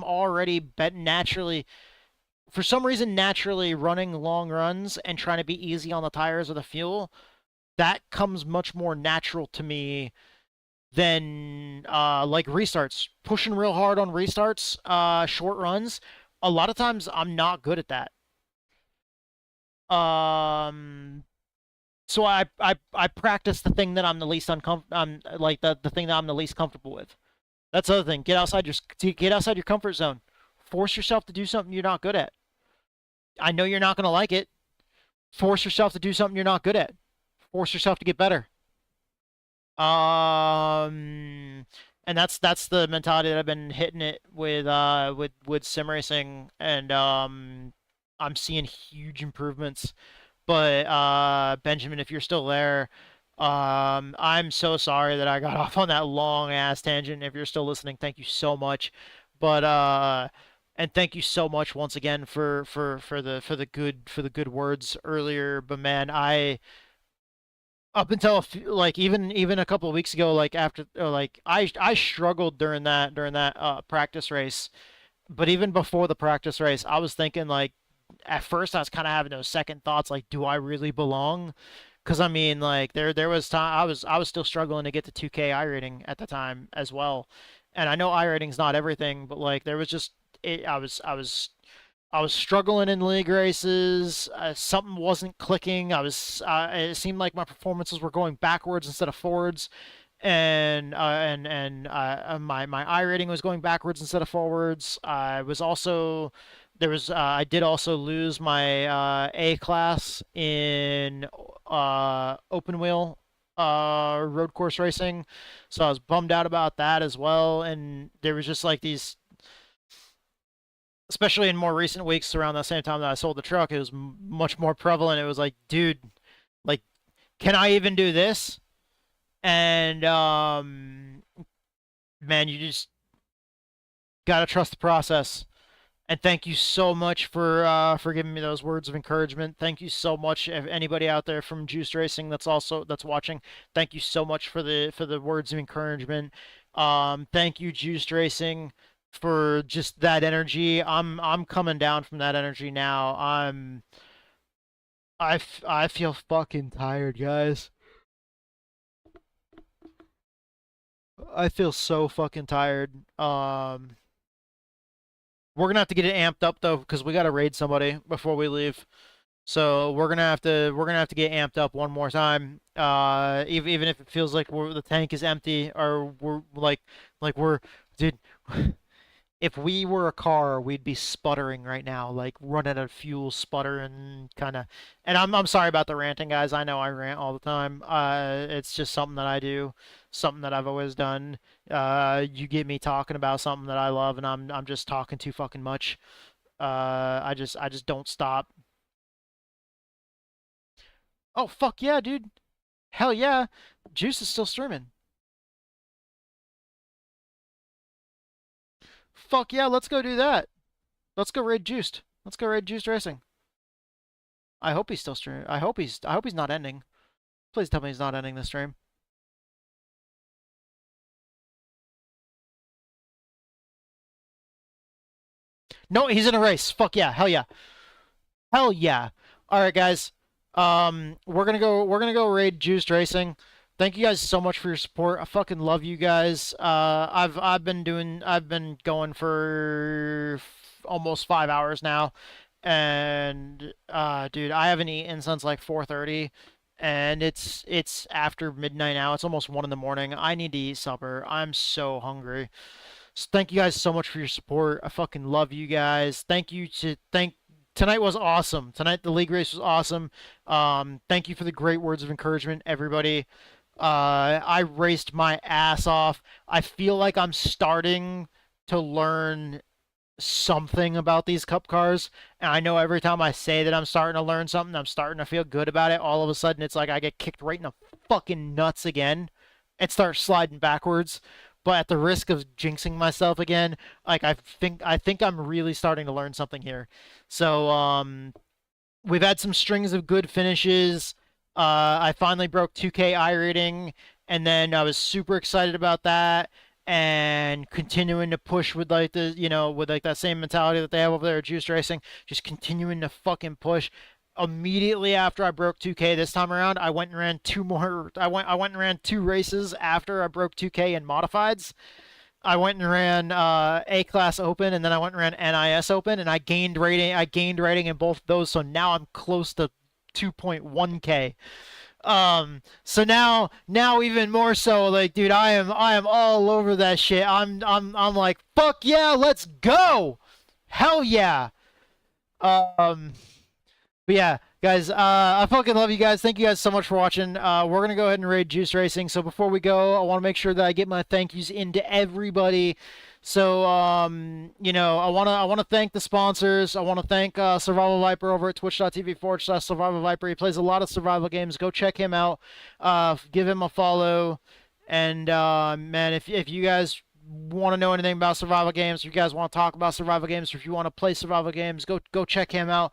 already naturally, for some reason, naturally running long runs and trying to be easy on the tires or the fuel? That comes much more natural to me than like restarts. Pushing real hard on restarts, short runs. A lot of times I'm not good at that. So I practice the thing that I'm the least like the thing that I'm the least comfortable with. That's the other thing. Get outside your comfort zone. Force yourself to do something you're not good at. I know you're not going to like it. Force yourself to do something you're not good at. Force yourself to get better. And that's the mentality that I've been hitting it with sim racing, and I'm seeing huge improvements. But Benjamin, if you're still there, I'm so sorry that I got off on that long ass tangent. If you're still listening, thank you so much. But and thank you so much once again for the good words earlier. But man, up until like even a couple of weeks ago, like after like I struggled during that practice race. But even before the practice race, I was thinking, like, at first I was kind of having those second thoughts, like, do I really belong? Because I mean, like, there was time I was still struggling to get to 2K iRating at the time as well. And I know iRating's not everything, but like there was just I was struggling in league races. Something wasn't clicking. It seemed like my performances were going backwards instead of forwards, and my iRating was going backwards instead of forwards. I did also lose my A class in open wheel road course racing, so I was bummed out about that as well. And there was just like these, especially in more recent weeks around the same time that I sold the truck, it was much more prevalent. It was like, dude, like, can I even do this? And man, you just gotta trust the process. And thank you so much for giving me those words of encouragement. Thank you so much. If anybody out there from Juiced Racing that's watching, thank you so much for the words of encouragement. Thank you, Juiced Racing, for just that energy. I'm coming down from that energy now. I feel fucking tired, guys. I feel so fucking tired. We're gonna have to get it amped up though, because we gotta raid somebody before we leave. So we're gonna have to get amped up one more time. Even if it feels like the tank is empty, or we're dude. If we were a car, we'd be sputtering right now, like running out of fuel, sputtering, kind of. And I'm sorry about the ranting, guys. I know I rant all the time. It's just something that I do, something that I've always done. You get me talking about something that I love, and I'm just talking too fucking much. I just don't stop. Oh, fuck yeah, dude. Hell yeah. Juice is still streaming. Fuck yeah, let's go do that. Let's go raid Juiced. Let's go raid Juiced Racing. I hope he's still streaming. I hope he's not ending. Please tell me he's not ending the stream. No, he's in a race. Fuck yeah. Hell yeah. Hell yeah. All right, guys. We're gonna go raid Juiced Racing. Thank you guys so much for your support. I fucking love you guys. I've been going for almost 5 hours now, and dude, I haven't eaten since like 4:30, and it's after midnight now. It's almost 1 in the morning. I need to eat supper. I'm so hungry. So thank you guys so much for your support. I fucking love you guys. Tonight was awesome. Tonight the league race was awesome. Thank you for the great words of encouragement, everybody. I raced my ass off. I feel like I'm starting to learn something about these cup cars, and I know every time I say that I'm starting to learn something, I'm starting to feel good about it, all of a sudden it's like I get kicked right in the fucking nuts again and start sliding backwards. But at the risk of jinxing myself again, like I think I'm really starting to learn something here. So we've had some strings of good finishes. I finally broke 2K iRating, and then I was super excited about that, and continuing to push with like that same mentality that they have over there at Juiced Racing, just continuing to fucking push. Immediately after I broke 2K this time around, I went and ran two races after I broke 2K in modifieds. I went and ran A-Class Open, and then I went and ran NIS Open, and I gained rating in both those, so now I'm close to 2.1K. So now even more so, like, dude, I am all over that shit. I'm like, fuck yeah, let's go. Hell yeah. But yeah, guys, I fucking love you guys. Thank you guys so much for watching. We're going to go ahead and raid Juiced Racing. So before we go, I want to make sure that I get my thank yous into everybody. So, I want to thank the sponsors. I want to thank Survival Viper over at twitch.tv/Survival Viper. He plays a lot of survival games. Go check him out. Give him a follow. And, man, if you guys want to know anything about survival games, if you guys want to talk about survival games, or if you want to play survival games, go check him out.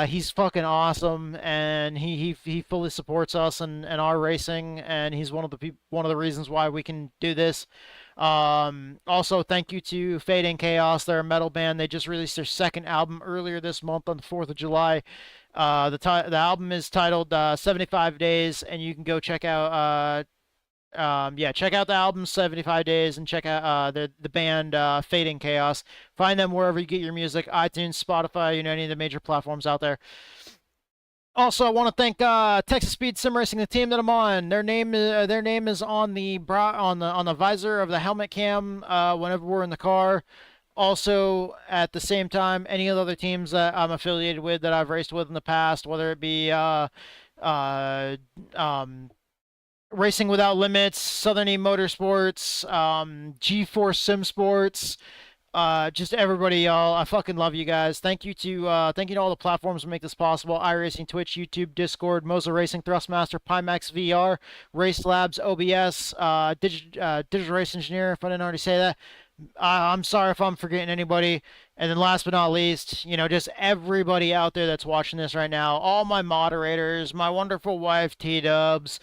He's fucking awesome, and he fully supports us and our racing, and he's one of the reasons why we can do this. Also, thank you to Fade and Chaos. They're a metal band. They just released their second album earlier this month on the 4th of July. The album is titled 75 Days, and you can go check out check out the album 75 Days, and check out the band Fade and Chaos. Find them wherever you get your music: iTunes, Spotify, any of the major platforms out there. Also, I want to thank Texas Speed Sim Racing, the team that I'm on. Their name is on the visor of the helmet cam whenever we're in the car. Also, at the same time, any of the other teams that I'm affiliated with that I've raced with in the past, whether it be Racing Without Limits, Southern E Motorsports, G4 Sim Sports, just everybody, y'all. I fucking love you guys. Thank you to all the platforms that make this possible: iRacing, Twitch, YouTube, Discord, Moza Racing, Thrustmaster, Pimax VR, Race Labs, OBS, Digital Race Engineer, if I didn't already say that. I'm sorry if I'm forgetting anybody. And then last but not least, just everybody out there that's watching this right now, all my moderators, my wonderful wife, T-Dubs,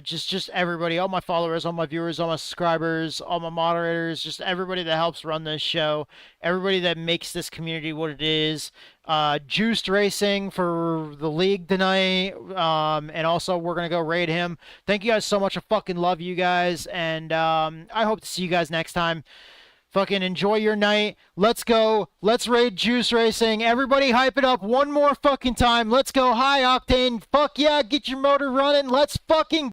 just everybody, all my followers, all my viewers, all my subscribers, all my moderators, just everybody that helps run this show, everybody that makes this community what it is. Juiced Racing for the league tonight, and also we're gonna go raid him. Thank you guys so much. I fucking love you guys, and I hope to see you guys next time. Fucking enjoy your night. Let's go. Let's raid Juiced Racing. Everybody hype it up one more fucking time. Let's go. High octane. Fuck yeah. Get your motor running. Let's fucking